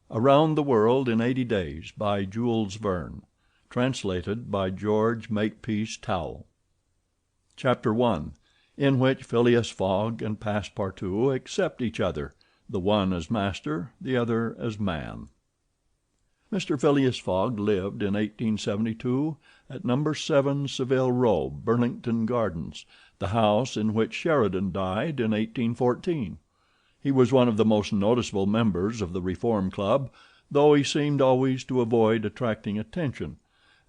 Around the World in 80 Days, by Jules Verne. Translated by George Makepeace Towle. Chapter 1. In which Phileas Fogg and Passepartout accept each other, the one as master, the other as man. Mr. Phileas Fogg lived in 1872 at No. 7 Savile Row, Burlington Gardens, the house in which Sheridan died in 1814. He was one of the most noticeable members of the Reform Club, though he seemed always to avoid attracting attention,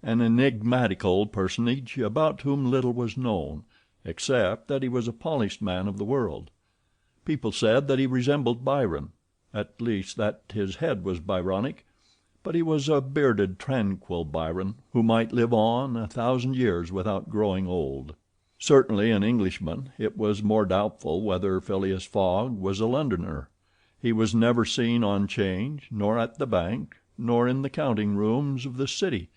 an enigmatical personage about whom little was known, except that he was a polished man of the world. People said that he resembled Byron, at least that his head was Byronic, but he was a bearded, tranquil Byron, who might live on 1,000 years without growing old. Certainly an Englishman, it was more doubtful whether Phileas Fogg was a Londoner. He was never seen on 'Change, nor at the bank, nor in the counting rooms of the city.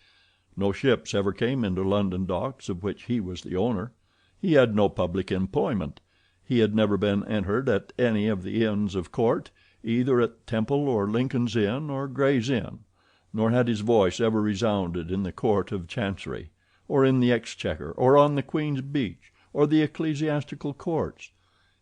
No ships ever came into London docks of which he was the owner. He had no public employment. He had never been entered at any of the inns of court, either at Temple or Lincoln's Inn or Gray's Inn, nor had his voice ever resounded in the Court of Chancery, or in the Exchequer, or on the Queen's Bench, or the ecclesiastical courts.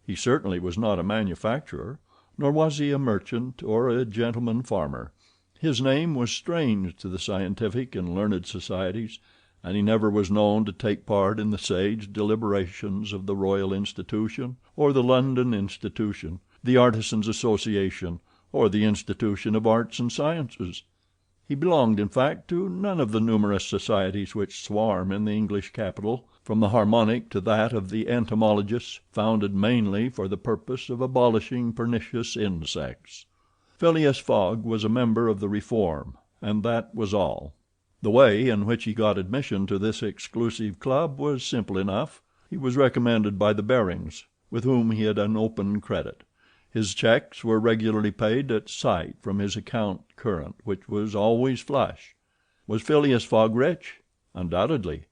He certainly was not a manufacturer, nor was he a merchant or a gentleman farmer. His name was strange to the scientific and learned societies, and he never was known to take part in the sage deliberations of the Royal Institution, or the London Institution, the Artisans' Association, or the Institution of Arts and Sciences. He belonged, in fact, to none of the numerous societies which swarm in the English capital, from the Harmonic to that of the Entomologists, founded mainly for the purpose of abolishing pernicious insects. Phileas Fogg was a member of the Reform, and that was all. The way in which he got admission to this exclusive club was simple enough. He was recommended by the Barings, with whom he had an open credit. His checks were regularly paid at sight from his account current, which was always flush. Was Phileas Fogg rich? Undoubtedly.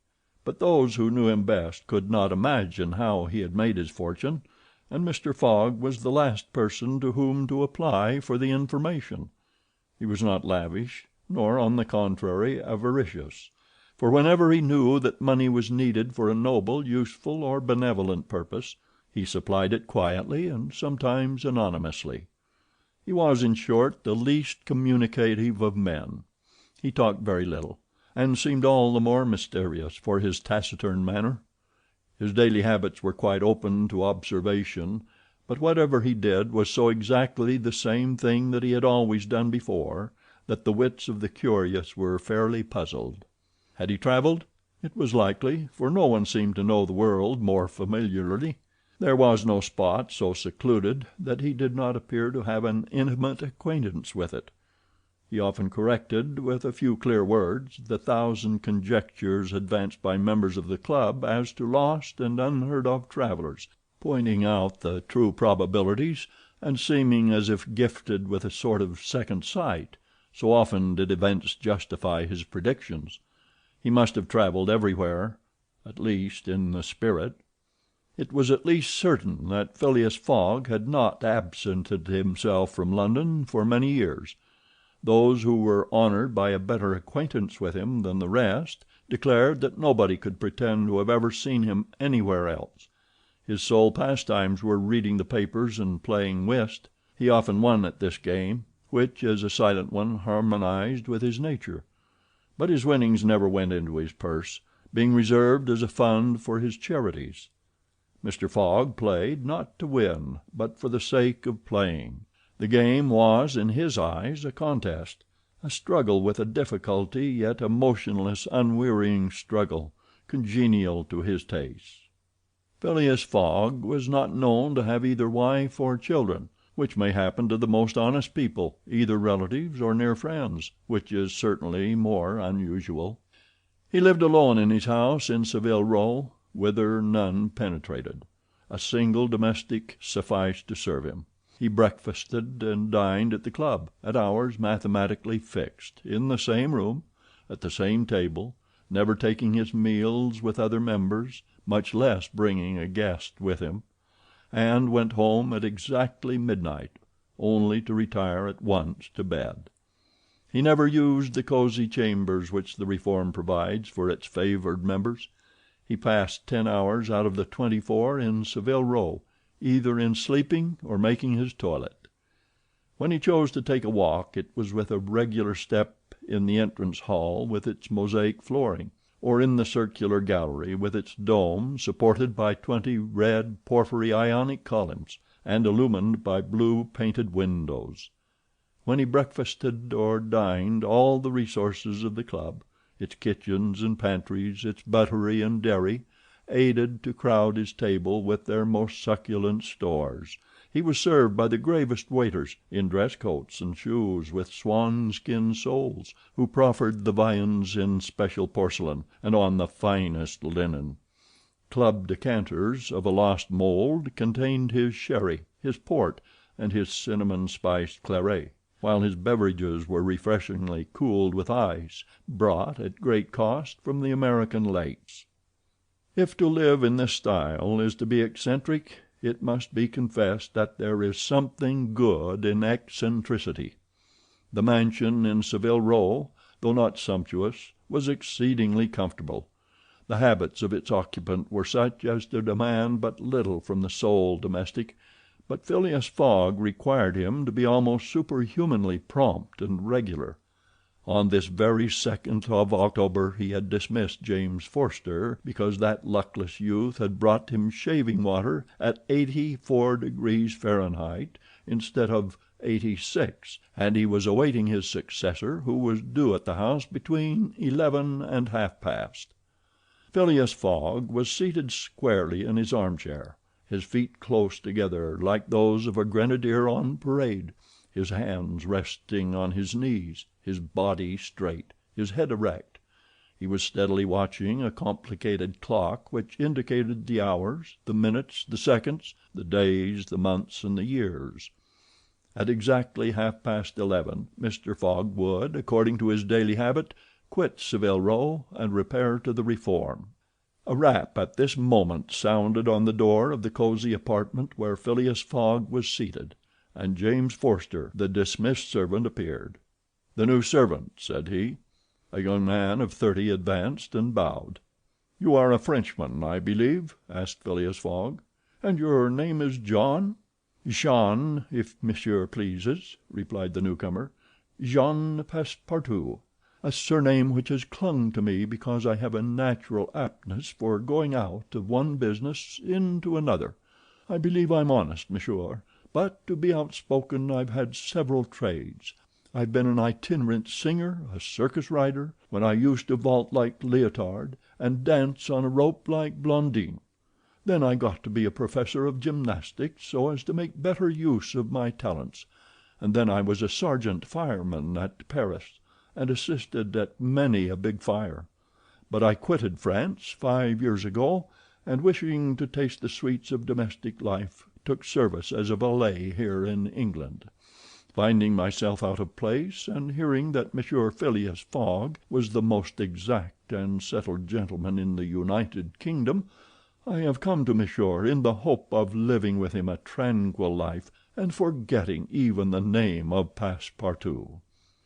But those who knew him best could not imagine how he had made his fortune, and Mr. Fogg was the last person to whom to apply for the information. He was not lavish, nor, on the contrary, avaricious, for whenever he knew that money was needed for a noble, useful, or benevolent purpose, he supplied it quietly and sometimes anonymously. He was, in short, the least communicative of men. He talked very little, and seemed all the more mysterious for his taciturn manner. His daily habits were quite open to observation, but whatever he did was so exactly the same thing that he had always done before, that the wits of the curious were fairly puzzled. Had he traveled? It was likely, for no one seemed to know the world more familiarly. There was no spot so secluded that he did not appear to have an intimate acquaintance with it. He often corrected, with a few clear words, the 1,000 conjectures advanced by members of the club as to lost and unheard of travelers, pointing out the true probabilities, and seeming as if gifted with a sort of second sight, so often did events justify his predictions. He must have traveled everywhere, at least in the spirit. It was at least certain that Phileas Fogg had not absented himself from London for many years. Those who were honored by a better acquaintance with him than the rest declared that nobody could pretend to have ever seen him anywhere else. His sole pastimes were reading the papers and playing whist. He often won at this game, which, as a silent one, harmonized with his nature. But his winnings never went into his purse, being reserved as a fund for his charities. Mr. Fogg played, not to win, but for the sake of playing. The game was, in his eyes, a contest, a struggle with a difficulty, yet a motionless, unwearying struggle, congenial to his tastes. Phileas Fogg was not known to have either wife or children, which may happen to the most honest people, either relatives or near friends, which is certainly more unusual. He lived alone in his house in Savile Row, whither none penetrated. A single domestic sufficed to serve him. He breakfasted and dined at the club, at hours mathematically fixed, in the same room, at the same table, never taking his meals with other members, much less bringing a guest with him, and went home at exactly midnight, only to retire at once to bed. He never used the cosy chambers which the reform provides for its favored members. He passed 10 hours out of the 24 in Savile Row, either in sleeping or making his toilet. When he chose to take a walk it was with a regular step in the entrance hall with its mosaic flooring, or in the circular gallery with its dome supported by 20 red porphyry Ionic columns and illumined by blue painted windows. When he breakfasted or dined, all the resources of the club, its kitchens and pantries, its buttery and dairy, aided to crowd his table with their most succulent stores. He was served by the gravest waiters, in dress coats and shoes with swan-skin soles, who proffered the viands in special porcelain and on the finest linen. Club decanters of a lost mold contained his sherry, his port, and his cinnamon-spiced claret, while his beverages were refreshingly cooled with ice, brought at great cost from the American lakes. If to live in this style is to be eccentric, it must be confessed that there is something good in eccentricity. The mansion in Savile Row, though not sumptuous, was exceedingly comfortable. The habits of its occupant were such as to demand but little from the sole domestic, but Phileas Fogg required him to be almost superhumanly prompt and regular. On this very 2nd of October he had dismissed James Forster because that luckless youth had brought him shaving water at 84 degrees Fahrenheit instead of 86, and he was awaiting his successor, who was due at the house between 11 and half past. Phileas Fogg was seated squarely in his armchair, his feet close together like those of a grenadier on parade, his hands resting on his knees, his body straight, his head erect. He was steadily watching a complicated clock which indicated the hours, the minutes, the seconds, the days, the months, and the years. At exactly half past 11 Mr. Fogg would, according to his daily habit, quit Savile Row and repair to the Reform. A rap at this moment sounded on the door of the cosy apartment where Phileas Fogg was seated, and James Forster, the dismissed servant, appeared. "The new servant," said he. A young man of 30 advanced and bowed. "You are a Frenchman, I believe?" asked Phileas Fogg. "And your name is John?" "Jean, if monsieur pleases," replied the newcomer. "Jean Passepartout, a surname which has clung to me because I have a natural aptness for going out of one business into another. I believe I'm honest, monsieur, but to be outspoken I've had several trades. I've been an itinerant singer, a circus rider, when I used to vault like Leotard, and dance on a rope like Blondin. Then I got to be a professor of gymnastics so as to make better use of my talents, and then I was a sergeant fireman at Paris, and assisted at many a big fire. But I quitted France 5 years ago, and wishing to taste the sweets of domestic life, took service as a valet here in England. Finding myself out of place, and hearing that Monsieur Phileas Fogg was the most exact and settled gentleman in the United Kingdom, I have come to monsieur in the hope of living with him a tranquil life and forgetting even the name of Passepartout."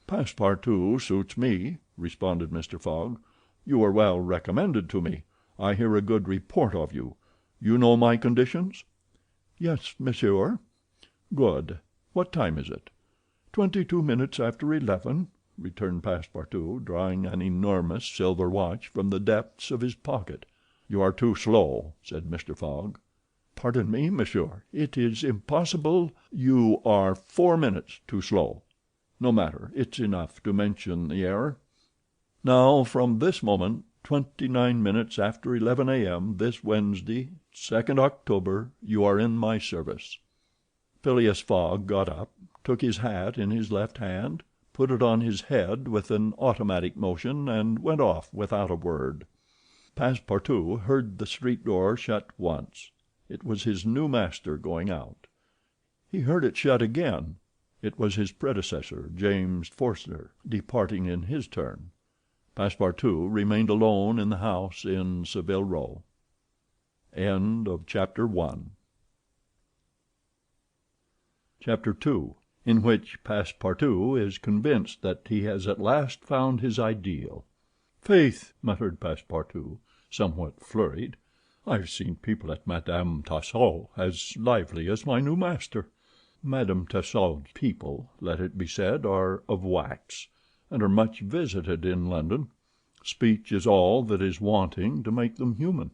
"Passepartout suits me," responded Mr. Fogg. "You are well recommended to me. I hear a good report of you. You know my conditions?" "Yes, monsieur." "Good. What time is it?" 22 minutes after 11, returned Passepartout, drawing an enormous silver watch from the depths of his pocket. "You are too slow," said Mr. Fogg. "Pardon me, monsieur, it is impossible—" "You are 4 minutes too slow. No matter, it's enough to mention the error. Now, from this moment, 29 minutes after 11 a.m. this Wednesday, 2nd October, you are in my service." Phileas Fogg got up, took his hat in his left hand, put it on his head with an automatic motion, and went off without a word. Passepartout heard the street door shut once. It was his new master going out. He heard it shut again. It was his predecessor, James Forster, departing in his turn. Passepartout remained alone in the house in Savile Row. Chapter 2. in which Passepartout is convinced that he has at last found his ideal. "Faith," muttered Passepartout, somewhat flurried, "I've seen people at Madame Tussaud's as lively as my new master." Madame Tussaud's people, let it be said, are of wax, and are much visited in London. Speech is all that is wanting to make them human.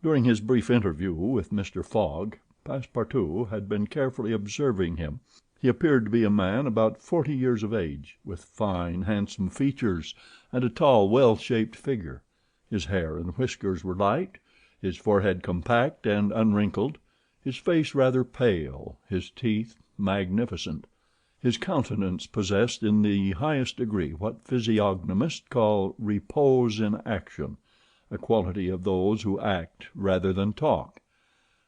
During his brief interview with Mr. Fogg, Passepartout had been carefully observing him. He appeared to be a man about 40 years of age, with fine, handsome features and a tall, well-shaped figure. His hair and whiskers were light, his forehead compact and unwrinkled, his face rather pale, his teeth magnificent. His countenance possessed in the highest degree what physiognomists call repose in action, a quality of those who act rather than talk.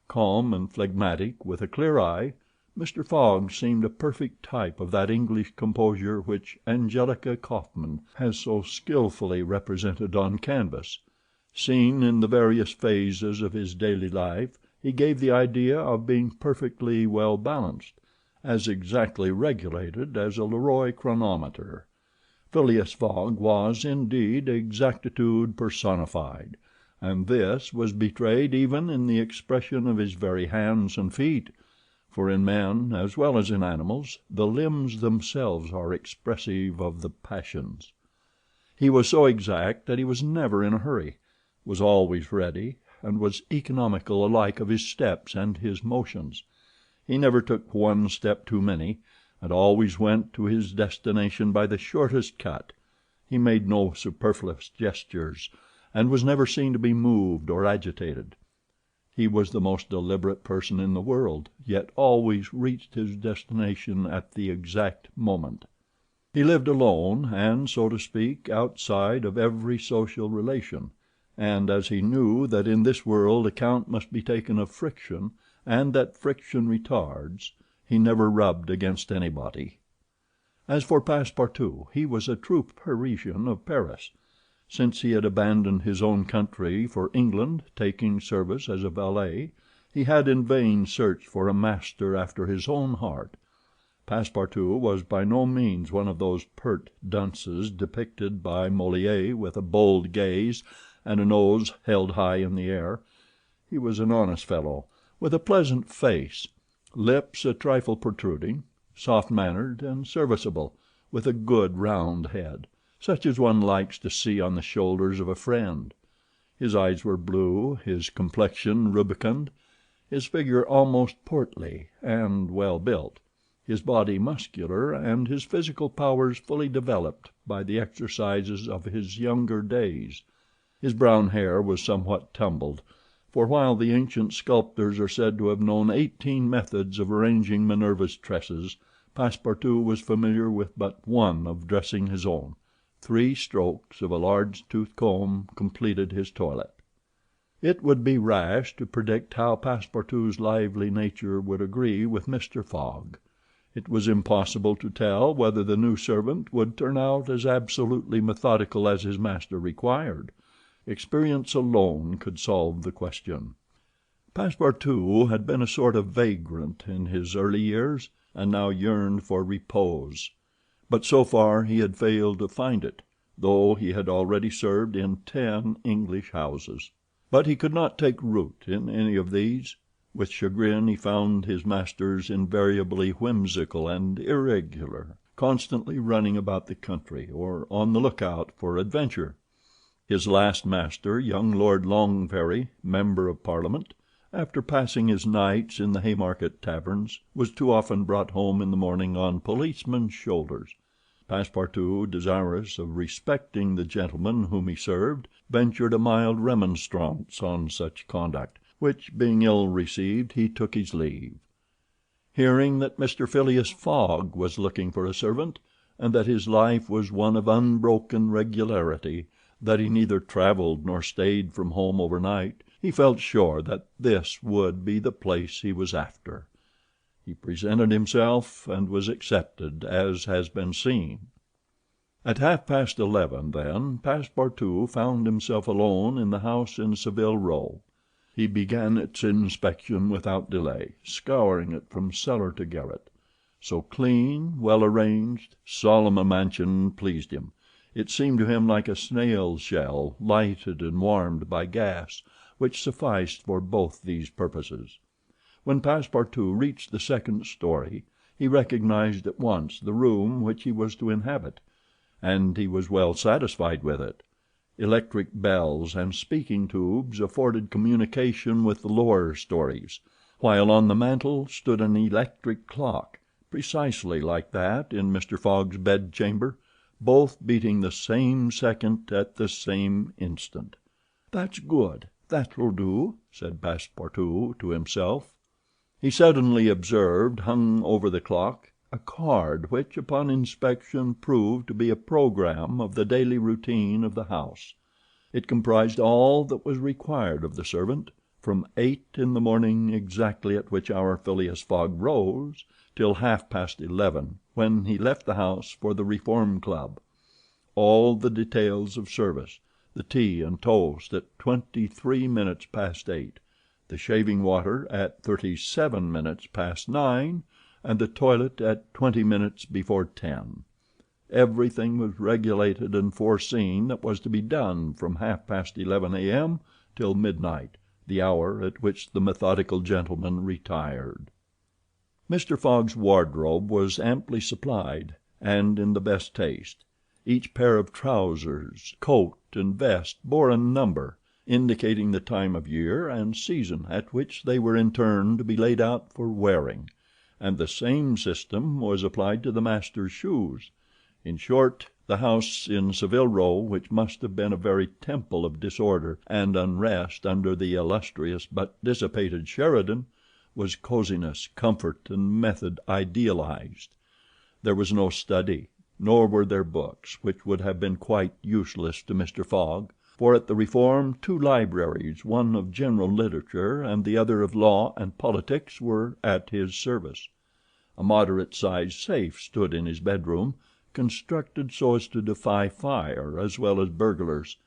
Calm and phlegmatic, with a clear eye, Mr. Fogg seemed a perfect type of that English composure which Angelica Kauffmann has so skillfully represented on canvas. Seen in the various phases of his daily life, he gave the idea of being perfectly well balanced, as exactly regulated as a Leroy chronometer. Phileas Fogg was, indeed, exactitude personified, and this was betrayed even in the expression of his very hands and feet, for in men, as well as in animals, the limbs themselves are expressive of the passions. He was so exact that he was never in a hurry, was always ready, and was economical alike of his steps and his motions. He never took one step too many, and always went to his destination by the shortest cut. He made no superfluous gestures, and was never seen to be moved or agitated. He was the most deliberate person in the world, yet always reached his destination at the exact moment. He lived alone, and, so to speak, outside of every social relation, and as he knew that in this world account must be taken of friction, and that friction retards, he never rubbed against anybody. As for Passepartout, he was a true Parisian of Paris. Since he had abandoned his own country for England, taking service as a valet, he had in vain searched for a master after his own heart. Passepartout was by no means one of those pert dunces depicted by Moliere with a bold gaze and a nose held high in the air. He was an honest fellow, with a pleasant face, lips a trifle protruding, soft-mannered and serviceable, with a good round head, such as one likes to see on the shoulders of a friend. His eyes were blue, his complexion rubicund, his figure almost portly and well built, his body muscular, and his physical powers fully developed by the exercises of his younger days. His brown hair was somewhat tumbled, for while the ancient sculptors are said to have known 18 methods of arranging Minerva's tresses, Passepartout was familiar with but one of dressing his own. 3 strokes of a large tooth comb completed his toilet. It would be rash to predict how Passepartout's lively nature would agree with Mr. Fogg. It was impossible to tell whether the new servant would turn out as absolutely methodical as his master required. Experience alone could solve the question. Passepartout had been a sort of vagrant in his early years, and now yearned for repose. But so far he had failed to find it, though he had already served in 10 English houses. But he could not take root in any of these. With chagrin he found his masters invariably whimsical and irregular, constantly running about the country, or on the lookout for adventure. His last master, young Lord Longferry, Member of Parliament, after passing his nights in the Haymarket taverns, was too often brought home in the morning on policemen's shoulders. Passepartout, desirous of respecting the gentleman whom he served, ventured a mild remonstrance on such conduct, which being ill received, he took his leave. Hearing that Mr. Phileas Fogg was looking for a servant, and that his life was one of unbroken regularity, that he neither traveled nor stayed from home overnight, he felt sure that this would be the place he was after. He presented himself and was accepted, as has been seen. At 11:30, then, Passepartout found himself alone in the house in Savile Row. He began its inspection without delay, scouring it from cellar to garret. So clean, well arranged, solemn a mansion pleased him. It seemed to him like a snail shell lighted and warmed by gas, which sufficed for both these purposes. When Passepartout reached the second story, he recognized at once the room which he was to inhabit, and he was well satisfied with it. Electric bells and speaking tubes afforded communication with the lower stories, while on the mantel stood an electric clock, precisely like that in Mr. Fogg's bedchamber, both beating the same second at the same instant. "That's good, that'll do," said Passepartout to himself. He suddenly observed, hung over the clock, a card which, upon inspection, proved to be a program of the daily routine of the house. It comprised all that was required of the servant, from 8 in the morning, exactly at which hour Phileas Fogg rose, till 11:30, when he left the house for the Reform Club. All the details of service, the tea and toast at 23 minutes past 8, the shaving water at 37 minutes past 9, and the toilet at 20 minutes before 10. Everything was regulated and foreseen that was to be done from 11:30 a.m. till midnight, the hour at which the methodical gentleman retired. Mr. Fogg's wardrobe was amply supplied, and in the best taste. Each pair of trousers, coat, and vest bore a number, indicating the time of year and season at which they were in turn to be laid out for wearing, and the same system was applied to the master's shoes. In short, the house in Savile Row, which must have been a very temple of disorder and unrest under the illustrious but dissipated Sheridan, was coziness, comfort, and method idealized. There was no study, nor were there books, which would have been quite useless to Mr. Fogg, for at the Reform 2 libraries, one of general literature and the other of law and politics, were at his service. A moderate-sized safe stood in his bedroom, constructed so as to defy fire as well as burglars,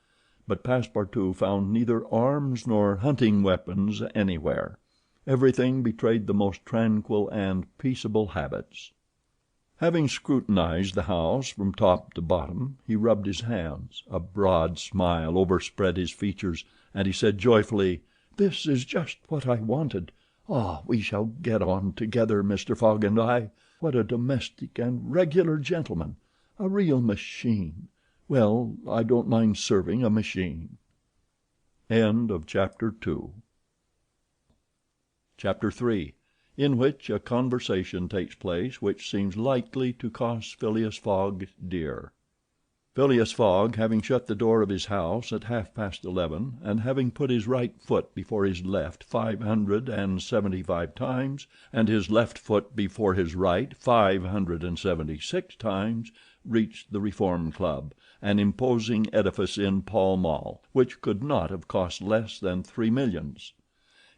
but Passepartout found neither arms nor hunting weapons anywhere. Everything betrayed the most tranquil and peaceable habits. Having scrutinized the house from top to bottom, he rubbed his hands. A broad smile overspread his features, and he said joyfully, "This is just what I wanted. Ah, we shall get on together, Mr. Fogg and I. What a domestic and regular gentleman! A real machine. Well, I don't mind serving a machine." Chapter 3, in which a conversation takes place which seems likely to cost Phileas Fogg dear. Phileas Fogg, having shut the door of his house at 11:30, and having put his right foot before his left 575 times, and his left foot before his right 576 times, reached the Reform Club, an imposing edifice in Pall Mall, which could not have cost less than 3 millions.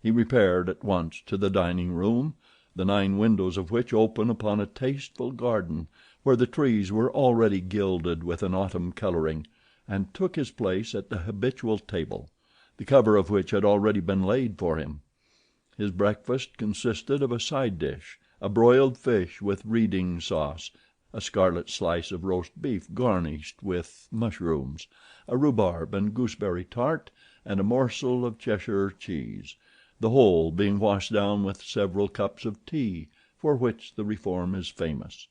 He repaired at once to the dining room, the 9 windows of which open upon a tasteful garden, where the trees were already gilded with an autumn coloring, and took his place at the habitual table, the cover of which had already been laid for him. His breakfast consisted of a side dish, a broiled fish with reading sauce, a scarlet slice of roast beef garnished with mushrooms, a rhubarb and gooseberry tart, and a morsel of Cheshire cheese, the whole being washed down with several cups of tea, for which the Reform is famous.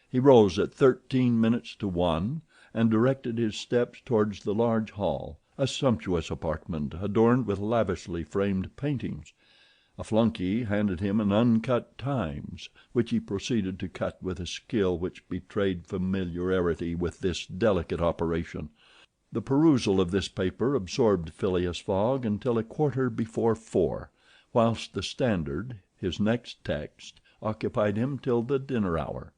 He rose at 13 minutes to 1, and directed his steps towards the large hall, a sumptuous apartment adorned with lavishly framed paintings. A flunky handed him an uncut Times, which he proceeded to cut with a skill which betrayed familiarity with this delicate operation. The perusal of this paper absorbed Phileas Fogg until a quarter before 4, whilst the Standard, his next text, occupied him till the dinner hour.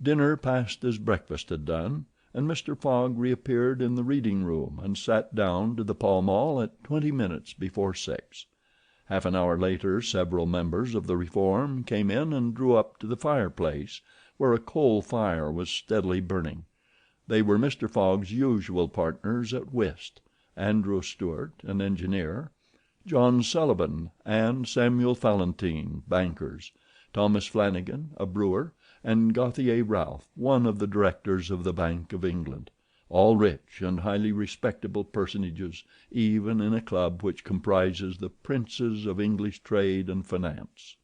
Dinner passed as breakfast had done, and Mr. Fogg reappeared in the reading room and sat down to the Pall Mall at 20 minutes before 6. Half an hour later several members of the Reform came in and drew up to the fireplace, where a coal fire was steadily burning. They were Mr. Fogg's usual partners at whist, Andrew Stewart, an engineer, John Sullivan and Samuel Fallentin, bankers, Thomas Flanagan, a brewer, and Gauthier Ralph, one of the directors of the Bank of England, all rich and highly respectable personages, even in a club which comprises the princes of English trade and finance.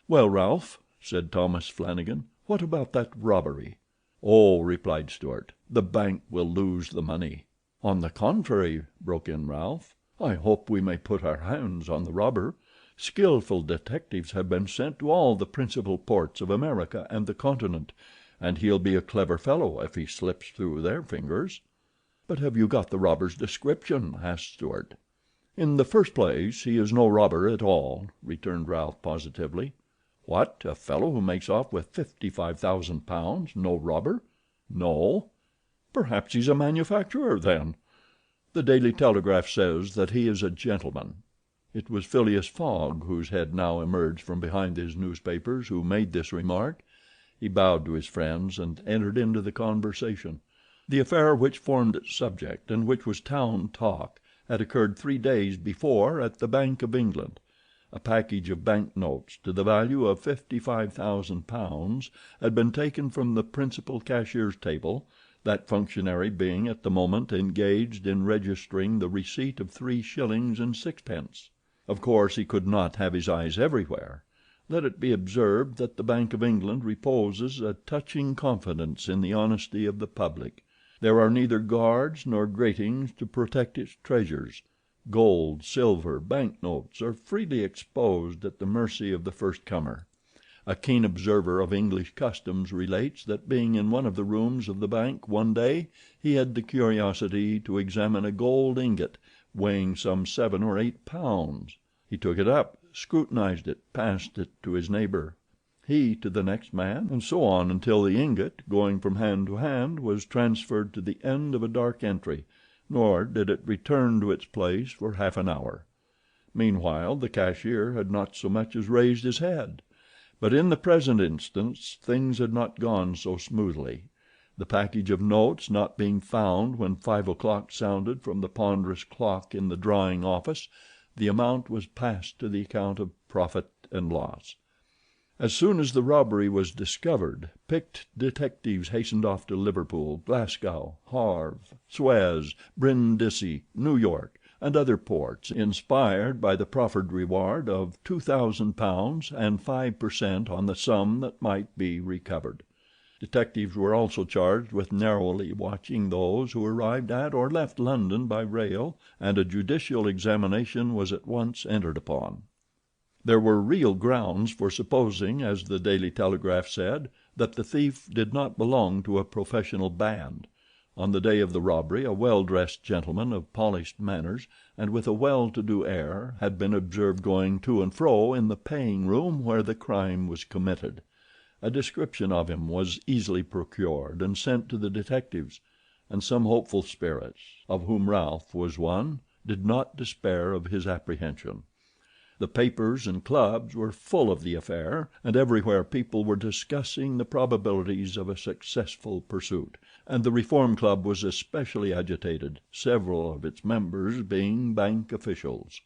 "Well, Ralph," said Thomas Flanagan, "what about that robbery?" "Oh," replied Stuart, "the bank will lose the money." "On the contrary," broke in Ralph, "I hope we may put our hands on the robber. Skillful detectives have been sent to all the principal ports of America and the Continent, and he'll be a clever fellow if he slips through their fingers." "But have you got the robber's description?" asked Stuart. "In the first place, he is no robber at all," returned Ralph positively. "What, a fellow who makes off with £55,000 no robber?" "No." "Perhaps he's a manufacturer, then. The Daily Telegraph says that he is a gentleman." It was Phileas Fogg, whose head now emerged from behind his newspapers, who made this remark. He bowed to his friends and entered into the conversation. The affair which formed its subject, and which was town talk, had occurred 3 days before at the Bank of England. A package of bank notes to the value of £55,000 had been taken from the principal cashier's table, that functionary being at the moment engaged in registering the receipt of 3 shillings and 6pence. Of course he could not have his eyes everywhere. Let it be observed that the Bank of England reposes a touching confidence in the honesty of the public. There are neither guards nor gratings to protect its treasures. Gold, silver, bank notes are freely exposed at the mercy of the first comer. A keen observer of English customs relates that being in one of the rooms of the bank one day he had the curiosity to examine a gold ingot weighing some 7 or 8 pounds. He took it up, scrutinized it, passed it to his neighbor, he to the next man, and so on until the ingot, going from hand to hand, was transferred to the end of a dark entry, nor did it return to its place for half an hour. Meanwhile the cashier had not so much as raised his head. But in the present instance things had not gone so smoothly. The package of notes not being found when 5 o'clock sounded from the ponderous clock in the drawing office, the amount was passed to the account of profit and loss. As soon as the robbery was discovered, picked detectives hastened off to Liverpool, Glasgow, Havre, Suez, Brindisi, New York, and other ports, inspired by the proffered reward of £2,000 and 5% on the sum that might be recovered. Detectives were also charged with narrowly watching those who arrived at or left London by rail, and a judicial examination was at once entered upon. There were real grounds for supposing, as the Daily Telegraph said, that the thief did not belong to a professional band. On the day of the robbery a well-dressed gentleman of polished manners and with a well-to-do air had been observed going to and fro in the paying room where the crime was committed. A description of him was easily procured and sent to the detectives, and some hopeful spirits, of whom Ralph was one, did not despair of his apprehension. The papers and clubs were full of the affair, and everywhere people were discussing the probabilities of a successful pursuit, and the Reform Club was especially agitated, several of its members being bank officials.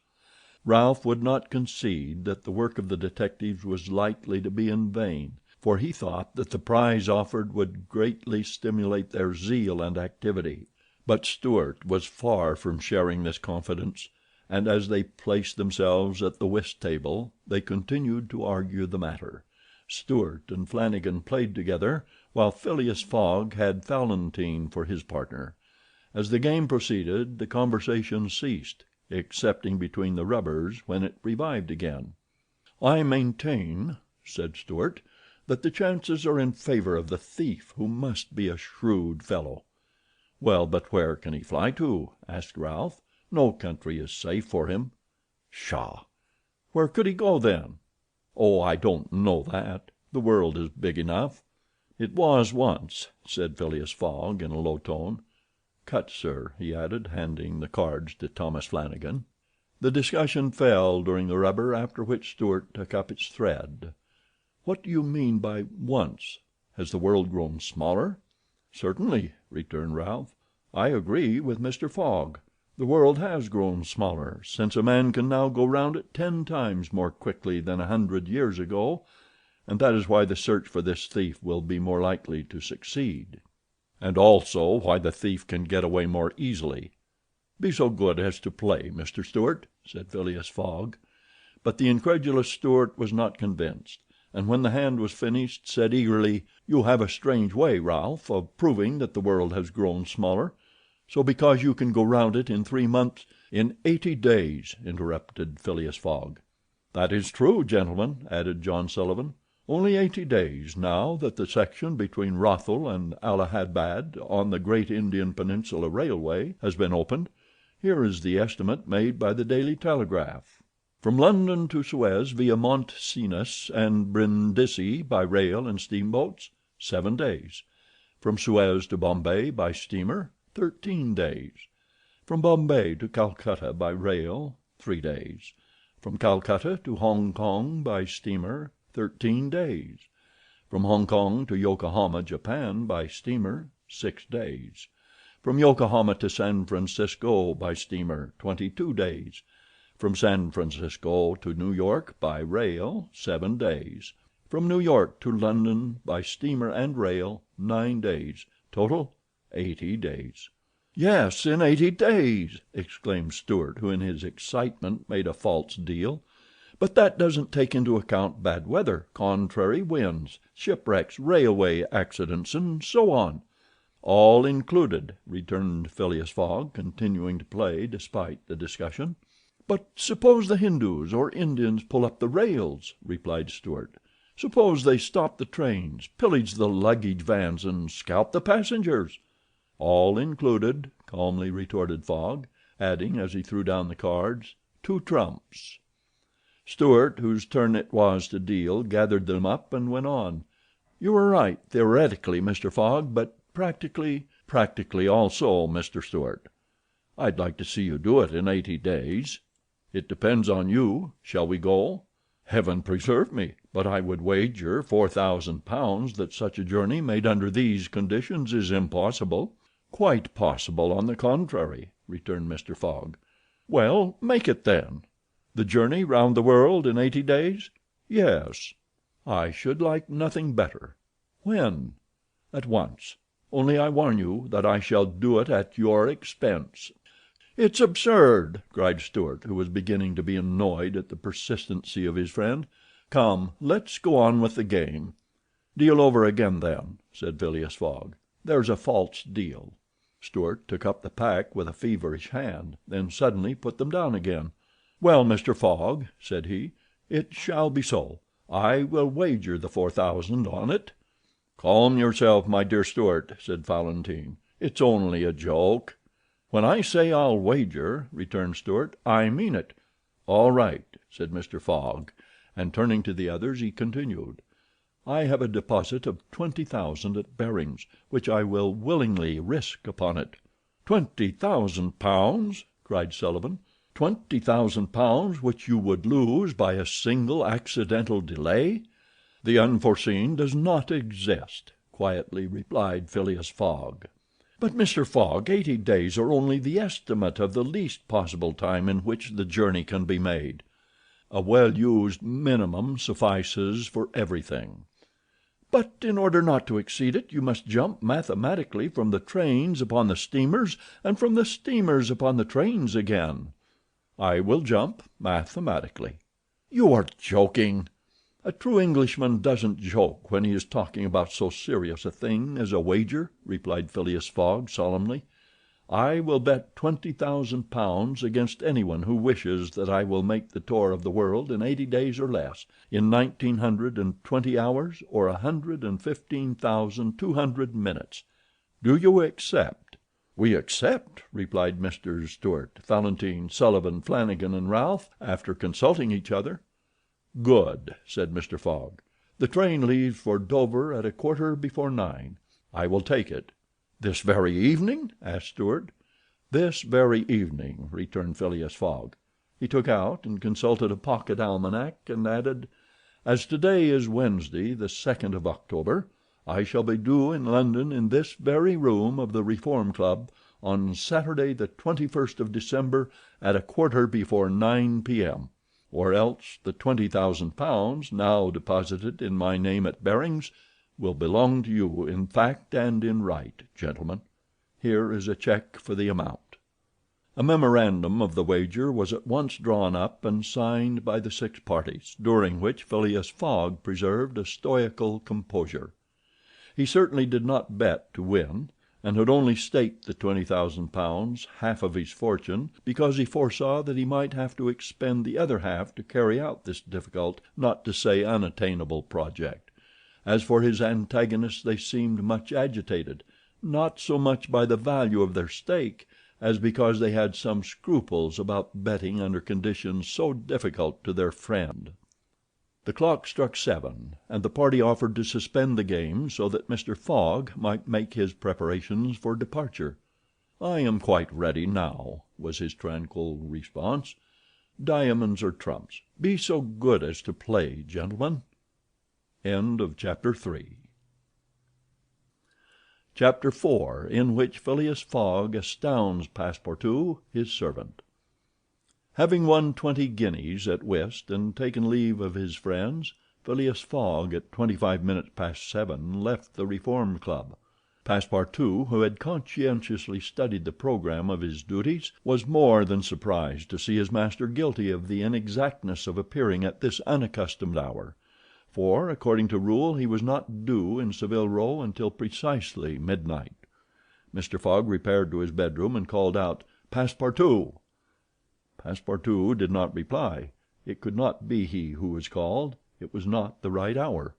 Ralph would not concede that the work of the detectives was likely to be in vain, for he thought that the prize offered would greatly stimulate their zeal and activity. But Stuart was far from sharing this confidence, and as they placed themselves at the whist table they continued to argue the matter. Stuart and Flanagan played together, while Phileas Fogg had Fallentin for his partner. As the game proceeded the conversation ceased, excepting between the rubbers, when it revived again. "I maintain," said Stuart, "that the chances are in favor of the thief, who must be a shrewd fellow." "Well, but where can he fly to?" asked Ralph. "No country is safe for him." "Pshaw! Where could he go, then?" "Oh, I don't know that. The world is big enough." "It was once," said Phileas Fogg in a low tone. "Cut, sir," he added, handing the cards to Thomas Flanagan. The discussion fell during the rubber, after which Stuart took up its thread. "What do you mean by 'once'? Has the world grown smaller?" "Certainly," returned Ralph. "I agree with Mr. Fogg. The world has grown smaller, since a man can now go round it 10 times more quickly than 100 years ago, and that is why the search for this thief will be more likely to succeed, and also why the thief can get away more easily. Be so good as to play, Mr. Stuart," said Phileas Fogg. But the incredulous Stuart was not convinced, and when the hand was finished said eagerly, "You have a strange way, Ralph, of proving that the world has grown smaller. So because you can go round it in 3 months—" "In 80 days," interrupted Phileas Fogg. "That is true, gentlemen," added John Sullivan. "Only 80 days, now that the section between Rothal and Allahabad on the Great Indian Peninsula Railway has been opened. Here is the estimate made by the Daily Telegraph. From London to Suez via Mont Cenis and Brindisi by rail and steamboats, 7 days. From Suez to Bombay by steamer, 13 days. From Bombay to Calcutta by rail, 3 days. From Calcutta to Hong Kong by steamer, 13 days. From Hong Kong to Yokohama, Japan by steamer, 6 days. From Yokohama to San Francisco by steamer, 22 days. From San Francisco to New York by rail, 7 days. From New York to London by steamer and rail, 9 days. Total, 80 days. "Yes, in 80 days," exclaimed Stuart, who in his excitement made a false deal. "But that doesn't take into account bad weather, contrary winds, shipwrecks, railway accidents, and so on." "All included," returned Phileas Fogg, continuing to play despite the discussion. "But suppose the Hindus or Indians pull up the rails," replied Stuart. "Suppose they stop the trains, pillage the luggage vans, and scalp the passengers." "All included," calmly retorted Fogg, adding, as he threw down the cards, "2 trumps." Stuart, whose turn it was to deal, gathered them up and went on. "You are right, theoretically, Mr. Fogg, but practically—" "Practically also, Mr. Stuart. I'd like to see you do it in 80 days. It depends on you. Shall we go?" "Heaven preserve me, but I would wager £4,000 that such a journey made under these conditions is impossible." "Quite possible, on the contrary," returned Mr. Fogg. "Well, make it then." "The journey round the world in 80 days?" "Yes." "I should like nothing better." "When?" "At once. Only I warn you that I shall do it at your expense." "It's absurd," cried Stuart, who was beginning to be annoyed at the persistency of his friend. "Come, let's go on with the game." "Deal over again, then," said Phileas Fogg. "There's a false deal." Stuart took up the pack with a feverish hand, then suddenly put them down again. "Well, Mr. Fogg," said he, "it shall be so. I will wager the 4,000 on it." "Calm yourself, my dear Stuart," said Valentine. "It's only a joke." "When I say I'll wager," returned Stuart, "I mean it." "All right," said Mr. Fogg, and turning to the others he continued, "I have a deposit of 20,000 at Baring's, which I will willingly risk upon it." "£20,000!" cried Sullivan. "£20,000 which you would lose by a single accidental delay?" "The unforeseen does not exist," quietly replied Phileas Fogg. "But, Mr. Fogg, 80 days are only the estimate of the least possible time in which the journey can be made. A well used minimum suffices for everything." "But in order not to exceed it you must jump mathematically from the trains upon the steamers, and from the steamers upon the trains again." "I will jump mathematically." "You are joking." "A true Englishman doesn't joke when he is talking about so serious a thing as a wager," replied Phileas Fogg solemnly. "I will bet £20,000 against anyone who wishes that I will make the tour of the world in 80 days or less, in 1920 hours or 115,200 minutes. Do you accept?" "We accept," replied Mr. Stuart, Valentine, Sullivan, Flanagan, and Ralph, after consulting each other. "Good," said Mr. Fogg. "The train leaves for Dover at 9:15. I will take it." "This very evening?" asked Stuart. "This very evening," returned Phileas Fogg. He took out and consulted a pocket almanac, and added, "As today is Wednesday, the 2nd of October, I shall be due in London in this very room of the Reform Club on Saturday the 21st of December at 9:15 p.m. or else the £20,000 now deposited in my name at Barings will belong to you in fact and in right, gentlemen. Here is a check for the amount." A memorandum of the wager was at once drawn up and signed by the 6 parties, during which Phileas Fogg preserved a stoical composure. He certainly did not bet to win, and had only staked the £20,000, half of his fortune, because he foresaw that he might have to expend the other half to carry out this difficult, not to say unattainable, project. As for his antagonists, they seemed much agitated, not so much by the value of their stake as because they had some scruples about betting under conditions so difficult to their friend. The clock struck 7, and the party offered to suspend the game so that Mr. Fogg might make his preparations for departure. "I am quite ready now," was his tranquil response. "Diamonds or trumps? Be so good as to play, gentlemen." Chapter 4, in which Phileas Fogg astounds Passepartout, his servant. Having won 20 guineas at whist and taken leave of his friends, Phileas Fogg at 25 minutes past 7 left the Reform Club. Passepartout, who had conscientiously studied the programme of his duties, was more than surprised to see his master guilty of the inexactness of appearing at this unaccustomed hour, for, according to rule, he was not due in Savile Row until precisely midnight. Mr. Fogg repaired to his bedroom and called out, "Passepartout!" Passepartout did not reply. It could not be he who was called. It was not the right hour.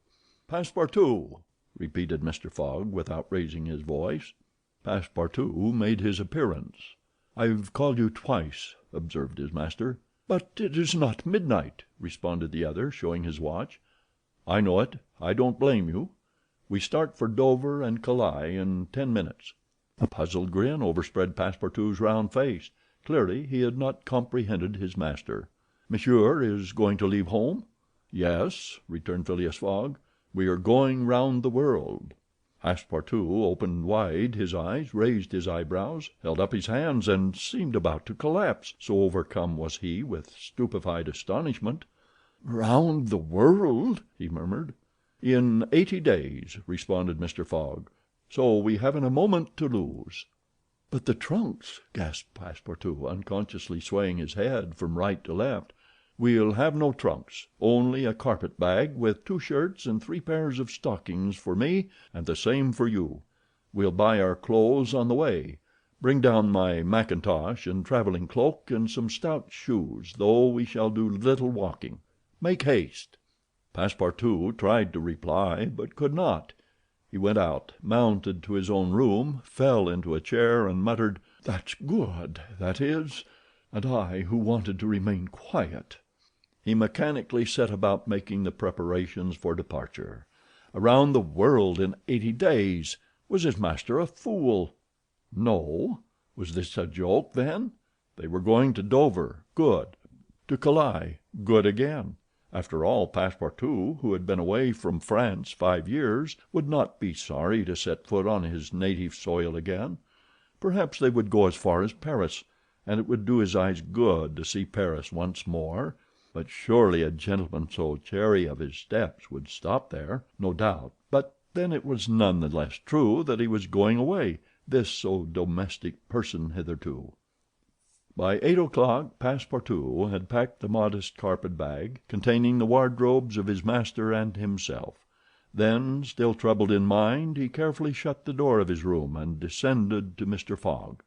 "Passepartout!" repeated Mr. Fogg, without raising his voice. Passepartout made his appearance. "I've called you twice," observed his master. "But it is not midnight," responded the other, showing his watch. "I know it. I don't blame you. We start for Dover and Calais in 10 minutes." A puzzled grin overspread Passepartout's round face. Clearly he had not comprehended his master. "Monsieur is going to leave home?" "Yes," returned Phileas Fogg. "We are going round the world." Passepartout opened wide his eyes, raised his eyebrows, held up his hands, and seemed about to collapse, so overcome was he with stupefied astonishment. "Round the world?" he murmured. "In 80 days," responded Mr. Fogg, "so we haven't a moment to lose." "But the trunks?" gasped Passepartout, unconsciously swaying his head from right to left. "We'll have no trunks, only a carpet bag with 2 shirts and 3 pairs of stockings for me and the same for you. We'll buy our clothes on the way. Bring down my mackintosh and traveling cloak and some stout shoes, though we shall do little walking. Make haste." Passepartout tried to reply, but could not. He went out, mounted to his own room, fell into a chair, and muttered, "That's good, that is, and I who wanted to remain quiet." He mechanically set about making the preparations for departure. Around the world in 80 days! Was his master a fool? No. Was this a joke, then? They were going to Dover. Good. To Calais. Good again. After all, Passepartout, who had been away from France 5 years, would not be sorry to set foot on his native soil again. Perhaps they would go as far as Paris, and it would do his eyes good to see Paris once more. But surely a gentleman so chary of his steps would stop there, no doubt. But then it was none the less true that he was going away, this so domestic person hitherto. By 8 o'clock Passepartout had packed the modest carpet bag, containing the wardrobes of his master and himself. Then, still troubled in mind, he carefully shut the door of his room and descended to Mr. Fogg.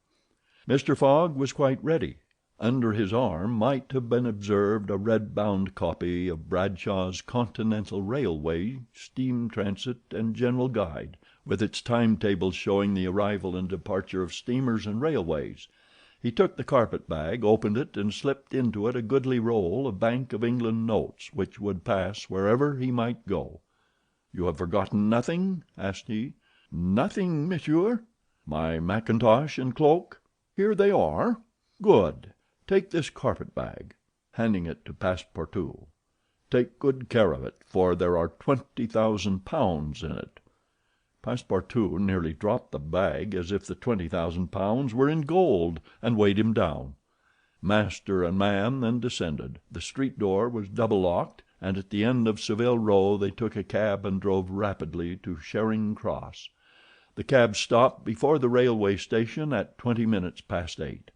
Mr. Fogg was quite ready. Under his arm might have been observed a red-bound copy of Bradshaw's Continental Railway, Steam Transit and General Guide, with its timetables showing the arrival and departure of steamers and railways. He took the carpet bag, opened it, and slipped into it a goodly roll of Bank of England notes which would pass wherever he might go. "You have forgotten nothing?" asked he. "Nothing, monsieur." "My mackintosh and cloak?" "Here they are." "Good. Take this carpet bag," handing it to Passepartout. "Take good care of it, for there are £20,000 in it." Passepartout nearly dropped the bag as if the £20,000 were in gold, and weighed him down. Master and man then descended. The street door was double locked, and at the end of Savile Row they took a cab and drove rapidly to Charing Cross. The cab stopped before the railway station at 20 minutes past 8.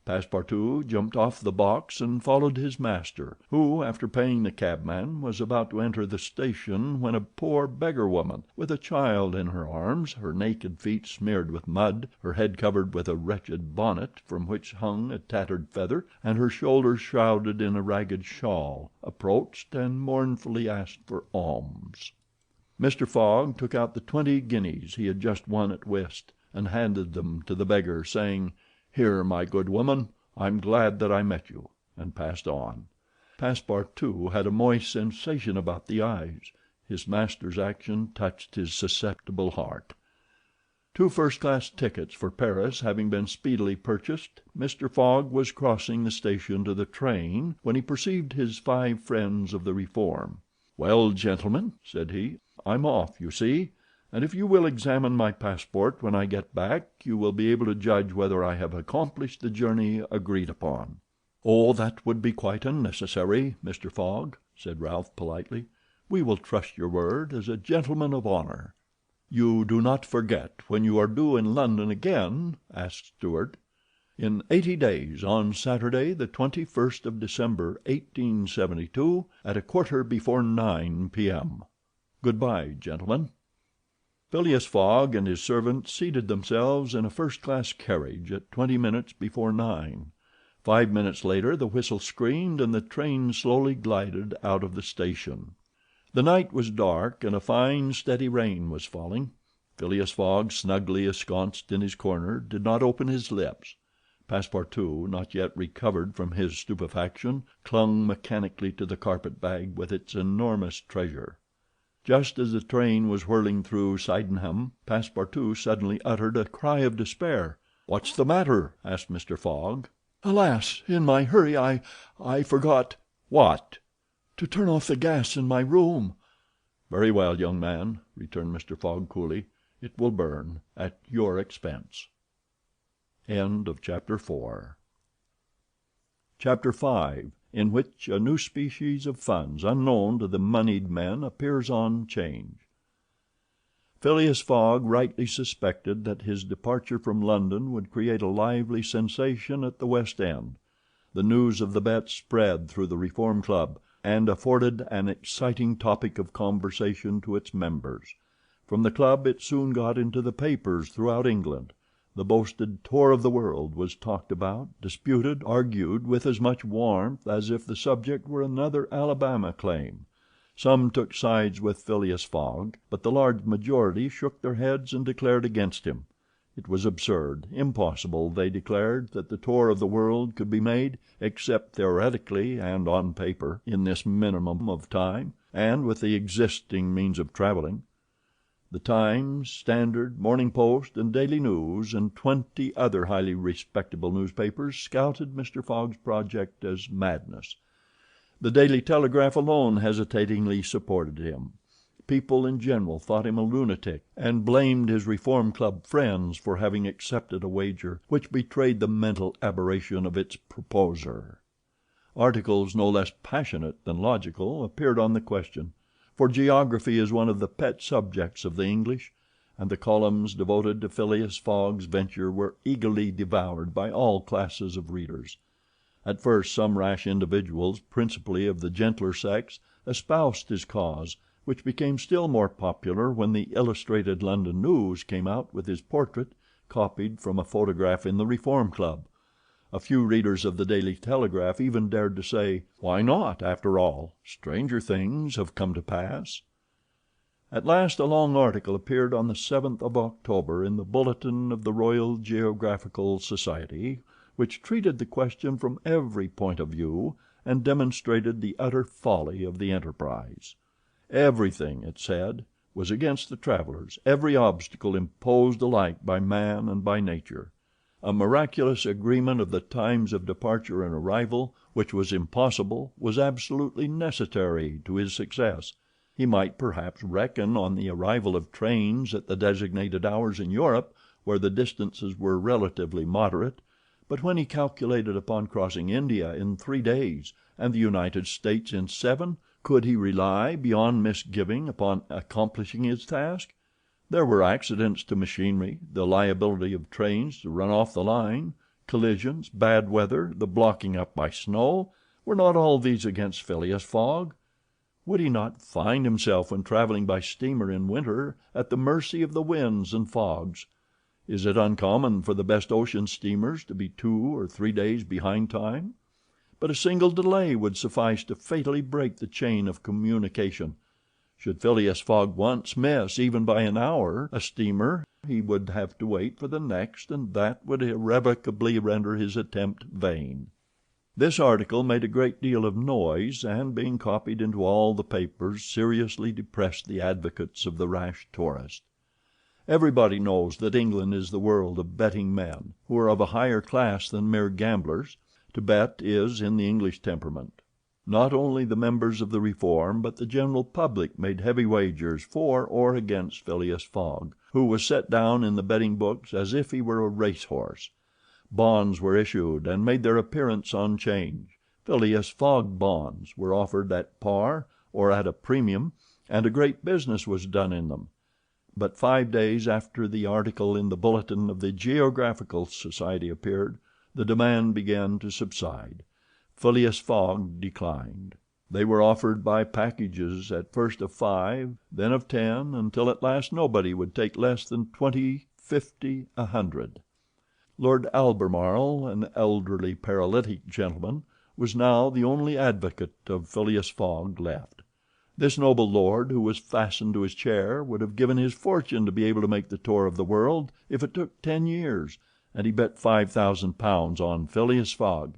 Passepartout jumped off the box and followed his master, who, after paying the cabman, was about to enter the station when a poor beggar woman, with a child in her arms, her naked feet smeared with mud, her head covered with a wretched bonnet from which hung a tattered feather, and her shoulders shrouded in a ragged shawl, approached and mournfully asked for alms. Mr. Fogg took out the 20 guineas he had just won at whist, and handed them to the beggar, saying, "Here, my good woman, I'm glad that I met you," and passed on. Passepartout had a moist sensation about the eyes. His master's action touched his susceptible heart. 2 first-class tickets for Paris having been speedily purchased, Mr. Fogg was crossing the station to the train when he perceived his 5 friends of the Reform. "Well, gentlemen," said he, "I'm off, you see, and if you will examine my passport when I get back you will be able to judge whether I have accomplished the journey agreed upon." "Oh, that would be quite unnecessary, Mr. Fogg," said Ralph politely. "We will trust your word as a gentleman of honor." "You do not forget when you are due in London again?" asked Stuart. "In 80 days, on Saturday, the 21st of December, 1872, at 9:15 p.m. Goodbye, gentlemen." Phileas Fogg and his servant seated themselves in a first-class carriage at 20 minutes before 9. 5 minutes later the whistle screamed and the train slowly glided out of the station. The night was dark and a fine, steady rain was falling. Phileas Fogg, snugly ensconced in his corner, did not open his lips. Passepartout, not yet recovered from his stupefaction, clung mechanically to the carpet-bag with its enormous treasure. Just as the train was whirling through Sydenham, Passepartout suddenly uttered a cry of despair. "What's the matter?" asked Mr. Fogg. "Alas! In my hurry I forgot—" "What?" "To turn off the gas in my room." "Very well, young man," returned Mr. Fogg coolly. "It will burn at your expense." Chapter 5, in which a new species of funds unknown to the moneyed men appears on 'Change. Phileas Fogg rightly suspected that his departure from London would create a lively sensation at the West End. The news of the bet spread through the Reform Club, and afforded an exciting topic of conversation to its members. From the club it soon got into the papers throughout England. The boasted tour of the world was talked about, disputed, argued with as much warmth as if the subject were another Alabama claim. Some took sides with Phileas Fogg, but the large majority shook their heads and declared against him. It was absurd, impossible, they declared, that the tour of the world could be made, except theoretically and on paper, in this minimum of time, and with the existing means of traveling. The Times, Standard, Morning Post, and Daily News, and 20 other highly respectable newspapers scouted Mr. Fogg's project as madness. The Daily Telegraph alone hesitatingly supported him. People in general thought him a lunatic, and blamed his Reform Club friends for having accepted a wager which betrayed the mental aberration of its proposer. Articles no less passionate than logical appeared on the question, for geography is one of the pet subjects of the English, and the columns devoted to Phileas Fogg's venture were eagerly devoured by all classes of readers. At first some rash individuals, principally of the gentler sex, espoused his cause, which became still more popular when the Illustrated London News came out with his portrait, copied from a photograph in the Reform Club. A few readers of the Daily Telegraph even dared to say, "Why not, after all? Stranger things have come to pass." At last a long article appeared on the 7th of October in the Bulletin of the Royal Geographical Society, which treated the question from every point of view and demonstrated the utter folly of the enterprise. Everything, it said, was against the travelers, every obstacle imposed alike by man and by nature. A miraculous agreement of the times of departure and arrival, which was impossible, was absolutely necessary to his success. He might perhaps reckon on the arrival of trains at the designated hours in Europe, where the distances were relatively moderate, but when he calculated upon crossing India in 3 days and the United States in 7, could he rely, beyond misgiving, upon accomplishing his task? There were accidents to machinery, the liability of trains to run off the line, collisions, bad weather, the blocking up by snow. Were not all these against Phileas Fogg? Would he not find himself, when traveling by steamer in winter, at the mercy of the winds and fogs? Is it uncommon for the best ocean steamers to be 2 or 3 days behind time? But a single delay would suffice to fatally break the chain of communication. Should Phileas Fogg once miss, even by an hour, a steamer, he would have to wait for the next, and that would irrevocably render his attempt vain. This article made a great deal of noise, and being copied into all the papers seriously depressed the advocates of the rash tourist. Everybody knows that England is the world of betting men, who are of a higher class than mere gamblers. To bet is in the English temperament. Not only the members of the Reform, but the general public made heavy wagers for or against Phileas Fogg, who was set down in the betting books as if he were a racehorse. Bonds were issued and made their appearance on 'Change. Phileas Fogg bonds were offered at par or at a premium, and a great business was done in them. But 5 days after the article in the Bulletin of the Geographical Society appeared, the demand began to subside. Phileas Fogg declined. They were offered by packages, at first of 5, then of 10, until at last nobody would take less than 20, 50, 100. Lord Albemarle, an elderly paralytic gentleman, was now the only advocate of Phileas Fogg left. This noble lord, who was fastened to his chair, would have given his fortune to be able to make the tour of the world if it took 10 years, and he bet £5,000 on Phileas Fogg.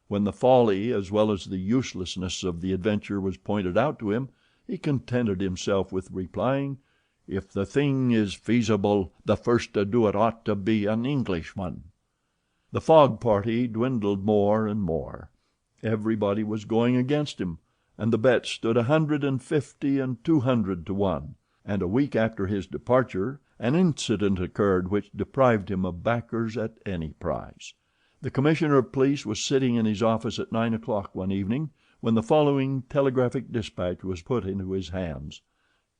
When the folly as well as the uselessness of the adventure was pointed out to him, he contented himself with replying, "If the thing is feasible, the first to do it ought to be an Englishman." The Fogg party dwindled more and more. Everybody was going against him, and the bets stood 150 and 200 to 1, and a week after his departure an incident occurred which deprived him of backers at any price. The Commissioner of Police was sitting in his office at 9 o'clock one evening when the following telegraphic dispatch was put into his hands: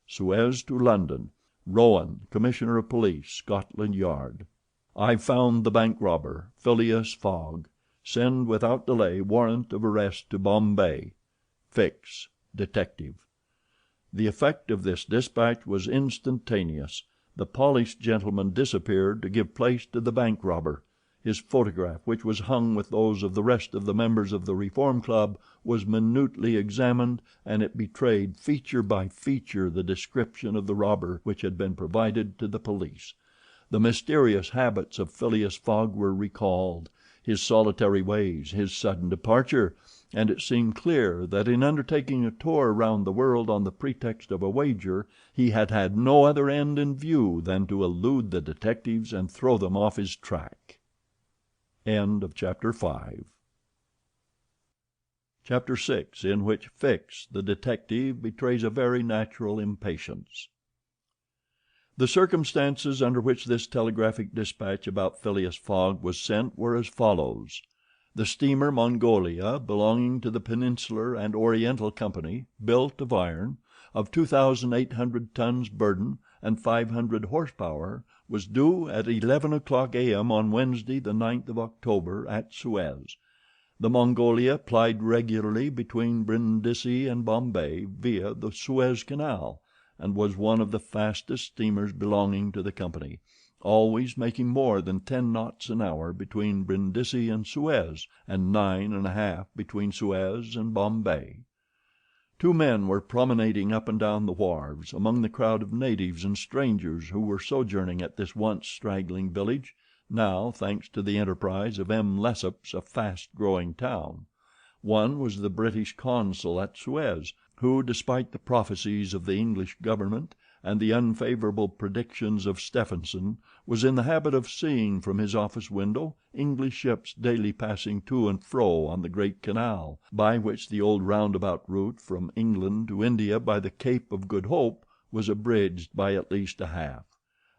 Suez to London. Rowan, Commissioner of Police, Scotland Yard. I found the bank robber, Phileas Fogg. Send without delay warrant of arrest to Bombay. Fix. Detective. The effect of this dispatch was instantaneous. The polished gentleman disappeared to give place to the bank robber. His photograph, which was hung with those of the rest of the members of the Reform Club, was minutely examined, and it betrayed feature by feature the description of the robber which had been provided to the police. The mysterious habits of Phileas Fogg were recalled, his solitary ways, his sudden departure, and it seemed clear that in undertaking a tour round the world on the pretext of a wager he had had no other end in view than to elude the detectives and throw them off his track. Chapter 6, in which Fix, the detective, betrays a very natural impatience. The circumstances under which this telegraphic dispatch about Phileas Fogg was sent were as follows. The steamer Mongolia, belonging to the Peninsular and Oriental Company, built of iron, of 2,800 tons burden and 500 horsepower, was due at 11 o'clock a.m. on Wednesday, the 9th of October, at Suez. The Mongolia plied regularly between Brindisi and Bombay via the Suez Canal, and was one of the fastest steamers belonging to the company, always making more than 10 knots an hour between Brindisi and Suez, and 9½ between Suez and Bombay. 2 men were promenading up and down the wharves, among the crowd of natives and strangers who were sojourning at this once straggling village, now, thanks to the enterprise of M. Lesseps, a fast-growing town. One was the British consul at Suez, who, despite the prophecies of the English government and the unfavorable predictions of Stephenson, was in the habit of seeing from his office window English ships daily passing to and fro on the great canal, by which the old roundabout route from England to India by the Cape of Good Hope was abridged by at least a half.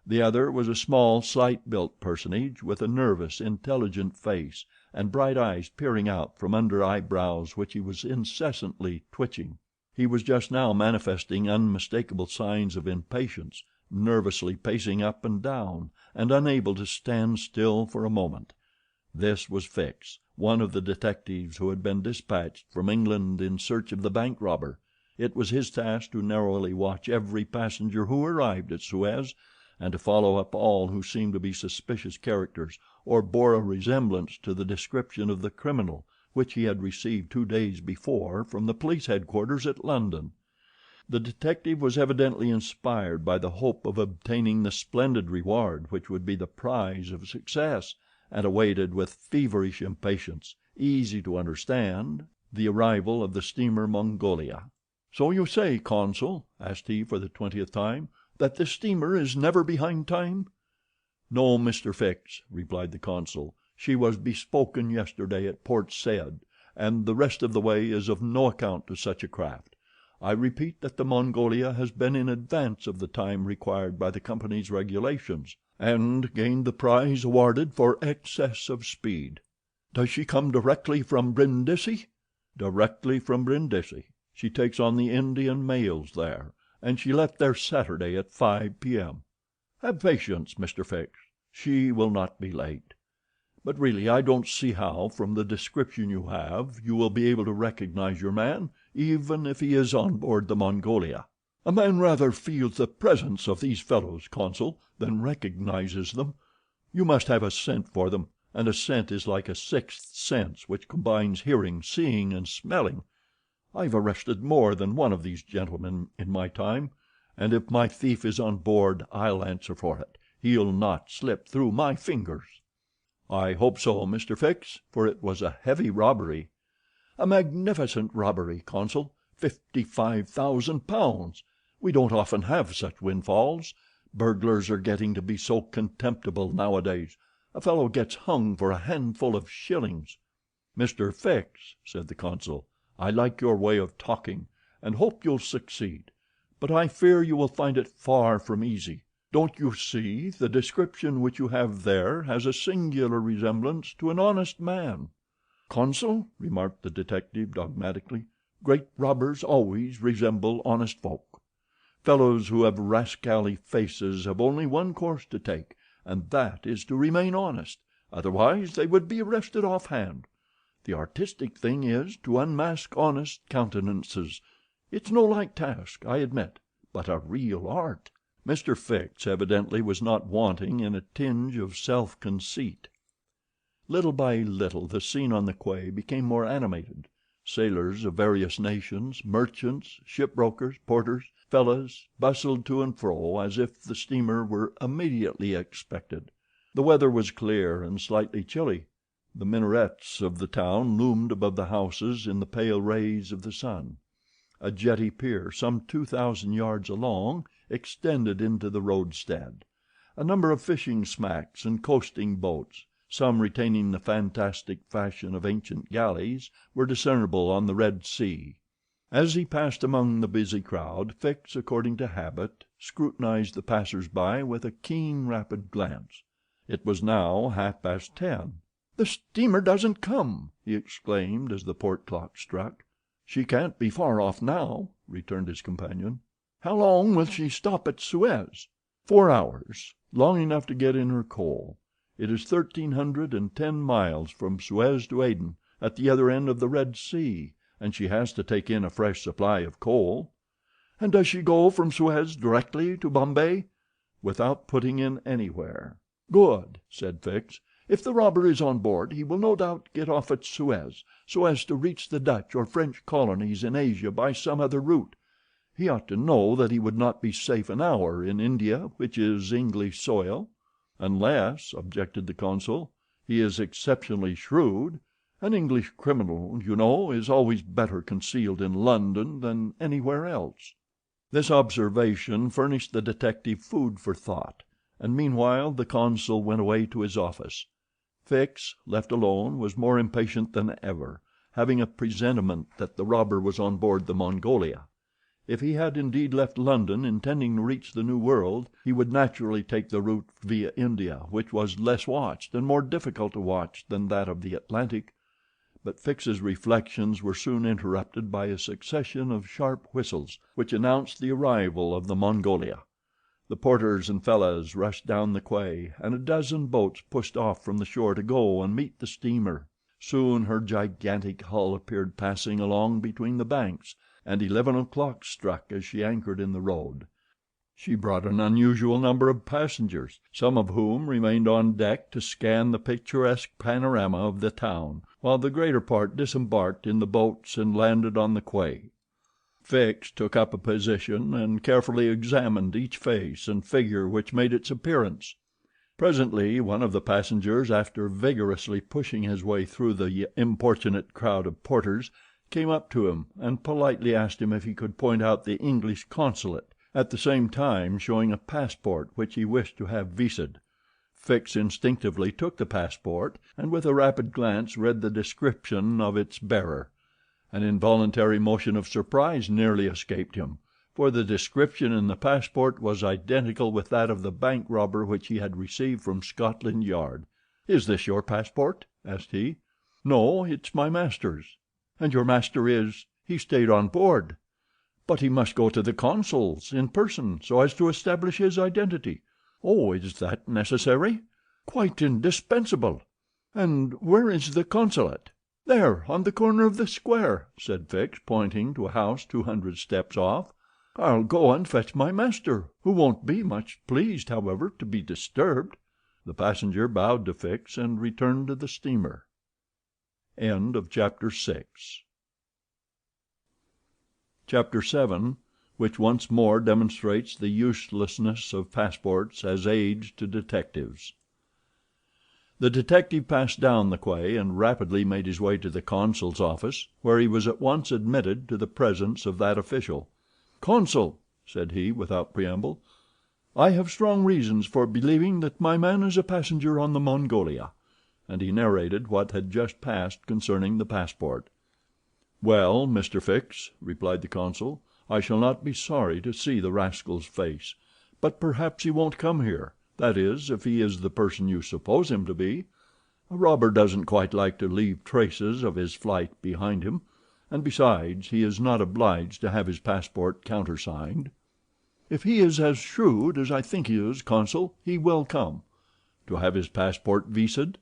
The other was a small, slight built personage with a nervous, intelligent face and bright eyes peering out from under eyebrows which he was incessantly twitching. He was just now manifesting unmistakable signs of impatience, nervously pacing up and down, and unable to stand still for a moment. This was Fix, one of the detectives who had been dispatched from England in search of the bank robber. It was his task to narrowly watch every passenger who arrived at Suez, and to follow up all who seemed to be suspicious characters or bore a resemblance to the description of the criminal which he had received 2 days before from the police headquarters at London. The detective was evidently inspired by the hope of obtaining the splendid reward which would be the prize of success, and awaited with feverish impatience, easy to understand, the arrival of the steamer Mongolia. "So you say, Consul," asked he for the 20th time, "that this steamer is never behind time?" "No, Mr. Fix," replied the consul. "She was bespoken yesterday at Port Said, and the rest of the way is of no account to such a craft. I repeat that the Mongolia has been in advance of the time required by the company's regulations, and gained the prize awarded for excess of speed." "Does she come directly from Brindisi?" "Directly from Brindisi. She takes on the Indian mails there, and she left there Saturday at 5 p.m. Have patience, Mr. Fix. She will not be late. But really I don't see how, from the description you have, you will be able to recognize your man, even if he is on board the Mongolia." "A man rather feels the presence of these fellows, Consul, than recognizes them. You must have a scent for them, and a scent is like a sixth sense which combines hearing, seeing, and smelling. I've arrested more than one of these gentlemen in my time, and if my thief is on board I'll answer for it, he'll not slip through my fingers." "I hope so, Mr. Fix, for it was a heavy robbery." "A magnificent robbery, Consul. £55,000. We don't often have such windfalls. Burglars are getting to be so contemptible nowadays. A fellow gets hung for a handful of shillings." "Mr. Fix," said the consul, "I like your way of talking, and hope you'll succeed; but I fear you will find it far from easy. Don't you see, the description which you have there has a singular resemblance to an honest man." "Consul," remarked the detective dogmatically, "great robbers always resemble honest folk. Fellows who have rascally faces have only one course to take, and that is to remain honest, otherwise they would be arrested offhand. The artistic thing is to unmask honest countenances. It's no light task, I admit, but a real art." Mr. Fix evidently was not wanting in a tinge of self-conceit. Little by little the scene on the quay became more animated. Sailors of various nations, merchants, shipbrokers, porters, fellahs, bustled to and fro as if the steamer were immediately expected. The weather was clear and slightly chilly. The minarets of the town loomed above the houses in the pale rays of the sun. A jetty pier, some 2,000 yards along, extended into the roadstead. A number of fishing smacks and coasting boats, some retaining the fantastic fashion of ancient galleys, were discernible on the Red Sea. As he passed among the busy crowd, Fix, according to habit, scrutinized the passers-by with a keen, rapid glance. It was now 10:30. "The steamer doesn't come," he exclaimed as the port clock struck. "She can't be far off now," returned his companion. "How long will she stop at Suez?" "4 hours, long enough to get in her coal. It is 1,310 miles from Suez to Aden, at the other end of the Red Sea, and she has to take in a fresh supply of coal." "And does she go from Suez directly to Bombay?" "Without putting in anywhere." "Good," said Fix. "If the robber is on board he will no doubt get off at Suez, so as to reach the Dutch or French colonies in Asia by some other route. He ought to know that he would not be safe an hour in India, which is English soil." "Unless," objected the consul, "he is exceptionally shrewd. An English criminal, you know, is always better concealed in London than anywhere else." This observation furnished the detective food for thought, and meanwhile the consul went away to his office. Fix, left alone, was more impatient than ever, having a presentiment that the robber was on board the Mongolia. If he had indeed left London intending to reach the New World, he would naturally take the route via India, which was less watched and more difficult to watch than that of the Atlantic. But Fix's reflections were soon interrupted by a succession of sharp whistles, which announced the arrival of the Mongolia. The porters and fellahs rushed down the quay, and a dozen boats pushed off from the shore to go and meet the steamer. Soon her gigantic hull appeared passing along between the banks, and 11 o'clock struck as she anchored in the road. She brought an unusual number of passengers, some of whom remained on deck to scan the picturesque panorama of the town, while the greater part disembarked in the boats and landed on the quay. Fix took up a position and carefully examined each face and figure which made its appearance. Presently one of the passengers, after vigorously pushing his way through the importunate crowd of porters, came up to him and politely asked him if he could point out the English consulate, at the same time showing a passport which he wished to have viséd. Fix instinctively took the passport, and with a rapid glance read the description of its bearer. An involuntary motion of surprise nearly escaped him, for the description in the passport was identical with that of the bank robber which he had received from Scotland Yard. "Is this your passport?" asked he. "No, it's my master's." "And your master is—" "He stayed on board." "But he must go to the consul's in person, so as to establish his identity." "Oh, is that necessary?" "Quite indispensable." "And where is the consulate?" "There, on the corner of the square," said Fix, pointing to a house 200 steps off. "I'll go and fetch my master, who won't be much pleased, however, to be disturbed." The passenger bowed to Fix and returned to the steamer. Chapter 7, which once more demonstrates the uselessness of passports as aids to detectives. The detective passed down the quay and rapidly made his way to the consul's office, where he was at once admitted to the presence of that official. "Consul," said he, without preamble, "I have strong reasons for believing that my man is a passenger on the Mongolia," and he narrated what had just passed concerning the passport. "Well, Mr. Fix," replied the consul, "I shall not be sorry to see the rascal's face; but perhaps he won't come here—that is, if he is the person you suppose him to be. A robber doesn't quite like to leave traces of his flight behind him, and besides, he is not obliged to have his passport countersigned." "If he is as shrewd as I think he is, consul, he will come." "To have his passport viséd?"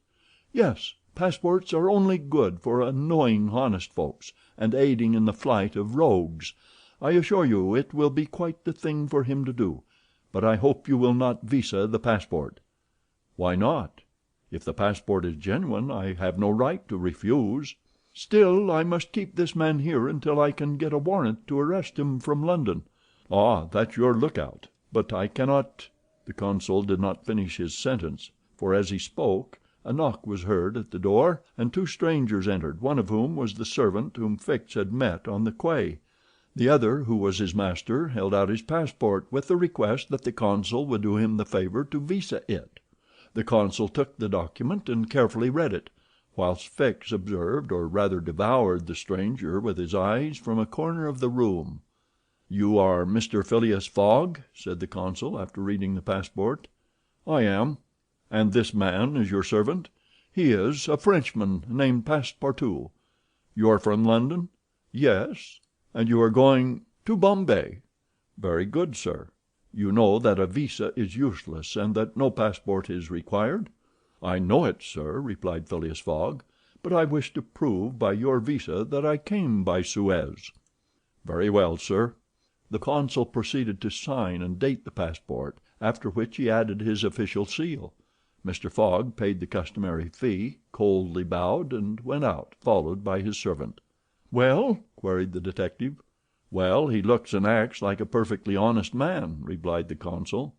"Yes. Passports are only good for annoying honest folks, and aiding in the flight of rogues. I assure you it will be quite the thing for him to do, but I hope you will not visa the passport." "Why not? If the passport is genuine I have no right to refuse." "Still, I must keep this man here until I can get a warrant to arrest him from London." "Ah, that's your lookout. But I cannot—" The consul did not finish his sentence, for as he spoke a knock was heard at the door, and two strangers entered, one of whom was the servant whom Fix had met on the quay. The other, who was his master, held out his passport with the request that the consul would do him the favor to visa it. The consul took the document and carefully read it, whilst Fix observed, or rather devoured, the stranger with his eyes from a corner of the room. "You are Mr. Phileas Fogg?" said the consul, after reading the passport. "I am." "And this man is your servant?" "He is a Frenchman named Passepartout." "You are from London?" "Yes." "And you are going—" "To Bombay." "Very good, sir. You know that a visa is useless, and that no passport is required?" "I know it, sir," replied Phileas Fogg, "but I wish to prove by your visa that I came by Suez." "Very well, sir." The consul proceeded to sign and date the passport, after which he added his official seal. Mr. Fogg paid the customary fee, coldly bowed, and went out, followed by his servant. "Well?" queried the detective. "Well, he looks and acts like a perfectly honest man," replied the consul.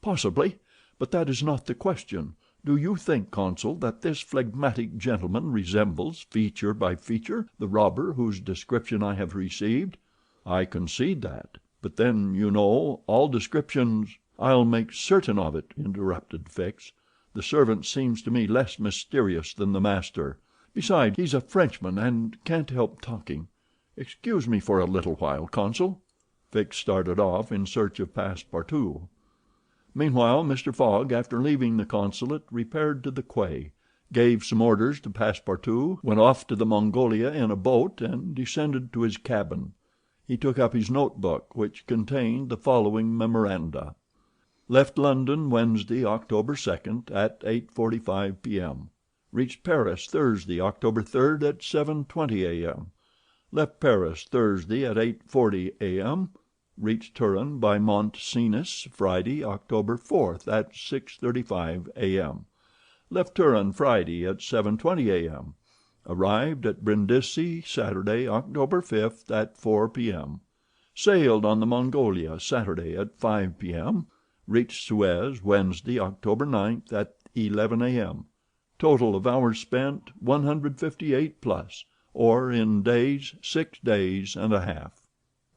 "Possibly, but that is not the question. Do you think, consul, that this phlegmatic gentleman resembles, feature by feature, the robber whose description I have received?" "I concede that; but then, you know, all descriptions—" "I'll make certain of it," interrupted Fix. "The servant seems to me less mysterious than the master. Besides, he's a Frenchman and can't help talking. Excuse me for a little while, consul." Fix started off in search of Passepartout. Meanwhile, Mr. Fogg, after leaving the consulate, repaired to the quay, gave some orders to Passepartout, went off to the Mongolia in a boat, and descended to his cabin. He took up his notebook, which contained the following memoranda: Left London Wednesday, October 2nd, at 8:45 p.m. Reached Paris Thursday, October 3rd, at 7:20 a.m. Left Paris Thursday at 8:40 a.m. Reached Turin by Mont Cenis Friday, October 4th, at 6:35 a.m. Left Turin Friday at 7:20 a.m. Arrived at Brindisi Saturday, October 5th, at 4 p.m. Sailed on the Mongolia Saturday at 5 p.m. Reached Suez Wednesday, October 9th, at 11 a.m. Total of hours spent 158 plus, or in days 6 days and a half.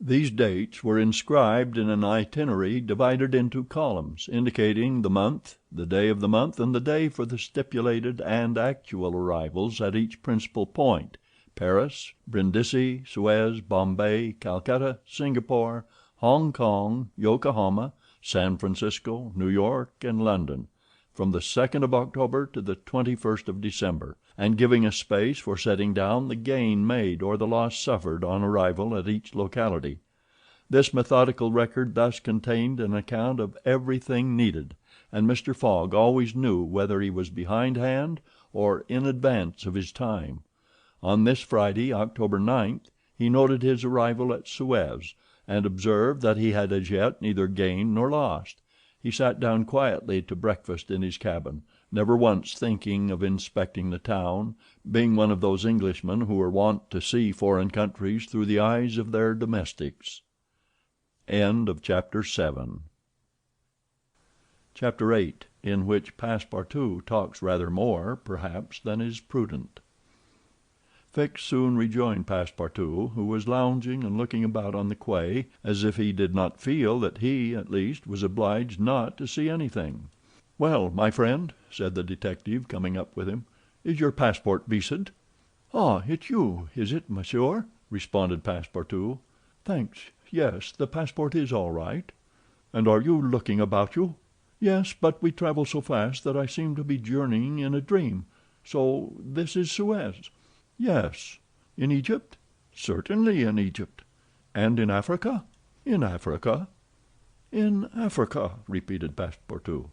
These dates were inscribed in an itinerary divided into columns, indicating the month, the day of the month, and the day for the stipulated and actual arrivals at each principal point—Paris, Brindisi, Suez, Bombay, Calcutta, Singapore, Hong Kong, Yokohama, San Francisco, New York, and London, from the 2nd of October to the 21st of December, and giving a space for setting down the gain made or the loss suffered on arrival at each locality. This methodical record thus contained an account of everything needed, and Mr. Fogg always knew whether he was behindhand or in advance of his time. On this Friday, October 9th, he noted his arrival at Suez, and observed that he had as yet neither gained nor lost. He sat down quietly to breakfast in his cabin, never once thinking of inspecting the town, being one of those Englishmen who are wont to see foreign countries through the eyes of their domestics. Chapter 8, in which Passepartout talks rather more, perhaps, than is prudent. Fix soon rejoined Passepartout, who was lounging and looking about on the quay, as if he did not feel that he, at least, was obliged not to see anything. "Well, my friend," said the detective, coming up with him, "is your passport vised?" "Ah, it's you, is it, monsieur?" responded Passepartout. "Thanks, yes, the passport is all right." "And are you looking about you?" "Yes, but we travel so fast that I seem to be journeying in a dream. So this is Suez?" "Yes." "In Egypt?" "Certainly in Egypt." "And in Africa?" "In Africa." "In Africa," repeated Passepartout.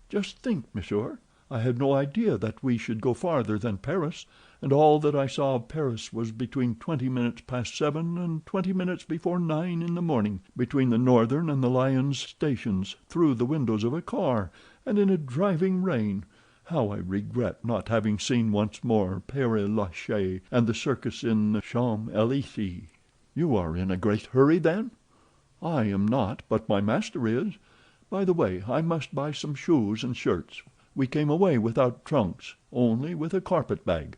"Just think, monsieur, I had no idea that we should go farther than Paris, and all that I saw of Paris was between 20 minutes past 7 and 20 minutes before 9 in the morning, between the Northern and the Lyons stations, through the windows of a car, and in a driving rain. How I regret not having seen once more Pere Lachaise and the circus in the Champs Elysees." "You are in a great hurry, then?" "I am not, but my master is. By the way, I must buy some shoes and shirts. We came away without trunks, only with a carpet bag."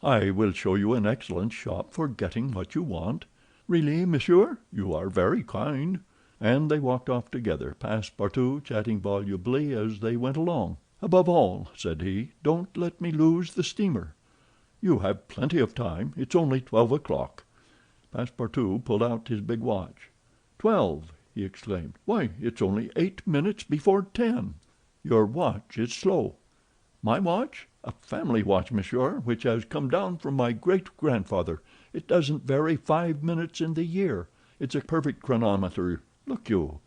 "I will show you an excellent shop for getting what you want." "Really, monsieur? You are very kind." And they walked off together, Passepartout chatting volubly as they went along. "Above all," said he, "don't let me lose the steamer." "You have plenty of time. It's only 12 o'clock." Passepartout pulled out his big watch. "12!" he exclaimed. "Why, it's only 8 minutes before 10." "Your watch is slow." "My watch? A family watch, monsieur, which has come down from my great-grandfather. It doesn't vary 5 minutes in the year. It's a perfect chronometer. Look you."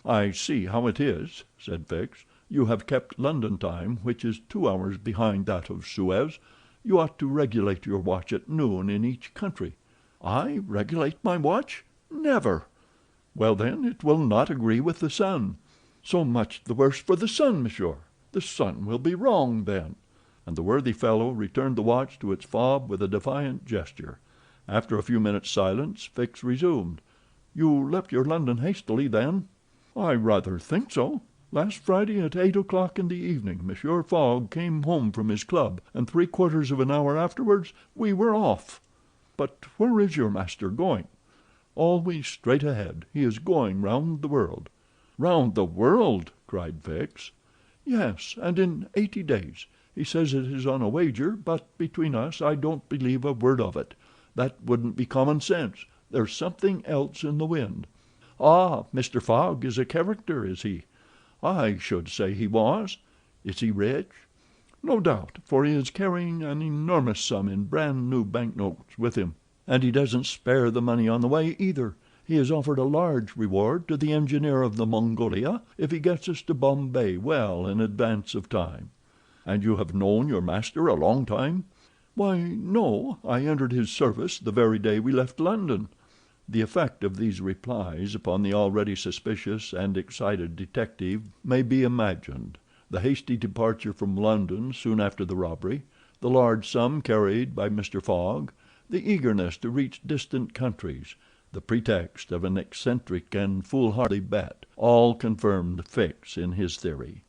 "I see how it is," said Fix. "You have kept London time, which is 2 hours behind that of Suez. You ought to regulate your watch at noon in each country." "I regulate my watch? Never." "Well, then, it will not agree with the sun." "So much the worse for the sun, monsieur. The sun will be wrong, then." And the worthy fellow returned the watch to its fob with a defiant gesture. After a few minutes' silence, Fix resumed. "You left your London hastily, then?" "I rather think so. Last Friday at 8 o'clock in the evening Monsieur Fogg came home from his club, and 3/4 of an hour afterwards we were off." "But where is your master going?" "Always straight ahead. He is going round the world." "Round the world!" cried Fix. "Yes, and in 80 days. He says it is on a wager, but between us I don't believe a word of it. That wouldn't be common sense. There's something else in the wind. "Ah, Mr. Fogg is a character, is he?" "I should say he was." "Is he rich?" "No doubt, for he is carrying an enormous sum in brand new banknotes with him. And he doesn't spare the money on the way, either. He has offered a large reward to the engineer of the Mongolia if he gets us to Bombay well in advance of time." "And you have known your master a long time?" "Why, no. I entered his service the very day we left London." The effect of these replies upon the already suspicious and excited detective may be imagined. The hasty departure from London soon after the robbery, the large sum carried by Mr. Fogg, the eagerness to reach distant countries, the pretext of an eccentric and foolhardy bet, all confirmed Fix in his theory.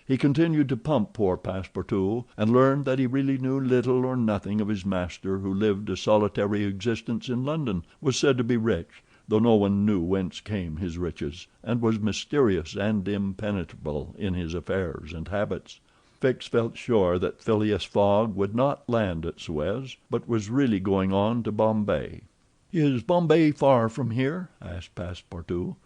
He continued to pump poor Passepartout, and learned that he really knew little or nothing of his master, who lived a solitary existence in London, was said to be rich, though no one knew whence came his riches, and was mysterious and impenetrable in his affairs and habits. Fix felt sure that Phileas Fogg would not land at Suez, but was really going on to Bombay. "Is Bombay far from here?" asked Passepartout.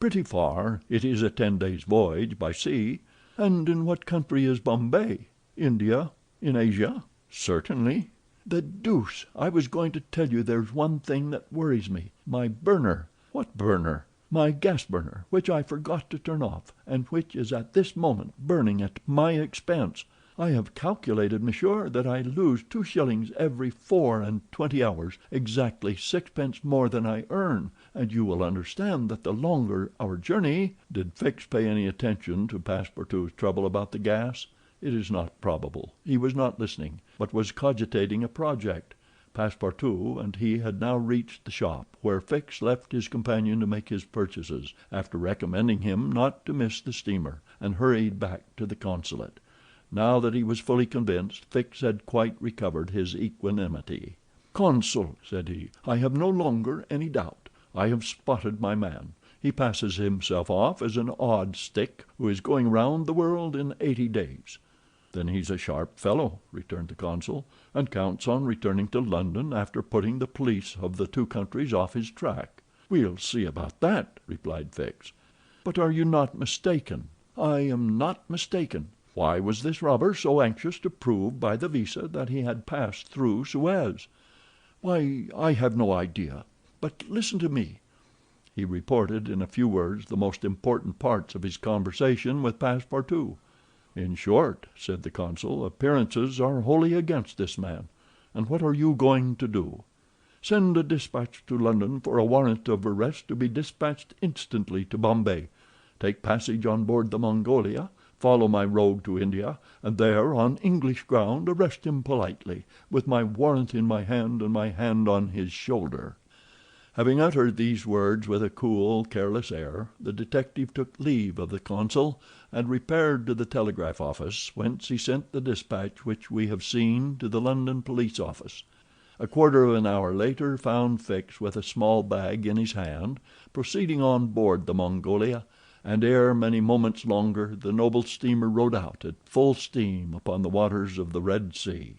"Pretty far. It is a 10 days' voyage by sea." "And in what country is Bombay? India? In Asia?" "Certainly." "The deuce! I was going to tell you there's one thing that worries me. My burner." "What burner?" "My gas burner, which I forgot to turn off, and which is at this moment burning at my expense. I have calculated, monsieur, that I lose 2 shillings every 24 hours, exactly 6 pence more than I earn, and you will understand that the longer our journey—" Did Fix pay any attention to Passepartout's trouble about the gas? It is not probable. He was not listening, but was cogitating a project. Passepartout and he had now reached the shop, where Fix left his companion to make his purchases, after recommending him not to miss the steamer, and hurried back to the consulate. Now that he was fully convinced, Fix had quite recovered his equanimity. "Consul," said he, "I have no longer any doubt. I have spotted my man. He passes himself off as an odd stick who is going round the world in 80 days." "Then he's a sharp fellow," returned the consul, "and counts on returning to London after putting the police of the 2 countries off his track." "We'll see about that," replied Fix. "But are you not mistaken?" "I am not mistaken. Why was this robber so anxious to prove by the visa that he had passed through Suez?" "Why, I have no idea. But listen to me." He reported in a few words the most important parts of his conversation with Passepartout. "In short," said the consul, "appearances are wholly against this man. And what are you going to do?" "Send a dispatch to London for a warrant of arrest to be dispatched instantly to Bombay. Take passage on board the Mongolia, follow my rogue to India, and there, on English ground, arrest him politely, with my warrant in my hand and my hand on his shoulder." Having uttered these words with a cool, careless air, the detective took leave of the consul, and repaired to the telegraph office, whence he sent the dispatch which we have seen to the London police office. A quarter of an hour later found Fix with a small bag in his hand, proceeding on board the Mongolia, and ere many moments longer the noble steamer rode out at full steam upon the waters of the Red Sea.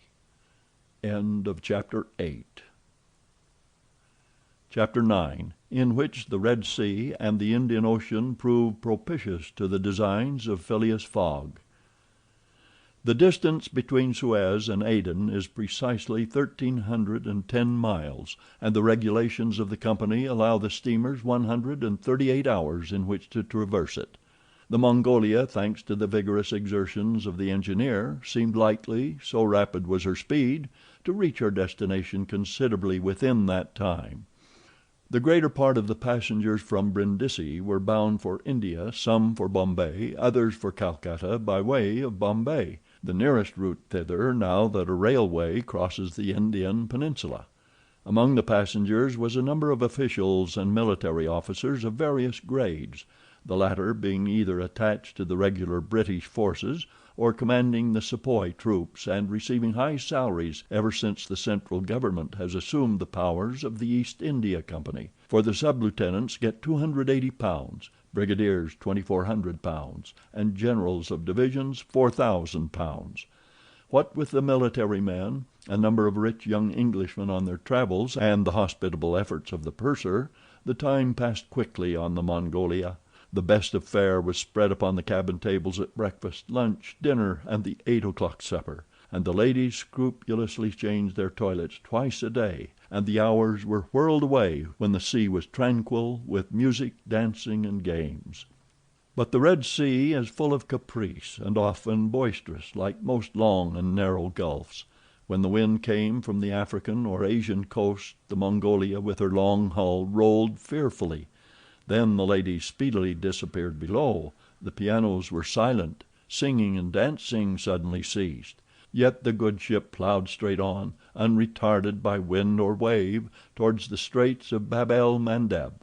Chapter 9, in which the Red Sea and the Indian Ocean prove propitious to the designs of Phileas Fogg. The distance between Suez and Aden is precisely 1,310 miles, and the regulations of the company allow the steamers 138 hours in which to traverse it. The Mongolia, thanks to the vigorous exertions of the engineer, seemed likely, so rapid was her speed, to reach her destination considerably within that time. The greater part of the passengers from Brindisi were bound for India, some for Bombay, others for Calcutta by way of Bombay, the nearest route thither now that a railway crosses the Indian peninsula. Among the passengers was a number of officials and military officers of various grades, the latter being either attached to the regular British forces or commanding the Sepoy troops and receiving high salaries ever since the central government has assumed the powers of the East India Company, for the sub-lieutenants get £280, brigadiers £2,400, and generals of divisions £4,000. What with the military men, a number of rich young Englishmen on their travels, and the hospitable efforts of the purser, The time passed quickly on the Mongolia. The best of fare was spread upon the cabin tables at breakfast, lunch, dinner, and the 8 o'clock supper, and the ladies scrupulously changed their toilets twice a day, and the hours were whirled away when the sea was tranquil with music, dancing, and games. But the Red Sea is full of caprice, and often boisterous, like most long and narrow gulfs. When the wind came from the African or Asian coast, the Mongolia with her long hull rolled fearfully. Then the ladies speedily disappeared below, the pianos were silent, singing and dancing suddenly ceased. Yet the good ship plowed straight on, unretarded by wind or wave, towards the straits of Bab el Mandeb.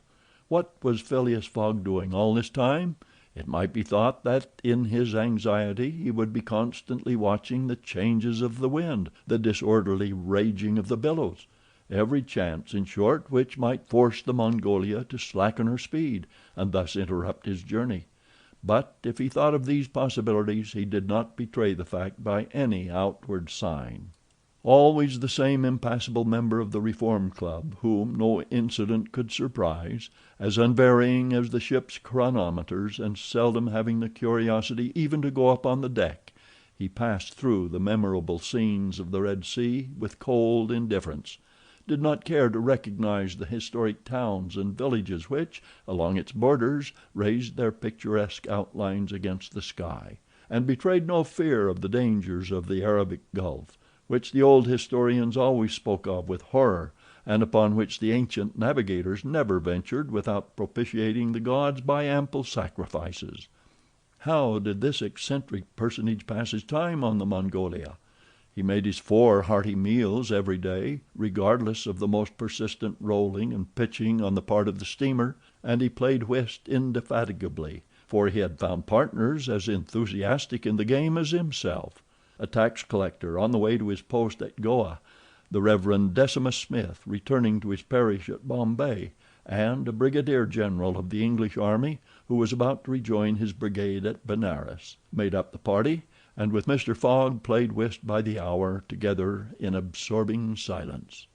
What was Phileas Fogg doing all this time? It might be thought that in his anxiety he would be constantly watching the changes of the wind, the disorderly raging of the billows, every chance, in short, which might force the Mongolia to slacken her speed, and thus interrupt his journey. But if he thought of these possibilities, he did not betray the fact by any outward sign. Always the same impassible member of the Reform Club, whom no incident could surprise, as unvarying as the ship's chronometers, and seldom having the curiosity even to go up on the deck, he passed through the memorable scenes of the Red Sea with cold indifference, did not care to recognize the historic towns and villages which, along its borders, raised their picturesque outlines against the sky, and betrayed no fear of the dangers of the Arabic Gulf, which the old historians always spoke of with horror, and upon which the ancient navigators never ventured without propitiating the gods by ample sacrifices. How did this eccentric personage pass his time on the Mongolia? He made his 4 hearty meals every day, regardless of the most persistent rolling and pitching on the part of the steamer, and he played whist indefatigably, for he had found partners as enthusiastic in the game as himself. A tax collector on the way to his post at Goa, the Reverend Decimus Smith returning to his parish at Bombay, and a brigadier general of the English army, who was about to rejoin his brigade at Benares, made up the party, and with Mr. Fogg played whist by the hour together in absorbing silence.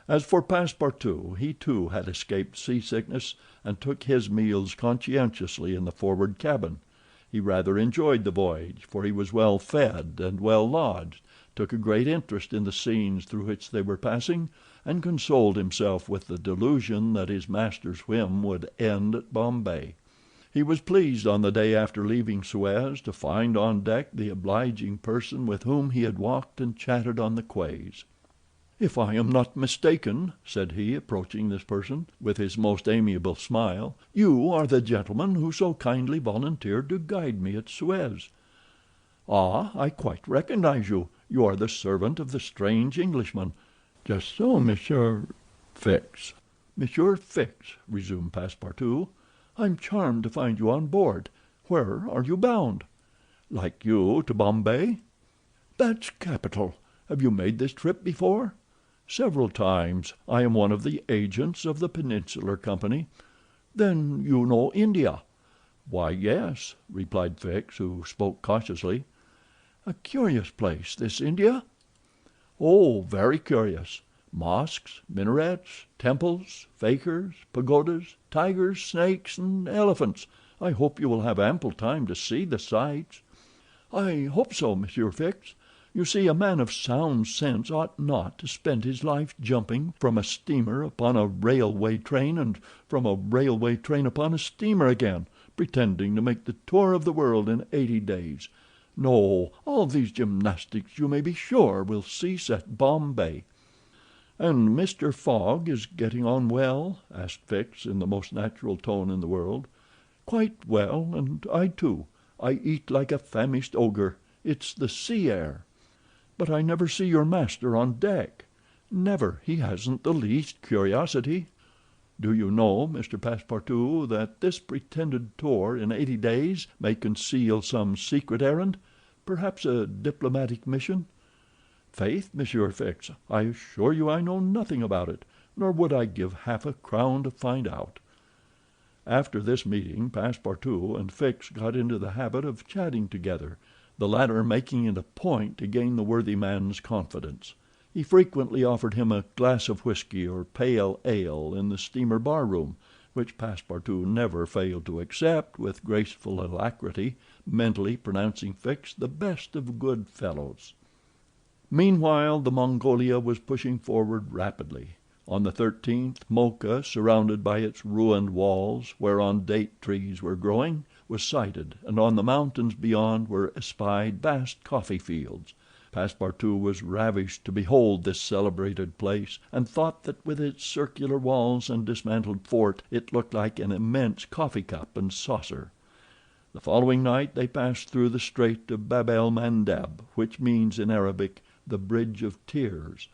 As for Passepartout, he too had escaped seasickness, and took his meals conscientiously in the forward cabin. He rather enjoyed the voyage, for he was well fed and well lodged, took a great interest in the scenes through which they were passing, and consoled himself with the delusion that his master's whim would end at Bombay. He was pleased on the day after leaving Suez to find on deck the obliging person with whom he had walked and chatted on the quays. "If I am not mistaken," said he, approaching this person, with his most amiable smile, "you are the gentleman who so kindly volunteered to guide me at Suez." "Ah, I quite recognize you. You are the servant of the strange Englishman." "Just so, Monsieur Fix." "Monsieur Fix," resumed Passepartout, "I'm charmed to find you on board. Where are you bound?" "Like you, to Bombay." "That's capital. Have you made this trip before?" "Several times. I am one of the agents of the Peninsular Company." "Then you know India?" "Why, yes," replied Fix, who spoke cautiously. "A curious place, this India." "Oh, very curious. Mosques, minarets, temples, fakirs, pagodas, tigers, snakes, and elephants. I hope you will have ample time to see the sights." "I hope so, Monsieur Fix. You see, a man of sound sense ought not to spend his life jumping from a steamer upon a railway train, and from a railway train upon a steamer again, pretending to make the tour of the world in 80 days. No, all these gymnastics, you may be sure, will cease at Bombay." "And Mr. Fogg is getting on well?" asked Fix, in the most natural tone in the world. "Quite well, and I too. I eat like a famished ogre. It's the sea air." "But I never see your master on deck." "Never. He hasn't the least curiosity." "Do you know, Mr. Passepartout, that this pretended tour in 80 days may conceal some secret errand? Perhaps a diplomatic mission?" "Faith, Monsieur Fix, I assure you I know nothing about it, nor would I give half a crown to find out." After this meeting Passepartout and Fix got into the habit of chatting together, the latter making it a point to gain the worthy man's confidence. He frequently offered him a glass of whisky or pale ale in the steamer bar-room, which Passepartout never failed to accept with graceful alacrity, mentally pronouncing Fix the best of good fellows. Meanwhile the Mongolia was pushing forward rapidly. On the 13th, Mocha, surrounded by its ruined walls, whereon date trees were growing, was sighted, and on the mountains beyond were espied vast coffee fields. Passepartout was ravished to behold this celebrated place, and thought that with its circular walls and dismantled fort it looked like an immense coffee cup and saucer. The following night they passed through the Strait of Bab el Mandeb, which means in Arabic the Bridge of Tears,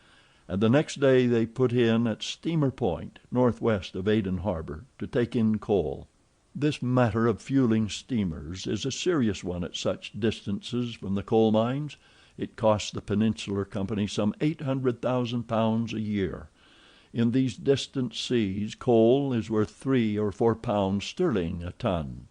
and the next day they put in at Steamer Point, northwest of Aden Harbor, to take in coal. This matter of fueling steamers is a serious one at such distances from the coal mines. It costs the Peninsular Company some £800,000 a year. In these distant seas coal is worth 3 or 4 pounds sterling a ton.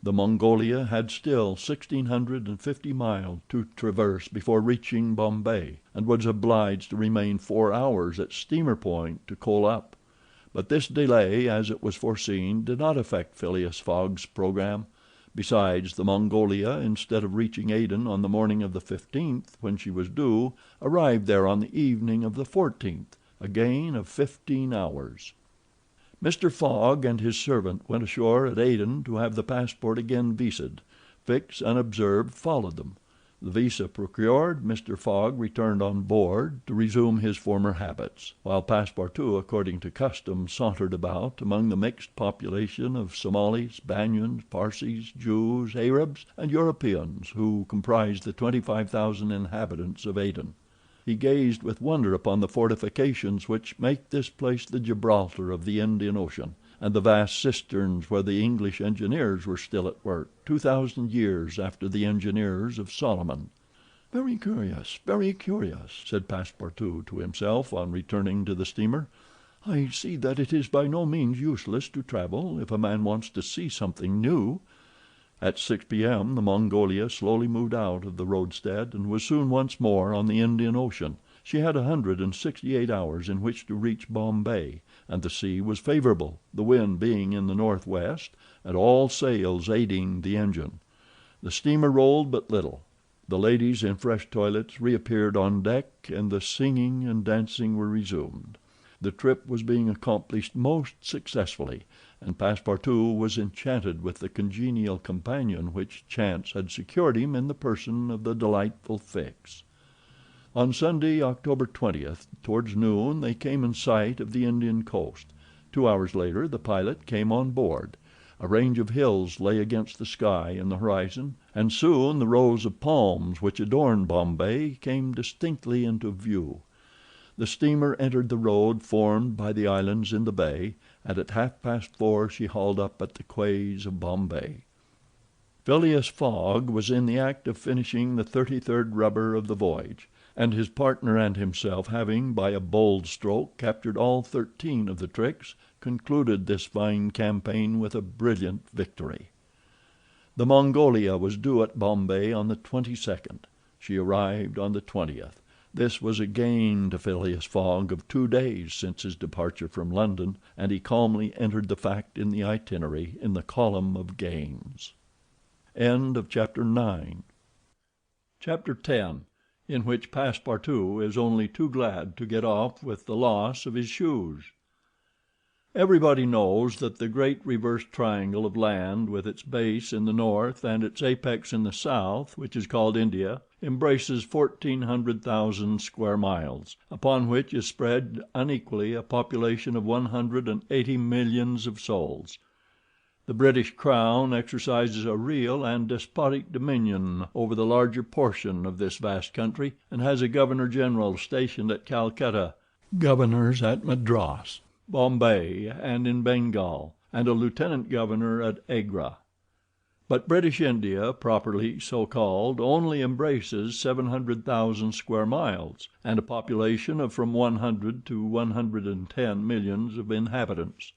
The Mongolia had still 1,650 miles to traverse before reaching Bombay, and was obliged to remain 4 hours at Steamer Point to coal up. But this delay, as it was foreseen, did not affect Phileas Fogg's program. Besides, the Mongolia, instead of reaching Aden on the morning of the 15th, when she was due, arrived there on the evening of the 14th, a gain of 15 hours. Mr. Fogg and his servant went ashore at Aden to have the passport again visaed. Fix, unobserved, followed them. The visa procured, Mr. Fogg returned on board to resume his former habits, while Passepartout, according to custom, sauntered about among the mixed population of Somalis, Banyans, Parsees, Jews, Arabs, and Europeans who comprised the 25,000 inhabitants of Aden. He gazed with wonder upon the fortifications which make this place the Gibraltar of the Indian Ocean, and the vast cisterns where the English engineers were still at work, 2,000 years after the engineers of Solomon. "Very curious, very curious," said Passepartout to himself on returning to the steamer. "I see that it is by no means useless to travel if a man wants to see something new." At 6 p.m. the Mongolia slowly moved out of the roadstead and was soon once more on the Indian Ocean. She had 168 hours in which to reach Bombay, and the sea was favorable, the wind being in the northwest, and all sails aiding the engine. The steamer rolled but little. The ladies in fresh toilets reappeared on deck, and the singing and dancing were resumed. The trip was being accomplished most successfully, and Passepartout was enchanted with the congenial companion which chance had secured him in the person of the delightful Fix. On Sunday, October 20th, towards noon, they came in sight of the Indian coast. 2 hours later the pilot came on board. A range of hills lay against the sky in the horizon, and soon the rows of palms which adorned Bombay came distinctly into view. The steamer entered the road formed by the islands in the bay, and at 4:30 she hauled up at the quays of Bombay. Phileas Fogg was in the act of finishing the 33rd rubber of the voyage, and his partner and himself having, by a bold stroke, captured all 13 of the tricks, concluded this fine campaign with a brilliant victory. The Mongolia was due at Bombay on the 22nd. She arrived on the 20th. This was a gain to Phileas Fogg of 2 days since his departure from London, and he calmly entered the fact in the itinerary in the column of gains. Chapter 10, in which Passepartout is only too glad to get off with the loss of his shoes. Everybody knows that the great reverse triangle of land, with its base in the north and its apex in the south, which is called India, embraces 1,400,000 square miles, upon which is spread unequally a population of 180 millions of souls. The British Crown exercises a real and despotic dominion over the larger portion of this vast country, and has a Governor-General stationed at Calcutta, governors at Madras, Bombay, and in Bengal, and a Lieutenant Governor at Agra. But British India, properly so called, only embraces 700,000 square miles, and a population of from 100 to 110 millions of inhabitants.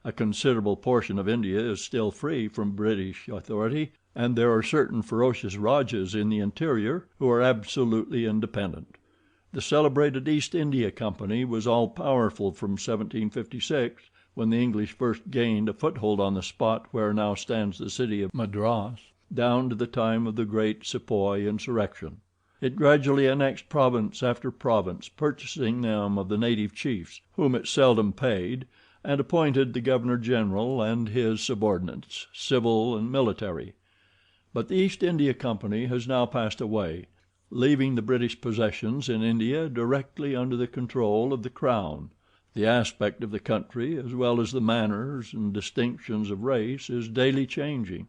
A considerable portion of India is still free from British authority, and there are certain ferocious Rajas in the interior who are absolutely independent. The celebrated East India Company was all powerful from 1756, when the English first gained a foothold on the spot where now stands the city of Madras, down to the time of the great Sepoy insurrection. It gradually annexed province after province, purchasing them of the native chiefs, whom it seldom paid, and appointed the Governor General and his subordinates, civil and military. But the East India Company has now passed away, leaving the British possessions in India directly under the control of the Crown. The aspect of the country, as well as the manners and distinctions of race, is daily changing.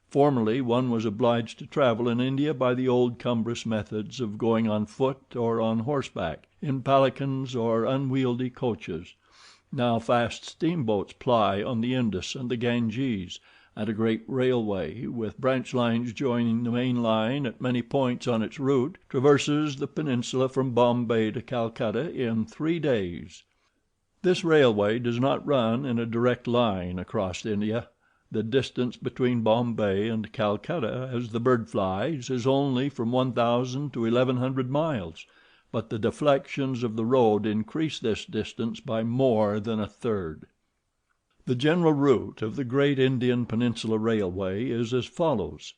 Formerly one was obliged to travel in India by the old cumbrous methods of going on foot or on horseback, in palanquins or unwieldy coaches. Now fast steamboats ply on the Indus and the Ganges, and a great railway, with branch lines joining the main line at many points on its route, traverses the peninsula from Bombay to Calcutta in 3 days. This railway does not run in a direct line across India. The distance between Bombay and Calcutta, as the bird flies, is only from 1,000 to 1,100 miles, but the deflections of the road increase this distance by more than a third. The general route of the Great Indian Peninsula Railway is as follows.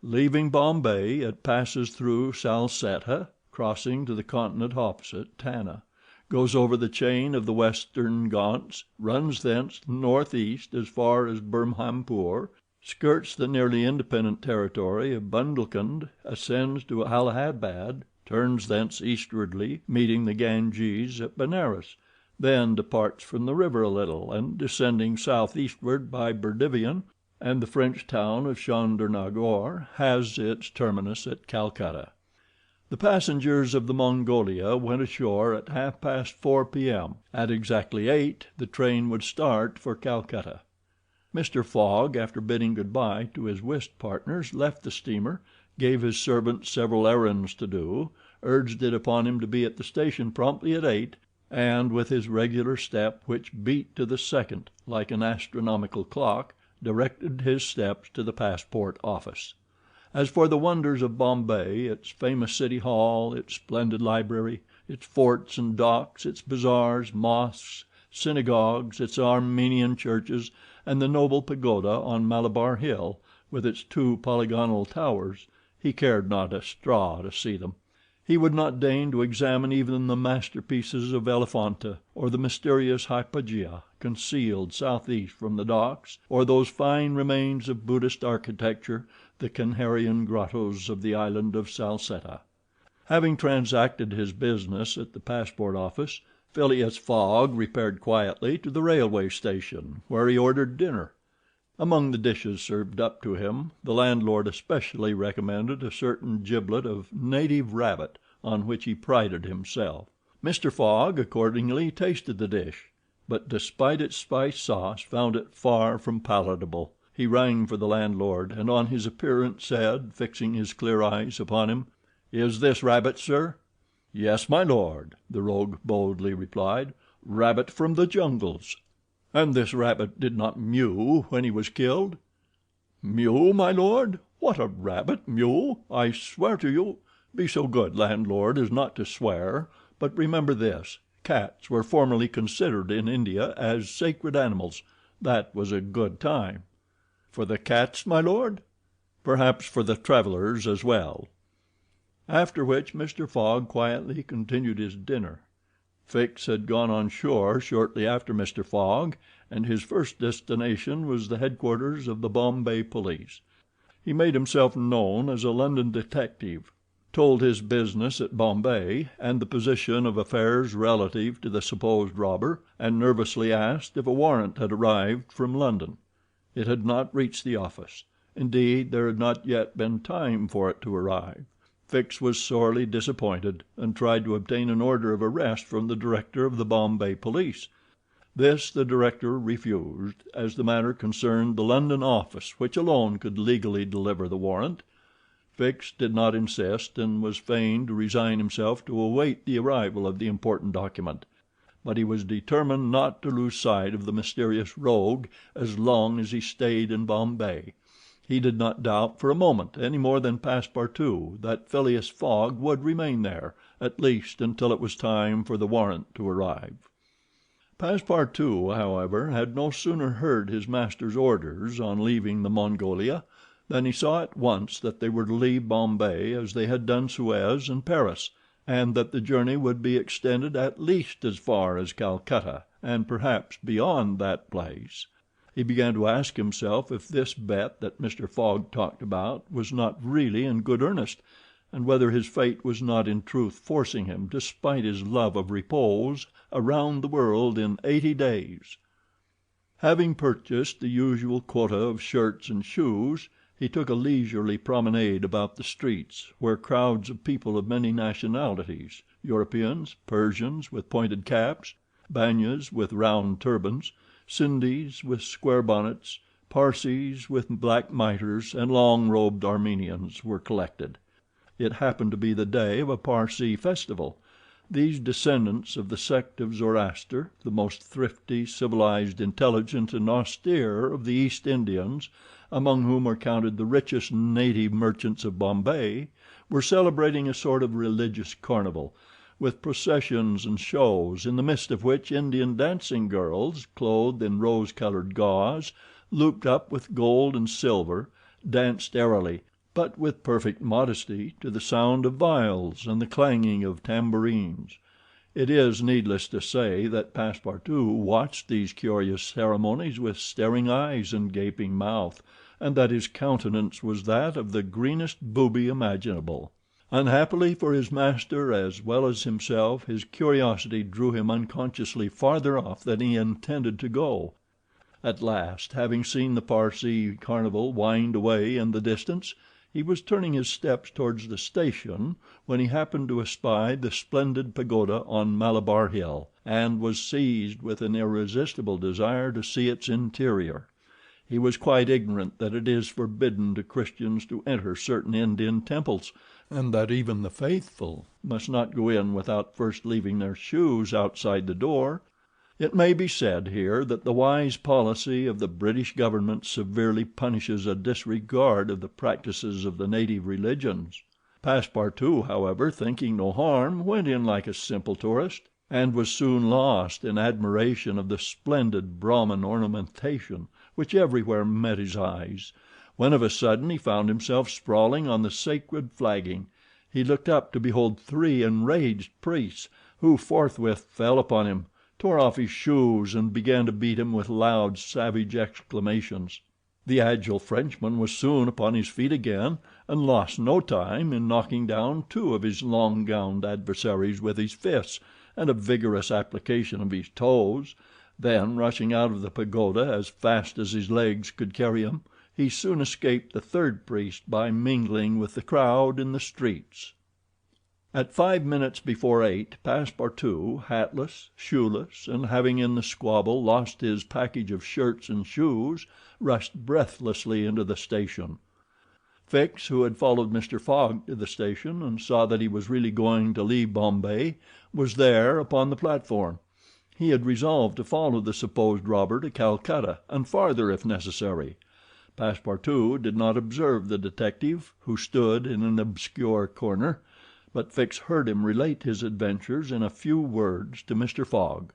Leaving Bombay, it passes through Salsetta, crossing to the continent opposite, Tanna, goes over the chain of the Western Ghauts, runs thence northeast as far as Burhampur, skirts the nearly independent territory of Bundelkund, ascends to Allahabad, turns thence eastwardly, meeting the Ganges at Benares, then departs from the river a little, and descending southeastward by Berdivian and the French town of Chandernagore, has its terminus at Calcutta. The passengers of the Mongolia went ashore at 4:30 p.m. At exactly 8 the train would start for Calcutta. Mr. Fogg, after bidding good-bye to his whist partners, left the steamer, gave his servant several errands to do, urged it upon him to be at the station promptly at 8, and with his regular step, which beat to the second like an astronomical clock, directed his steps to the passport office. As for the wonders of Bombay, its famous city hall, its splendid library, its forts and docks, its bazaars, mosques, synagogues, its Armenian churches, and the noble pagoda on Malabar Hill, with its 2 polygonal towers, he cared not a straw to see them. He would not deign to examine even the masterpieces of Elephanta, or the mysterious Hypagia, concealed southeast from the docks, or those fine remains of Buddhist architecture, the Canharian grottos of the island of Salsetta. Having transacted his business at the passport office, Phileas Fogg repaired quietly to the railway station, where he ordered dinner. Among the dishes served up to him, the landlord especially recommended a certain giblet of native rabbit, on which he prided himself. Mr. Fogg accordingly tasted the dish, but despite its spice sauce, found it far from palatable. He rang for the landlord, and on his appearance said, fixing his clear eyes upon him, "Is this rabbit, sir?" "Yes, my lord," the rogue boldly replied. "Rabbit from the jungles." "And this rabbit did not mew when he was killed?" "Mew, my lord? What a rabbit mew! I swear to you—" "Be so good, landlord, as not to swear, but remember this: cats were formerly considered in India as sacred animals. That was a good time." "For the cats, my lord?" "Perhaps for the travelers as well." After which Mr. Fogg quietly continued his dinner. Fix had gone on shore shortly after Mr. Fogg, and his first destination was the headquarters of the Bombay police. He made himself known as a London detective, told his business at Bombay, and the position of affairs relative to the supposed robber, and nervously asked if a warrant had arrived from London. It had not reached the office. Indeed, there had not yet been time for it to arrive. Fix was sorely disappointed, and tried to obtain an order of arrest from the director of the Bombay police. This the director refused, as the matter concerned the London office, which alone could legally deliver the warrant. Fix did not insist, and was fain to resign himself to await the arrival of the important document, but he was determined not to lose sight of the mysterious rogue as long as he stayed in Bombay. He did not doubt for a moment, any more than Passepartout, that Phileas Fogg would remain there, at least until it was time for the warrant to arrive. Passepartout, however, had no sooner heard his master's orders on leaving the Mongolia than he saw at once that they were to leave Bombay as they had done Suez and Paris, and that the journey would be extended at least as far as Calcutta, and perhaps beyond that place. He began to ask himself if this bet that Mr. Fogg talked about was not really in good earnest, and whether his fate was not in truth forcing him, despite his love of repose, around the world in 80 days. Having purchased the usual quota of shirts and shoes, he took a leisurely promenade about the streets, where crowds of people of many nationalities, Europeans, Persians with pointed caps, Banyas with round turbans, Sindhis with square bonnets, Parsees with black mitres, and long-robed Armenians were collected. It happened to be the day of a Parsee festival. These descendants of the sect of Zoroaster, the most thrifty, civilized, intelligent, and austere of the East Indians, among whom are counted the richest native merchants of Bombay, were celebrating a sort of religious carnival, with processions and shows, in the midst of which Indian dancing girls, clothed in rose-colored gauze, looped up with gold and silver, danced airily, but with perfect modesty, to the sound of viols and the clanging of tambourines. It is needless to say that Passepartout watched these curious ceremonies with staring eyes and gaping mouth, and that his countenance was that of the greenest booby imaginable. Unhappily for his master as well as himself, his curiosity drew him unconsciously farther off than he intended to go. At last, having seen the Parsee carnival wind away in the distance, he was turning his steps towards the station when he happened to espy the splendid pagoda on Malabar Hill, and was seized with an irresistible desire to see its interior. He was quite ignorant that it is forbidden to Christians to enter certain Indian temples, and that even the faithful must not go in without first leaving their shoes outside the door. It may be said here that the wise policy of the British government severely punishes a disregard of the practices of the native religions. Passepartout, however, thinking no harm, went in like a simple tourist, and was soon lost in admiration of the splendid Brahmin ornamentation which everywhere met his eyes, when of a sudden he found himself sprawling on the sacred flagging. He looked up to behold 3 enraged priests, who forthwith fell upon him, tore off his shoes, and began to beat him with loud, savage exclamations. The agile Frenchman was soon upon his feet again, and lost no time in knocking down 2 of his long-gowned adversaries with his fists and a vigorous application of his toes. Then, rushing out of the pagoda as fast as his legs could carry him, he soon escaped the 3rd priest by mingling with the crowd in the streets. At 5 minutes before 8, Passepartout, hatless, shoeless, and having in the squabble lost his package of shirts and shoes, rushed breathlessly into the station. Fix, who had followed Mr. Fogg to the station and saw that he was really going to leave Bombay, was there upon the platform. He had resolved to follow the supposed robber to Calcutta, and farther if necessary. Passepartout did not observe the detective, who stood in an obscure corner, but Fix heard him relate his adventures in a few words to Mr. Fogg.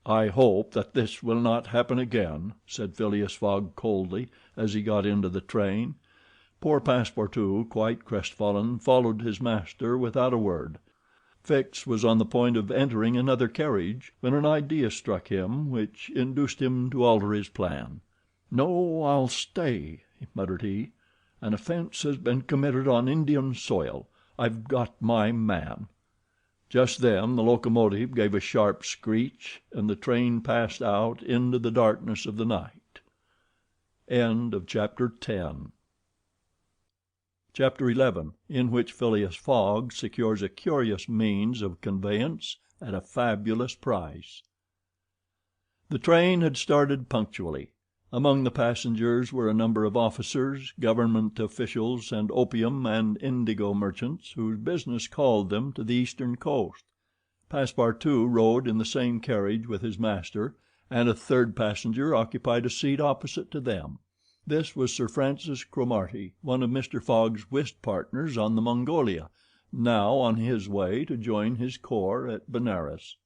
"I hope that this will not happen again," said Phileas Fogg coldly, as he got into the train. Poor Passepartout, quite crestfallen, followed his master without a word. Fix was on the point of entering another carriage when an idea struck him which induced him to alter his plan. "No, I'll stay," muttered he. "An offense has been committed on Indian soil. I've got my man." Just then the locomotive gave a sharp screech, and the train passed out into the darkness of the night. Chapter 11, in which Phileas Fogg secures a curious means of conveyance at a fabulous price. The train had started punctually. Among the passengers were a number of officers, government officials, and opium and indigo merchants whose business called them to the eastern coast. Passepartout rode in the same carriage with his master, and a 3rd passenger occupied a seat opposite to them. This was Sir Francis Cromarty, one of Mr. Fogg's whist partners on the Mongolia, now on his way to join his corps at Benares.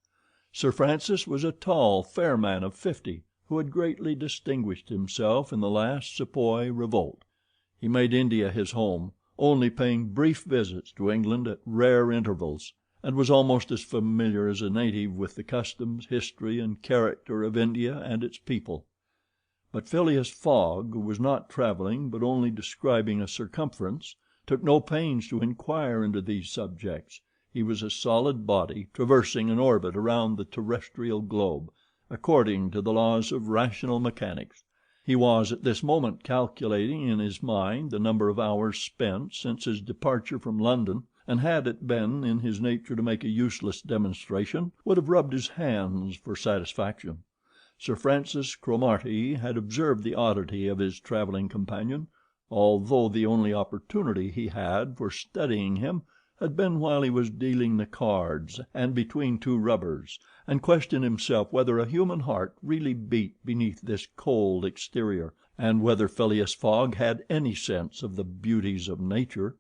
Sir Francis was a tall, fair man of 50, who had greatly distinguished himself in the last Sepoy revolt. He made India his home, only paying brief visits to England at rare intervals, and was almost as familiar as a native with the customs, history, and character of India and its people. But Phileas Fogg, who was not traveling but only describing a circumference, took no pains to inquire into these subjects. He was a solid body traversing an orbit around the terrestrial globe, according to the laws of rational mechanics. He was at this moment calculating in his mind the number of hours spent since his departure from London, and had it been in his nature to make a useless demonstration, would have rubbed his hands for satisfaction. Sir Francis Cromarty had observed the oddity of his traveling companion, although the only opportunity he had for studying him had been while he was dealing the cards and between two rubbers, and questioned himself whether a human heart really beat beneath this cold exterior, and whether Phileas Fogg had any sense of the beauties of nature.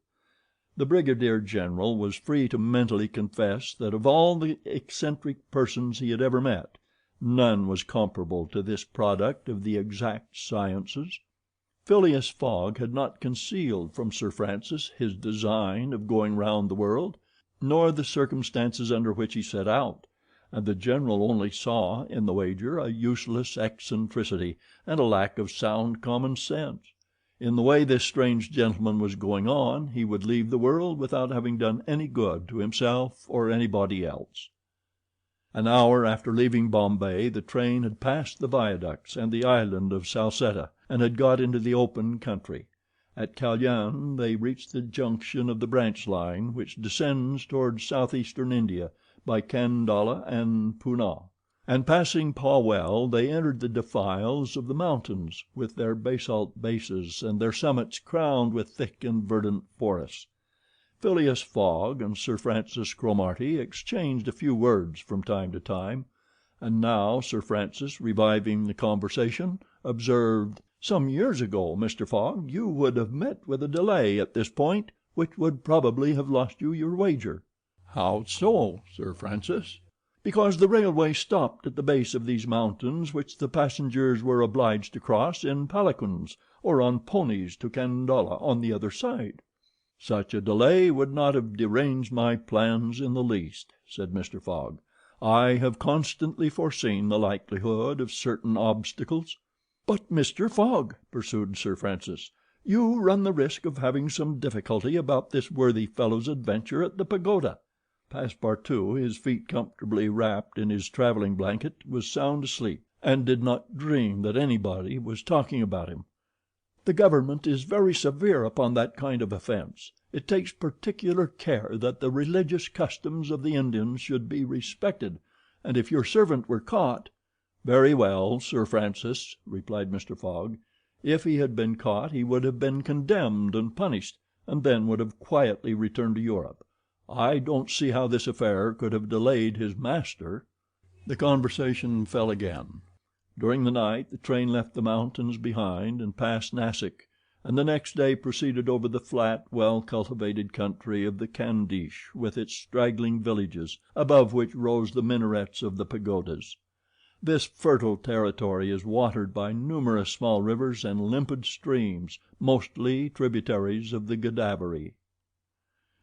The brigadier general was free to mentally confess that of all the eccentric persons he had ever met, none was comparable to this product of the exact sciences. Phileas Fogg had not concealed from Sir Francis his design of going round the world, nor the circumstances under which he set out, and the general only saw in the wager a useless eccentricity and a lack of sound common sense. In the way this strange gentleman was going on, he would leave the world without having done any good to himself or anybody else. An hour after leaving Bombay the train had passed the viaducts and the island of Salsetta, and had got into the open country. At Kalyan they reached the junction of the branch line which descends toward southeastern India by Kandala and Poonah, and passing Pauwel they entered the defiles of the mountains, with their basalt bases and their summits crowned with thick and verdant forests. Phileas Fogg and Sir Francis Cromarty exchanged a few words from time to time, and now Sir Francis, reviving the conversation, observed: "Some years ago, Mr. Fogg, you would have met with a delay at this point which would probably have lost you your wager." "How so, Sir Francis?" "Because the railway stopped at the base of these mountains, which the passengers were obliged to cross in palanquins or on ponies to Kandala on the other side." "Such a delay would not have deranged my plans in the least," said Mr. Fogg. "I have constantly foreseen the likelihood of certain obstacles." "But, Mr. Fogg," pursued Sir Francis, "you run the risk of having some difficulty about this worthy fellow's adventure at the pagoda." Passepartout, his feet comfortably wrapped in his traveling blanket, was sound asleep, and did not dream that anybody was talking about him. "The government is very severe upon that kind of offense. It takes particular care that the religious customs of the Indians should be respected, and if your servant were caught—" "Very well, Sir Francis," replied Mr. Fogg. "If he had been caught he would have been condemned and punished, and then would have quietly returned to Europe. I don't see how this affair could have delayed his master." The conversation fell again. During the night the train left the mountains behind and passed Nassik, and the next day proceeded over the flat, well cultivated country of the Candiche, with its straggling villages, above which rose the minarets of the pagodas. This fertile territory is watered by numerous small rivers and limpid streams, mostly tributaries of the Godavery.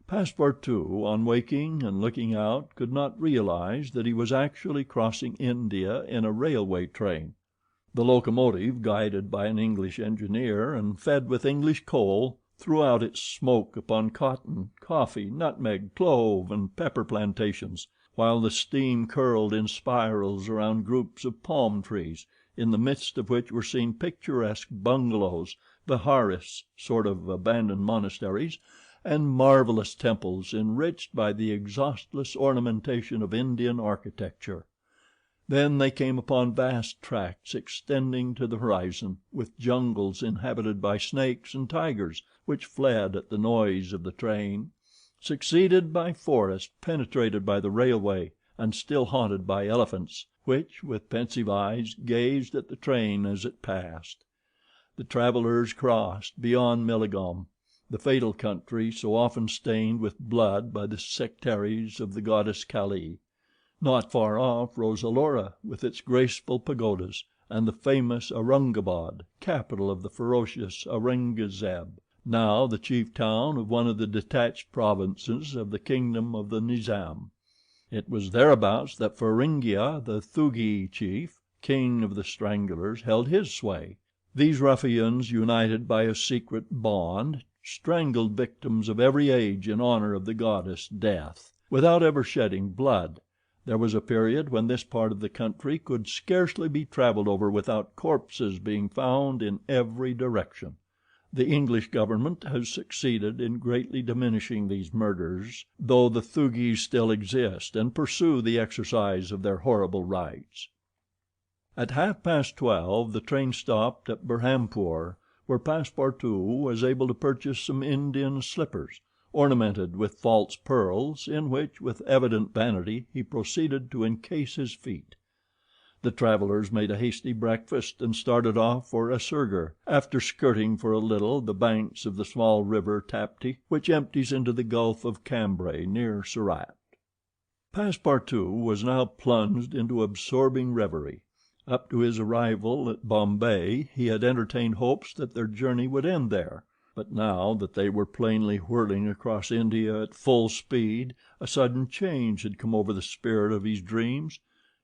Passepartout, on waking and looking out, could not realize that he was actually crossing India in a railway train. The locomotive, guided by an English engineer and fed with English coal, threw out its smoke upon cotton, coffee, nutmeg, clove, and pepper plantations, while the steam curled in spirals around groups of palm trees, in the midst of which were seen picturesque bungalows, viharis, sort of abandoned monasteries, and marvelous temples enriched by the exhaustless ornamentation of Indian architecture. Then they came upon vast tracts extending to the horizon, with jungles inhabited by snakes and tigers, which fled at the noise of the train, succeeded by forests penetrated by the railway and still haunted by elephants, which, with pensive eyes, gazed at the train as it passed. The travelers crossed beyond Milligom, the fatal country so often stained with blood by the sectaries of the goddess Kali. Not far off rose Elora with its graceful pagodas, and the famous Aurungabad, capital of the ferocious Aurungzebe, now the chief town of one of the detached provinces of the kingdom of the Nizam. It was thereabouts that Feringhea, the Thugi chief, king of the Stranglers, held his sway. These ruffians, united by a secret bond, strangled victims of every age in honor of the goddess Death, without ever shedding blood. There was a period when this part of the country could scarcely be traveled over without corpses being found in every direction. The English government has succeeded in greatly diminishing these murders, though the Thugis still exist and pursue the exercise of their horrible rites. At 12:30 the train stopped at Burhampur, where Passepartout was able to purchase some Indian slippers, ornamented with false pearls, in which, with evident vanity, he proceeded to encase his feet. The travelers made a hasty breakfast and started off for Assurghur, after skirting for a little the banks of the small river Tapti, which empties into the Gulf of Cambrai near Surat. Passepartout was now plunged into absorbing reverie. Up to his arrival at Bombay he had entertained hopes that their journey would end there, but now that they were plainly whirling across India at full speed a sudden change had come over the spirit of his dreams.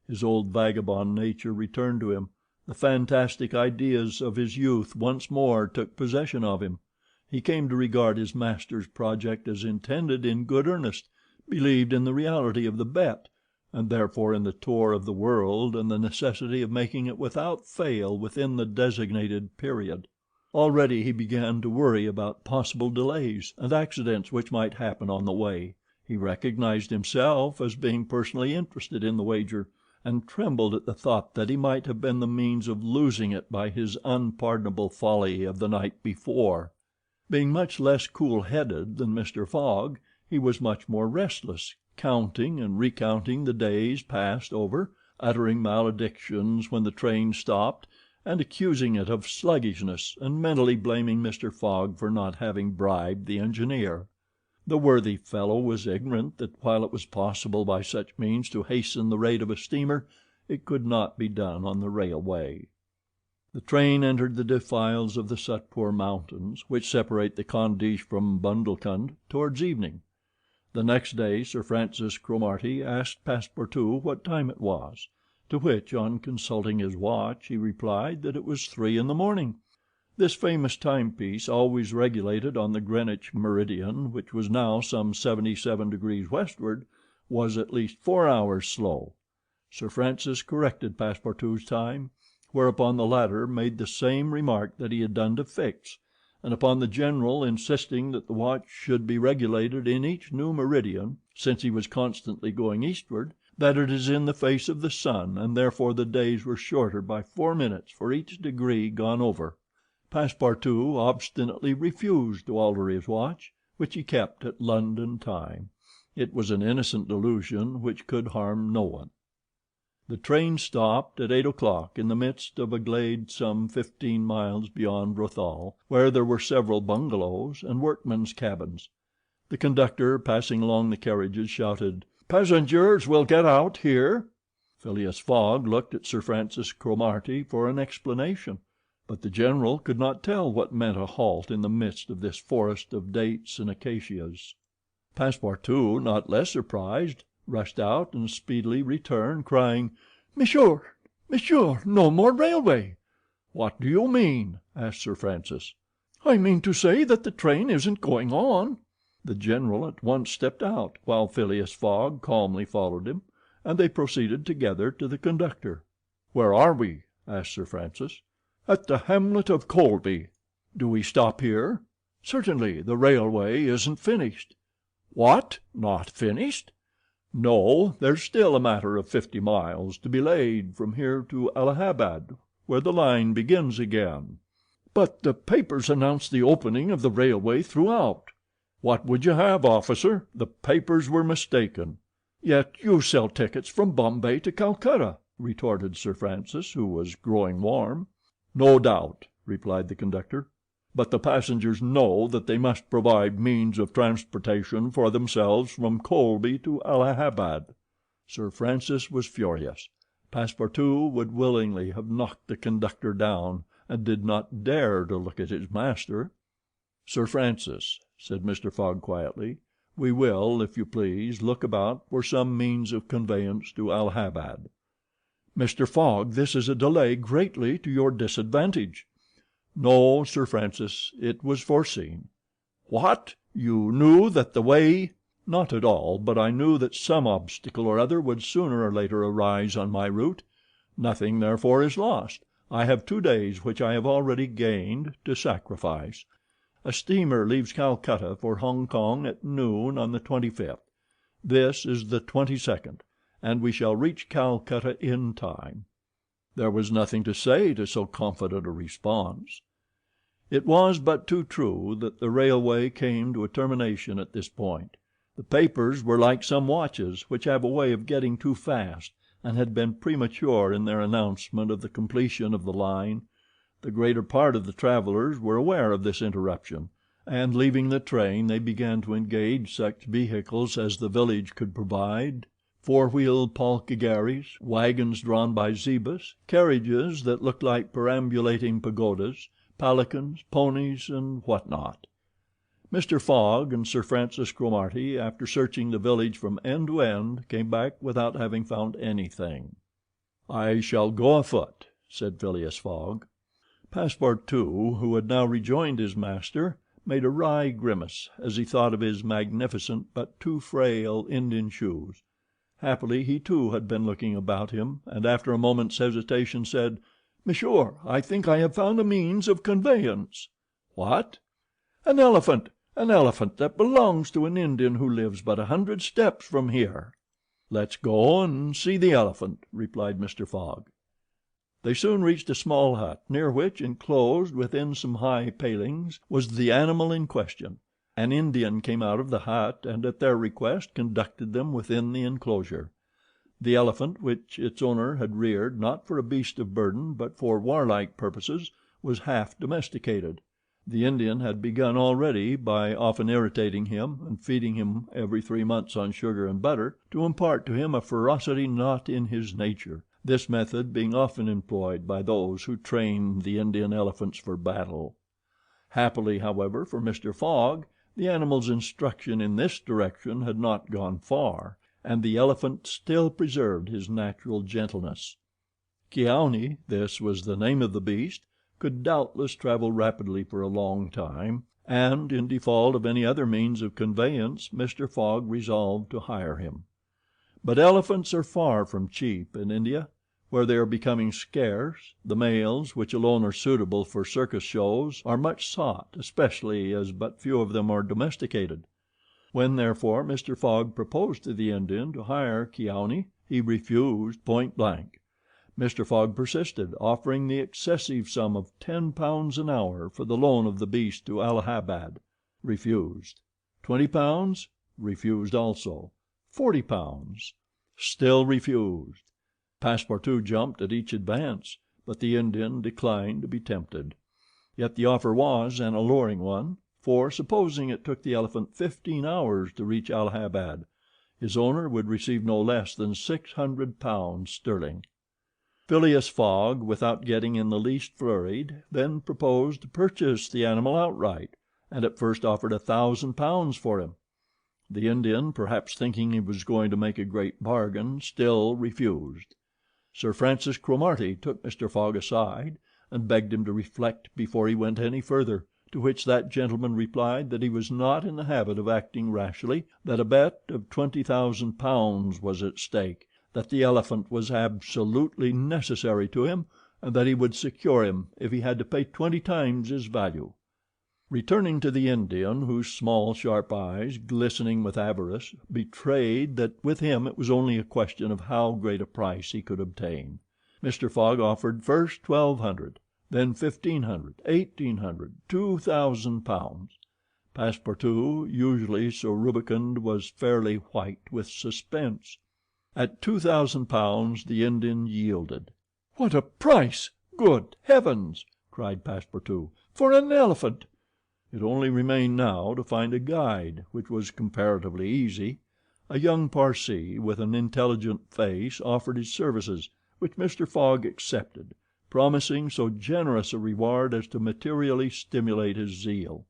His old vagabond nature returned to him. The fantastic ideas of his youth once more took possession of him. He came to regard his master's project as intended in good earnest, believed in the reality of the bet, and therefore in the tour of the world and the necessity of making it without fail within the designated period. Already he began to worry about possible delays and accidents which might happen on the way. He recognized himself as being personally interested in the wager, and trembled at the thought that he might have been the means of losing it by his unpardonable folly of the night before. Being much less cool-headed than Mr. Fogg, he was much more restless, counting and recounting the days passed over, uttering maledictions when the train stopped, and accusing it of sluggishness, and mentally blaming Mr. Fogg for not having bribed the engineer. The worthy fellow was ignorant that while it was possible by such means to hasten the rate of a steamer, it could not be done on the railway. The train entered the defiles of the Sutpur Mountains, which separate the Khandish from Bundelkund, towards evening. The next day Sir Francis Cromarty asked Passepartout what time it was, to which, on consulting his watch, he replied that it was 3 in the morning. This famous timepiece, always regulated on the Greenwich meridian, which was now some 77 degrees westward, was at least 4 hours slow. Sir Francis corrected Passepartout's time, whereupon the latter made the same remark that he had done to Fix, and upon the general insisting that the watch should be regulated in each new meridian, since he was constantly going eastward, that it is in the face of the sun, and therefore the days were shorter by 4 minutes for each degree gone over. Passepartout obstinately refused to alter his watch, which he kept at London time. It was an innocent delusion which could harm no one. The train stopped at 8 o'clock in the midst of a glade some 15 miles beyond Rothal, where there were several bungalows and workmen's cabins. The conductor, passing along the carriages, shouted, "Passengers will get out here." Phileas Fogg looked at Sir Francis Cromarty for an explanation, but the general could not tell what meant a halt in the midst of this forest of dates and acacias. Passepartout, not less surprised, rushed out and speedily returned, crying, "Monsieur, monsieur, no more railway." "What do you mean?" asked Sir Francis. "I mean to say that the train isn't going on." The general at once stepped out, while Phileas Fogg calmly followed him, and they proceeded together to the conductor. "Where are we?" asked Sir Francis. "At the hamlet of Colby." "Do we stop here?" "Certainly. The railway isn't finished." "What, not finished?" "No, there's still a matter of 50 miles to be laid from here to Allahabad, where the line begins again." "But the papers announce the opening of the railway throughout." "What would you have, officer? The papers were mistaken." "Yet you sell tickets from Bombay to Calcutta," retorted Sir Francis, who was growing warm. "No doubt," replied the conductor. "But the passengers know that they must provide means of transportation for themselves from Colby to Allahabad." Sir Francis was furious. Passepartout would willingly have knocked the conductor down, and did not dare to look at his master. "Sir Francis," said Mr. Fogg quietly, "we will, if you please, look about for some means of conveyance to Allahabad." "Mr. Fogg, this is a delay greatly to your disadvantage." "No, Sir Francis, it was foreseen." "What! You knew that the way—" "Not at all, but I knew that some obstacle or other would sooner or later arise on my route. Nothing, therefore, is lost. I have 2 days, which I have already gained, to sacrifice. A steamer leaves Calcutta for Hong Kong at noon on the 25th. This is the 22nd, and we shall reach Calcutta in time." There was nothing to say to so confident a response. It was but too true that the railway came to a termination at this point. The papers were like some watches, which have a way of getting too fast, and had been premature in their announcement of the completion of the line. The greater part of the travelers were aware of this interruption, and leaving the train they began to engage such vehicles as the village could provide: 4-wheeled palkigharies, wagons drawn by zebus, carriages that looked like perambulating pagodas, palanquins, ponies, and what not. Mr. Fogg and Sir Francis Cromarty, after searching the village from end to end, came back without having found anything. "I shall go afoot," said Phileas Fogg. Passepartout, who had now rejoined his master, made a wry grimace as he thought of his magnificent but too frail Indian shoes. Happily he too had been looking about him, and after a moment's hesitation said: "Monsieur, I think I have found a means of conveyance." "What?" "An elephant that belongs to an Indian who lives but 100 steps from here." "Let's go and see the elephant," replied Mr. Fogg. They soon reached a small hut, near which, enclosed within some high palings, was the animal in question. An Indian came out of the hut, and at their request conducted them within the enclosure. The elephant, which its owner had reared, not for a beast of burden, but for warlike purposes, was half domesticated. The Indian had begun already, by often irritating him, and feeding him every 3 months on sugar and butter, to impart to him a ferocity not in his nature, this method being often employed by those who train the Indian elephants for battle. Happily, however, for Mr. Fogg, the animal's instruction in this direction had not gone far, and the elephant still preserved his natural gentleness. Kiauni, this was the name of the beast, could doubtless travel rapidly for a long time, and, in default of any other means of conveyance, Mr. Fogg resolved to hire him. But elephants are far from cheap in India. Where they are becoming scarce, the males, which alone are suitable for circus shows, are much sought, especially as but few of them are domesticated. When, therefore, Mr. Fogg proposed to the Indian to hire Kiauni, he refused point blank. Mr. Fogg persisted, offering the excessive sum of £10 an hour for the loan of the beast to Allahabad. Refused. £20? Refused also. £40? Still refused. Passepartout jumped at each advance, but the Indian declined to be tempted. Yet the offer was an alluring one, for, supposing it took the elephant 15 hours to reach Allahabad, his owner would receive no less than £600 sterling. Phileas Fogg, without getting in the least flurried, then proposed to purchase the animal outright, and at first offered £1,000 for him. The Indian, perhaps thinking he was going to make a great bargain, still refused. Sir Francis Cromarty took Mr. Fogg aside, and begged him to reflect before he went any further, to which that gentleman replied that he was not in the habit of acting rashly, that a bet of £20,000 was at stake, that the elephant was absolutely necessary to him, and that he would secure him if he had to pay 20 times his value. Returning to the Indian, whose small sharp eyes, glistening with avarice, betrayed that with him it was only a question of how great a price he could obtain, Mr. Fogg offered first £1,200, then £1,500, £1,800, £2,000. Passepartout, usually so rubicund, was fairly white with suspense. At £2,000 the Indian yielded. "What a price! Good heavens!" cried Passepartout. "For an elephant!" It only remained now to find a guide, which was comparatively easy. A young Parsee with an intelligent face offered his services, which Mr. Fogg accepted, promising so generous a reward as to materially stimulate his zeal.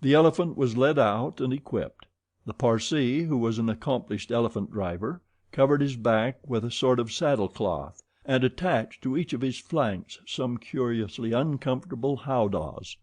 The elephant was led out and equipped. The Parsee, who was an accomplished elephant driver, covered his back with a sort of saddle cloth, and attached to each of his flanks some curiously uncomfortable howdahs.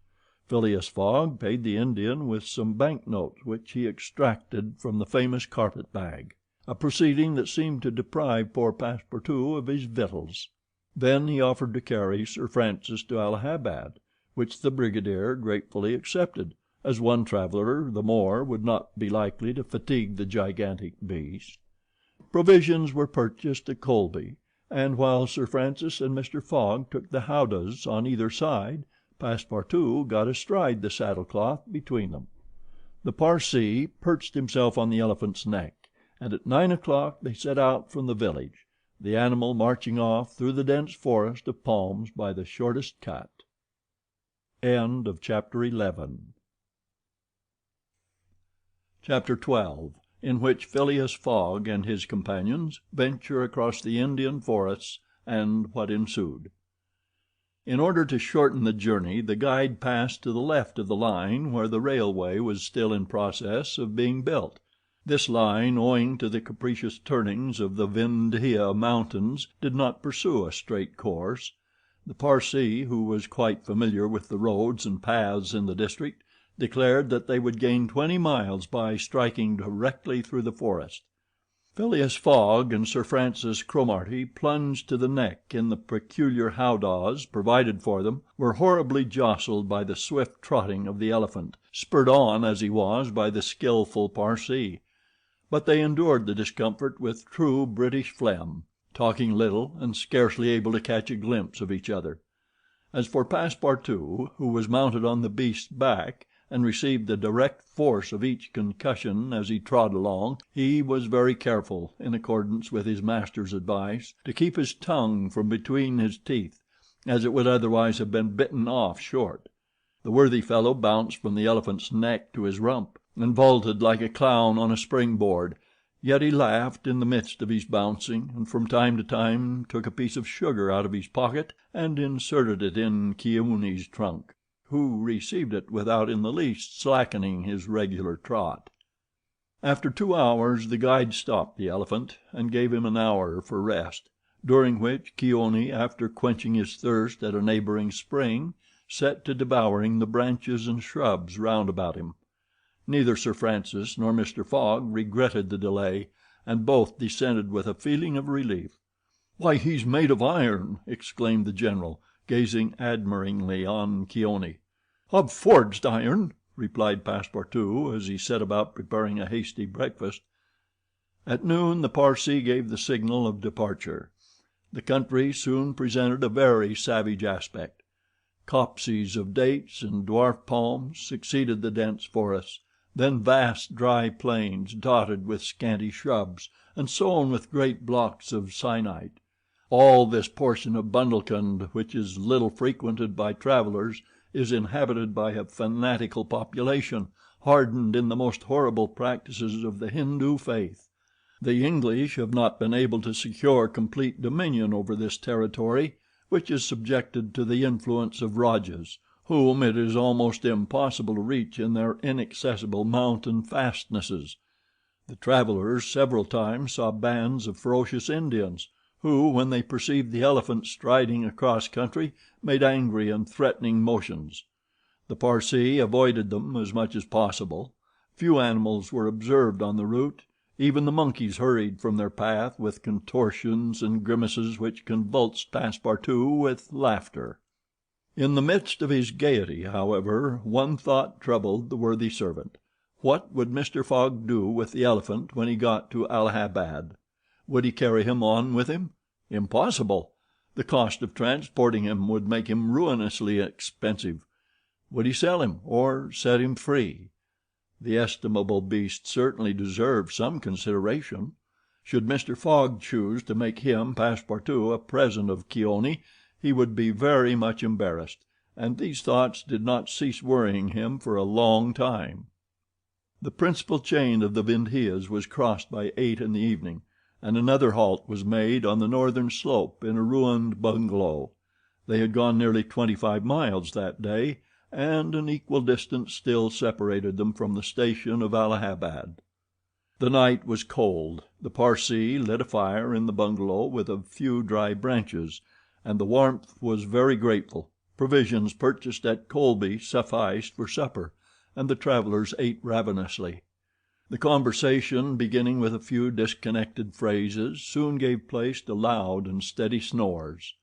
Phileas Fogg paid the Indian with some bank notes which he extracted from the famous carpet bag, a proceeding that seemed to deprive poor Passepartout of his victuals. Then he offered to carry Sir Francis to Allahabad, which the brigadier gratefully accepted, as one traveler the more would not be likely to fatigue the gigantic beast. Provisions were purchased at Colby, and while Sir Francis and Mr. Fogg took the howdahs on either side, Passepartout got astride the saddle cloth between them. The Parsee perched himself on the elephant's neck, and at 9 o'clock they set out from the village, the animal marching off through the dense forest of palms by the shortest cut. Chapter 12, in which Phileas Fogg and his companions venture across the Indian forests, and what ensued. In order to shorten the journey, the guide passed to the left of the line where the railway was still in process of being built. This line, owing to the capricious turnings of the Vindhia mountains, did not pursue a straight course. The Parsee, who was quite familiar with the roads and paths in the district, declared that they would gain 20 miles by striking directly through the forest. Phileas Fogg and Sir Francis Cromarty, plunged to the neck in the peculiar howdahs provided for them, were horribly jostled by the swift trotting of the elephant, spurred on as he was by the skillful Parsee; but they endured the discomfort with true British phlegm, talking little and scarcely able to catch a glimpse of each other. As for Passepartout, who was mounted on the beast's back, and received the direct force of each concussion as he trod along, he was very careful, in accordance with his master's advice, to keep his tongue from between his teeth, as it would otherwise have been bitten off short. The worthy fellow bounced from the elephant's neck to his rump, and vaulted like a clown on a springboard, yet he laughed in the midst of his bouncing, and from time to time took a piece of sugar out of his pocket and inserted it in Keaweney's trunk, who received it without in the least slackening his regular trot. After 2 hours the guide stopped the elephant, and gave him an hour for rest, during which Keaweney, after quenching his thirst at a neighboring spring, set to devouring the branches and shrubs round about him. Neither Sir Francis nor Mr. Fogg regretted the delay, and both descended with a feeling of relief. "Why, he's made of iron!" exclaimed the General, gazing admiringly on Keaweney. "Of forged iron," replied Passepartout, as he set about preparing a hasty breakfast. At noon the Parsee gave the signal of departure. The country soon presented a very savage aspect. Copses of dates and dwarf palms succeeded the dense forests, then vast dry plains dotted with scanty shrubs and sown with great blocks of syenite. All this portion of Bundelkund, which is little frequented by travelers, is inhabited by a fanatical population, hardened in the most horrible practices of the Hindoo faith. The English have not been able to secure complete dominion over this territory, which is subjected to the influence of Rajas, whom it is almost impossible to reach in their inaccessible mountain fastnesses. The travelers several times saw bands of ferocious Indians, who, when they perceived the elephant striding across country, made angry and threatening motions. The Parsee avoided them as much as possible. Few animals were observed on the route. Even the monkeys hurried from their path with contortions and grimaces which convulsed Passepartout with laughter. In the midst of his gaiety, however, one thought troubled the worthy servant. What would Mr. Fogg do with the elephant when he got to Allahabad? Would he carry him on with him? Impossible. The cost of transporting him would make him ruinously expensive. Would he sell him, or set him free? The estimable beast certainly deserved some consideration. Should Mr. Fogg choose to make him, Passepartout, a present of Keaweney, he would be very much embarrassed, and these thoughts did not cease worrying him for a long time. The principal chain of the vindhias was crossed by 8 in the evening, and another halt was made on the northern slope in a ruined bungalow. They had gone nearly 25 miles that day, and an equal distance still separated them from the station of Allahabad. The night was cold. The Parsee lit a fire in the bungalow with a few dry branches, and the warmth was very grateful. Provisions purchased at Colby sufficed for supper, and the travelers ate ravenously. The conversation, beginning with a few disconnected phrases, soon gave place to loud and steady snores.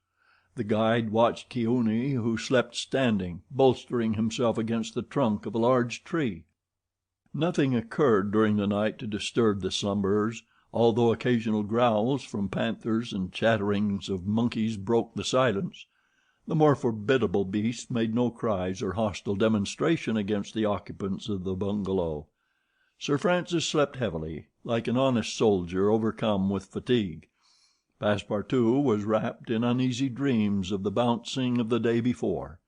The guide watched Keone, who slept standing, bolstering himself against the trunk of a large tree. Nothing occurred during the night to disturb the slumberers, although occasional growls from panthers and chatterings of monkeys broke the silence. The more formidable beasts made no cries or hostile demonstration against the occupants of the bungalow. Sir Francis slept heavily, like an honest soldier overcome with fatigue. Passepartout was wrapped in uneasy dreams of the bouncing of the day before.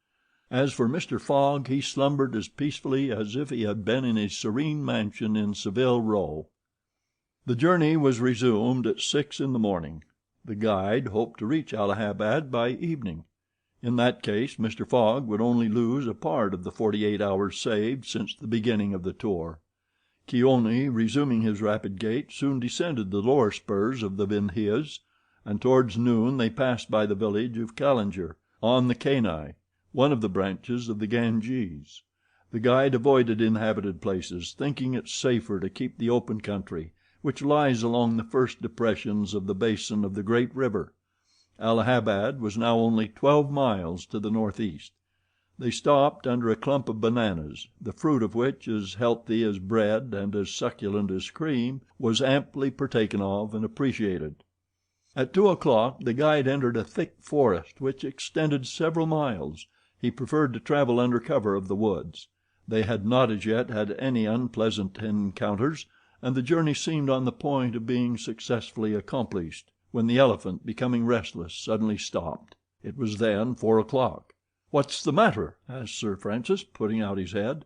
As for Mr. Fogg, he slumbered as peacefully as if he had been in his serene mansion in Savile Row. The journey was resumed at 6 in the morning. The guide hoped to reach Allahabad by evening. In that case, Mr. Fogg would only lose a part of the 48 hours saved since the beginning of the tour. Keone, resuming his rapid gait, soon descended the lower spurs of the vindhias, and towards noon they passed by the village of Callinger, on the Kenai, one of the branches of the Ganges. The guide avoided inhabited places, thinking it safer to keep the open country, which lies along the first depressions of the basin of the great river. Allahabad was now only 12 miles to the northeast. They stopped under a clump of bananas, the fruit of which, as healthy as bread and as succulent as cream, was amply partaken of and appreciated. At 2 o'clock the guide entered a thick forest which extended several miles. He preferred to travel under cover of the woods. They had not as yet had any unpleasant encounters, and the journey seemed on the point of being successfully accomplished, when the elephant, becoming restless, suddenly stopped. It was then 4 o'clock. "What's the matter?" asked Sir Francis, putting out his head.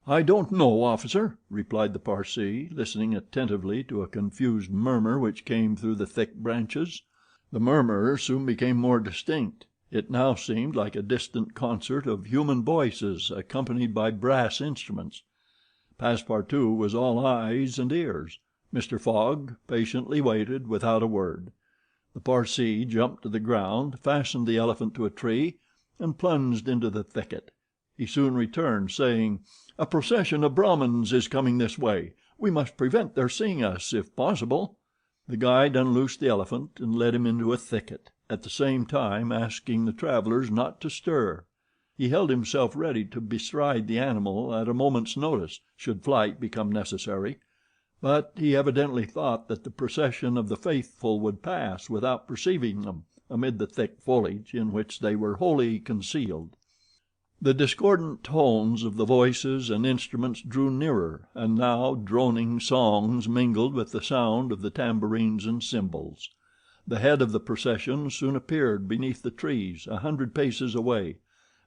"I don't know, officer," replied the Parsee, listening attentively to a confused murmur which came through the thick branches. The murmur soon became more distinct. It now seemed like a distant concert of human voices accompanied by brass instruments. Passepartout was all eyes and ears. Mr. Fogg patiently waited without a word. The Parsee jumped to the ground, fastened the elephant to a tree, and plunged into the thicket. He soon returned, saying, "A procession of Brahmins is coming this way. We must prevent their seeing us, if possible." The guide unloosed the elephant and led him into a thicket, at the same time asking the travelers not to stir. He held himself ready to bestride the animal at a moment's notice, should flight become necessary, but he evidently thought that the procession of the faithful would pass without perceiving them, amid the thick foliage in which they were wholly concealed. The discordant tones of the voices and instruments drew nearer, and now droning songs mingled with the sound of the tambourines and cymbals. The head of the procession soon appeared beneath the trees 100 paces away,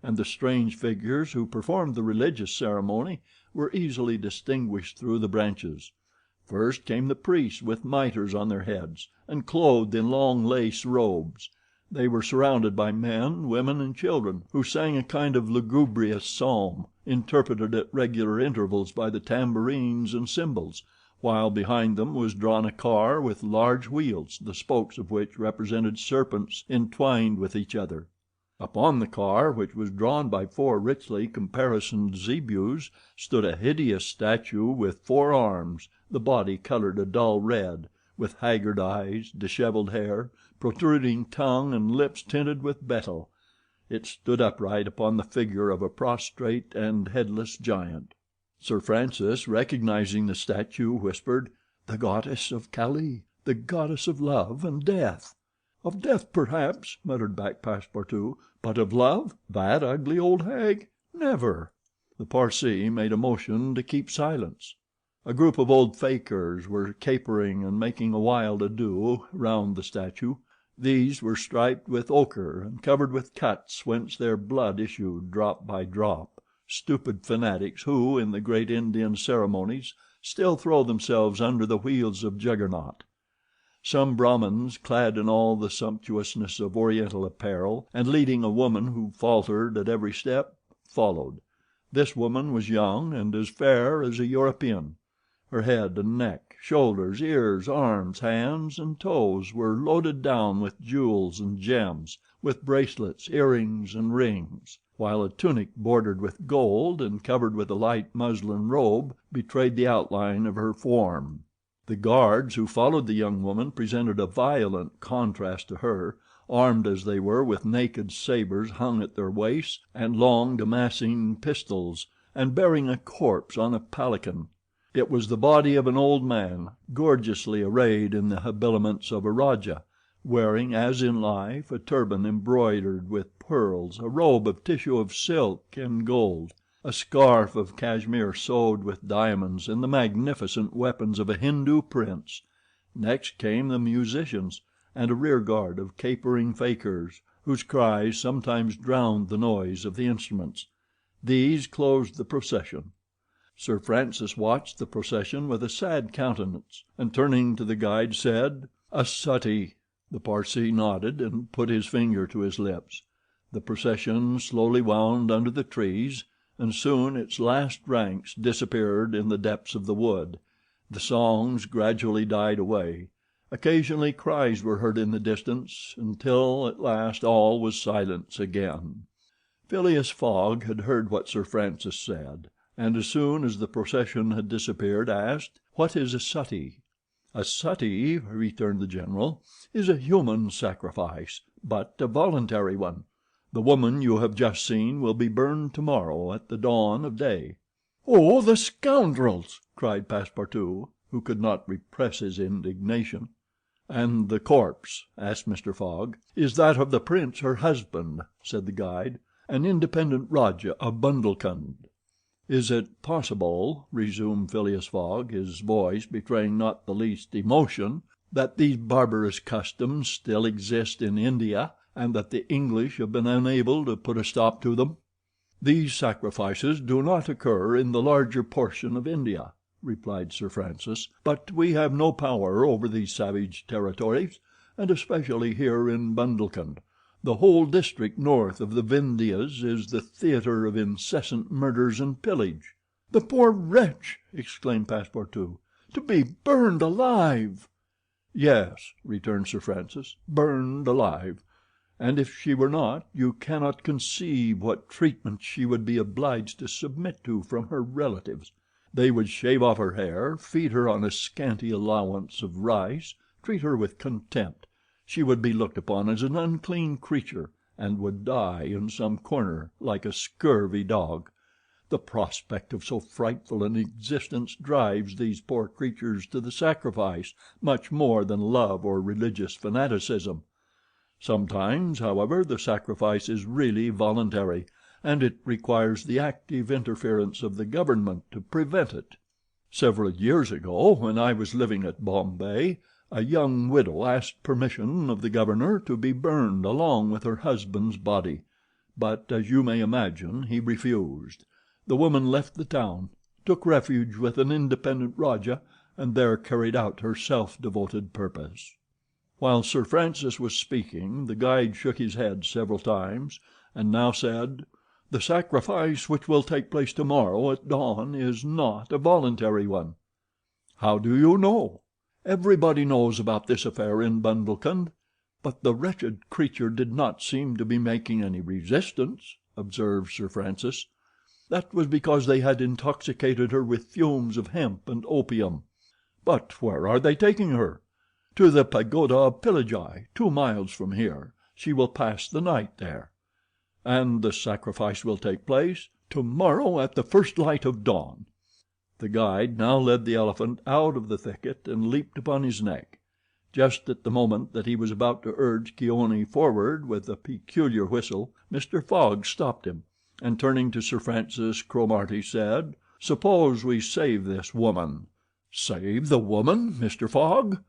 and the strange figures who performed the religious ceremony were easily distinguished through the branches. First came the priests with mitres on their heads, and clothed in long lace robes. They were surrounded by men, women, and children, who sang a kind of lugubrious psalm, interpreted at regular intervals by the tambourines and cymbals, while behind them was drawn a car with large wheels, the spokes of which represented serpents entwined with each other. Upon the car, which was drawn by 4 richly caparisoned zebus, stood a hideous statue with 4 arms, the body colored a dull red, with haggard eyes, disheveled hair, protruding tongue, and lips tinted with betel. It stood upright upon the figure of a prostrate and headless giant. Sir Francis, recognizing the statue, whispered, "The goddess of Kali, the goddess of love and death." "Of death, perhaps," muttered back Passepartout, "but of love? That ugly old hag? Never." The Parsee made a motion to keep silence. A group of old fakirs were capering and making a wild ado round the statue. These were striped with ochre and covered with cuts whence their blood issued drop by drop, stupid fanatics who, in the great Indian ceremonies, still throw themselves under the wheels of Juggernaut. Some Brahmins, clad in all the sumptuousness of Oriental apparel, and leading a woman who faltered at every step, followed. This woman was young and as fair as a European. Her head and neck, shoulders, ears, arms, hands, and toes were loaded down with jewels and gems, with bracelets, earrings, and rings, while a tunic bordered with gold and covered with a light muslin robe betrayed the outline of her form. The guards who followed the young woman presented a violent contrast to her, armed as they were with naked sabers hung at their waists and long Damascene pistols, and bearing a corpse on a palanquin. It was the body of an old man, gorgeously arrayed in the habiliments of a Rajah, wearing, as in life, a turban embroidered with pearls, a robe of tissue of silk and gold, a scarf of cashmere sewed with diamonds, and the magnificent weapons of a Hindu prince. Next came the musicians, and a rear guard of capering fakirs, whose cries sometimes drowned the noise of the instruments. These closed the procession. Sir Francis watched the procession with a sad countenance, and turning to the guide said, "A suttee." The Parsee nodded and put his finger to his lips. The procession slowly wound under the trees, and soon its last ranks disappeared in the depths of the wood. The songs gradually died away. Occasionally cries were heard in the distance, until at last all was silence again. Phileas Fogg had heard what Sir Francis said, and as soon as the procession had disappeared asked, "What is a suttee?" "A suttee," returned the general, "is a human sacrifice, but a voluntary one. The woman you have just seen will be burned tomorrow at the dawn of day." "Oh, the scoundrels!" cried Passepartout, who could not repress his indignation. "And the corpse," asked Mr. Fogg. "Is that of the prince, her husband," said the guide, "an independent Rajah of Bundelkund." "Is it possible," resumed Phileas Fogg, his voice betraying not the least emotion, "that these barbarous customs still exist in India, and that the English have been unable to put a stop to them?" "These sacrifices do not occur in the larger portion of India," replied Sir Francis, "but we have no power over these savage territories, and especially here in Bundelkund. The whole district north of the Vindhyas is the theater of incessant murders and pillage." "The poor wretch!" exclaimed Passepartout. "To be burned alive!" "Yes," returned Sir Francis, "burned alive. And if she were not, you cannot conceive what treatment she would be obliged to submit to from her relatives. They would shave off her hair, feed her on a scanty allowance of rice, treat her with contempt. She would be looked upon as an unclean creature, and would die in some corner like a scurvy dog. The prospect of so frightful an existence drives these poor creatures to the sacrifice much more than love or religious fanaticism. Sometimes, however, the sacrifice is really voluntary, and it requires the active interference of the government to prevent it. Several years ago, when I was living at Bombay, a young widow asked permission of the governor to be burned along with her husband's body, but, as you may imagine, he refused. The woman left the town, took refuge with an independent Rajah, and there carried out her self-devoted purpose." While Sir Francis was speaking, the guide shook his head several times, and now said, "The sacrifice which will take place tomorrow at dawn is not a voluntary one." "How do you know?" "Everybody knows about this affair in Bundelkund." "But the wretched creature did not seem to be making any resistance," observed Sir Francis. "That was because they had intoxicated her with fumes of hemp and opium." "But where are they taking her?" "To the pagoda of Pilajai, 2 miles from here. She will pass the night there." "And the sacrifice will take place?" "Tomorrow at the first light of dawn." The guide now led the elephant out of the thicket and leaped upon his neck. Just at the moment that he was about to urge Keone forward with a peculiar whistle, Mr. Fogg stopped him, and turning to Sir Francis Cromarty said, "Suppose we save this woman?" "Save the woman, Mr. Fogg?"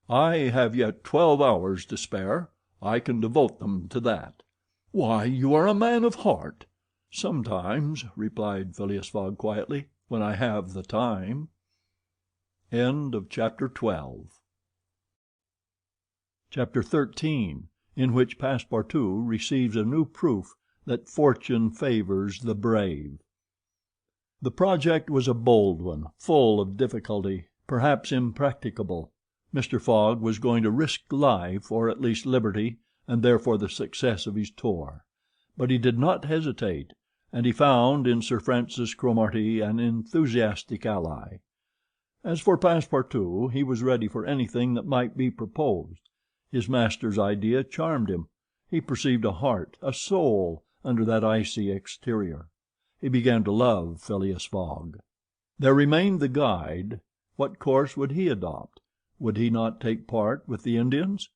"I have yet 12 hours to spare. I can devote them to that." "Why, you are a man of heart." "Sometimes," replied Phileas Fogg quietly, "when I have the time." Chapter 13, in which Passepartout receives a new proof that fortune favors the brave. The project was a bold one, full of difficulty, perhaps impracticable. Mr. Fogg was going to risk life, or at least liberty, and therefore the success of his tour. But he did not hesitate, and he found in Sir Francis Cromarty an enthusiastic ally. As for Passepartout, he was ready for anything that might be proposed. His master's idea charmed him. He perceived a heart, a soul, under that icy exterior. He began to love Phileas Fogg. There remained the guide. What course would he adopt? Would he not take part with the Indians?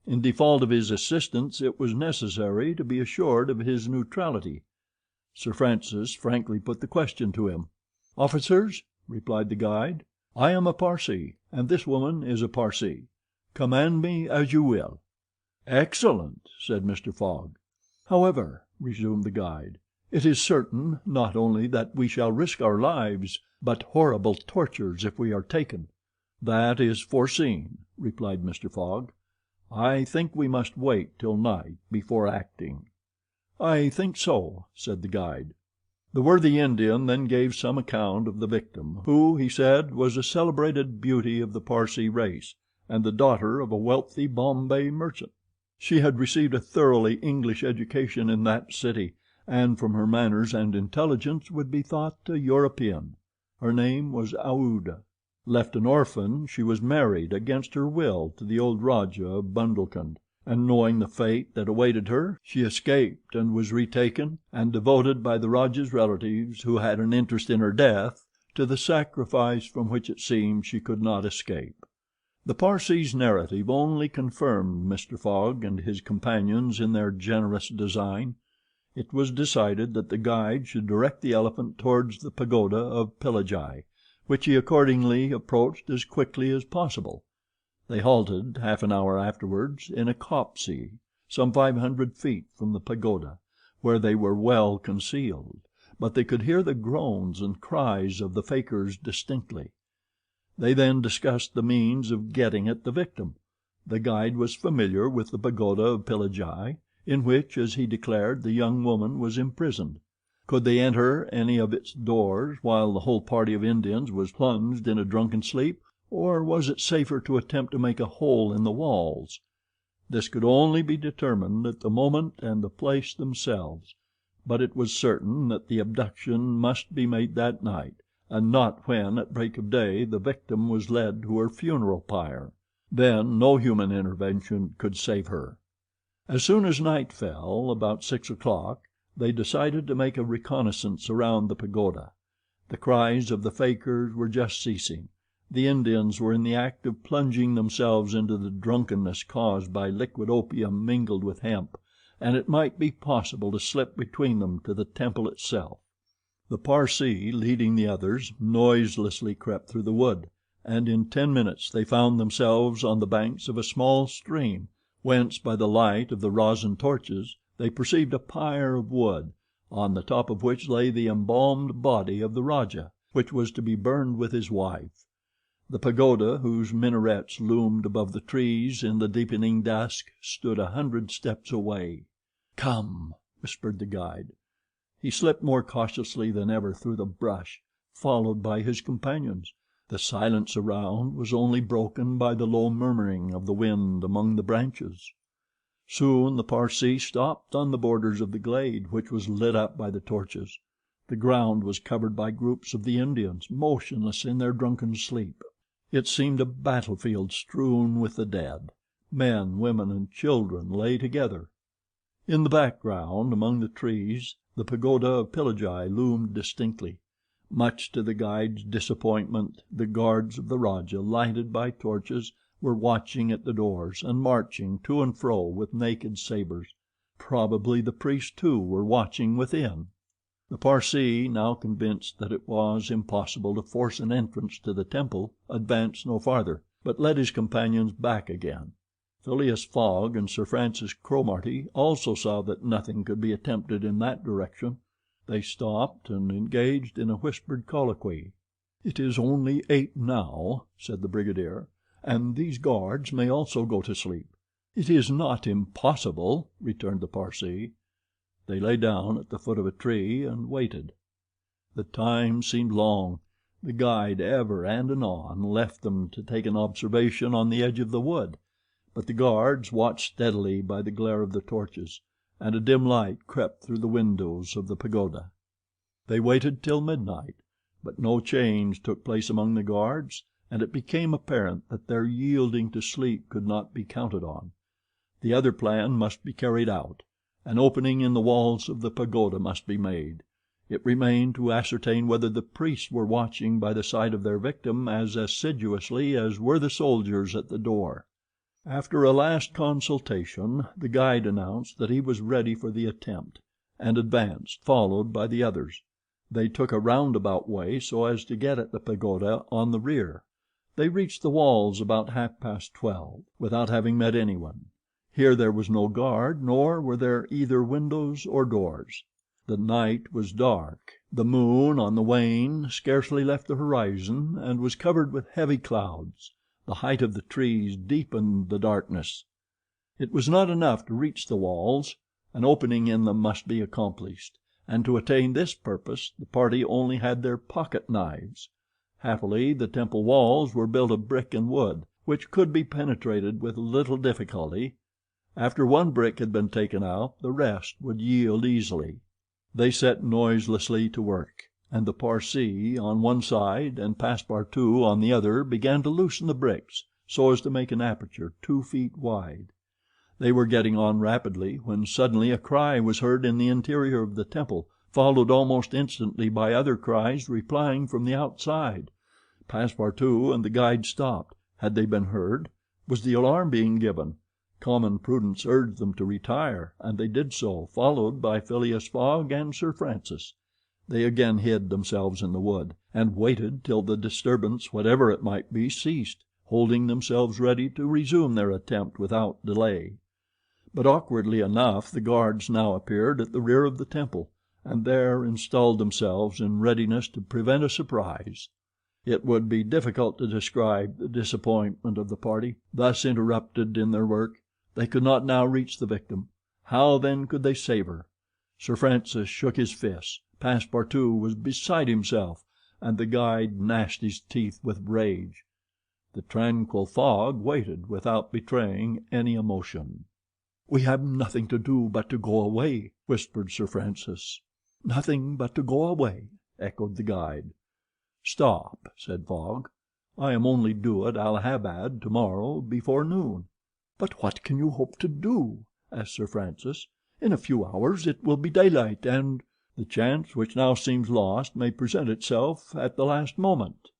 In default of his assistance, it was necessary to be assured of his neutrality. Sir Francis frankly put the question to him. "Officers," replied the guide, "I am a Parsee, and this woman is a Parsee. Command me as you will." "Excellent," said Mr. Fogg. "However," resumed the guide, "it is certain not only that we shall risk our lives, but horrible tortures if we are taken." "That is foreseen," replied Mr. Fogg. "I think we must wait till night before acting." "I think so," said the guide. The worthy Indian then gave some account of the victim, who, he said, was a celebrated beauty of the Parsee race, and the daughter of a wealthy Bombay merchant. She had received a thoroughly English education in that city, and from her manners and intelligence would be thought a European. Her name was Aouda. Left an orphan, she was married against her will to the old Rajah of Bundelkund, and knowing the fate that awaited her, she escaped and was retaken and devoted by the Rajah's relatives, who had an interest in her death, to the sacrifice from which it seemed she could not escape. The Parsee's narrative only confirmed Mr. Fogg and his companions in their generous design. It was decided that the guide should direct the elephant towards the pagoda of Pillagi, which he accordingly approached as quickly as possible. They halted, half an hour afterwards, in a copse, some 500 feet from the pagoda, where they were well concealed, but they could hear the groans and cries of the fakirs distinctly. They then discussed the means of getting at the victim. The guide was familiar with the pagoda of Pillagi, in which, as he declared, the young woman was imprisoned. Could they enter any of its doors while the whole party of Indians was plunged in a drunken sleep, or was it safer to attempt to make a hole in the walls? This could only be determined at the moment and the place themselves, but it was certain that the abduction must be made that night, and not when at break of day the victim was led to her funeral pyre. Then no human intervention could save her. As soon as night fell, about 6 o'clock, they decided to make a reconnaissance around the pagoda. The cries of the fakirs were just ceasing. The Indians were in the act of plunging themselves into the drunkenness caused by liquid opium mingled with hemp, and it might be possible to slip between them to the temple itself. The Parsee, leading the others, noiselessly crept through the wood, and in 10 minutes they found themselves on the banks of a small stream, whence, by the light of the rosin torches, they perceived a pyre of wood, on the top of which lay the embalmed body of the Rajah, which was to be burned with his wife. The pagoda, whose minarets loomed above the trees in the deepening dusk, stood 100 steps away. "Come," whispered the guide. He slipped more cautiously than ever through the brush, followed by his companions. The silence around was only broken by the low murmuring of the wind among the branches. Soon the Parsee stopped on the borders of the glade, which was lit up by the torches. The ground was covered by groups of the Indians, motionless in their drunken sleep. It seemed a battlefield strewn with the dead. Men, women, and children lay together. In the background, among the trees, the pagoda of Pillagi loomed distinctly. Much to the guide's disappointment, the guards of the Rajah, lighted by torches, were watching at the doors, and marching to and fro with naked sabers. Probably the priests, too, were watching within. The Parsee, now convinced that it was impossible to force an entrance to the temple, advanced no farther, but led his companions back again. Phileas Fogg and Sir Francis Cromarty also saw that nothing could be attempted in that direction. They stopped and engaged in a whispered colloquy. "It is only 8 now," said the brigadier, "and these guards may also go to sleep." "It is not impossible," returned the Parsee. They lay down at the foot of a tree and waited. The time seemed long. The guide ever and anon left them to take an observation on the edge of the wood, but the guards watched steadily by the glare of the torches, and a dim light crept through the windows of the pagoda. They waited till midnight, but no change took place among the guards, and it became apparent that their yielding to sleep could not be counted on. The other plan must be carried out. An opening in the walls of the pagoda must be made. It remained to ascertain whether the priests were watching by the side of their victim as assiduously as were the soldiers at the door. After a last consultation, the guide announced that he was ready for the attempt, and advanced, followed by the others. They took a roundabout way so as to get at the pagoda on the rear. They reached the walls about 12:30, without having met anyone. Here there was no guard, nor were there either windows or doors. The night was dark. The moon, on the wane, scarcely left the horizon, and was covered with heavy clouds. The height of the trees deepened the darkness. It was not enough to reach the walls. An opening in them must be accomplished, and to attain this purpose the party only had their pocket knives. Happily the temple walls were built of brick and wood, which could be penetrated with little difficulty. After one brick had been taken out, the rest would yield easily. They set noiselessly to work, and the Parsee on one side and Passepartout on the other began to loosen the bricks so as to make an aperture 2 feet wide. They were getting on rapidly when suddenly a cry was heard in the interior of the temple, followed almost instantly by other cries replying from the outside. Passepartout and the guide stopped. Had they been heard? Was the alarm being given? Common prudence urged them to retire, and they did so, followed by Phileas Fogg and Sir Francis. They again hid themselves in the wood, and waited till the disturbance, whatever it might be, ceased, holding themselves ready to resume their attempt without delay. But awkwardly enough the guards now appeared at the rear of the temple, and there installed themselves in readiness to prevent a surprise. It would be difficult to describe the disappointment of the party, thus interrupted in their work. They could not now reach the victim. How then could they save her? Sir Francis shook his fists, Passepartout was beside himself, and the guide gnashed his teeth with rage. The tranquil Fogg waited without betraying any emotion. "We have nothing to do but to go away," whispered Sir Francis. "Nothing but to go away," echoed the guide. "Stop," said Fogg. "I am only due at Allahabad tomorrow before noon." "But what can you hope to do?" asked Sir Francis. "In a few hours it will be daylight, and—" "The chance which now seems lost may present itself at the last moment."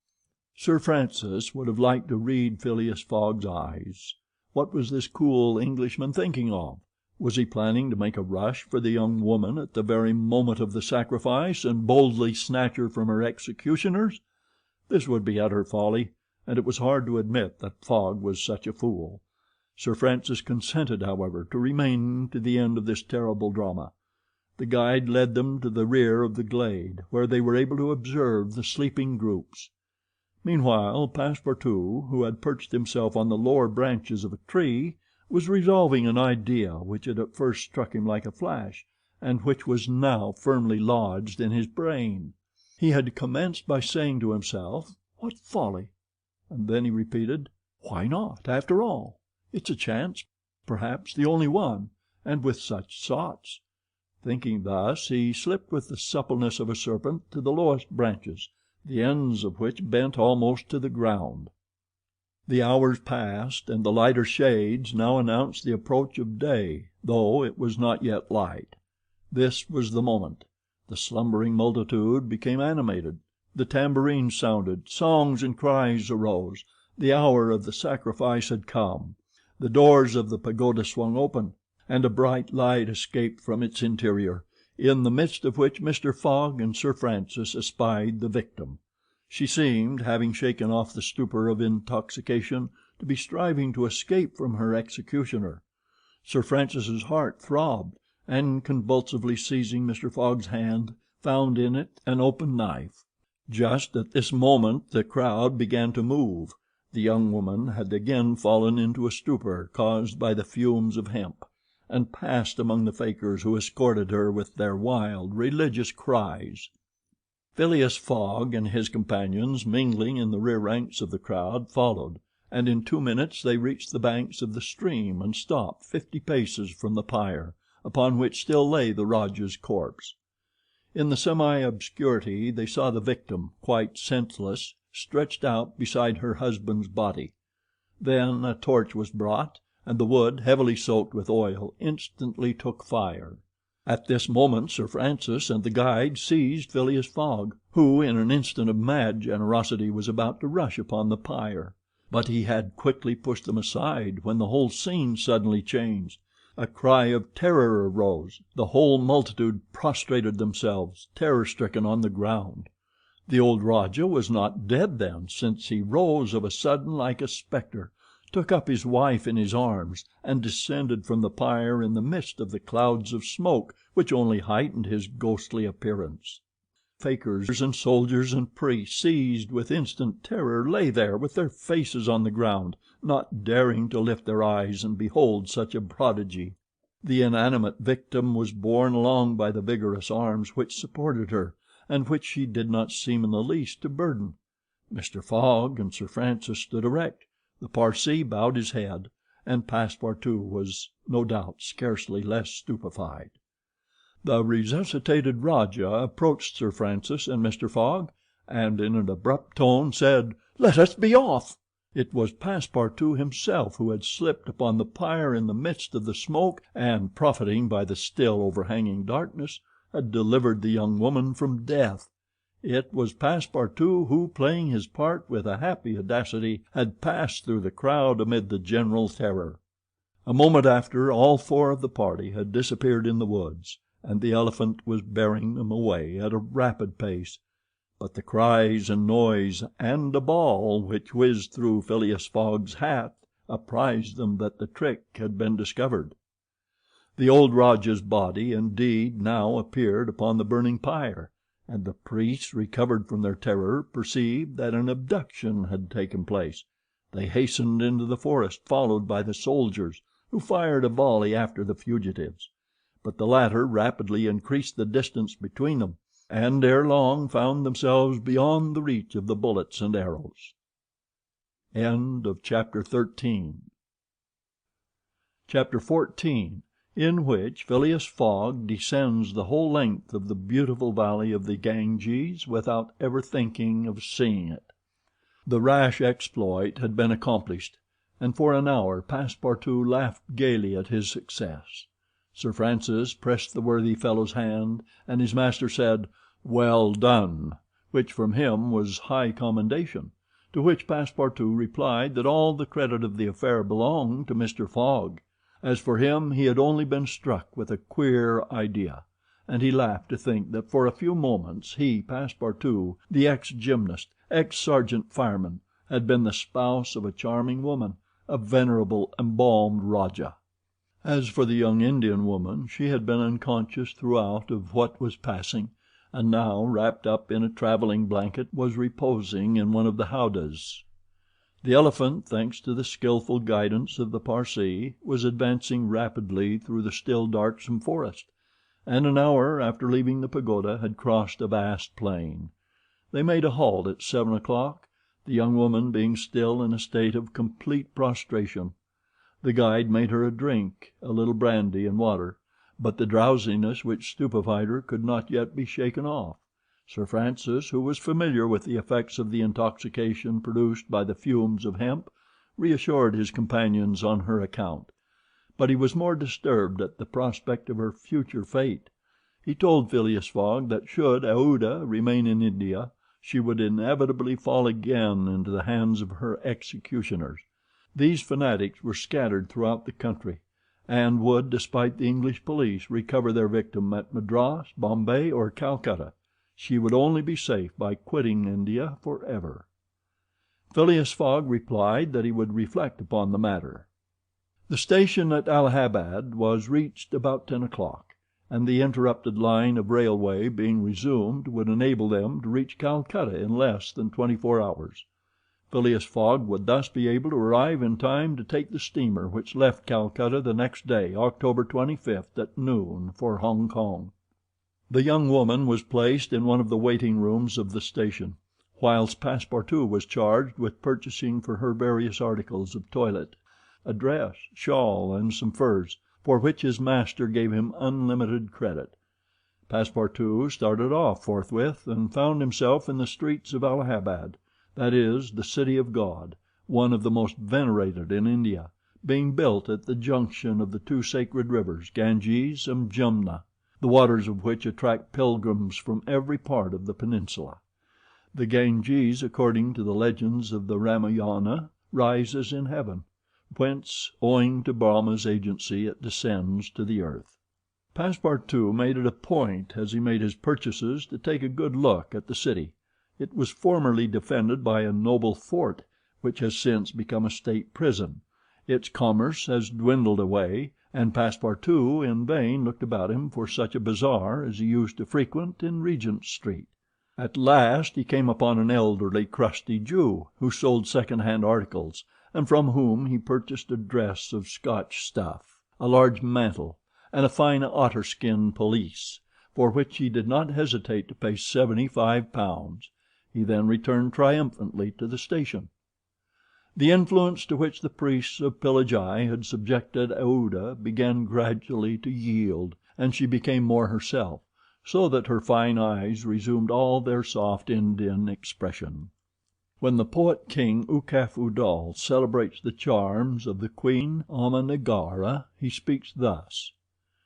Sir Francis would have liked to read Phileas Fogg's eyes. What was this cool Englishman thinking of? Was he planning to make a rush for the young woman at the very moment of the sacrifice and boldly snatch her from her executioners? This would be utter folly, and it was hard to admit that Fogg was such a fool. Sir Francis consented, however, to remain to the end of this terrible drama. The guide led them to the rear of the glade, where they were able to observe the sleeping groups. Meanwhile, Passepartout, who had perched himself on the lower branches of a tree, was revolving an idea which had at first struck him like a flash, and which was now firmly lodged in his brain. He had commenced by saying to himself, "What folly!" and then he repeated, "Why not, after all? It's a chance, perhaps the only one, and with such sots." Thinking thus, he slipped with the suppleness of a serpent to the lowest branches, the ends of which bent almost to the ground. The hours passed, and the lighter shades now announced the approach of day, though it was not yet light. This was the moment. The slumbering multitude became animated. The tambourines sounded, songs and cries arose. The hour of the sacrifice had come. The doors of the pagoda swung open, and a bright light escaped from its interior, in the midst of which Mr. Fogg and Sir Francis espied the victim. She seemed, having shaken off the stupor of intoxication, to be striving to escape from her executioner. Sir Francis's heart throbbed, and convulsively seizing Mr. Fogg's hand, found in it an open knife. Just at this moment the crowd began to move. The young woman had again fallen into a stupor caused by the fumes of hemp, and passed among the fakirs, who escorted her with their wild, religious cries. Phileas Fogg and his companions, mingling in the rear ranks of the crowd, followed, and in 2 minutes they reached the banks of the stream and stopped 50 paces from the pyre, upon which still lay the Rajah's corpse. In the semi-obscurity they saw the victim, quite senseless, stretched out beside her husband's body. Then a torch was brought, and the wood, heavily soaked with oil, instantly took fire. At this moment Sir Francis and the guide seized Phileas Fogg, who in an instant of mad generosity was about to rush upon the pyre. But he had quickly pushed them aside when the whole scene suddenly changed. A cry of terror arose. The whole multitude prostrated themselves, terror-stricken, on the ground. The old Rajah was not dead then, since he rose of a sudden like a spectre, took up his wife in his arms, and descended from the pyre in the midst of the clouds of smoke which only heightened his ghostly appearance. Fakirs and soldiers and priests, seized with instant terror, lay there with their faces on the ground, not daring to lift their eyes and behold such a prodigy. The inanimate victim was borne along by the vigorous arms which supported her, and which she did not seem in the least to burden. Mr. Fogg and Sir Francis stood erect, the Parsee bowed his head, and Passepartout was, no doubt, scarcely less stupefied. The resuscitated Rajah approached Sir Francis and Mr. Fogg, and in an abrupt tone said, "Let us be off." It was Passepartout himself who had slipped upon the pyre in the midst of the smoke, and, profiting by the still overhanging darkness, had delivered the young woman from death. It was Passepartout who, playing his part with a happy audacity, had passed through the crowd amid the general terror. A moment after, all 4 of the party had disappeared in the woods, and the elephant was bearing them away at a rapid pace. But the cries and noise, and a ball which whizzed through Phileas Fogg's hat, apprised them that the trick had been discovered. The old Rajah's body, indeed, now appeared upon the burning pyre, and the priests, recovered from their terror, perceived that an abduction had taken place. They hastened into the forest, followed by the soldiers, who fired a volley after the fugitives. But the latter rapidly increased the distance between them, and ere long found themselves beyond the reach of the bullets and arrows. Chapter 14, in which Phileas Fogg descends the whole length of the beautiful valley of the Ganges without ever thinking of seeing it. The rash exploit had been accomplished, and for an hour Passepartout laughed gaily at his success. Sir Francis pressed the worthy fellow's hand, and his master said, "Well done," which from him was high commendation, to which Passepartout replied that all the credit of the affair belonged to Mr. Fogg. As for him, he had only been struck with a queer idea, and he laughed to think that for a few moments he, Passepartout, the ex-gymnast, ex-sergeant fireman, had been the spouse of a charming woman, a venerable embalmed Rajah. As for the young Indian woman, she had been unconscious throughout of what was passing, and now, wrapped up in a traveling blanket, was reposing in one of the howdahs. The elephant, thanks to the skillful guidance of the Parsee, was advancing rapidly through the still darksome forest, and an hour after leaving the pagoda had crossed a vast plain. They made a halt at 7 o'clock, the young woman being still in a state of complete prostration. The guide made her a drink, a little brandy and water, but the drowsiness which stupefied her could not yet be shaken off. Sir Francis, who was familiar with the effects of the intoxication produced by the fumes of hemp, reassured his companions on her account, but he was more disturbed at the prospect of her future fate. He told Phileas Fogg that should Aouda remain in India, she would inevitably fall again into the hands of her executioners. These fanatics were scattered throughout the country, and would, despite the English police, recover their victim at Madras, Bombay, or Calcutta. She would only be safe by quitting India forever. Phileas Fogg replied that he would reflect upon the matter. The station at Allahabad was reached about 10 o'clock, and the interrupted line of railway being resumed would enable them to reach Calcutta in less than 24 hours. Phileas Fogg would thus be able to arrive in time to take the steamer which left Calcutta the next day, October 25th, at noon, for Hong Kong. The young woman was placed in one of the waiting rooms of the station, whilst Passepartout was charged with purchasing for her various articles of toilet, a dress, shawl, and some furs, for which his master gave him unlimited credit. Passepartout started off forthwith, and found himself in the streets of Allahabad, that is, the City of God, one of the most venerated in India, being built at the junction of the two sacred rivers, Ganges and Jumna, the waters of which attract pilgrims from every part of the peninsula. The Ganges, according to the legends of the Ramayana, rises in heaven, whence, owing to Brahma's agency, it descends to the earth. Passepartout made it a point, as he made his purchases, to take a good look at the city. It was formerly defended by a noble fort, which has since become a state prison. Its commerce has dwindled away, and Passepartout in vain looked about him for such a bazaar as he used to frequent in Regent Street. At last he came upon an elderly, crusty Jew, who sold second-hand articles, and from whom he purchased a dress of Scotch stuff, a large mantle, and a fine otter-skin pelisse, for which he did not hesitate to pay £75. He then returned triumphantly to the station. The influence to which the priests of Pillaji had subjected Aouda began gradually to yield, and she became more herself, so that her fine eyes resumed all their soft Indian expression. When the poet king Ukaf Udal celebrates the charms of the Queen Amanagara, he speaks thus: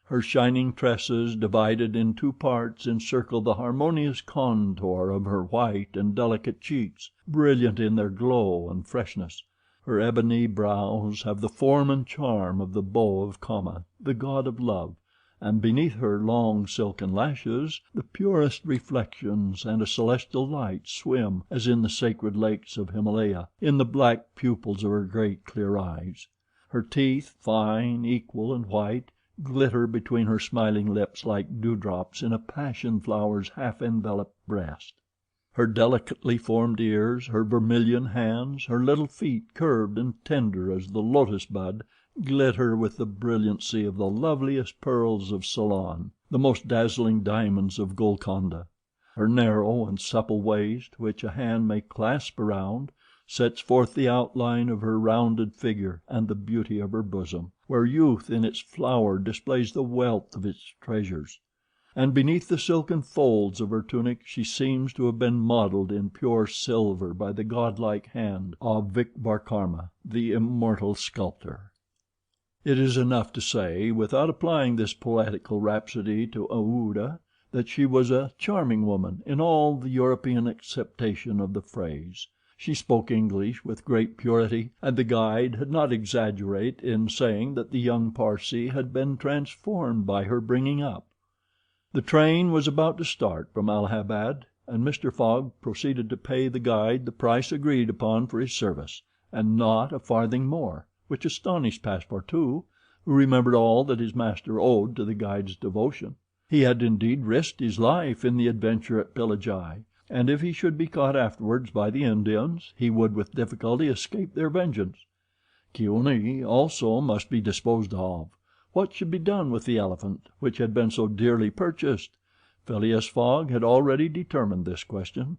"Her shining tresses, divided in two parts, encircle the harmonious contour of her white and delicate cheeks, brilliant in their glow and freshness. Her ebony brows have the form and charm of the bow of Kama, the god of love, and beneath her long silken lashes the purest reflections and a celestial light swim, as in the sacred lakes of Himalaya, in the black pupils of her great clear eyes. Her teeth, fine, equal, and white, glitter between her smiling lips like dewdrops in a passion flower's half-enveloped breast. Her delicately formed ears, her vermilion hands, her little feet, curved and tender as the lotus bud, glitter with the brilliancy of the loveliest pearls of Ceylon, the most dazzling diamonds of Golconda. Her narrow and supple waist, which a hand may clasp around, sets forth the outline of her rounded figure and the beauty of her bosom, where youth in its flower displays the wealth of its treasures. And beneath the silken folds of her tunic she seems to have been modeled in pure silver by the godlike hand of Vikvarkarma, the immortal sculptor." It is enough to say, without applying this poetical rhapsody to Aouda, that she was a charming woman in all the European acceptation of the phrase. She spoke English with great purity, and the guide had not exaggerate in saying that the young Parsee had been transformed by her bringing up. The train was about to start from Allahabad, and Mr. Fogg proceeded to pay the guide the price agreed upon for his service, and not a farthing more, which astonished Passepartout, who remembered all that his master owed to the guide's devotion. He had indeed risked his life in the adventure at Pillaji, and if he should be caught afterwards by the Indians, he would with difficulty escape their vengeance. Kioni also must be disposed of. What should be done with the elephant, which had been so dearly purchased? Phileas Fogg had already determined this question.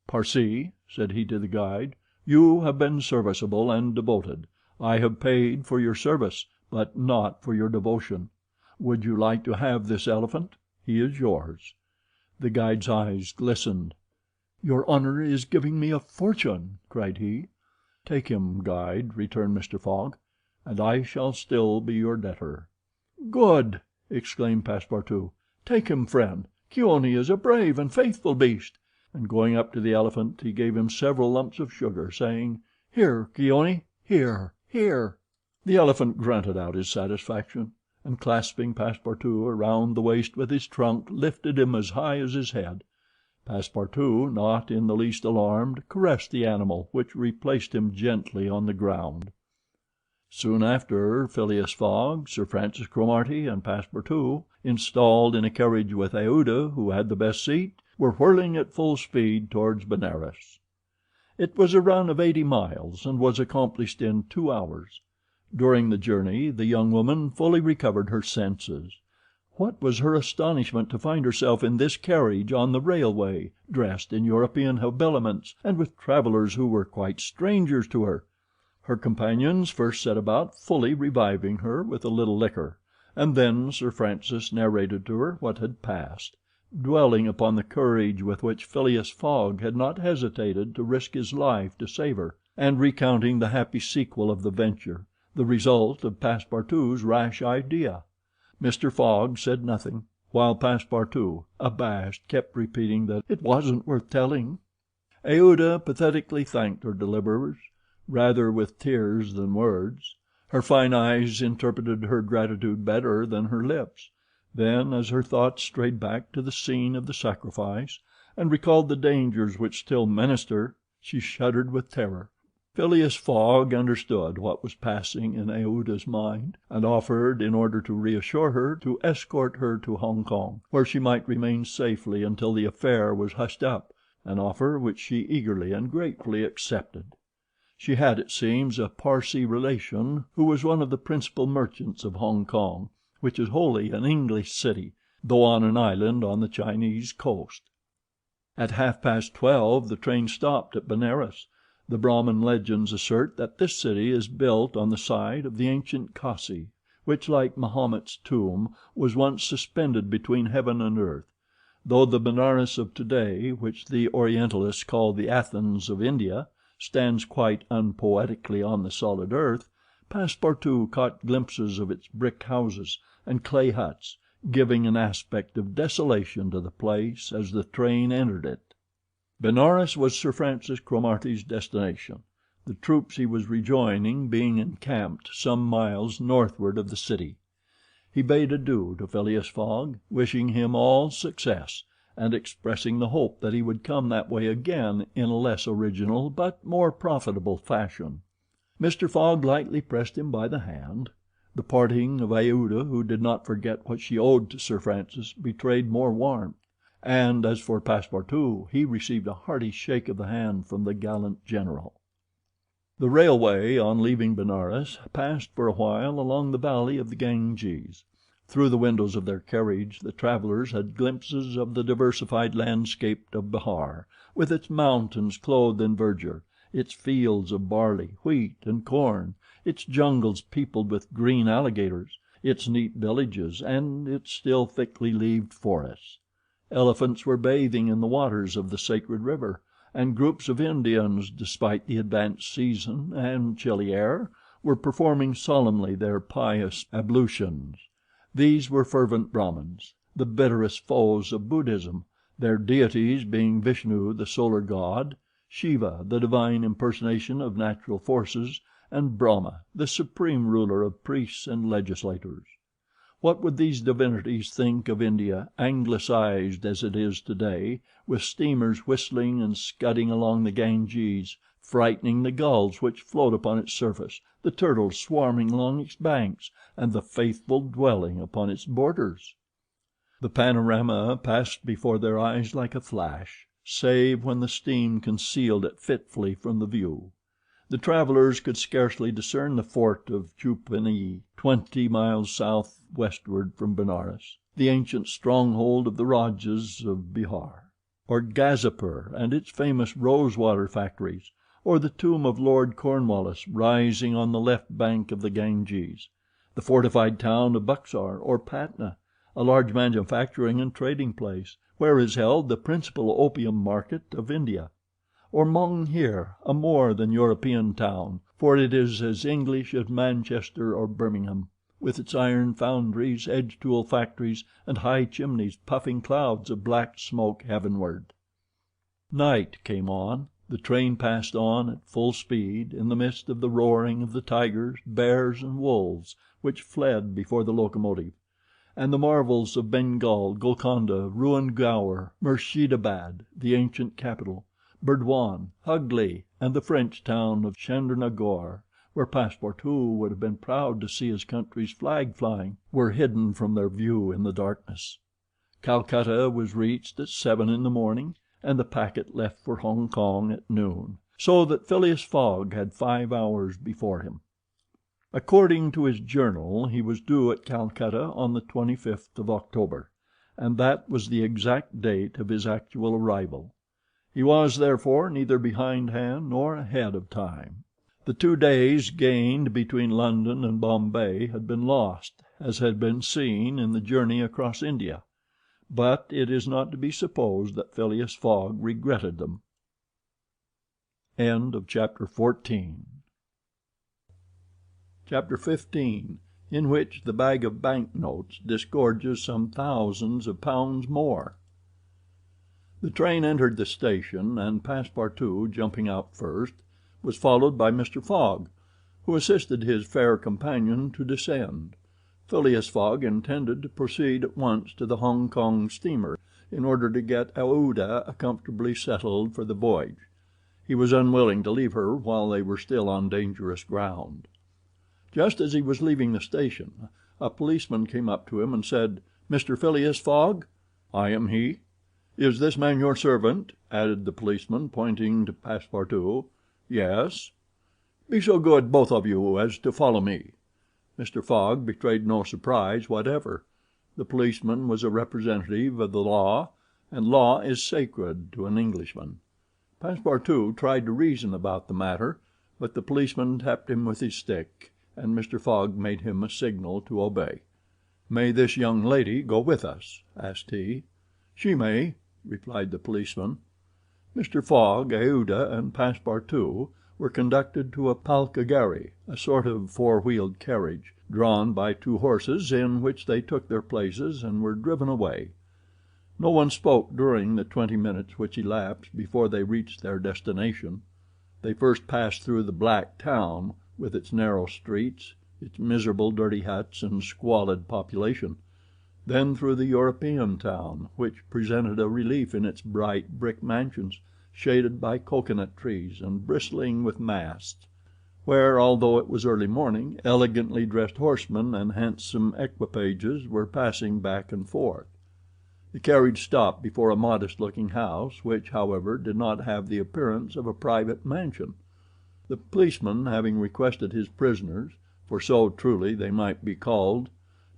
"Parsee," said he to the guide, "you have been serviceable and devoted. I have paid for your service, but not for your devotion. Would you like to have this elephant? He is yours." The guide's eyes glistened. "Your honor is giving me a fortune," cried he. "Take him, guide," returned Mr. Fogg, "and I shall still be your debtor." "Good!" exclaimed Passepartout. "Take him, friend. Kioni is a brave and faithful beast," and going up to the elephant he gave him several lumps of sugar, saying, "Here, Kioni, here, here." The elephant grunted out his satisfaction, and clasping Passepartout around the waist with his trunk, lifted him as high as his head. Passepartout, not in the least alarmed, caressed the animal, which replaced him gently on the ground. Soon after, Phileas Fogg, Sir Francis Cromarty, and Passepartout, installed in a carriage with Aouda, who had the best seat, were whirling at full speed towards Benares. It was a run of 80 miles, and was accomplished in 2 hours. During the journey the young woman fully recovered her senses. What was her astonishment to find herself in this carriage on the railway, dressed in European habiliments, and with travelers who were quite strangers to her. Her companions first set about fully reviving her with a little liquor, and then Sir Francis narrated to her what had passed, dwelling upon the courage with which Phileas Fogg had not hesitated to risk his life to save her, and recounting the happy sequel of the venture, the result of Passepartout's rash idea. Mr. Fogg said nothing, while Passepartout, abashed, kept repeating that it wasn't worth telling. Aouda pathetically thanked her deliverers, rather with tears than words. Her fine eyes interpreted her gratitude better than her lips. Then, as her thoughts strayed back to the scene of the sacrifice, and recalled the dangers which still menaced her, she shuddered with terror. Phileas Fogg understood what was passing in Aouda's mind, and offered, in order to reassure her, to escort her to Hong Kong, where she might remain safely until the affair was hushed up, an offer which she eagerly and gratefully accepted. She had, it seems, a Parsee relation who was one of the principal merchants of Hong Kong, which is wholly an English city, though on an island on the Chinese coast. At 12:30 the train stopped at Benares. The Brahmin legends assert that this city is built on the site of the ancient Kasi, which, like Mahomet's tomb, was once suspended between heaven and earth. Though the Benares of today, which the Orientalists call the Athens of India, stands quite unpoetically on the solid earth, Passepartout caught glimpses of its brick houses and clay huts, giving an aspect of desolation to the place as the train entered it. Benares was Sir Francis Cromarty's destination, the troops he was rejoining being encamped some miles northward of the city. He bade adieu to Phileas Fogg, wishing him all success, and expressing the hope that he would come that way again in a less original but more profitable fashion. Mr. Fogg lightly pressed him by the hand. The parting of Aouda, who did not forget what she owed to Sir Francis, betrayed more warmth, and as for Passepartout, he received a hearty shake of the hand from the gallant general. The railway, on leaving Benares, passed for a while along the valley of the Ganges. Through the windows of their carriage the travelers had glimpses of the diversified landscape of Bihar, with its mountains clothed in verdure, its fields of barley, wheat, and corn, its jungles peopled with green alligators, its neat villages, and its still thickly leaved forests. Elephants were bathing in the waters of the sacred river, and groups of Indians, despite the advanced season and chilly air, were performing solemnly their pious ablutions. These were fervent Brahmins, the bitterest foes of Buddhism, their deities being Vishnu, the solar god, Shiva, the divine impersonation of natural forces, and Brahma, the supreme ruler of priests and legislators. What would these divinities think of India, anglicized as it is today, with steamers whistling and scudding along the Ganges, frightening the gulls which float upon its surface, the turtles swarming along its banks, and the faithful dwelling upon its borders? The panorama passed before their eyes like a flash, save when the steam concealed it fitfully from the view. The travelers could scarcely discern the fort of Chupini, 20 miles southwestward from Benares, the ancient stronghold of the Rajas of Bihar, or Gazipur and its famous rosewater factories, or the tomb of Lord Cornwallis rising on the left bank of the Ganges, the fortified town of Buxar, or Patna, a large manufacturing and trading place, where is held the principal opium market of India, or Monghir, a more than European town, for it is as English as Manchester or Birmingham, with its iron foundries, edge tool factories, and high chimneys puffing clouds of black smoke heavenward. Night came on. The train passed on at full speed, in the midst of the roaring of the tigers, bears, and wolves, which fled before the locomotive, and the marvels of Bengal, Golconda, ruined Gower, Murshidabad, the ancient capital, Burdwan, Hugli, and the French town of Chandernagore, where Passepartout would have been proud to see his country's flag flying, were hidden from their view in the darkness. Calcutta was reached at 7 in the morning, and the packet left for Hong Kong at noon, so that Phileas Fogg had 5 hours before him. According to his journal, he was due at Calcutta on the 25th of October, and that was the exact date of his actual arrival. He was, therefore, neither behindhand nor ahead of time. The 2 days gained between London and Bombay had been lost, as had been seen in the journey across India, but it is not to be supposed that Phileas Fogg regretted them. Chapter 15, in which the bag of banknotes disgorges some thousands of pounds more. The train entered the station, and Passepartout, jumping out first, was followed by Mr. Fogg, who assisted his fair companion to descend. Phileas Fogg intended to proceed at once to the Hong Kong steamer, in order to get Aouda comfortably settled for the voyage. He was unwilling to leave her while they were still on dangerous ground. Just as he was leaving the station, a policeman came up to him and said, "Mr. Phileas Fogg?" "I am he." "Is this man your servant?" added the policeman, pointing to Passepartout. "Yes." "Be so good, both of you, as to follow me." Mr. Fogg betrayed no surprise whatever. The policeman was a representative of the law, and law is sacred to an Englishman. Passepartout tried to reason about the matter, but the policeman tapped him with his stick, and Mr. Fogg made him a signal to obey. "May this young lady go with us?" asked he. "She may," replied the policeman. Mr. Fogg, Aouda, and Passepartout were conducted to a palkagari, a sort of 4-wheeled carriage, drawn by 2 horses, in which they took their places and were driven away. No one spoke during the 20 minutes which elapsed before they reached their destination. They first passed through the black town, with its narrow streets, its miserable dirty huts and squalid population, then through the European town, which presented a relief in its bright brick mansions, shaded by coconut trees and bristling with masts, where, although it was early morning, elegantly dressed horsemen and handsome equipages were passing back and forth. The carriage stopped before a modest-looking house, which, however, did not have the appearance of a private mansion. The policeman, having requested his prisoners, for so truly they might be called,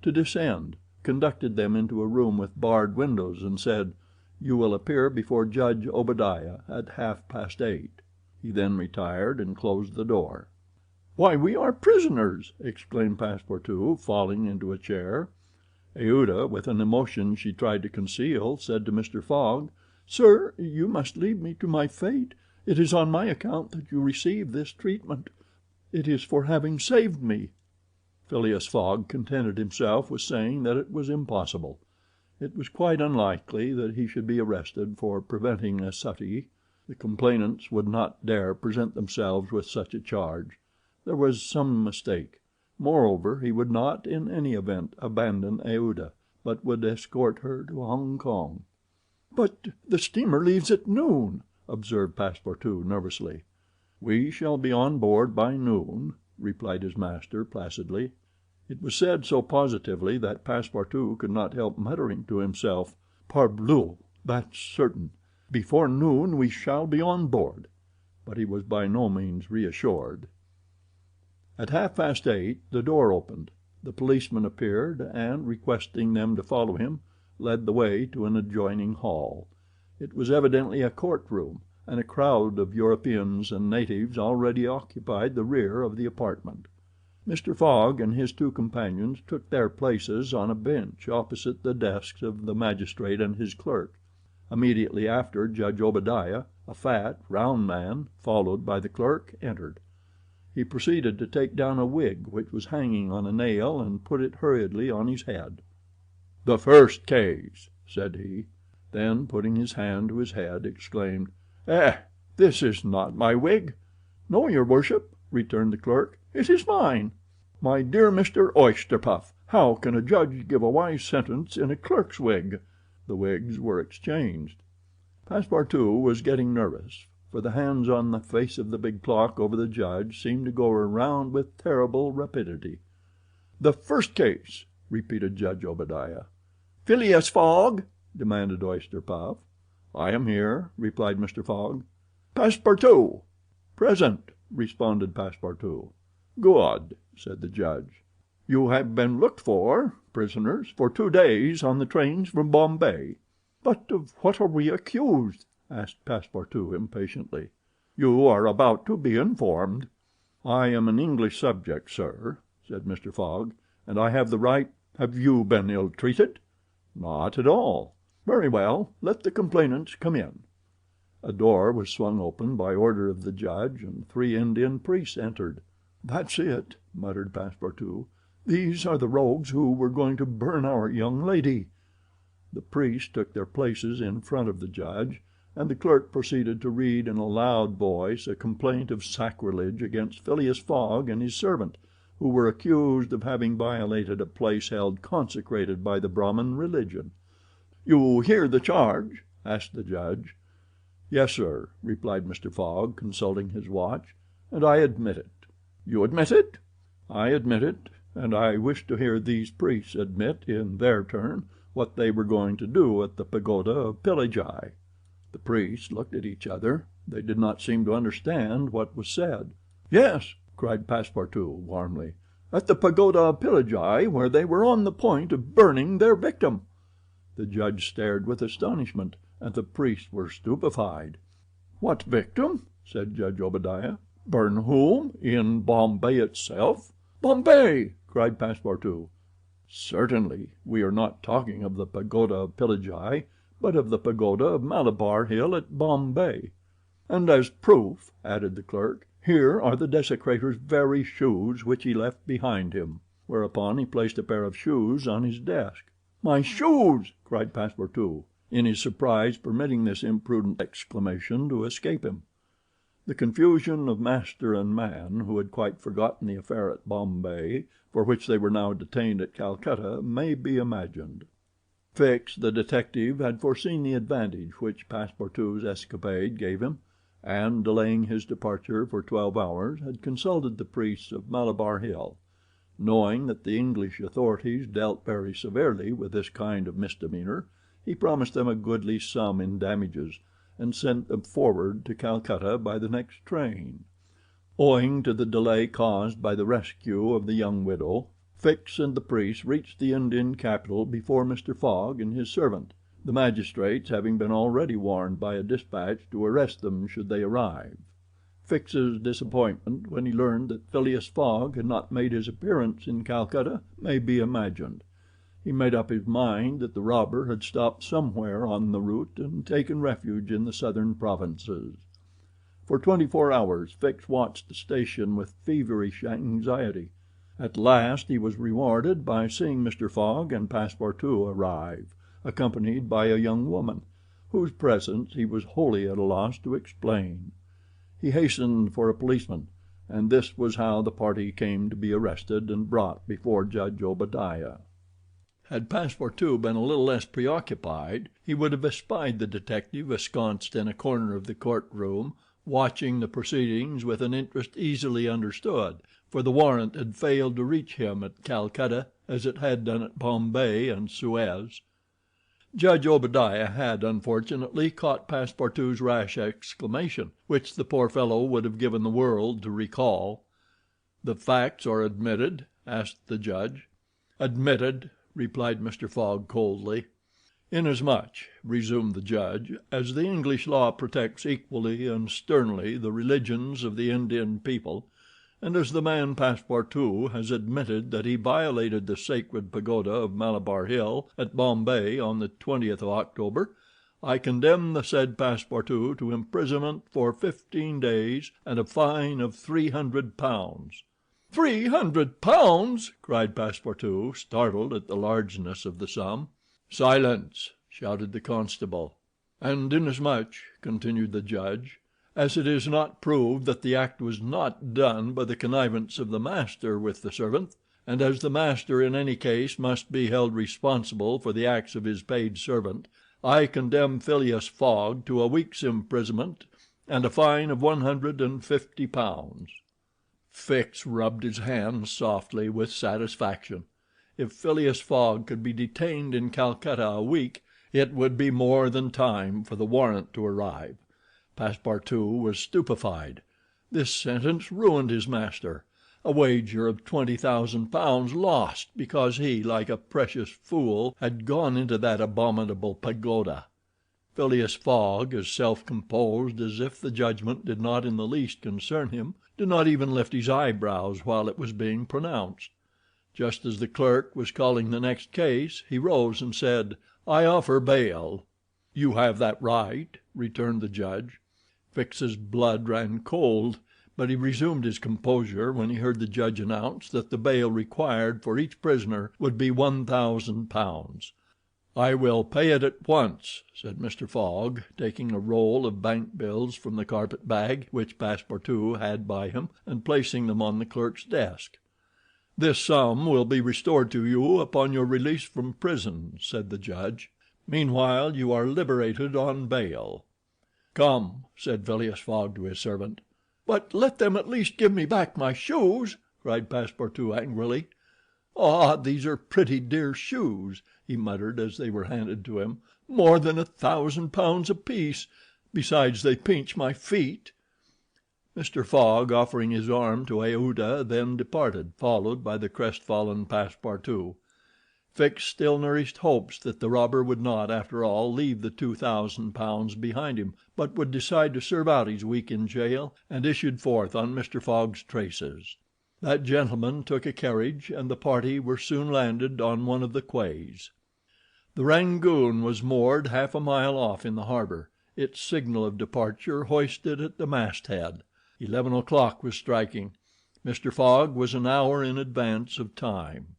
to descend, conducted them into a room with barred windows, and said, "You will appear before Judge Obadiah at 8:30. He then retired and closed the door. "Why, we are prisoners!" exclaimed Passepartout, falling into a chair. Aouda, with an emotion she tried to conceal, said to Mr. Fogg, "Sir, you must leave me to my fate. It is on my account that you receive this treatment. It is for having saved me." Phileas Fogg contented himself with saying that it was impossible. It was quite unlikely that he should be arrested for preventing a suttee. The complainants would not dare present themselves with such a charge. There was some mistake. Moreover, he would not, in any event, abandon Aouda, but would escort her to Hong Kong. "But the steamer leaves at noon," observed Passepartout nervously. "We shall be on board by noon," replied his master placidly. It was said so positively that Passepartout could not help muttering to himself, "Parbleu, that's certain. Before noon we shall be on board." But he was by no means reassured. At 8:30 the door opened. The policeman appeared, and, requesting them to follow him, led the way to an adjoining hall. It was evidently a court room, and a crowd of Europeans and natives already occupied the rear of the apartment. Mr. Fogg and his 2 companions took their places on a bench opposite the desks of the magistrate and his clerk. Immediately after, Judge Obadiah, a fat, round man, followed by the clerk, entered. He proceeded to take down a wig which was hanging on a nail, and put it hurriedly on his head. "The first case," said he. Then, putting his hand to his head, exclaimed, "This is not my wig." "No, your worship," returned the clerk, "it is mine." "My dear Mr. Oysterpuff, How can a judge give a wise sentence in a clerk's wig?" The wigs were exchanged. Passepartout was getting nervous, for the hands on the face of the big clock over the judge seemed to go around with terrible rapidity. "The first case," repeated Judge Obadiah. "Phileas Fogg?" demanded Oyster Puff. "I am here," replied Mr. Fogg. "Passepartout?" "Present," responded Passepartout. "Good," said the judge. "You have been looked for, prisoners, for 2 days on the trains from Bombay." "But of what are we accused?" asked Passepartout impatiently. "You are about to be informed." "I am an English subject, sir," said Mr. Fogg, "and I have the right—" "Have you been ill treated?" "Not at all." "Very well, let the complainants come in." A door was swung open by order of the judge, and 3 Indian priests entered. "That's it," muttered Passepartout. "These are the rogues who were going to burn our young lady." The priests took their places in front of the judge, and the clerk proceeded to read in a loud voice a complaint of sacrilege against Phileas Fogg and his servant, who were accused of having violated a place held consecrated by the Brahmin religion. "You hear the charge?" asked the judge. "Yes, sir," replied Mr. Fogg, consulting his watch, "and I admit it." "You admit it?" "I admit it, and I wish to hear these priests admit, in their turn, what they were going to do at the pagoda of Pillaji." The priests looked at each other. They did not seem to understand what was said. "Yes," cried Passepartout warmly, "at the pagoda of Pillaji, where they were on the point of burning their victim." The judge stared with astonishment, and the priests were stupefied. "What victim?" said Judge Obadiah. "Burn whom? In Bombay itself?" "Bombay!" cried Passepartout. "Certainly. We are not talking of the pagoda of Pillaji, but of the pagoda of Malabar Hill at Bombay." "And as proof," added the clerk, "here are the desecrator's very shoes which he left behind him." Whereupon he placed a pair of shoes on his desk. "My shoes!" cried Passepartout, in his surprise permitting this imprudent exclamation to escape him. The confusion of master and man, who had quite forgotten the affair at Bombay, for which they were now detained at Calcutta, may be imagined. Fix, the detective, had foreseen the advantage which Passepartout's escapade gave him, and, delaying his departure for 12 hours, had consulted the priests of Malabar Hill. Knowing that the English authorities dealt very severely with this kind of misdemeanor, he promised them a goodly sum in damages, and sent them forward to Calcutta by the next train. Owing to the delay caused by the rescue of the young widow, Fix and the priests reached the Indian capital before Mr. Fogg and his servant, the magistrates having been already warned by a dispatch to arrest them should they arrive. Fix's disappointment when he learned that Phileas Fogg had not made his appearance in Calcutta may be imagined. He made up his mind that the robber had stopped somewhere on the route and taken refuge in the southern provinces. For 24 hours Fix watched the station with feverish anxiety. At last he was rewarded by seeing Mr. Fogg and Passepartout arrive, accompanied by a young woman, whose presence he was wholly at a loss to explain. He hastened for a policeman, and this was how the party came to be arrested and brought before Judge Obadiah. Had Passepartout been a little less preoccupied, he would have espied the detective ensconced in a corner of the court-room, watching the proceedings with an interest easily understood, for the warrant had failed to reach him at Calcutta as it had done at Bombay and Suez. Judge Obadiah had, unfortunately, caught Passepartout's rash exclamation, which the poor fellow would have given the world to recall. "The facts are admitted?" asked the judge. "Admitted," replied Mr. Fogg coldly. "Inasmuch," resumed the judge, "as the English law protects equally and sternly the religions of the Indian people, and as the man Passepartout has admitted that he violated the sacred pagoda of Malabar Hill at Bombay on the 20th of October, I condemn the said Passepartout to imprisonment for 15 days and a fine of £300. £300! cried Passepartout, startled at the largeness of the sum. "Silence!" shouted the constable. "And inasmuch," continued the judge, "as it is not proved that the act was not done by the connivance of the master with the servant, and as the master in any case must be held responsible for the acts of his paid servant, I condemn Phileas Fogg to a week's imprisonment and a fine of £150. Fix rubbed his hands softly with satisfaction. If Phileas Fogg could be detained in Calcutta a week, it would be more than time for the warrant to arrive. Passepartout was stupefied. This sentence ruined his master. A wager of £20,000 lost because he, like a precious fool, had gone into that abominable pagoda. Phileas Fogg, as self-composed as if the judgment did not in the least concern him, did not even lift his eyebrows while it was being pronounced. Just as the clerk was calling the next case, he rose and said, "I offer bail." "You have that right," returned the judge. Fix's blood ran cold, but he resumed his composure when he heard the judge announce that the bail required for each prisoner would be £1,000. "I will pay it at once," said Mr. Fogg, taking a roll of bank bills from the carpet bag which Passepartout had by him, and placing them on the clerk's desk. "This sum will be restored to you upon your release from prison," said the judge. "Meanwhile you are liberated on bail." "Come," said Phileas Fogg to his servant. "But let them at least give me back my shoes," cried Passepartout angrily. "Ah, these are pretty dear shoes," he muttered as they were handed to him. "More than £1,000 apiece. Besides, they pinch my feet." Mr. Fogg, offering his arm to Aouda, then departed, followed by the crestfallen Passepartout. Fix still nourished hopes that the robber would not, after all, leave the £2,000 behind him, but would decide to serve out his week in jail, and issued forth on Mr. Fogg's traces. That gentleman took a carriage, and the party were soon landed on one of the quays. The Rangoon was moored half a mile off in the harbor, its signal of departure hoisted at the masthead. 11 o'clock was striking. Mr. Fogg was an hour in advance of time.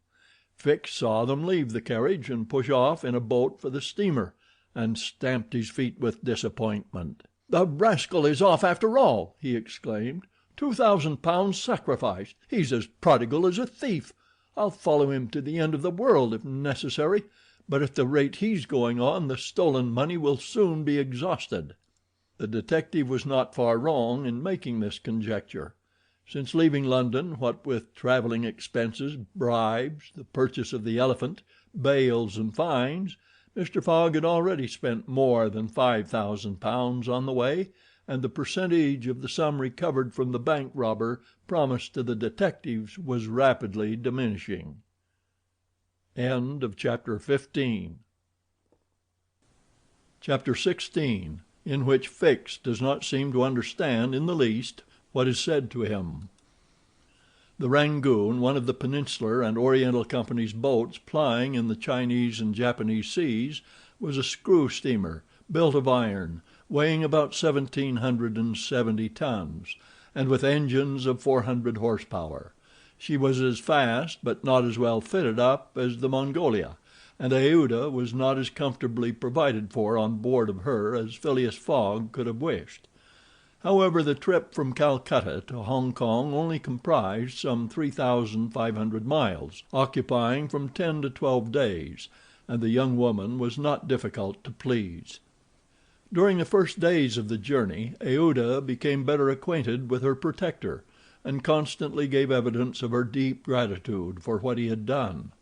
Fix saw them leave the carriage and push off in a boat for the steamer, and stamped his feet with disappointment. "The rascal is off after all," he exclaimed. £2,000 sacrificed. He's as prodigal as a thief. I'll follow him to the end of the world if necessary, but at the rate he's going on the stolen money will soon be exhausted. The detective was not far wrong in making this conjecture. Since leaving London, what with traveling expenses, bribes, the purchase of the elephant, bails and fines, Mr. Fogg had already spent more than £5,000 on the way, and the percentage of the sum recovered from the bank robber promised to the detectives was rapidly diminishing. Chapter 16, in which Fix does not seem to understand in the least what is said to him. The Rangoon, one of the Peninsular and Oriental Company's boats plying in the Chinese and Japanese seas, was a screw steamer, built of iron, weighing about 1,770 tons, and with engines of 400 horsepower. She was as fast, but not as well fitted up as the Mongolia, and Aouda was not as comfortably provided for on board of her as Phileas Fogg could have wished. However, the trip from Calcutta to Hong Kong only comprised some 3,500 miles, occupying from 10 to 12 days, and the young woman was not difficult to please. During the first days of the journey, Aouda became better acquainted with her protector, and constantly gave evidence of her deep gratitude for what he had done.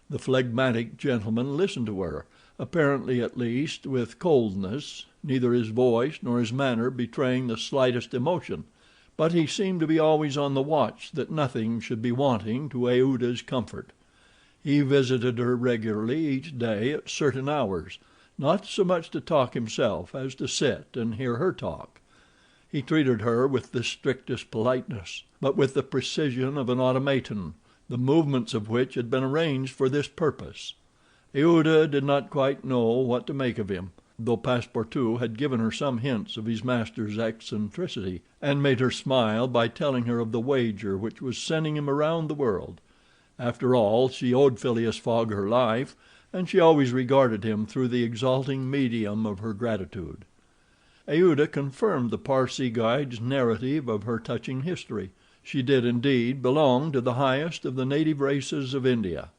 The phlegmatic gentleman listened to her, apparently at least with coldness, neither his voice nor his manner betraying the slightest emotion, but he seemed to be always on the watch that nothing should be wanting to Aouda's comfort. He visited her regularly each day at certain hours, not so much to talk himself as to sit and hear her talk. He treated her with the strictest politeness, but with the precision of an automaton, the movements of which had been arranged for this purpose. Aouda did not quite know what to make of him, though Passepartout had given her some hints of his master's eccentricity, and made her smile by telling her of the wager which was sending him around the world. After all, she owed Phileas Fogg her life, and she always regarded him through the exalting medium of her gratitude. Aouda confirmed the Parsee guide's narrative of her touching history, She did indeed belong to the highest of the native races of India.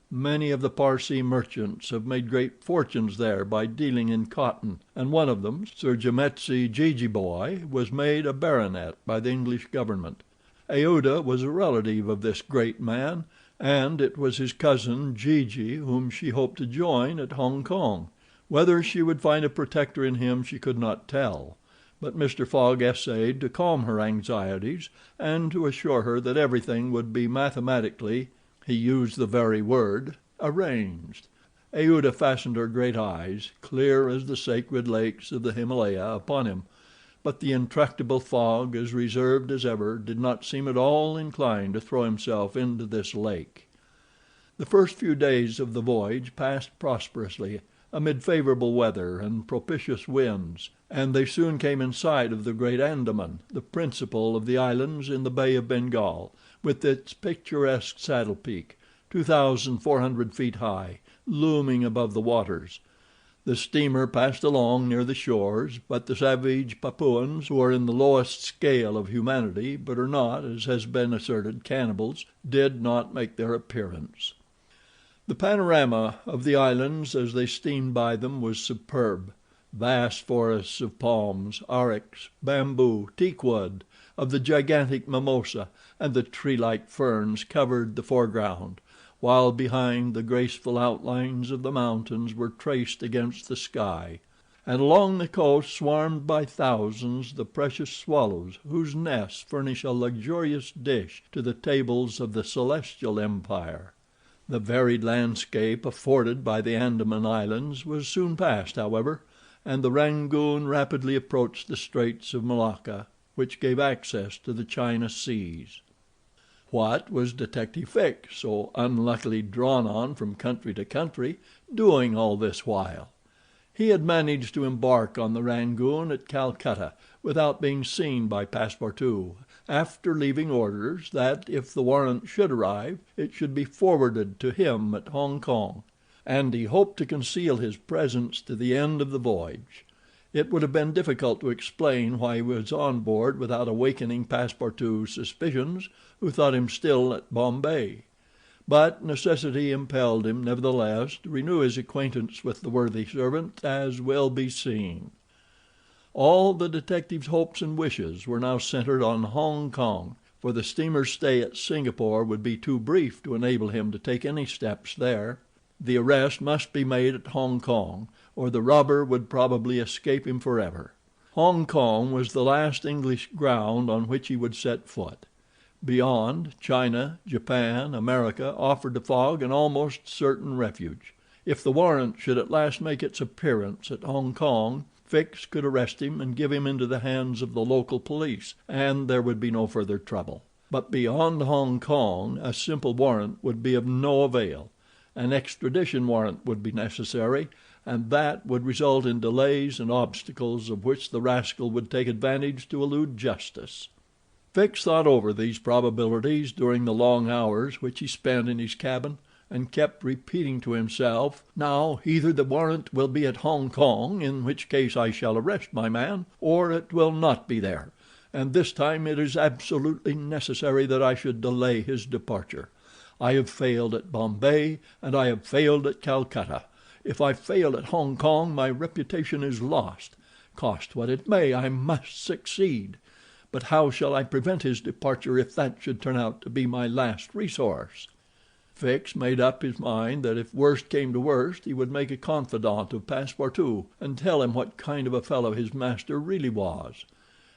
Many of the Parsee merchants have made great fortunes there by dealing in cotton, and one of them, Sir Jametsi Jejeebhoy, was made a baronet by the English government. Aouda was a relative of this great man, and it was his cousin Jeejee whom she hoped to join at Hong Kong. Whether she would find a protector in him she could not tell, but Mr. Fogg essayed to calm her anxieties and to assure her that everything would be mathematically, he used the very word, arranged. Aouda fastened her great eyes, clear as the sacred lakes of the Himalaya, upon him, but the intractable Fogg, as reserved as ever, did not seem at all inclined to throw himself into this lake. The first few days of the voyage passed prosperously amid favorable weather and propitious winds, and they soon came in sight of the great Andaman, the principal of the islands in the Bay of Bengal, with its picturesque saddle peak, 2,400 feet high, looming above the waters. The steamer passed along near the shores, but the savage Papuans, who are in the lowest scale of humanity, but are not, as has been asserted, cannibals, did not make their appearance. The panorama of the islands as they steamed by them was superb. Vast forests of palms, arix, bamboo, teakwood, of the gigantic mimosa, and the tree-like ferns covered the foreground, while behind the graceful outlines of the mountains were traced against the sky, and along the coast swarmed by thousands the precious swallows whose nests furnish a luxurious dish to the tables of the celestial empire. The varied landscape afforded by the Andaman Islands was soon passed, however, and the Rangoon rapidly approached the Straits of Malacca, which gave access to the China seas. What was Detective Fix, so unluckily drawn on from country to country, doing all this while? He had managed to embark on the Rangoon at Calcutta without being seen by Passepartout, after leaving orders that if the warrant should arrive it should be forwarded to him at Hong Kong, and he hoped to conceal his presence to the end of the voyage. It would have been difficult to explain why he was on board without awakening Passepartout's suspicions, who thought him still at Bombay; but necessity impelled him, nevertheless, to renew his acquaintance with the worthy servant, as will be seen. All the detective's hopes and wishes were now centered on Hong Kong, for the steamer's stay at Singapore would be too brief to enable him to take any steps there. The arrest must be made at Hong Kong, or the robber would probably escape him forever. Hong Kong was the last English ground on which he would set foot. Beyond, China, Japan, America offered to Fogg an almost certain refuge. If the warrant should at last make its appearance at Hong Kong, Fix could arrest him and give him into the hands of the local police, and there would be no further trouble. But beyond Hong Kong a simple warrant would be of no avail. An extradition warrant would be necessary, and that would result in delays and obstacles of which the rascal would take advantage to elude justice. Fix thought over these probabilities during the long hours which he spent in his cabin, and kept repeating to himself, "Now, either the warrant will be at Hong Kong, in which case I shall arrest my man, or it will not be there, and this time it is absolutely necessary that I should delay his departure. I have failed at Bombay, and I have failed at Calcutta. If I fail at Hong Kong, my reputation is lost. Cost what it may, I must succeed. But how shall I prevent his departure if that should turn out to be my last resource?" Fix made up his mind that if worst came to worst he would make a confidant of Passepartout and tell him what kind of a fellow his master really was.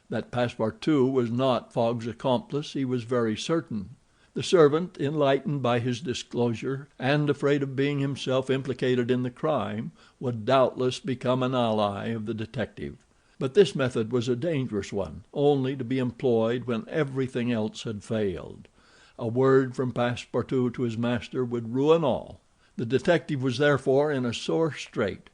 That Passepartout was not Fogg's accomplice he was very certain. The servant, enlightened by his disclosure, and afraid of being himself implicated in the crime, would doubtless become an ally of the detective. But this method was a dangerous one, only to be employed when everything else had failed. A word from Passepartout to his master would ruin all. The detective was therefore in a sore strait.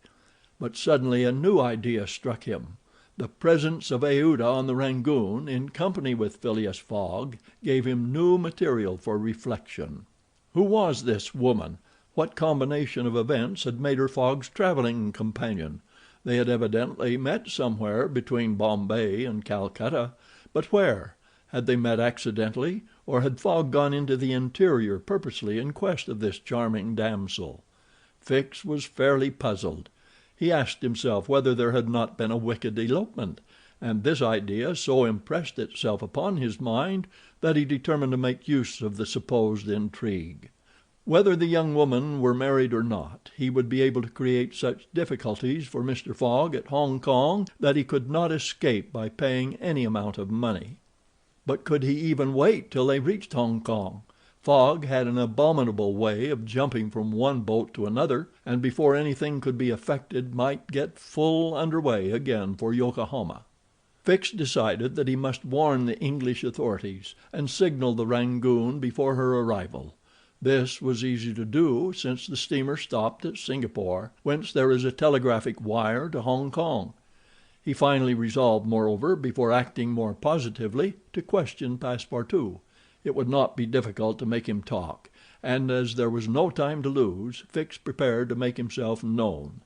But suddenly a new idea struck him. The presence of Aouda on the Rangoon, in company with Phileas Fogg, gave him new material for reflection. Who was this woman? What combination of events had made her Fogg's traveling companion? They had evidently met somewhere between Bombay and Calcutta, but where? Had they met accidentally, or had Fogg gone into the interior purposely in quest of this charming damsel? Fix was fairly puzzled. He asked himself whether there had not been a wicked elopement, and this idea so impressed itself upon his mind that he determined to make use of the supposed intrigue. Whether the young woman were married or not, he would be able to create such difficulties for Mr. Fogg at Hong Kong that he could not escape by paying any amount of money. But could he even wait till they reached Hong Kong? Fogg had an abominable way of jumping from one boat to another, and before anything could be effected might get full under way again for Yokohama. Fix decided that he must warn the English authorities, and signal the Rangoon before her arrival. This was easy to do, since the steamer stopped at Singapore, whence there is a telegraphic wire to Hong Kong. He finally resolved, moreover, before acting more positively, to question Passepartout. It would not be difficult to make him talk, and as there was no time to lose, Fix prepared to make himself known.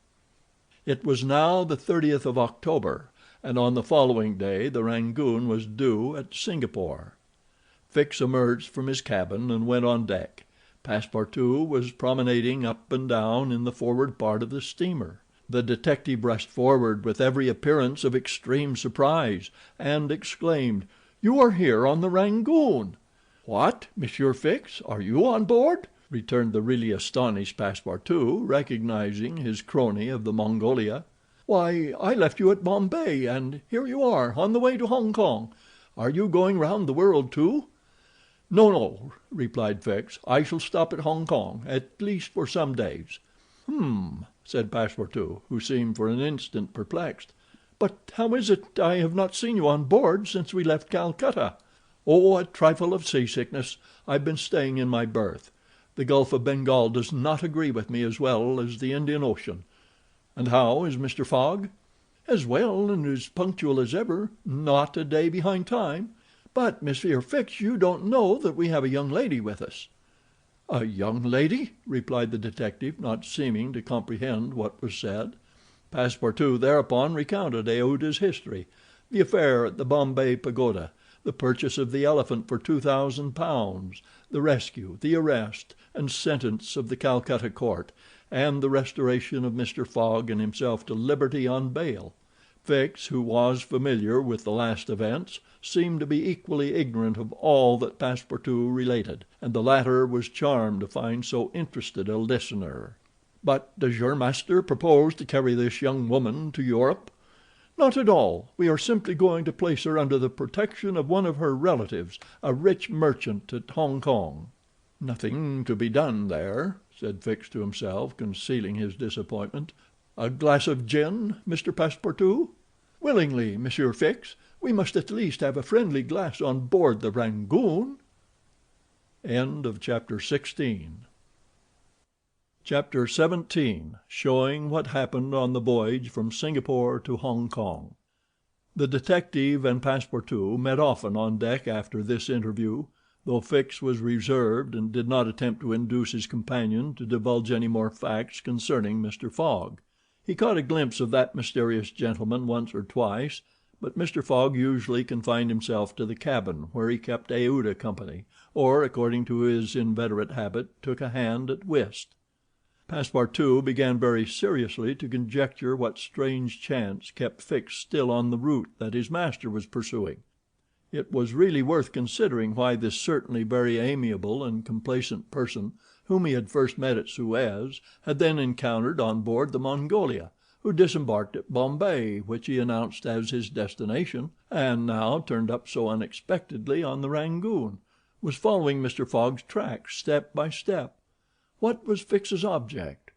It was now the 30th of October, and on the following day the Rangoon was due at Singapore. Fix emerged from his cabin and went on deck. Passepartout was promenading up and down in the forward part of the steamer. The detective rushed forward with every appearance of extreme surprise, and exclaimed: "You are here on the Rangoon!" "What, Monsieur Fix, are you on board?" returned the really astonished Passepartout, recognizing his crony of the Mongolia. "Why, I left you at Bombay, and here you are on the way to Hong Kong. Are you going round the world too?" "No, no," replied Fix. "I shall stop at Hong Kong, at least for some days." "Hum," said Passepartout, who seemed for an instant perplexed. "But how is it I have not seen you on board since we left Calcutta?" "Oh, a trifle of seasickness. I've been staying in my berth. The Gulf of Bengal does not agree with me as well as the Indian Ocean. And how is Mr. Fogg?" "As well and as punctual as ever. Not a day behind time. But, Monsieur Fix, you don't know that we have a young lady with us." "A young lady?" replied the detective, not seeming to comprehend what was said. Passepartout thereupon recounted Aouda's history, the affair at the Bombay Pagoda, the purchase of the elephant for £2,000, the rescue, the arrest and sentence of the Calcutta court, and the restoration of Mr. Fogg and himself to liberty on bail. Fix, who was familiar with the last events, seemed to be equally ignorant of all that Passepartout related, and the latter was charmed to find so interested a listener. "But does your master propose to carry this young woman to Europe?" "Not at all. We are simply going to place her under the protection of one of her relatives, a rich merchant at Hong Kong." "Nothing to be done there," said Fix to himself, concealing his disappointment. "A glass of gin, Mr. Passepartout?" "Willingly, Monsieur Fix. We must at least have a friendly glass on board the Rangoon." Chapter 17. Showing what happened on the voyage from Singapore to Hong Kong. The detective and Passepartout met often on deck after this interview, though Fix was reserved and did not attempt to induce his companion to divulge any more facts concerning Mr. Fogg. He caught a glimpse of that mysterious gentleman once or twice, but Mr. Fogg usually confined himself to the cabin, where he kept Aouda company, or, according to his inveterate habit, took a hand at whist. Passepartout began very seriously to conjecture what strange chance kept Fix still on the route that his master was pursuing. It was really worth considering why this certainly very amiable and complacent person, whom he had first met at Suez, had then encountered on board the Mongolia, who disembarked at Bombay, which he announced as his destination, and now turned up so unexpectedly on the Rangoon, was following Mr. Fogg's tracks step by step. What was Fix's object?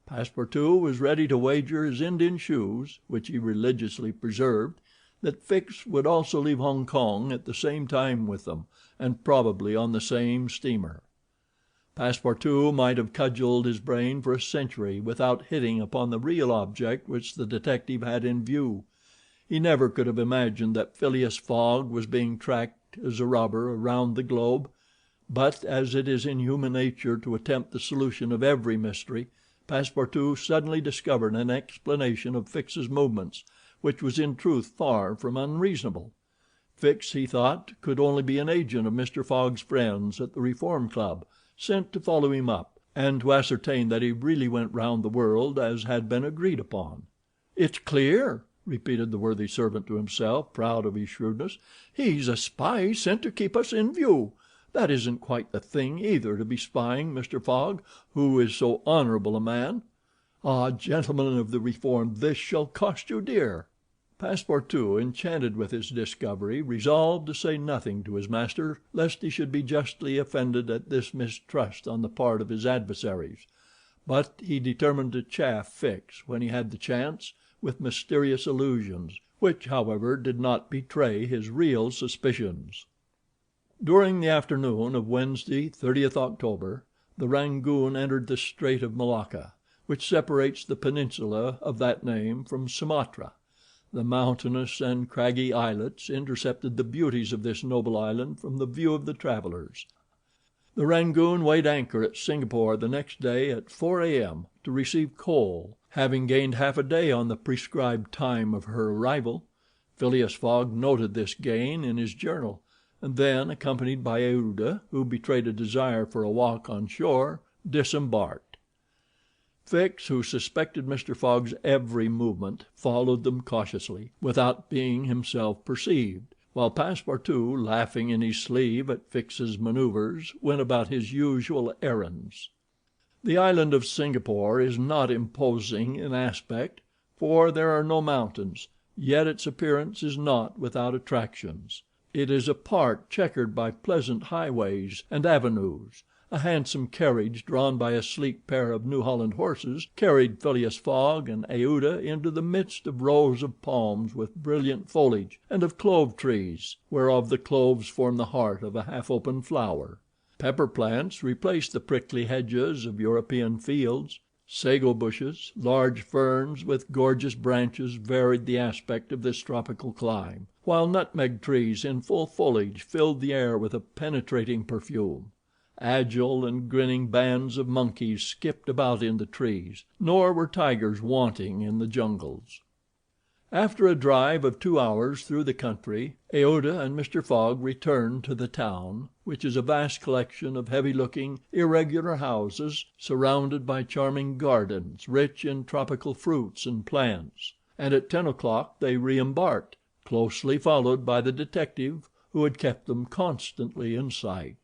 Passepartout was ready to wager his Indian shoes, which he religiously preserved, that Fix would also leave Hong Kong at the same time with them, and probably on the same steamer. Passepartout might have cudgeled his brain for a century without hitting upon the real object which the detective had in view. He never could have imagined that Phileas Fogg was being tracked as a robber around the globe, but as it is in human nature to attempt the solution of every mystery, Passepartout suddenly discovered an explanation of Fix's movements, which was in truth far from unreasonable. Fix, he thought, could only be an agent of Mr. Fogg's friends at the Reform Club, sent to follow him up, and to ascertain that he really went round the world as had been agreed upon. "It's clear," repeated the worthy servant to himself, proud of his shrewdness. "He's a spy sent to keep us in view. That isn't quite the thing, either, to be spying Mr. Fogg, who is so honorable a man. Ah, gentlemen of the Reform, this shall cost you dear." Passepartout, enchanted with his discovery, resolved to say nothing to his master, lest he should be justly offended at this mistrust on the part of his adversaries; but he determined to chaff Fix, when he had the chance, with mysterious allusions, which, however, did not betray his real suspicions. During the afternoon of Wednesday, 30th October, the Rangoon entered the Strait of Malacca, which separates the peninsula of that name from Sumatra. The mountainous and craggy islets intercepted the beauties of this noble island from the view of the travelers. The Rangoon weighed anchor at Singapore the next day at 4 a.m. to receive coal, having gained half a day on the prescribed time of her arrival. Phileas Fogg noted this gain in his journal, and then, accompanied by Aouda, who betrayed a desire for a walk on shore, disembarked. Fix, who suspected Mr. Fogg's every movement, followed them cautiously, without being himself perceived, while Passepartout, laughing in his sleeve at Fix's manoeuvres, went about his usual errands. The island of Singapore is not imposing in aspect, for there are no mountains, yet its appearance is not without attractions. It is a park checkered by pleasant highways and avenues. A handsome carriage drawn by a sleek pair of New Holland horses carried Phileas Fogg and Aouda into the midst of rows of palms with brilliant foliage, and of clove trees, whereof the cloves form the heart of a half-open flower. Pepper plants replaced the prickly hedges of European fields. Sago bushes, large ferns with gorgeous branches varied the aspect of this tropical clime, while nutmeg trees in full foliage filled the air with a penetrating perfume. Agile and grinning bands of monkeys skipped about in the trees, nor were tigers wanting in the jungles. After a drive of 2 hours through the country, Aouda and Mr. Fogg returned to the town, which is a vast collection of heavy-looking, irregular houses, surrounded by charming gardens, rich in tropical fruits and plants, and at 10 o'clock they re-embarked, closely followed by the detective, who had kept them constantly in sight.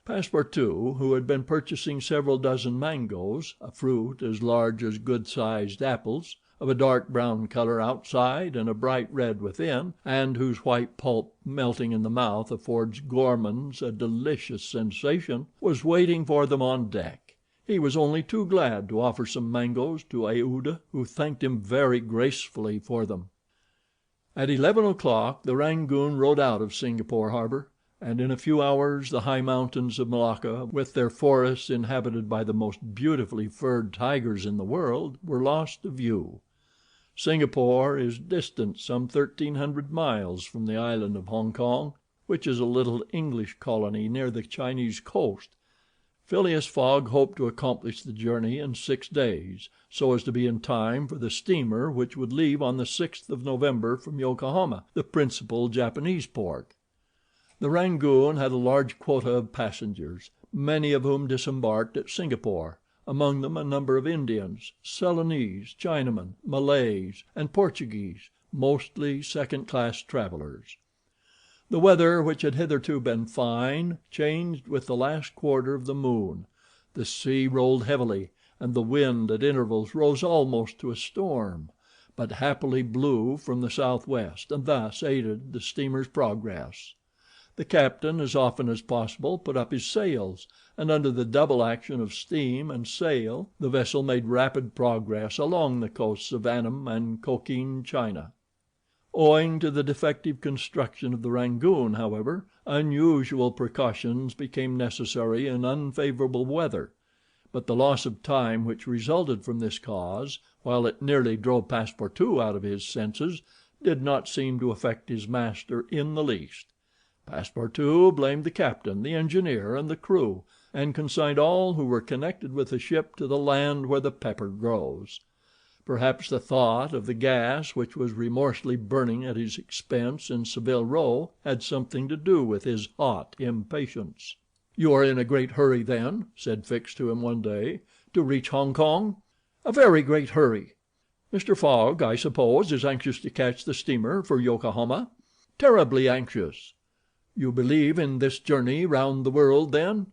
Passepartout, who had been purchasing several dozen mangoes, a fruit as large as good-sized apples, of a dark brown color outside and a bright red within, and whose white pulp melting in the mouth affords gourmands a delicious sensation, was waiting for them on deck. He was only too glad to offer some mangoes to Aouda, who thanked him very gracefully for them. At 11 o'clock the Rangoon rode out of Singapore harbor, and in a few hours the high mountains of Malacca, with their forests inhabited by the most beautifully furred tigers in the world, were lost to view. Singapore is distant some 1,300 miles from the island of Hong Kong, which is a little English colony near the Chinese coast. Phileas Fogg hoped to accomplish the journey in 6 days, so as to be in time for the steamer which would leave on the 6th of November from Yokohama, the principal Japanese port. The Rangoon had a large quota of passengers, many of whom disembarked at Singapore, among them a number of Indians, Ceylonese, Chinamen, Malays, and Portuguese, mostly second-class travelers. The weather, which had hitherto been fine, changed with the last quarter of the moon. The sea rolled heavily, and the wind at intervals rose almost to a storm, but happily blew from the southwest, and thus aided the steamer's progress. The captain, as often as possible, put up his sails, and under the double action of steam and sail the vessel made rapid progress along the coasts of Annam and Cochin China. Owing to the defective construction of the Rangoon, however, unusual precautions became necessary in unfavorable weather, but the loss of time which resulted from this cause, while it nearly drove Passepartout out of his senses, did not seem to affect his master in the least. Passepartout blamed the captain, the engineer, and the crew, and consigned all who were connected with the ship to the land where the pepper grows. Perhaps the thought of the gas which was remorselessly burning at his expense in Savile Row had something to do with his hot impatience. "You are in a great hurry, then," said Fix to him one day, "to reach Hong Kong?" "A very great hurry." "Mr. Fogg, I suppose, is anxious to catch the steamer for Yokohama?" "Terribly anxious." "You believe in this journey round the world, then?"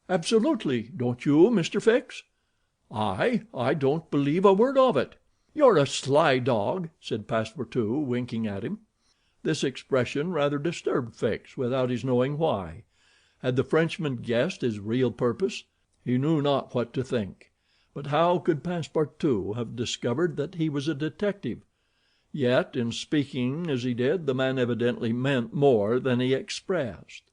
"Absolutely. Don't you, Mr. Fix?" "I don't believe a word of it." "You're a sly dog," said Passepartout, winking at him. This expression rather disturbed Fix, without his knowing why. Had the Frenchman guessed his real purpose? He knew not what to think. But how could Passepartout have discovered that he was a detective? Yet, in speaking as he did, the man evidently meant more than he expressed.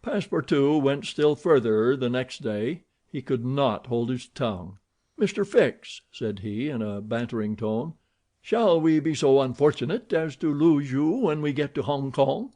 Passepartout went still further the next day. He could not hold his tongue. "Mr. Fix," said he, in a bantering tone, "shall we be so unfortunate as to lose you when we get to Hong Kong?"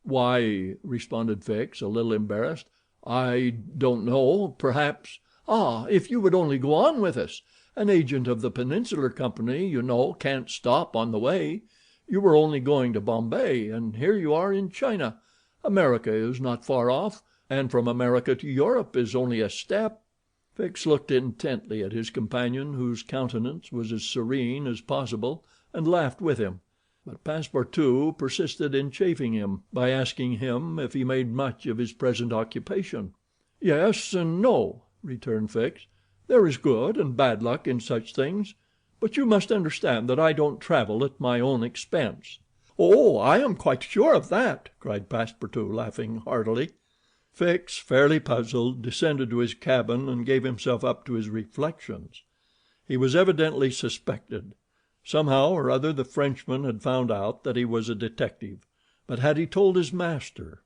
"Why," responded Fix, a little embarrassed, "I don't know. Perhaps—" "Ah, if you would only go on with us! An agent of the Peninsular Company, you know, can't stop on the way. You were only going to Bombay, and here you are in China. America is not far off, and from America to Europe is only a step." Fix looked intently at his companion, whose countenance was as serene as possible, and laughed with him; but Passepartout persisted in chaffing him by asking him if he made much of his present occupation. "Yes and no," returned Fix. "There is good and bad luck in such things; but you must understand that I don't travel at my own expense." "Oh, I am quite sure of that," cried Passepartout, laughing heartily. Fix, fairly puzzled, descended to his cabin and gave himself up to his reflections. He was evidently suspected. Somehow or other the Frenchman had found out that he was a detective, but had he told his master?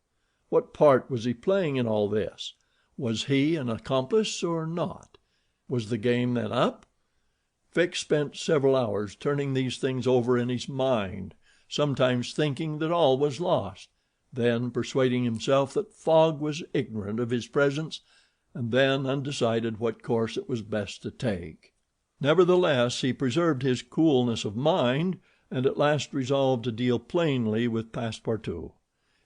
What part was he playing in all this? Was he an accomplice or not? Was the game then up? Fix spent several hours turning these things over in his mind, sometimes thinking that all was lost, then persuading himself that Fogg was ignorant of his presence, and then undecided what course it was best to take. Nevertheless, he preserved his coolness of mind, and at last resolved to deal plainly with Passepartout.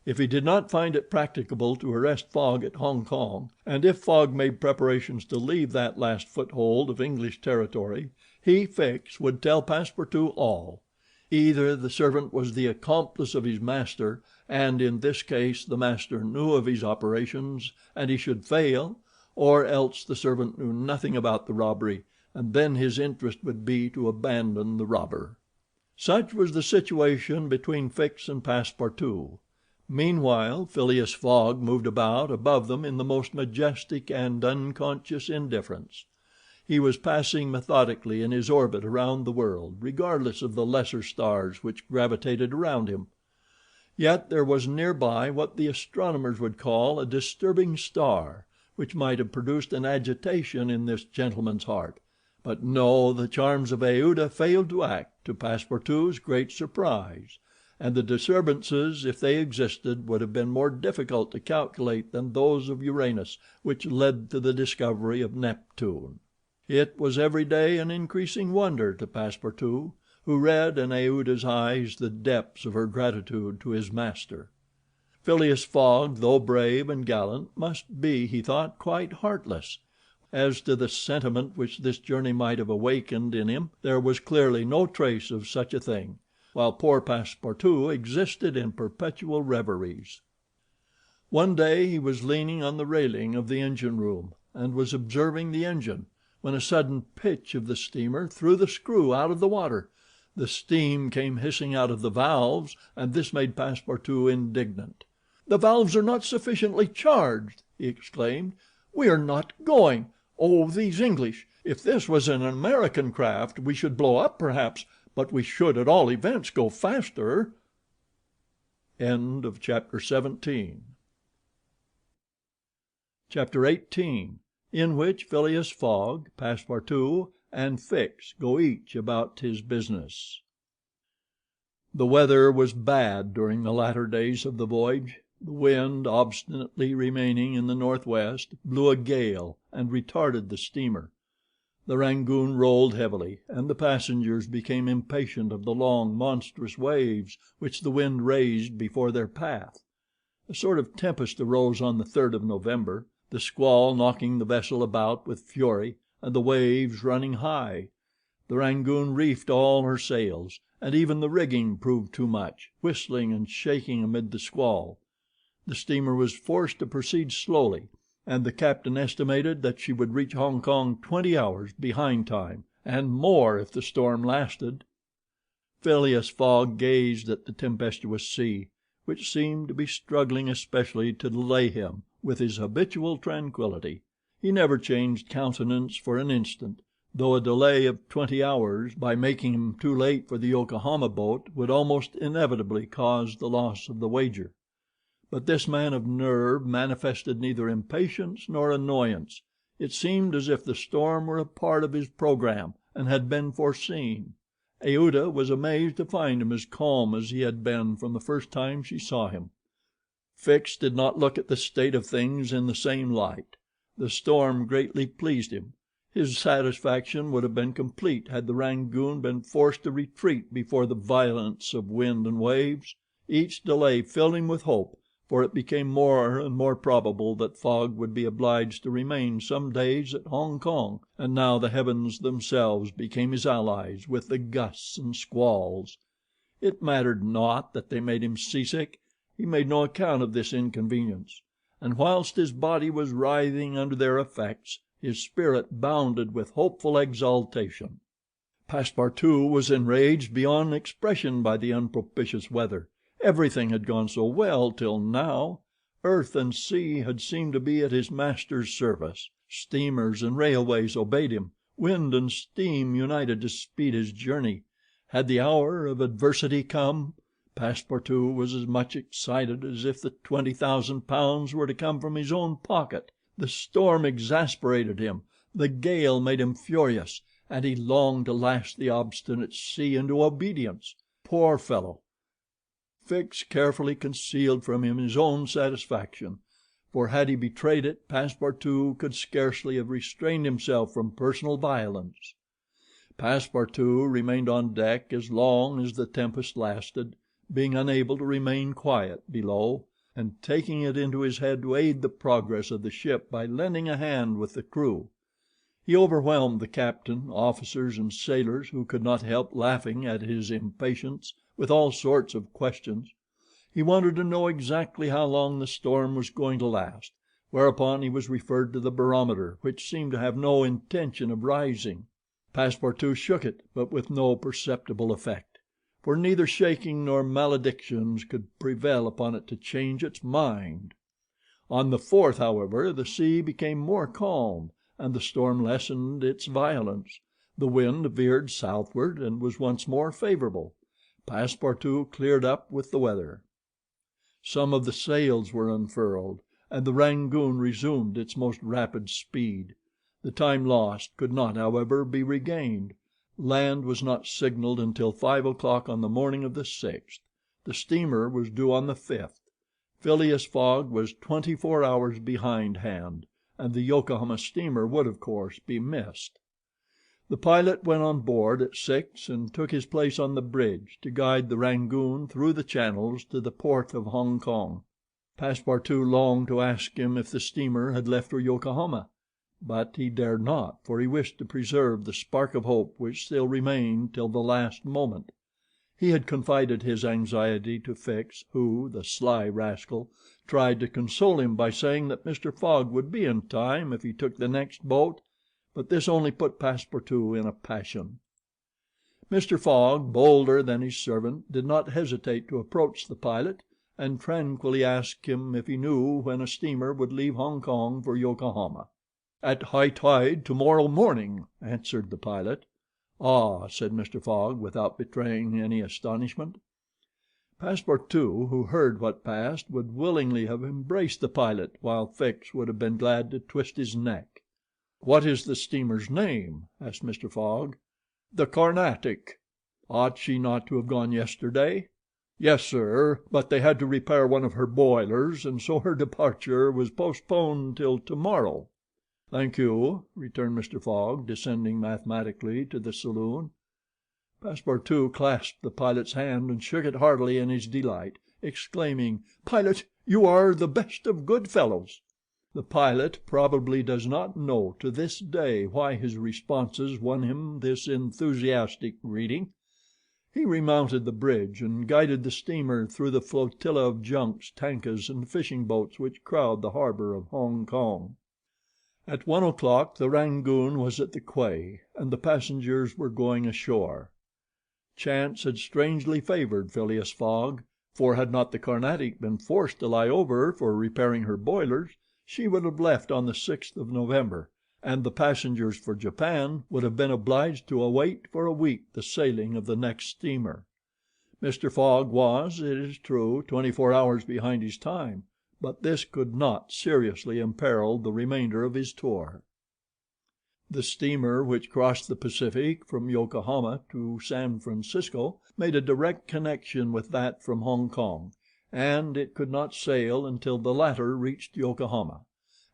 If he did not find it practicable to arrest Fogg at Hong Kong, and if Fogg made preparations to leave that last foothold of English territory, he, Fix, would tell Passepartout all. Either the servant was the accomplice of his master, and in this case the master knew of his operations and he should fail, or else the servant knew nothing about the robbery, and then his interest would be to abandon the robber. Such was the situation between Fix and Passepartout. Meanwhile Phileas Fogg moved about above them in the most majestic and unconscious indifference. He was passing methodically in his orbit around the world, regardless of the lesser stars which gravitated around him. Yet there was nearby what the astronomers would call a disturbing star, which might have produced an agitation in this gentleman's heart. But no, the charms of Aouda failed to act, to Passepartout's great surprise, and the disturbances, if they existed, would have been more difficult to calculate than those of Uranus, which led to the discovery of Neptune. It was every day an increasing wonder to Passepartout, who read in Aouda's eyes the depths of her gratitude to his master. Phileas Fogg, though brave and gallant, must be, he thought, quite heartless. As to the sentiment which this journey might have awakened in him, there was clearly no trace of such a thing, while poor Passepartout existed in perpetual reveries. One day he was leaning on the railing of the engine room, and was observing the engine, when a sudden pitch of the steamer threw the screw out of the water. The steam came hissing out of the valves, and this made Passepartout indignant. "The valves are not sufficiently charged," he exclaimed. "We are not going. Oh, these English! If this was an American craft we should blow up perhaps, but we should at all events go faster." Chapter 18, in which Phileas Fogg, Passepartout, and Fix go each about his business. The weather was bad during the latter days of the voyage. The wind, obstinately remaining in the northwest, blew a gale and retarded the steamer. The Rangoon rolled heavily, and the passengers became impatient of the long, monstrous waves which the wind raised before their path. A sort of tempest arose on the 3rd of November, the squall knocking the vessel about with fury, and the waves running high. The Rangoon reefed all her sails, and even the rigging proved too much, whistling and shaking amid the squall. The steamer was forced to proceed slowly, and the captain estimated that she would reach Hong Kong 20 hours behind time, and more if the storm lasted. Phileas Fogg gazed at the tempestuous sea, which seemed to be struggling especially to delay him with his habitual tranquility. He never changed countenance for an instant, though a delay of 20 hours, by making him too late for the Yokohama boat, would almost inevitably cause the loss of the wager. But this man of nerve manifested neither impatience nor annoyance. It seemed as if the storm were a part of his programme and had been foreseen. Aouda was amazed to find him as calm as he had been from the first time she saw him. Fix did not look at the state of things in the same light. The storm greatly pleased him. His satisfaction would have been complete had the Rangoon been forced to retreat before the violence of wind and waves. Each delay filled him with hope, for it became more and more probable that Fogg would be obliged to remain some days at Hong Kong, and now the heavens themselves became his allies with the gusts and squalls. It mattered not that they made him seasick. He made no account of this inconvenience, and whilst his body was writhing under their effects, his spirit bounded with hopeful exultation. Passepartout was enraged beyond expression by the unpropitious weather. Everything had gone so well till now. Earth and sea had seemed to be at his master's service. Steamers and railways obeyed him. Wind and steam united to speed his journey. Had the hour of adversity come? Passepartout was as much excited as if the £20,000 were to come from his own pocket. The storm exasperated him, the gale made him furious, and he longed to lash the obstinate sea into obedience. Poor fellow! Fix carefully concealed from him his own satisfaction, for had he betrayed it, Passepartout could scarcely have restrained himself from personal violence. Passepartout remained on deck as long as the tempest lasted, being unable to remain quiet below, and taking it into his head to aid the progress of the ship by lending a hand with the crew. He overwhelmed the captain, officers, and sailors, who could not help laughing at his impatience, with all sorts of questions. He wanted to know exactly how long the storm was going to last, whereupon he was referred to the barometer, which seemed to have no intention of rising. Passepartout shook it, but with no perceptible effect, for neither shaking nor maledictions could prevail upon it to change its mind. On the 4th, however, the sea became more calm, and the storm lessened its violence. The wind veered southward and was once more favorable. Passepartout cleared up with the weather. Some of the sails were unfurled, and the Rangoon resumed its most rapid speed. The time lost could not, however, be regained. Land was not signaled until 5 o'clock on the morning of the 6th. The steamer was due on the 5th. Phileas Fogg was 24 hours behindhand, and the Yokohama steamer would, of course, be missed. The pilot went on board at 6 and took his place on the bridge to guide the Rangoon through the channels to the port of Hong Kong. Passepartout longed to ask him if the steamer had left for Yokohama, but he dared not, for he wished to preserve the spark of hope which still remained till the last moment. He had confided his anxiety to Fix, who, the sly rascal, tried to console him by saying that Mr. Fogg would be in time if he took the next boat, but this only put Passepartout in a passion. Mr. Fogg, bolder than his servant, did not hesitate to approach the pilot and tranquilly ask him if he knew when a steamer would leave Hong Kong for Yokohama. "At high tide tomorrow morning," answered the pilot. "Ah," said Mr. Fogg, without betraying any astonishment. Passepartout, who heard what passed, would willingly have embraced the pilot, while Fix would have been glad to twist his neck. "What is the steamer's name?" asked Mr. Fogg. "The Carnatic." "Ought she not to have gone yesterday?" "Yes, sir, but they had to repair one of her boilers, and so her departure was postponed till tomorrow." "Thank you," returned Mr. Fogg, descending mathematically to the saloon. Passepartout clasped the pilot's hand and shook it heartily in his delight, exclaiming: "Pilot, you are the best of good fellows." The pilot probably does not know to this day why his responses won him this enthusiastic greeting. He remounted the bridge and guided the steamer through the flotilla of junks, tankas, and fishing boats which crowd the harbor of Hong Kong. At 1 o'clock the Rangoon was at the quay, and the passengers were going ashore. Chance had strangely favored Phileas Fogg, for had not the Carnatic been forced to lie over for repairing her boilers, she would have left on the 6th of November, and the passengers for Japan would have been obliged to await for a week the sailing of the next steamer. Mr. Fogg was, it is true, 24 hours behind his time, but this could not seriously imperil the remainder of his tour. The steamer which crossed the Pacific from Yokohama to San Francisco made a direct connection with that from Hong Kong, and it could not sail until the latter reached Yokohama,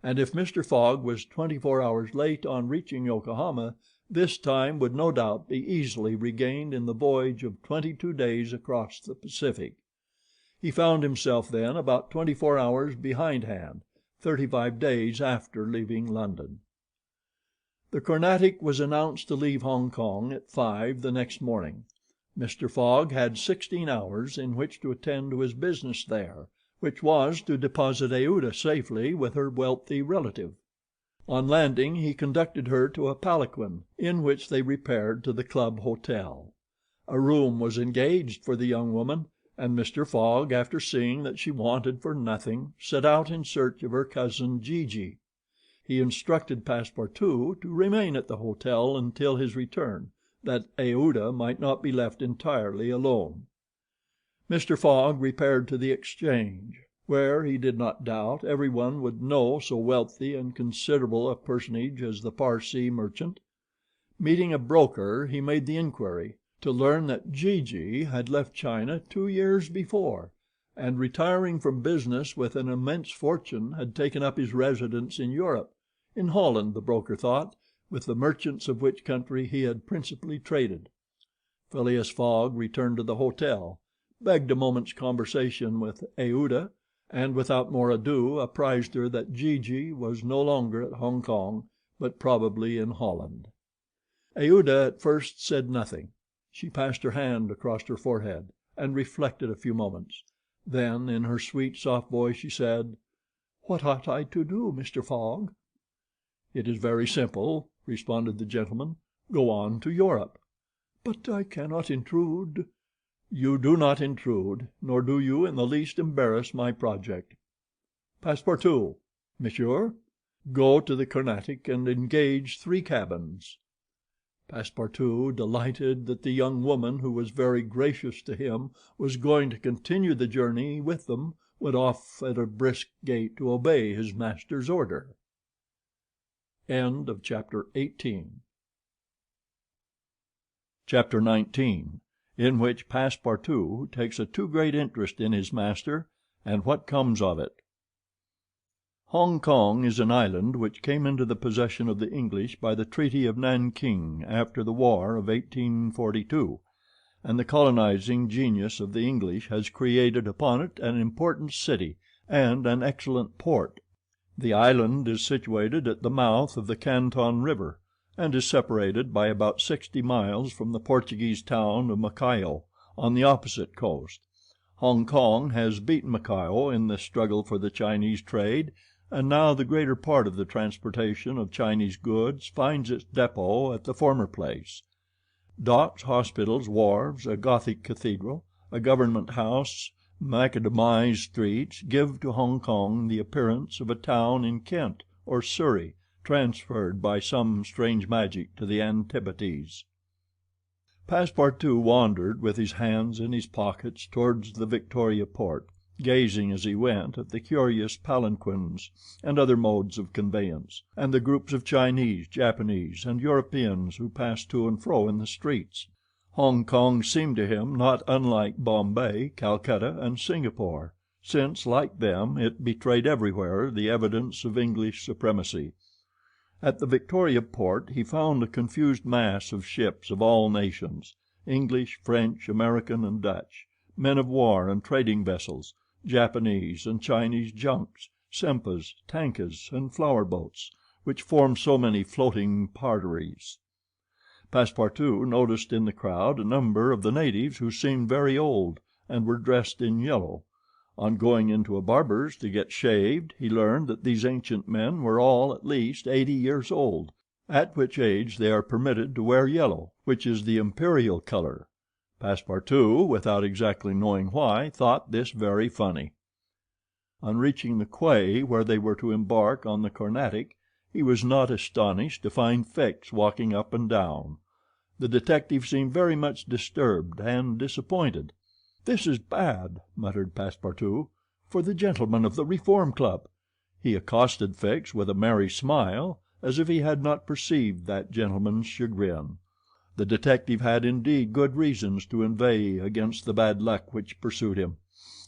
and if Mr. Fogg was 24 hours late on reaching Yokohama, this time would no doubt be easily regained in the voyage of 22 days across the Pacific. He found himself then about 24 hours behindhand, 35 days after leaving London. The Carnatic was announced to leave Hong Kong at 5 the next morning. Mr. Fogg had 16 hours in which to attend to his business there, which was to deposit Aouda safely with her wealthy relative. On landing he conducted her to a palanquin, in which they repaired to the club hotel. A room was engaged for the young woman, and Mr. Fogg, after seeing that she wanted for nothing, set out in search of her cousin Gigi. He instructed Passepartout to remain at the hotel until his return, that Aouda might not be left entirely alone. Mr. Fogg repaired to the Exchange, where, he did not doubt, everyone would know so wealthy and considerable a personage as the Parsee merchant. Meeting a broker, he made the inquiry, to learn that Gigi had left China 2 years before, and retiring from business with an immense fortune had taken up his residence in Europe, in Holland the broker thought, with the merchants of which country he had principally traded. Phileas Fogg returned to the hotel, begged a moment's conversation with Aouda, and without more ado apprised her that Gigi was no longer at Hong Kong, but probably in Holland. Aouda at first said nothing. She passed her hand across her forehead, and reflected a few moments. Then, in her sweet, soft voice, she said: "What ought I to do, Mr. Fogg?" "It is very simple," responded the gentleman. "Go on to Europe." "But I cannot intrude." "You do not intrude, nor do you in the least embarrass my project. Passepartout." "Monsieur?" "Go to the Carnatic and engage 3 cabins." Passepartout, delighted that the young woman, who was very gracious to him, was going to continue the journey with them, went off at a brisk gait to obey his master's order. Chapter 19, in which Passepartout takes a too great interest in his master, and what comes of it. Hong Kong is an island which came into the possession of the English by the Treaty of Nanking after the War of 1842, and the colonizing genius of the English has created upon it an important city and an excellent port. The island is situated at the mouth of the Canton River, and is separated by about 60 miles from the Portuguese town of Macao, on the opposite coast. Hong Kong has beaten Macao in the struggle for the Chinese trade, and now the greater part of the transportation of Chinese goods finds its depot at the former place. Docks, hospitals, wharves, a Gothic cathedral, a government house, macadamized streets, give to Hong Kong the appearance of a town in Kent or Surrey, transferred by some strange magic to the Antipodes. Passepartout wandered with his hands in his pockets towards the Victoria port, gazing as he went at the curious palanquins and other modes of conveyance, and the groups of Chinese, Japanese, and Europeans who passed to and fro in the streets. Hong Kong seemed to him not unlike Bombay, Calcutta, and Singapore, since, like them, it betrayed everywhere the evidence of English supremacy. At the Victoria port he found a confused mass of ships of all nations, English, French, American, and Dutch, men of war and trading vessels, Japanese and Chinese junks, sempas, tankas, and flower boats, which formed so many floating parterres. Passepartout noticed in the crowd a number of the natives who seemed very old and were dressed in yellow. On going into a barber's to get shaved he learned that these ancient men were all at least 80 years old, at which age they are permitted to wear yellow, which is the imperial color. Passepartout, without exactly knowing why, thought this very funny. On reaching the quay where they were to embark on the Carnatic, he was not astonished to find Fix walking up and down. The detective seemed very much disturbed and disappointed. "This is bad," muttered Passepartout, "for the gentlemen of the Reform Club." He accosted Fix with a merry smile, as if he had not perceived that gentleman's chagrin. The detective had indeed good reasons to inveigh against the bad luck which pursued him.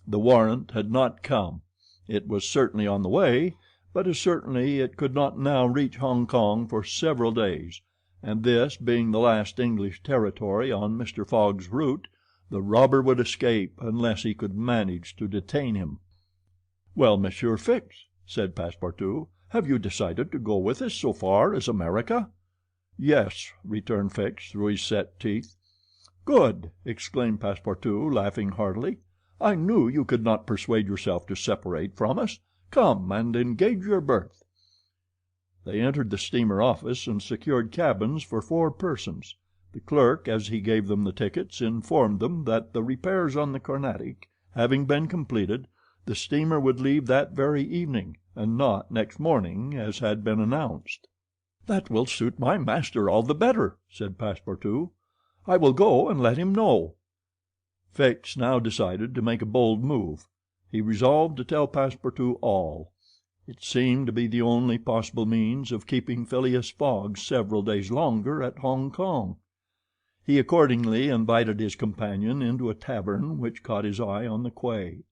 The warrant had not come. It was certainly on the way, but as certainly it could not now reach Hong Kong for several days, and this being the last English territory on Mr. Fogg's route, the robber would escape unless he could manage to detain him. "Well, Monsieur Fix," said Passepartout, "have you decided to go with us so far as America?" "Yes," returned Fix through his set teeth. "Good!" exclaimed Passepartout, laughing heartily. "I knew you could not persuade yourself to separate from us. Come and engage your berth." They entered the steamer office and secured cabins for 4 persons. The clerk, as he gave them the tickets, informed them that the repairs on the Carnatic having been completed, the steamer would leave that very evening, and not next morning as had been announced. "That will suit my master all the better," said Passepartout. "I will go and let him know." Fix now decided to make a bold move. He resolved to tell Passepartout all. It seemed to be the only possible means of keeping Phileas Fogg several days longer at Hong Kong. He accordingly invited his companion into a tavern which caught his eye on the quay.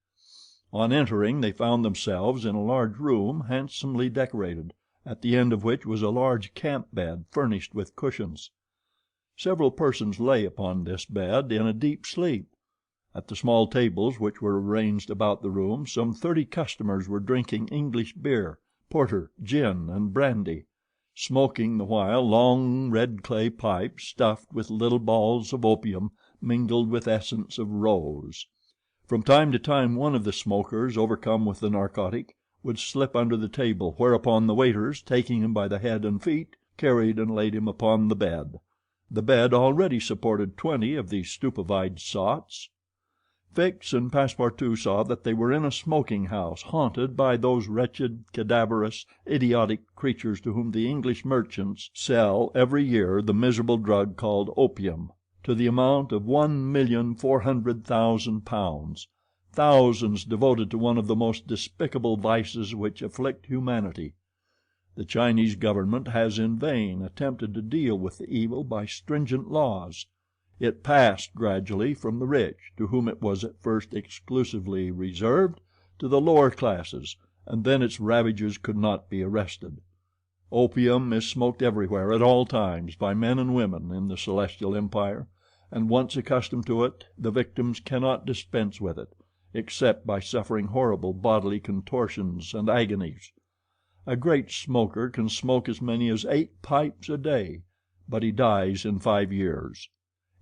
On entering they found themselves in a large room handsomely decorated, at the end of which was a large camp bed furnished with cushions. Several persons lay upon this bed in a deep sleep. At the small tables which were arranged about the room some 30 customers were drinking English beer, porter, gin, and brandy, smoking the while long red clay pipes stuffed with little balls of opium mingled with essence of rose. From time to time one of the smokers, overcome with the narcotic, would slip under the table, whereupon the waiters, taking him by the head and feet, carried and laid him upon the bed. The bed already supported 20 of these stupefied sots. Fix and Passepartout saw that they were in a smoking house haunted by those wretched, cadaverous, idiotic creatures to whom the English merchants sell every year the miserable drug called opium, to the amount of £1,400,000, thousands devoted to one of the most despicable vices which afflict humanity. The Chinese government has in vain attempted to deal with the evil by stringent laws. It passed gradually from the rich, to whom it was at first exclusively reserved, to the lower classes, and then its ravages could not be arrested. Opium is smoked everywhere at all times by men and women in the Celestial Empire, and once accustomed to it the victims cannot dispense with it, except by suffering horrible bodily contortions and agonies. A great smoker can smoke as many as 8 pipes a day, but he dies in 5 years.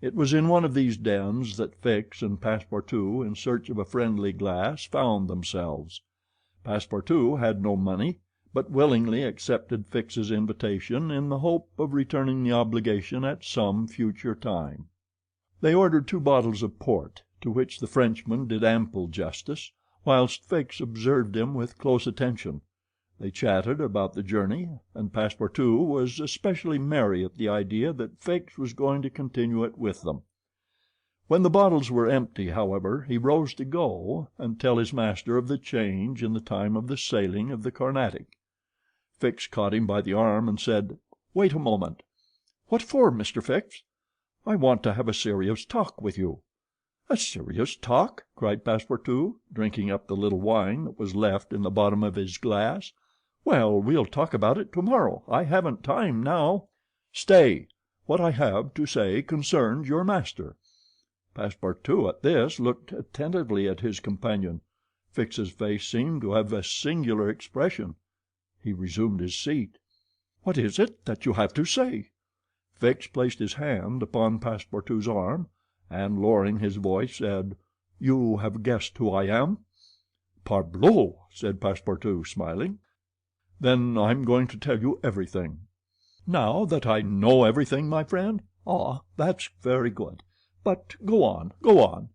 It was in one of these dens that Fix and Passepartout, in search of a friendly glass, found themselves. Passepartout had no money, but willingly accepted Fix's invitation in the hope of returning the obligation at some future time. They ordered 2 bottles of port, to which the Frenchman did ample justice, whilst Fix observed him with close attention. They chatted about the journey, and Passepartout was especially merry at the idea that Fix was going to continue it with them. When the bottles were empty, however, he rose to go and tell his master of the change in the time of the sailing of the Carnatic. Fix caught him by the arm and said, "Wait a moment." "What for, Mr. Fix?" "I want to have a serious talk with you." "A serious talk?" cried Passepartout, drinking up the little wine that was left in the bottom of his glass. Well, we'll talk about it tomorrow. I haven't time now." "Stay. What I have to say concerns your master." Passepartout at this looked attentively at his companion. Fix's face seemed to have a singular expression. He resumed his seat. "What is it that you have to say?" Fix placed his hand upon Passepartout's arm, and, lowering his voice, said: "You have guessed who I am?" "Parbleu!" said Passepartout, smiling. "Then I'm going to tell you everything." "Now that I know everything, my friend? Ah, that's very good. But go on, go on.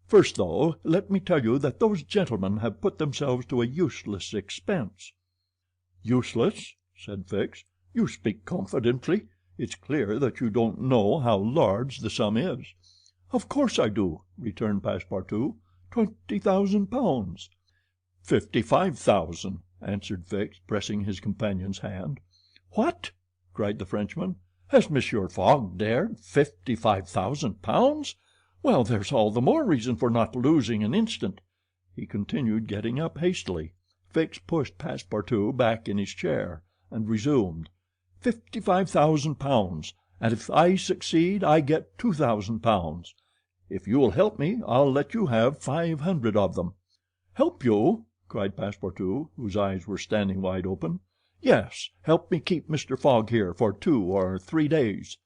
First, though, let me tell you that those gentlemen have put themselves to a useless expense." "Useless?" said Fix. "You speak confidently. It's clear that you don't know how large the sum is." "Of course I do," returned Passepartout. £20,000. "55,000," answered Fix, pressing his companion's hand. "What!" cried the Frenchman. "Has Monsieur Fogg dared £55,000? Well, there's all the more reason for not losing an instant." He continued, getting up hastily. Fix pushed Passepartout back in his chair, and resumed: £55,000, and if I succeed I get £2,000. If you'll help me I'll let you have 500 of them." "Help you?" cried Passepartout, whose eyes were standing wide open. "Yes, help me keep Mr. Fogg here for 2 or 3 days."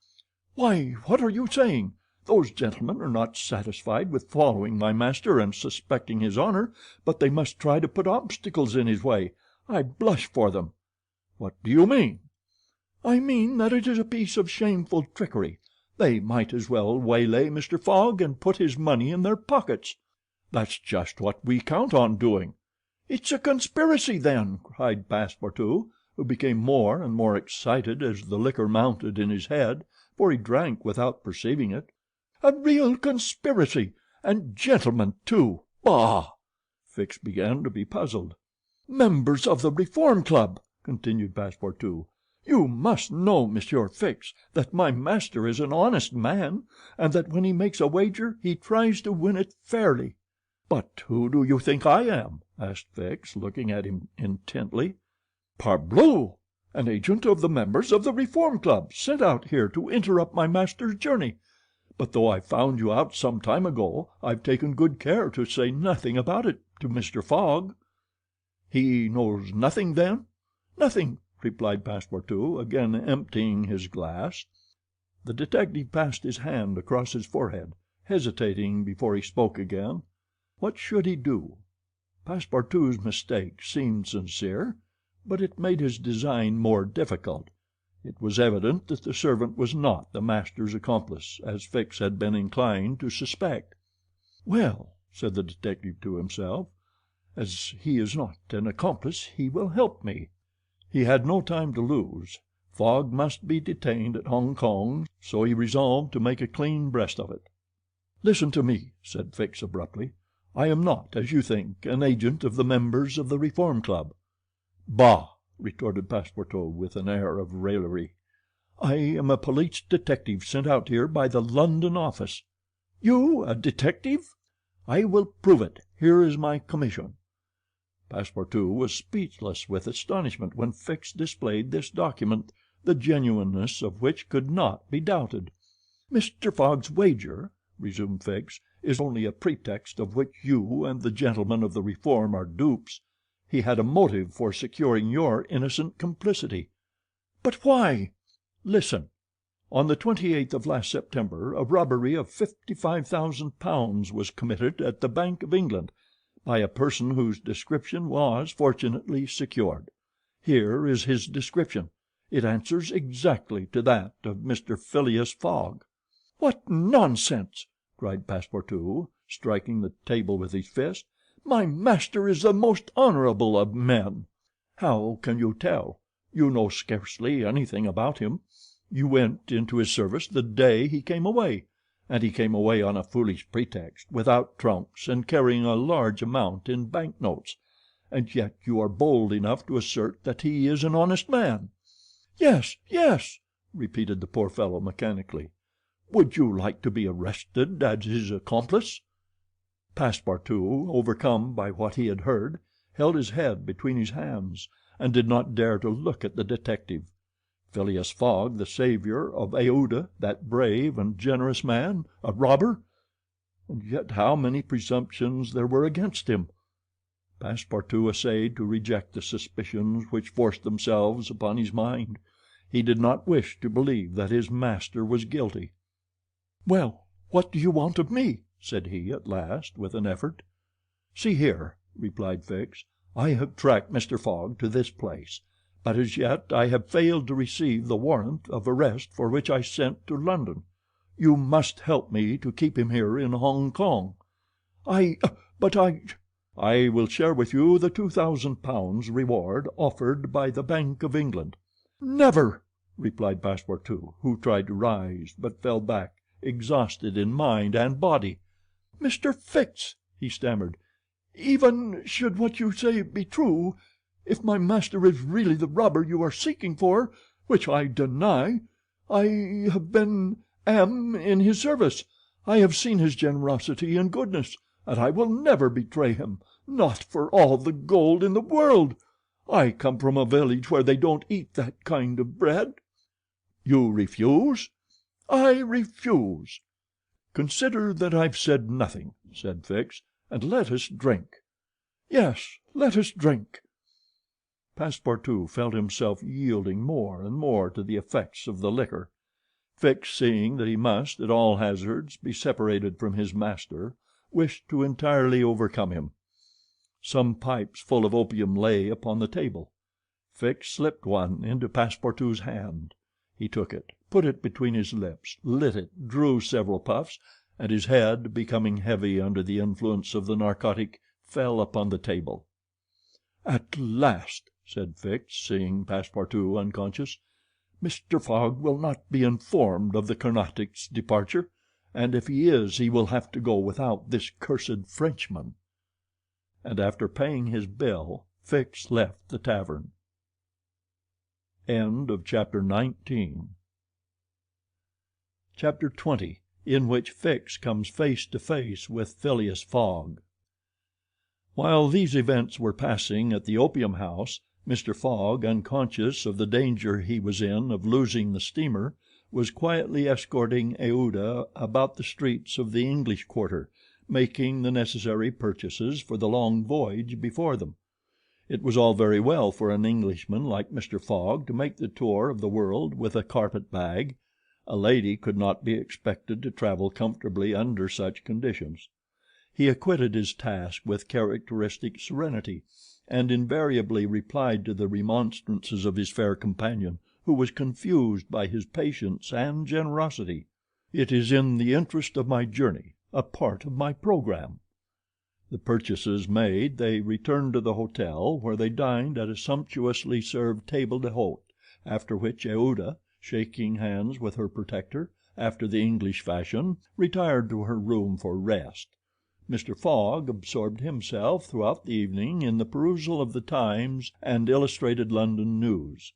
"Why, what are you saying? Those gentlemen are not satisfied with following my master and suspecting his honor, but they must try to put obstacles in his way. I blush for them." "What do you mean?" "I mean that it is a piece of shameful trickery. They might as well waylay Mr. Fogg and put his money in their pockets." "That's just what we count on doing." "It's a conspiracy, then," cried Passepartout, who became more and more excited as the liquor mounted in his head, for he drank without perceiving it. "A real conspiracy, and gentlemen too. Bah!" Fix began to be puzzled. "Members of the Reform Club," continued Passepartout. "You must know, Monsieur Fix, that my master is an honest man, and that when he makes a wager he tries to win it fairly." "But who do you think I am?" asked Fix, looking at him intently. "Parbleu! An agent of the members of the Reform Club, sent out here to interrupt my master's journey. But though I found you out some time ago, I've taken good care to say nothing about it to Mr. Fogg." "He knows nothing, then?" "Nothing," replied Passepartout, again emptying his glass. The detective passed his hand across his forehead, hesitating before he spoke again. What should he do? Passepartout's mistake seemed sincere, but it made his design more difficult. It was evident that the servant was not the master's accomplice, as Fix had been inclined to suspect. "Well," said the detective to himself, "as he is not an accomplice he will help me." He had no time to lose. Fogg must be detained at Hong Kong, so he resolved to make a clean breast of it. "Listen to me," said Fix abruptly. "I am not, as you think, an agent of the members of the Reform Club." "Bah!" retorted Passepartout with an air of raillery. "I am a police detective sent out here by the London office." "You a detective?" "I will prove it. Here is my commission." Passepartout was speechless with astonishment when Fix displayed this document, the genuineness of which could not be doubted. "Mr. Fogg's wager," resumed Fix, "is only a pretext of which you and the gentlemen of the Reform are dupes. He had a motive for securing your innocent complicity." "But why?" "Listen. On the 28th of last September a robbery of £55,000 was committed at the Bank of England by a person whose description was fortunately secured. Here is his description. It answers exactly to that of Mr. Phileas Fogg." "What nonsense!" cried Passepartout, striking the table with his fist. "My master is the most honorable of men." "How can you tell? You know scarcely anything about him. You went into his service the day he came away, and he came away on a foolish pretext, without trunks and carrying a large amount in bank notes, and yet you are bold enough to assert that he is an honest man." "Yes, yes," repeated the poor fellow mechanically. "Would you like to be arrested as his accomplice?" Passepartout, overcome by what he had heard, held his head between his hands, and did not dare to look at the detective. Phileas Fogg, the savior of Aouda, that brave and generous man, a robber! And yet how many presumptions there were against him! Passepartout essayed to reject the suspicions which forced themselves upon his mind. He did not wish to believe that his master was guilty. "Well, what do you want of me?" said he at last, with an effort. "See here," replied Fix, "I have tracked Mr. Fogg to this place, but as yet I have failed to receive the warrant of arrest for which I sent to London. You must help me to keep him here in Hong Kong." "But I—" "I will share with you the £2,000 reward offered by the Bank of England." "Never!" replied Passepartout, who tried to rise, but fell back, exhausted in mind and body. "Mr. Fix," he stammered, "even should what you say be true, if my master is really the robber you are seeking for, which I deny, I have am in his service. I have seen his generosity and goodness, and I will never betray him, not for all the gold in the world. I come from a village where they don't eat that kind of bread." "You refuse?" "I refuse." "Consider that I've said nothing," said Fix, "and let us drink." "Yes, let us drink." Passepartout felt himself yielding more and more to the effects of the liquor. Fix, seeing that he must, at all hazards, be separated from his master, wished to entirely overcome him. Some pipes full of opium lay upon the table. Fix slipped one into Passepartout's hand. He took it, put it between his lips, lit it, drew several puffs, and his head, becoming heavy under the influence of the narcotic, fell upon the table. "At last," said Fix, seeing Passepartout unconscious, "Mr. Fogg will not be informed of the Carnatic's departure, and if he is he will have to go without this cursed Frenchman." And after paying his bill, Fix left the tavern. Chapter 20, in which Fix comes face to face with Phileas Fogg. While these events were passing at the opium house, Mr. Fogg, unconscious of the danger he was in of losing the steamer, was quietly escorting Aouda about the streets of the English quarter, making the necessary purchases for the long voyage before them. It was all very well for an Englishman like Mr. Fogg to make the tour of the world with a carpet bag. A lady could not be expected to travel comfortably under such conditions. He acquitted his task with characteristic serenity, and invariably replied to the remonstrances of his fair companion, who was confused by his patience and generosity. "It is in the interest of my journey, a part of my programme." The purchases made, they returned to the hotel, where they dined at a sumptuously served table d'hote, after which Aouda, shaking hands with her protector, after the English fashion, retired to her room for rest. Mr. Fogg absorbed himself throughout the evening in the perusal of the Times and Illustrated London News.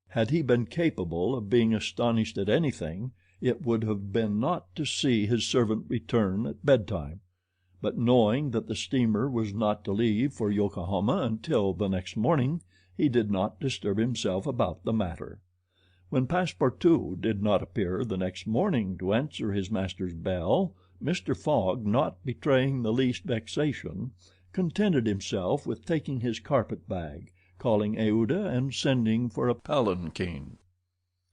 Had he been capable of being astonished at anything, it would have been not to see his servant return at bedtime; but knowing that the steamer was not to leave for Yokohama until the next morning, he did not disturb himself about the matter. When Passepartout did not appear the next morning to answer his master's bell, Mr. Fogg, not betraying the least vexation, contented himself with taking his carpet bag, calling Aouda, and sending for a palanquin.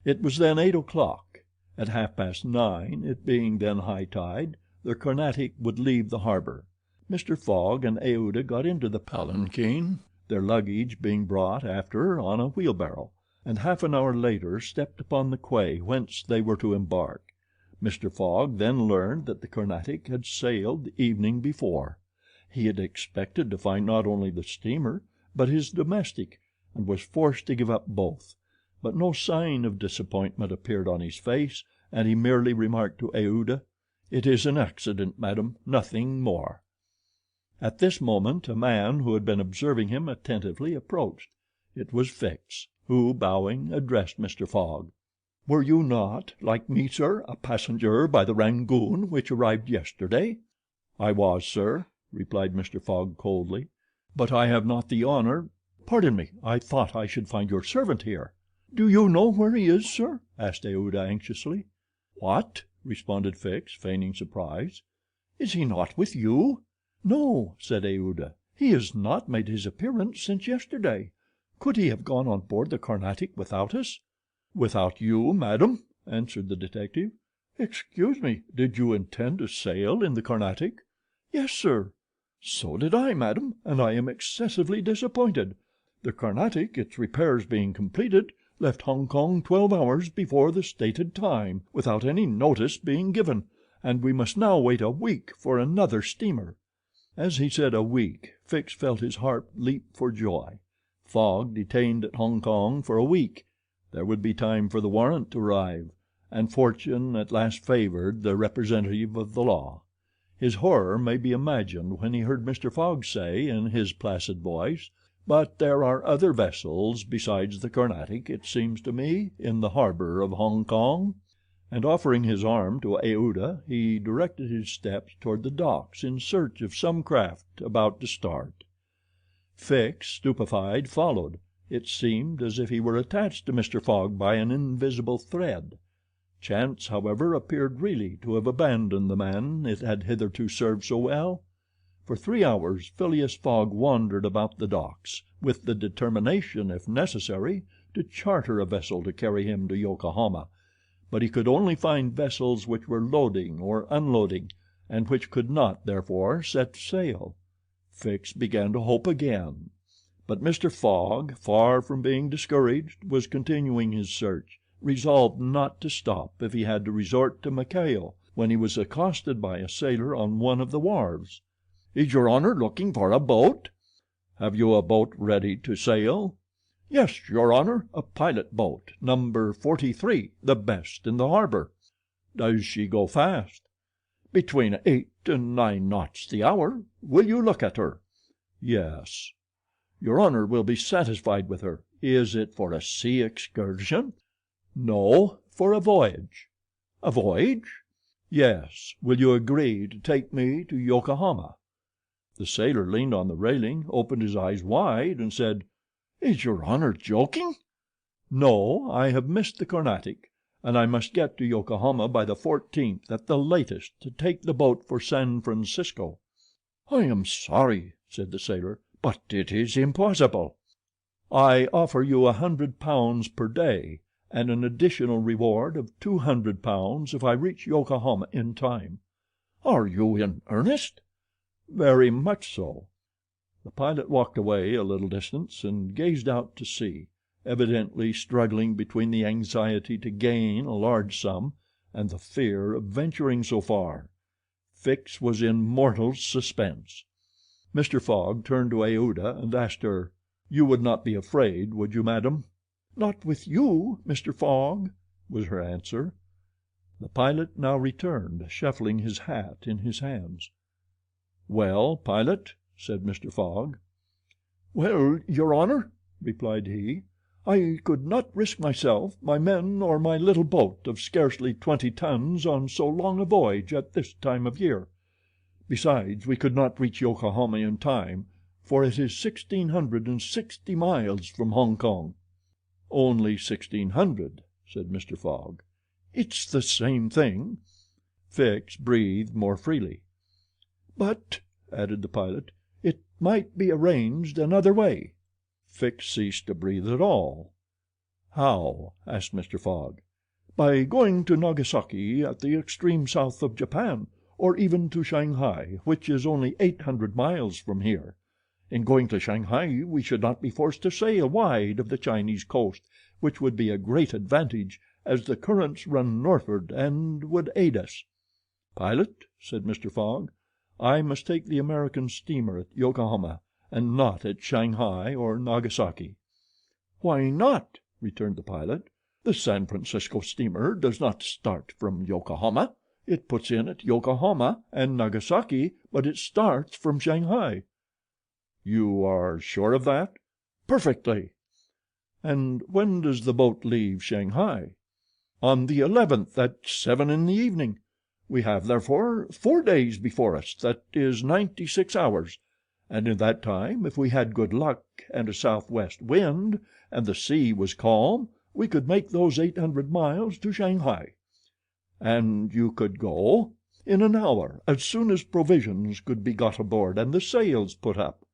It was then 8 o'clock. At 9:30, it being then high tide, the Carnatic would leave the harbor. Mr. Fogg and Aouda got into the palanquin, their luggage being brought after on a wheelbarrow, and half an hour later stepped upon the quay whence they were to embark. Mr. Fogg then learned that the Carnatic had sailed the evening before. He had expected to find not only the steamer, but his domestic, and was forced to give up both; but no sign of disappointment appeared on his face, and he merely remarked to Aouda, "It is an accident, madam, nothing more." At this moment a man who had been observing him attentively approached. It was Fix, who, bowing, addressed Mr. Fogg. "Were you not, like me, sir, a passenger by the Rangoon which arrived yesterday?" "I was, sir," replied Mr. Fogg coldly; "but I have not the honor—" Pardon me, I thought I should find your servant here." "Do you know where he is, sir?" asked Aouda anxiously. "What?" responded Fix, feigning surprise. "Is he not with you?" "No," said Aouda. "He has not made his appearance since yesterday. Could he have gone on board the Carnatic without us?" "Without you, madam?" answered the detective. "Excuse me, did you intend to sail in the Carnatic?" "Yes, sir." "So did I, madam, and I am excessively disappointed. The Carnatic, its repairs being completed, left Hong Kong 12 hours before the stated time, without any notice being given, and we must now wait a week for another steamer." As he said "a week," Fix felt his heart leap for joy. Fogg detained at Hong Kong for a week. There would be time for the warrant to arrive, and fortune at last favored the representative of the law. His horror may be imagined when he heard Mr. Fogg say, in his placid voice: "But there are other vessels besides the Carnatic, it seems to me, in the harbor of Hong Kong." And offering his arm to Aouda, he directed his steps toward the docks in search of some craft about to start. Fix, stupefied, followed. It seemed as if he were attached to Mr. Fogg by an invisible thread. Chance, however, appeared really to have abandoned the man it had hitherto served so well. For 3 hours Phileas Fogg wandered about the docks, with the determination, if necessary, to charter a vessel to carry him to Yokohama, but he could only find vessels which were loading or unloading, and which could not, therefore, set sail. Fix began to hope again. But Mr. Fogg, far from being discouraged, was continuing his search, resolved not to stop if he had to resort to Macao, when he was accosted by a sailor on one of the wharves. "Is your honor looking for a boat?" "Have you a boat ready to sail?" "Yes, your honor, a pilot boat, number 43, the best in the harbor." "Does she go fast?" "Between 8 and 9 knots the hour. Will you look at her?" "Yes." "Your honor will be satisfied with her. Is it for a sea excursion?" "No, for a voyage." "A voyage?" "Yes. Will you agree to take me to Yokohama?" The sailor leaned on the railing, opened his eyes wide, and said: "Is your honor joking?" "No, I have missed the Carnatic, and I must get to Yokohama by the 14th at the latest to take the boat for San Francisco." "I am sorry," said the sailor, "but it is impossible." "I offer you £100 per day, and an additional reward of £200 if I reach Yokohama in time." "Are you in earnest?" "Very much so." The pilot walked away a little distance and gazed out to sea, evidently struggling between the anxiety to gain a large sum and the fear of venturing so far. Fix was in mortal suspense. Mr. Fogg turned to Aouda and asked her: "You would not be afraid, would you, madam?" "Not with you, Mr. Fogg," was her answer. The pilot now returned, shuffling his hat in his hands. "Well, pilot?" said Mr. Fogg. "Well, your honor," replied he, "I could not risk myself, my men, or my little boat of scarcely 20 tons on so long a voyage at this time of year. Besides, we could not reach Yokohama in time, for it is 1,660 miles from Hong Kong." "Only 1,600," said Mr. Fogg. "It's the same thing." Fix breathed more freely. "But," added the pilot, "it might be arranged another way." Fix ceased to breathe at all. "How?" asked Mr. Fogg. "By going to Nagasaki, at the extreme south of Japan, or even to Shanghai, which is only 800 miles from here. In going to Shanghai we should not be forced to sail wide of the Chinese coast, which would be a great advantage, as the currents run northward and would aid us." "Pilot," said Mr. Fogg, "I must take the American steamer at Yokohama, and not at Shanghai or Nagasaki." "Why not?" returned the pilot. "The San Francisco steamer does not start from Yokohama. It puts in at Yokohama and Nagasaki, but it starts from Shanghai." "You are sure of that?" "Perfectly." "And when does the boat leave Shanghai?" "On the 11th at 7 in the evening. We have, therefore, 4 days before us, that is 96 hours, and in that time, if we had good luck and a southwest wind, and the sea was calm, we could make those 800 miles to Shanghai." "And you could go?" "In an hour, as soon as provisions could be got aboard and the sails put up."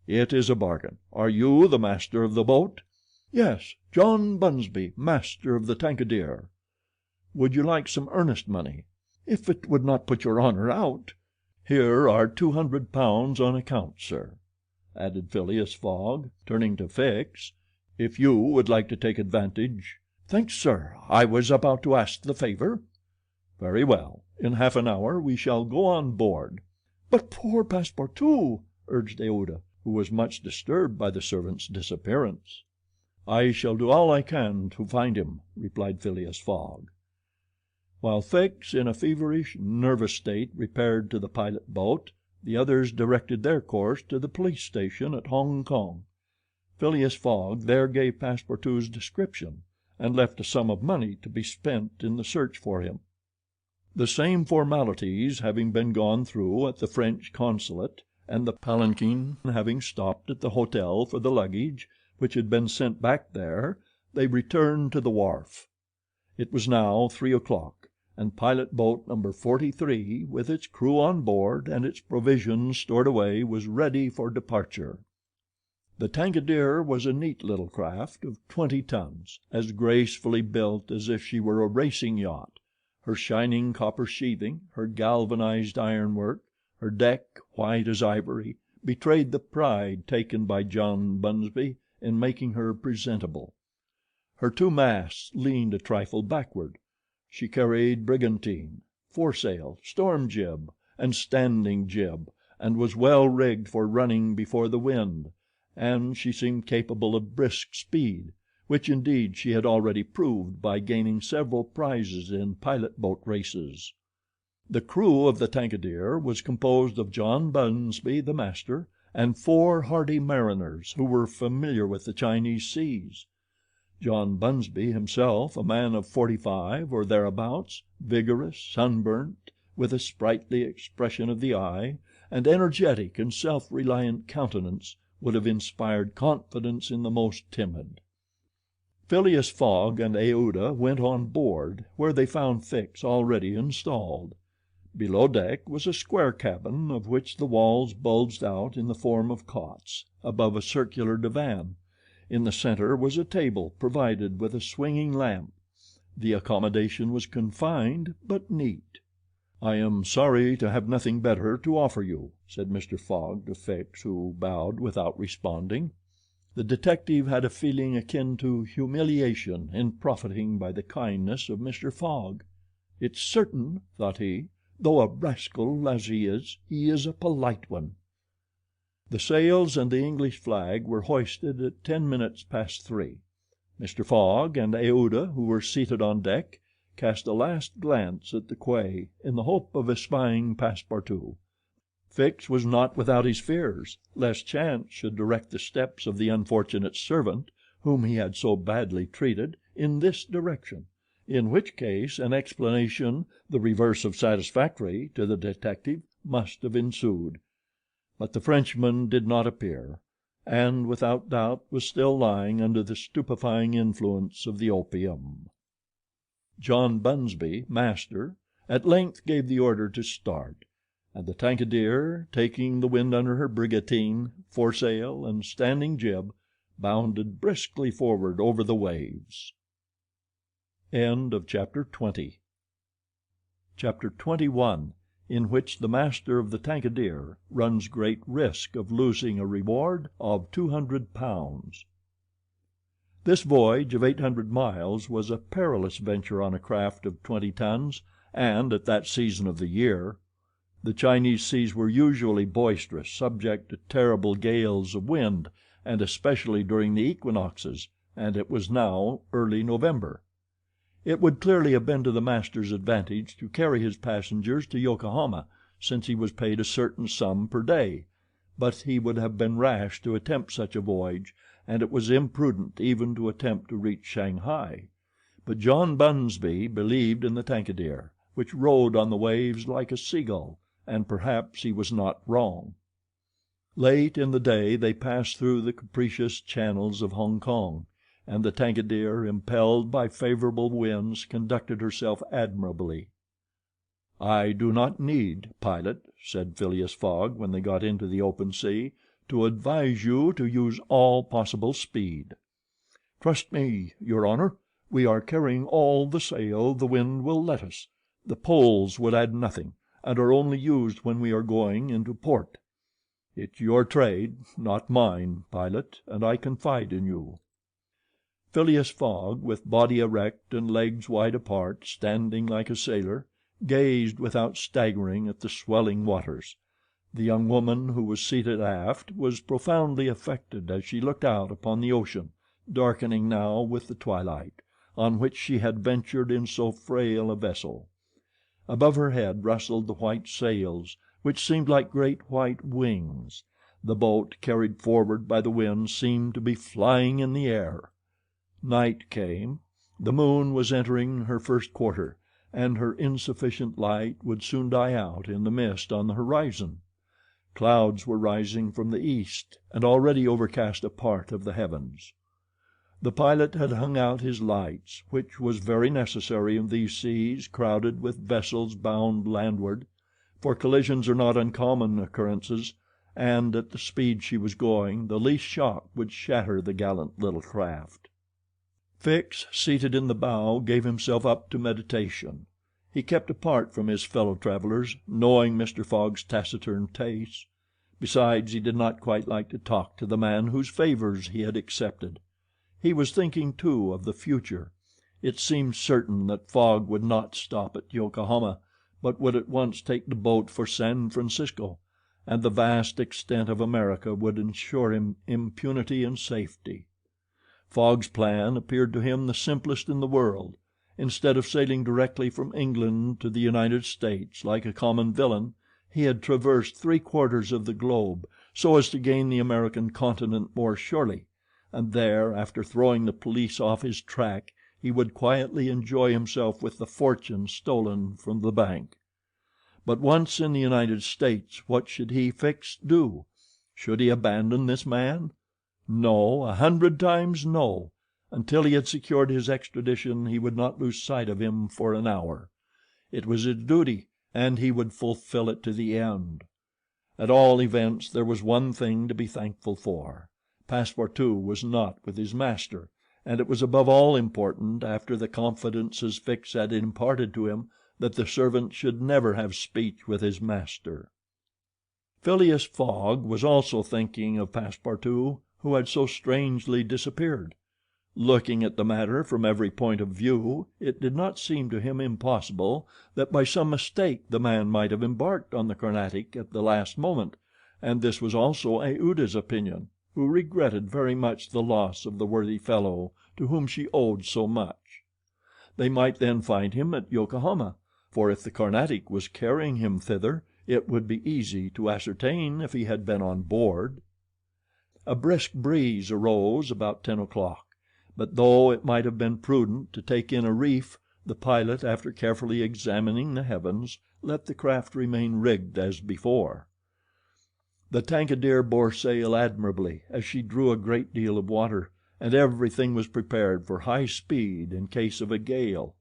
"It is a bargain. Are you the master of the boat?" "Yes, John Bunsby, master of the Tankadere." "Would you like some earnest money?" "If it would not put your honor out." "Here are £200 on account, sir," added Phileas Fogg, turning to Fix, "if you would like to take advantage—" "Thanks, sir, I was about to ask the favor." "Very well. In half an hour we shall go on board." "But poor Passepartout," urged Aouda, who was much disturbed by the servant's disappearance. "I shall do all I can to find him," replied Phileas Fogg. While Fix, in a feverish, nervous state, repaired to the pilot boat, the others directed their course to the police station at Hong Kong. Phileas Fogg there gave Passepartout's description, and left a sum of money to be spent in the search for him. The same formalities having been gone through at the French consulate, and the palanquin having stopped at the hotel for the luggage, which had been sent back there, they returned to the wharf. It was now 3 o'clock, and pilot boat number 43, with its crew on board and its provisions stored away, was ready for departure. The Tankadere was a neat little craft of 20 tons, as gracefully built as if she were a racing yacht. Her shining copper sheathing, her galvanized ironwork, her deck, white as ivory, betrayed the pride taken by John Bunsby in making her presentable. Her two masts leaned a trifle backward. She carried brigantine, foresail, storm jib, and standing jib, and was well rigged for running before the wind, and she seemed capable of brisk speed, which indeed she had already proved by gaining several prizes in pilot boat races. The crew of the Tankadere was composed of John Bunsby, the master, and 4 hardy mariners who were familiar with the Chinese seas. John Bunsby himself, a man of 45 or thereabouts, vigorous, sunburnt, with a sprightly expression of the eye, and energetic and self-reliant countenance, would have inspired confidence in the most timid. Phileas Fogg and Aouda went on board, where they found Fix already installed. Below deck was a square cabin, of which the walls bulged out in the form of cots, above a circular divan. In the center was a table provided with a swinging lamp. The accommodation was confined but neat. "I am sorry to have nothing better to offer you," said Mr. Fogg to Fix, who bowed without responding. The detective had a feeling akin to humiliation in profiting by the kindness of Mr. Fogg. "It's certain," thought he, "though a rascal as he is a polite one." The sails and the English flag were hoisted at 10 minutes past 3. Mr. Fogg and Aouda, who were seated on deck, cast a last glance at the quay in the hope of espying Passepartout. Fix was not without his fears, lest chance should direct the steps of the unfortunate servant, whom he had so badly treated, in this direction, in which case an explanation the reverse of satisfactory to the detective must have ensued. But the Frenchman did not appear, and without doubt was still lying under the stupefying influence of the opium. John Bunsby, master, at length gave the order to start, and the Tankadere, taking the wind under her brigantine, foresail, and standing jib, bounded briskly forward over the waves. Chapter 21, in which the master of the Tankadere runs great risk of losing a reward of £200. This voyage of 800 miles was a perilous venture on a craft of 20 tons, and at that season of the year. The Chinese seas were usually boisterous, subject to terrible gales of wind, and especially during the equinoxes, and it was now early November. It would clearly have been to the master's advantage to carry his passengers to Yokohama, since he was paid a certain sum per day, but he would have been rash to attempt such a voyage, and it was imprudent even to attempt to reach Shanghai. But John Bunsby believed in the Tankadere, which rode on the waves like a seagull, and perhaps he was not wrong. Late in the day they passed through the capricious channels of Hong Kong, and the Tankadere, impelled by favorable winds, conducted herself admirably. "I do not need, pilot," said Phileas Fogg when they got into the open sea, "to advise you to use all possible speed." "Trust me, your honor. We are carrying all the sail the wind will let us. The poles would add nothing, and are only used when we are going into port." "It's your trade, not mine, pilot, and I confide in you." Phileas Fogg, with body erect and legs wide apart, standing like a sailor, gazed without staggering at the swelling waters. The young woman who was seated aft was profoundly affected as she looked out upon the ocean, darkening now with the twilight, on which she had ventured in so frail a vessel. Above her head rustled the white sails, which seemed like great white wings. The boat, carried forward by the wind, seemed to be flying in the air. Night came. The moon was entering her first quarter, and her insufficient light would soon die out in the mist on the horizon. Clouds were rising from the east and already overcast a part of the heavens. The pilot had hung out his lights, which was very necessary in these seas crowded with vessels bound landward, for collisions are not uncommon occurrences, and at the speed she was going the least shock would shatter the gallant little craft. Fix, seated in the bow, gave himself up to meditation. He kept apart from his fellow travelers, knowing Mr. Fogg's taciturn tastes. Besides, he did not quite like to talk to the man whose favors he had accepted. He was thinking, too, of the future. It seemed certain that Fogg would not stop at Yokohama, but would at once take the boat for San Francisco, and the vast extent of America would ensure him impunity and safety. Fogg's plan appeared to him the simplest in the world. Instead of sailing directly from England to the United States like a common villain, he had traversed 3/4 of the globe so as to gain the American continent more surely, and there, after throwing the police off his track, he would quietly enjoy himself with the fortune stolen from the bank. But once in the United States, what should he, Fix, do? Should he abandon this man? No, 100 times no. Until he had secured his extradition he would not lose sight of him for an hour. It was his duty, and he would fulfill it to the end. At all events, there was one thing to be thankful for. Passepartout was not with his master, and it was above all important, after the confidences Fix had imparted to him, that the servant should never have speech with his master. Phileas Fogg was also thinking of Passepartout, who had so strangely disappeared. Looking at the matter from every point of view, it did not seem to him impossible that by some mistake the man might have embarked on the Carnatic at the last moment, and this was also Aouda's opinion, who regretted very much the loss of the worthy fellow to whom she owed so much. They might then find him at Yokohama, for if the Carnatic was carrying him thither, it would be easy to ascertain if he had been on board. A brisk breeze arose about 10 o'clock, but though it might have been prudent to take in a reef, the pilot, after carefully examining the heavens, let the craft remain rigged as before. The Tankadere bore sail admirably, as she drew a great deal of water, and everything was prepared for high speed in case of a gale.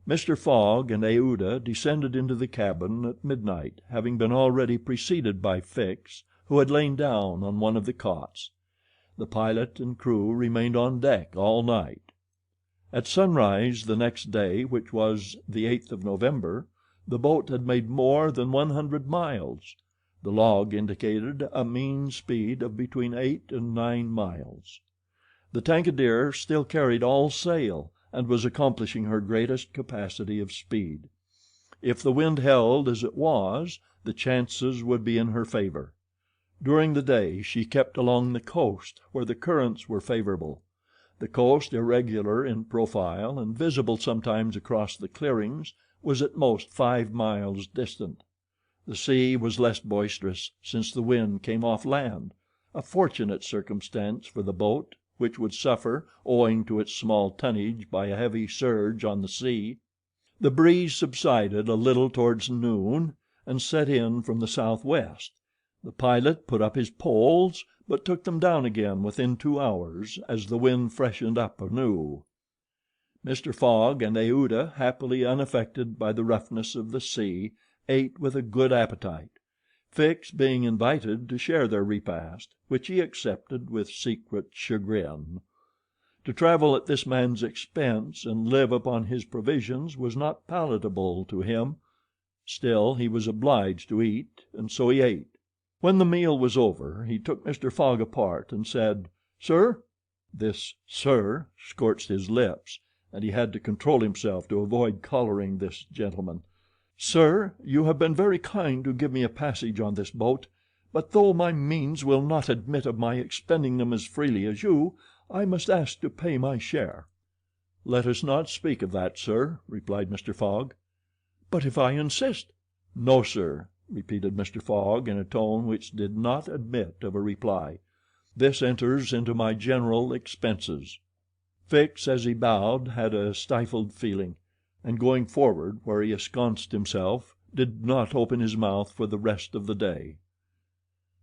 Mr. Fogg and Aouda descended into the cabin at midnight, having been already preceded by Fix, who had lain down on one of the cots. The pilot and crew remained on deck all night. At sunrise the next day, which was the 8th of November, the boat had made more than 100 miles. The log indicated a mean speed of between 8 and 9 miles. The Tankadere still carried all sail, and was accomplishing her greatest capacity of speed. If the wind held as it was, the chances would be in her favor. During the day she kept along the coast, where the currents were favorable. The coast, irregular in profile and visible sometimes across the clearings, was at most 5 miles distant. The sea was less boisterous, since the wind came off land, a fortunate circumstance for the boat, which would suffer, owing to its small tonnage, by a heavy surge on the sea. The breeze subsided a little towards noon, and set in from the southwest. The pilot put up his poles, but took them down again within 2 hours as the wind freshened up anew. Mr. Fogg and Aouda, happily unaffected by the roughness of the sea, ate with a good appetite, Fix being invited to share their repast, which he accepted with secret chagrin. To travel at this man's expense and live upon his provisions was not palatable to him. Still he was obliged to eat, and so he ate. When the meal was over, he took Mr. Fogg apart and said, "Sir," this "sir" scorched his lips, and he had to control himself to avoid collaring this gentleman, "Sir, you have been very kind to give me a passage on this boat, but though my means will not admit of my expending them as freely as you, I must ask to pay my share." "Let us not speak of that, sir," replied Mr. Fogg. "But if I insist?" "No, sir," repeated Mr. Fogg in a tone which did not admit of a reply. "This enters into my general expenses." Fix, as he bowed, had a stifled feeling, and going forward, where he ensconced himself, did not open his mouth for the rest of the day.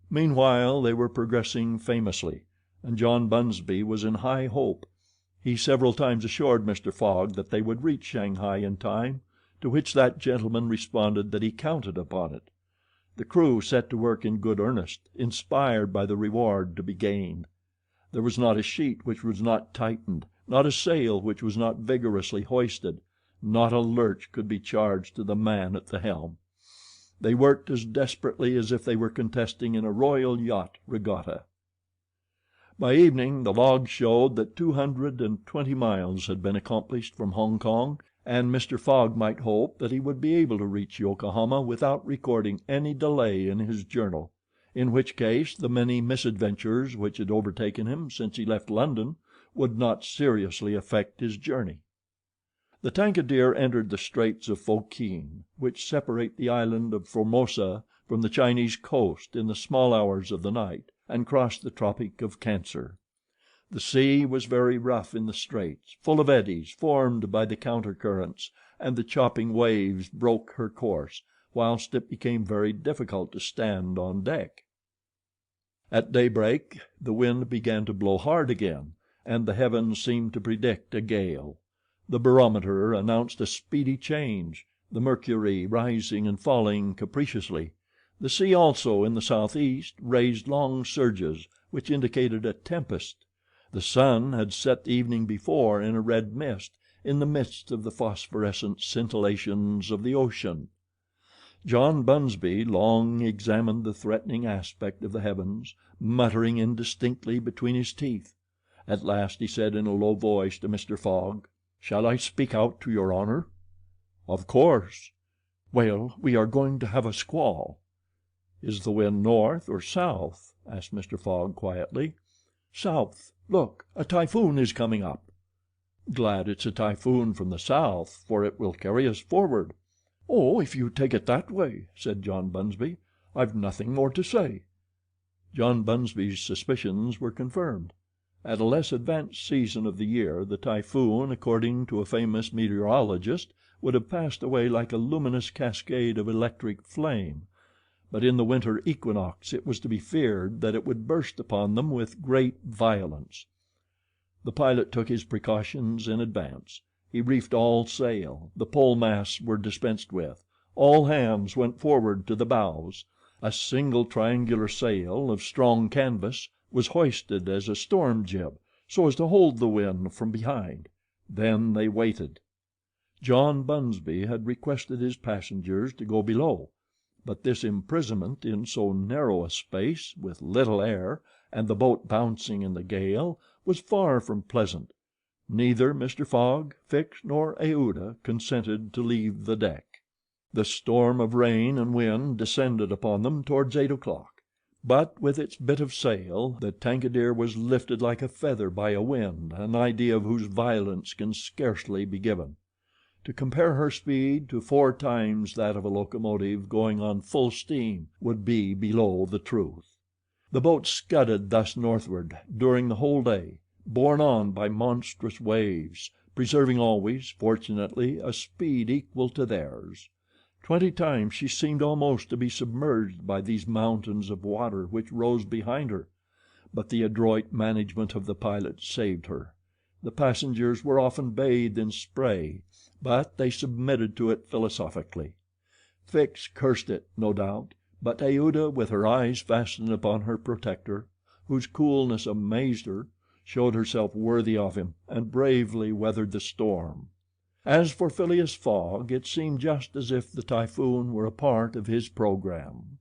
Meanwhile they were progressing famously, and John Bunsby was in high hope. He several times assured Mr. Fogg that they would reach Shanghai in time, to which that gentleman responded that he counted upon it. The crew set to work in good earnest, inspired by the reward to be gained. There was not a sheet which was not tightened, not a sail which was not vigorously hoisted, not a lurch could be charged to the man at the helm. They worked as desperately as if they were contesting in a royal yacht regatta. By evening the logs showed that 220 miles had been accomplished from Hong Kong, and Mr. Fogg might hope that he would be able to reach Yokohama without recording any delay in his journal, in which case the many misadventures which had overtaken him since he left London would not seriously affect his journey. The Tankadere entered the Straits of Fokien, which separate the island of Formosa from the Chinese coast, in the small hours of the night, and crossed the Tropic of Cancer. The sea was very rough in the straits, full of eddies formed by the counter currents, and the chopping waves broke her course, whilst it became very difficult to stand on deck. At daybreak the wind began to blow hard again, and the heavens seemed to predict a gale. The barometer announced a speedy change, the mercury rising and falling capriciously. The sea also, in the southeast, raised long surges which indicated a tempest. The sun had set the evening before in a red mist, in the midst of the phosphorescent scintillations of the ocean. John Bunsby long examined the threatening aspect of the heavens, muttering indistinctly between his teeth. At last he said in a low voice to Mr. Fogg, "Shall I speak out to your honor?" "Of course." "Well, we are going to have a squall." "Is the wind north or south?" asked Mr. Fogg quietly. "South. Look, a typhoon is coming up." "Glad it's a typhoon from the south, for it will carry us forward." "Oh, if you take it that way," said John Bunsby, "I've nothing more to say." John Bunsby's suspicions were confirmed. At a less advanced season of the year the typhoon, according to a famous meteorologist, would have passed away like a luminous cascade of electric flame, but in the winter equinox it was to be feared that it would burst upon them with great violence. The pilot took his precautions in advance. He reefed all sail, the pole masts were dispensed with, all hands went forward to the bows. A single triangular sail of strong canvas was hoisted as a storm jib, so as to hold the wind from behind. Then they waited. John Bunsby had requested his passengers to go below, but this imprisonment in so narrow a space, with little air, and the boat bouncing in the gale, was far from pleasant. Neither Mr. Fogg, Fix, nor Aouda consented to leave the deck. The storm of rain and wind descended upon them towards 8 o'clock, but with its bit of sail the Tankadere was lifted like a feather by a wind, an idea of whose violence can scarcely be given. To compare her speed to 4 times that of a locomotive going on full steam would be below the truth. The boat scudded thus northward during the whole day, borne on by monstrous waves, preserving always, fortunately, a speed equal to theirs. 20 times she seemed almost to be submerged by these mountains of water which rose behind her, but the adroit management of the pilot saved her. The passengers were often bathed in spray, but they submitted to it philosophically. Fix cursed it, no doubt, but Aouda, with her eyes fastened upon her protector, whose coolness amazed her, showed herself worthy of him and bravely weathered the storm. As for Phileas Fogg, it seemed just as if the typhoon were a part of his program.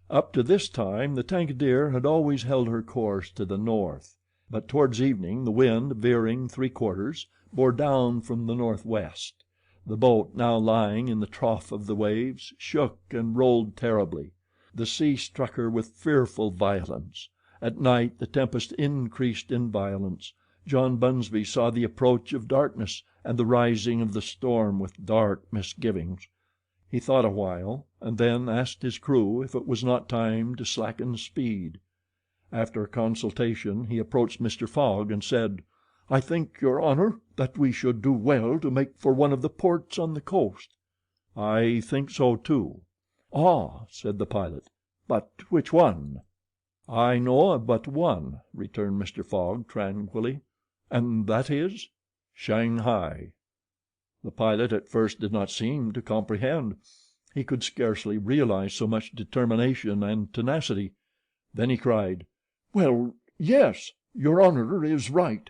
Up to this time the Tangier had always held her course to the north, but towards evening the wind, veering 3/4, bore down from the northwest. The boat, now lying in the trough of the waves, shook and rolled terribly. The sea struck her with fearful violence. At night the tempest increased in violence. John Bunsby saw the approach of darkness and the rising of the storm with dark misgivings. He thought a while, and then asked his crew if it was not time to slacken speed. After a consultation he approached Mr. Fogg and said: "I think, your honor, that we should do well to make for one of the ports on the coast." "I think so, too." "Ah," said the pilot, "but which one?" "I know of but one," returned Mr. Fogg tranquilly. "And that is?" "Shanghai." The pilot at first did not seem to comprehend. He could scarcely realize so much determination and tenacity. Then he cried: "Well, yes, your honor is right.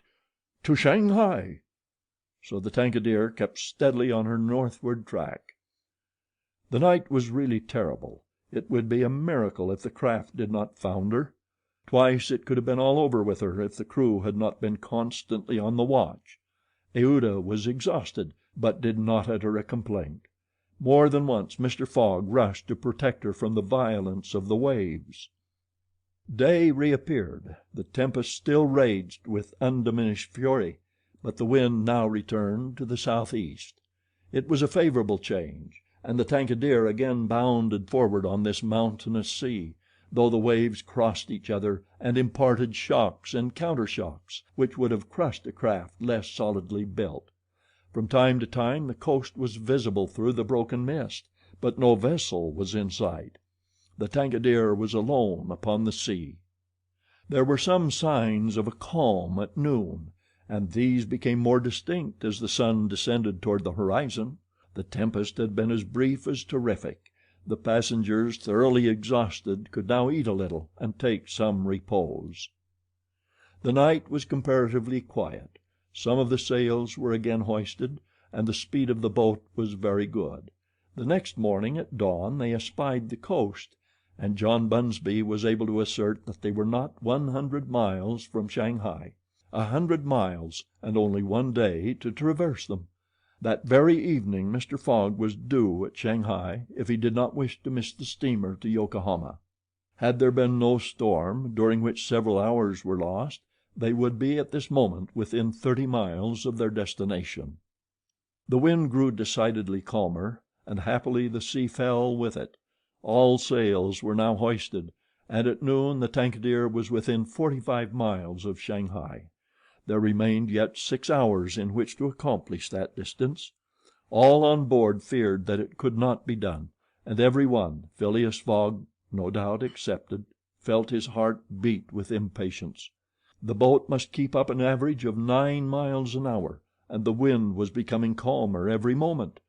To Shanghai." So the Tangier kept steadily on her northward track. The night was really terrible. It would be a miracle if the craft did not founder. Twice it could have been all over with her if the crew had not been constantly on the watch. Aouda was exhausted, but did not utter a complaint. More than once Mr. Fogg rushed to protect her from the violence of the waves. Day reappeared. The tempest still raged with undiminished fury, but the wind now returned to the southeast. It was a favorable change, and the Tangier again bounded forward on this mountainous sea, though the waves crossed each other and imparted shocks and countershocks which would have crushed a craft less solidly built. From time to time the coast was visible through the broken mist, but no vessel was in sight. The Tangier was alone upon the sea. There were some signs of a calm at noon, and these became more distinct as the sun descended toward the horizon. The tempest had been as brief as terrific. The passengers, thoroughly exhausted, could now eat a little and take some repose. The night was comparatively quiet. Some of the sails were again hoisted, and the speed of the boat was very good. The next morning at dawn they espied the coast, and John Bunsby was able to assert that they were not 100 miles from Shanghai. 100 miles, and only one day to traverse them. That very evening Mr. Fogg was due at Shanghai if he did not wish to miss the steamer to Yokohama. Had there been no storm, during which several hours were lost, they would be at this moment within 30 miles of their destination. The wind grew decidedly calmer, and happily the sea fell with it. All sails were now hoisted, and at noon the Tangier was within 45 miles of Shanghai. There remained yet 6 hours in which to accomplish that distance. All on board feared that it could not be done, and every one, Phileas Fogg no doubt excepted, felt his heart beat with impatience. The boat must keep up an average of 9 miles an hour, and the wind was becoming calmer every moment.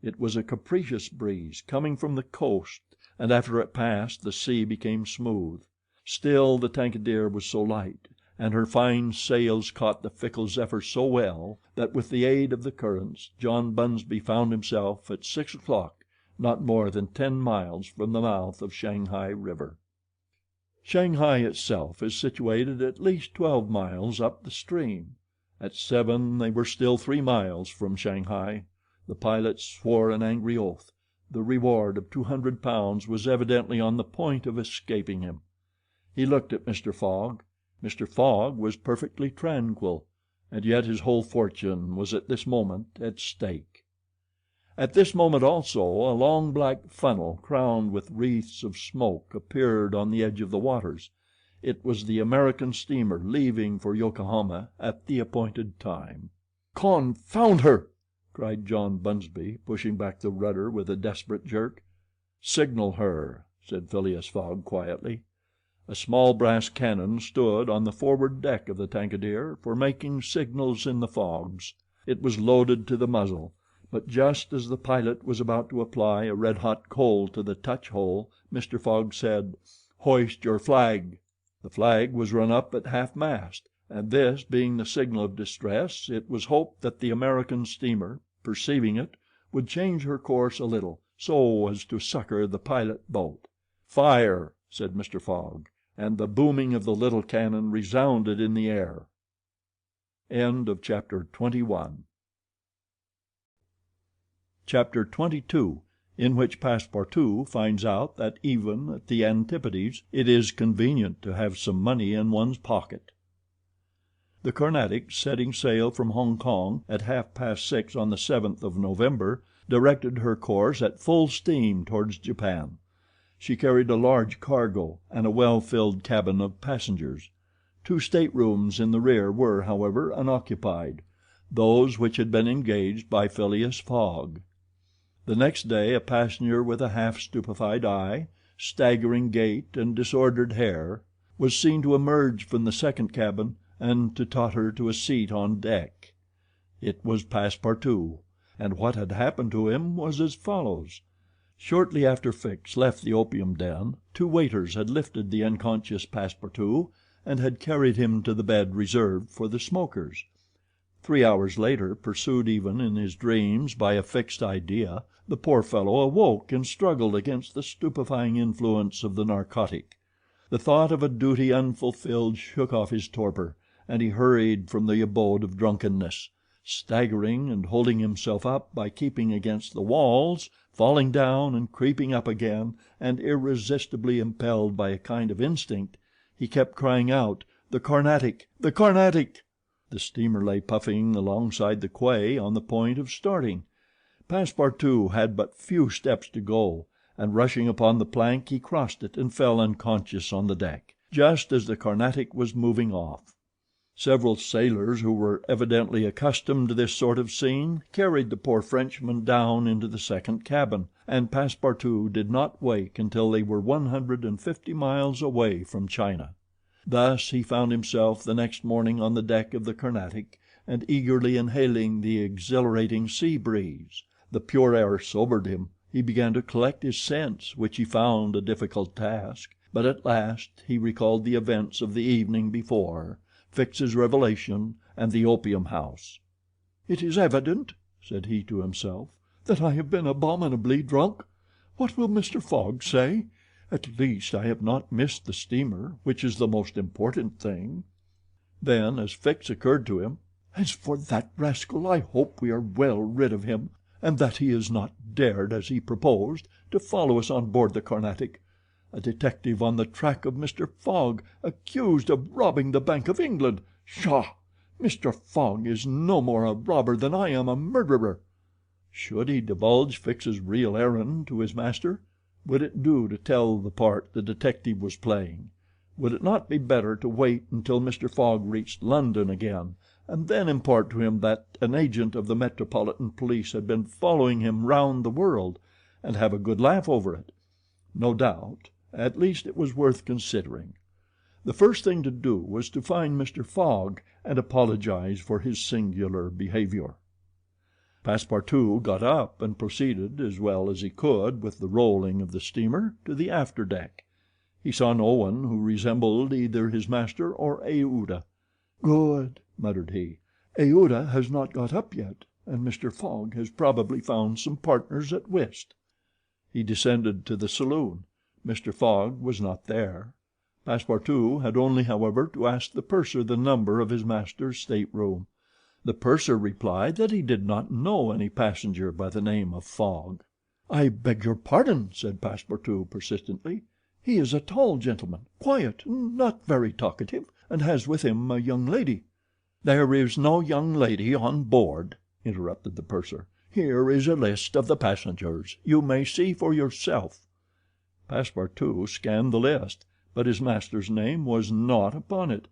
It was a capricious breeze, coming from the coast, and after it passed the sea became smooth. Still the Tangier was so light, and her fine sails caught the fickle zephyr so well, that with the aid of the currents John Bunsby found himself at 6 o'clock not more than 10 miles from the mouth of Shanghai River. Shanghai itself is situated at least 12 miles up the stream. At 7 they were still 3 miles from Shanghai. The pilot swore an angry oath. The reward of £200 was evidently on the point of escaping him. He looked at Mr. Fogg. Mr. Fogg was perfectly tranquil, and yet his whole fortune was at this moment at stake. At this moment also a long black funnel crowned with wreaths of smoke appeared on the edge of the waters. It was the American steamer leaving for Yokohama at the appointed time. "Confound her!" cried John Bunsby, pushing back the rudder with a desperate jerk. "Signal her," said Phileas Fogg quietly. A small brass cannon stood on the forward deck of the Tankadeer for making signals in the fogs. It was loaded to the muzzle, but just as the pilot was about to apply a red-hot coal to the touch hole, Mr. Fogg said, "Hoist your flag." The flag was run up at half mast, and this being the signal of distress, it was hoped that the American steamer, perceiving it, would change her course a little, so as to succor the pilot boat. "Fire!" said Mr. Fogg, and the booming of the little cannon resounded in the air. Chapter 22, in which Passepartout finds out that even at the Antipodes it is convenient to have some money in one's pocket. The Carnatic, setting sail from Hong Kong at 6:30 on the 7th of November, directed her course at full steam towards Japan. She carried a large cargo and a well-filled cabin of passengers. 2 staterooms in the rear were, however, unoccupied, those which had been engaged by Phileas Fogg. The next day a passenger with a half-stupefied eye, staggering gait, and disordered hair, was seen to emerge from the second cabin and to totter to a seat on deck. It was Passepartout, and what had happened to him was as follows. Shortly after Fix left the opium den, 2 waiters had lifted the unconscious Passepartout and had carried him to the bed reserved for the smokers. 3 hours later, pursued even in his dreams by a fixed idea, the poor fellow awoke and struggled against the stupefying influence of the narcotic. The thought of a duty unfulfilled shook off his torpor, and he hurried from the abode of drunkenness, staggering and holding himself up by keeping against the walls, falling down and creeping up again, and irresistibly impelled by a kind of instinct, he kept crying out, "The Carnatic! The Carnatic!" The steamer lay puffing alongside the quay on the point of starting. Passepartout had but few steps to go, and rushing upon the plank he crossed it and fell unconscious on the deck, just as the Carnatic was moving off. Several sailors who were evidently accustomed to this sort of scene carried the poor Frenchman down into the second cabin, and Passepartout did not wake until they were 150 miles away from China. Thus he found himself the next morning on the deck of the Carnatic and eagerly inhaling the exhilarating sea breeze. The pure air sobered him. He began to collect his sense, which he found a difficult task, but at last he recalled the events of the evening before, Fix's revelation, and the opium house. "It is evident," said he to himself, "that I have been abominably drunk. What will Mr. Fogg say? At least I have not missed the steamer, which is the most important thing." Then, as Fix occurred to him, "As for that rascal, I hope we are well rid of him, and that he has not dared, as he proposed, to follow us on board the Carnatic. A detective on the track of Mr. Fogg, accused of robbing the Bank of England! Pshaw! Mr. Fogg is no more a robber than I am a murderer." Should he divulge Fix's real errand to his master? Would it do to tell the part the detective was playing? Would it not be better to wait until Mr. Fogg reached London again, and then impart to him that an agent of the Metropolitan Police had been following him round the world, and have a good laugh over it? No doubt. At least it was worth considering. The first thing to do was to find Mr. Fogg and apologize for his singular behavior. Passepartout got up and proceeded, as well as he could with the rolling of the steamer, to the after deck. He saw no one who resembled either his master or Aouda. "Good," muttered he. "Aouda has not got up yet, and Mr. Fogg has probably found some partners at whist." He descended to the saloon. Mr. Fogg was not there. Passepartout had only, however, to ask the purser the number of his master's stateroom. The purser replied that he did not know any passenger by the name of Fogg. "I beg your pardon," said Passepartout persistently. "He is a tall gentleman, quiet, not very talkative, and has with him a young lady." "There is no young lady on board," interrupted the purser. "Here is a list of the passengers. You may see for yourself." Passepartout scanned the list, but his master's name was not upon it.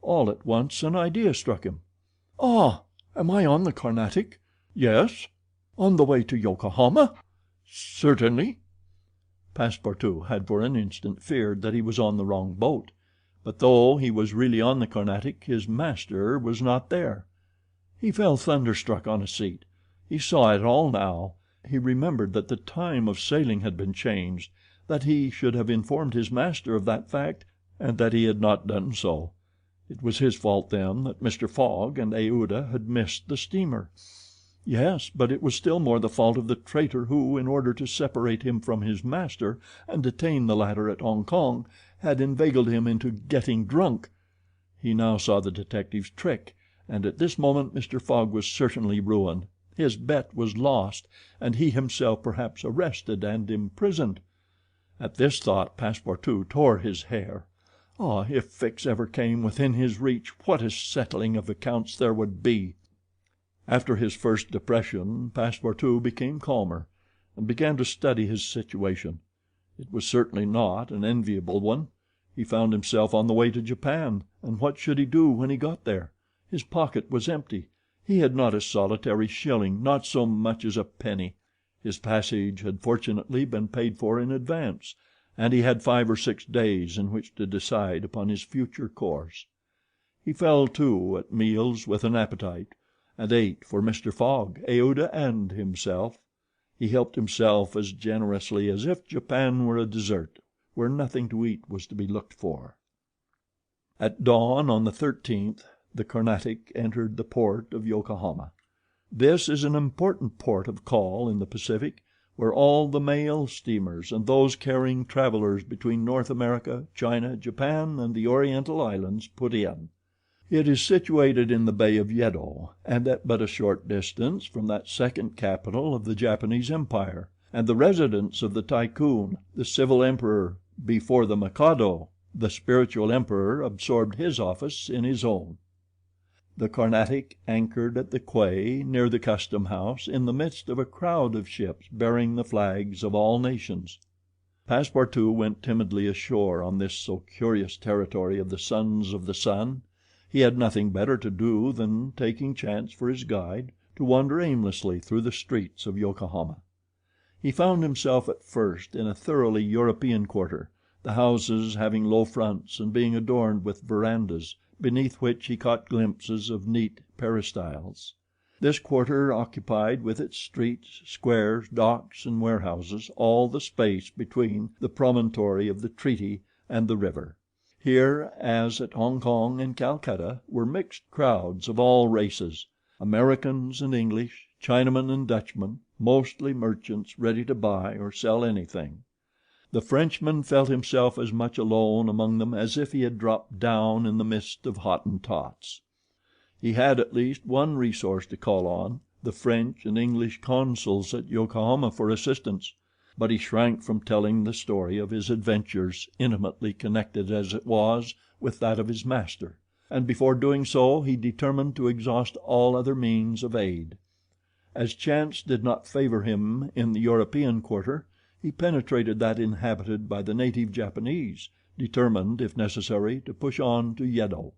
All at once an idea struck him. "Ah, am I on the Carnatic? "Yes." "On the way to Yokohama?" "Certainly." Passepartout had for an instant feared that he was on the wrong boat; but though he was really on the Carnatic, his master was not there. He fell thunderstruck on a seat. He saw it all now. He remembered that the time of sailing had been changed, that he should have informed his master of that fact, and that he had not done so. It was his fault, then, that Mr. Fogg and Aouda had missed the steamer. Yes, but it was still more the fault of the traitor who, in order to separate him from his master and detain the latter at Hong Kong, had inveigled him into getting drunk. He now saw the detective's trick, and at this moment Mr. Fogg was certainly ruined. His bet was lost, and he himself perhaps arrested and imprisoned. At this thought Passepartout tore his hair. Ah, if Fix ever came within his reach, what a settling of accounts there would be! After his first depression Passepartout became calmer, and began to study his situation. It was certainly not an enviable one. He found himself on the way to Japan, and what should he do when he got there? His pocket was empty. He had not a solitary shilling, not so much as a penny. His passage had fortunately been paid for in advance, and he had 5 or 6 days in which to decide upon his future course. He fell to at meals with an appetite, and ate for Mr. Fogg, Aouda, and himself. He helped himself as generously as if Japan were a dessert, where nothing to eat was to be looked for. At dawn on the 13th the Carnatic entered the port of Yokohama. This is an important port of call in the Pacific, where all the mail steamers and those carrying travelers between North America, China, Japan, and the Oriental Islands put in. It is situated in the Bay of Yedo, and at but a short distance from that second capital of the Japanese Empire, and the residence of the Tycoon, the civil emperor, before the Mikado, the spiritual emperor, absorbed his office in his own. The Carnatic anchored at the quay near the custom house in the midst of a crowd of ships bearing the flags of all nations. Passepartout went timidly ashore on this so curious territory of the Sons of the Sun. He had nothing better to do than, taking chance for his guide, to wander aimlessly through the streets of Yokohama. He found himself at first in a thoroughly European quarter, the houses having low fronts and being adorned with verandas, beneath which he caught glimpses of neat peristyles. This quarter occupied with its streets, squares, docks, and warehouses all the space between the promontory of the treaty and the river. Here, as at Hong Kong and Calcutta, were mixed crowds of all races, Americans and English, Chinamen and Dutchmen, mostly merchants ready to buy or sell anything. The Frenchman felt himself as much alone among them as if he had dropped down in the midst of Hottentots. He had at least one resource to call on, the French and English consuls at Yokohama, for assistance, but he shrank from telling the story of his adventures, intimately connected as it was with that of his master, and before doing so he determined to exhaust all other means of aid. As chance did not favor him in the European quarter, he penetrated that inhabited by the native Japanese, determined, if necessary, to push on to Yedo.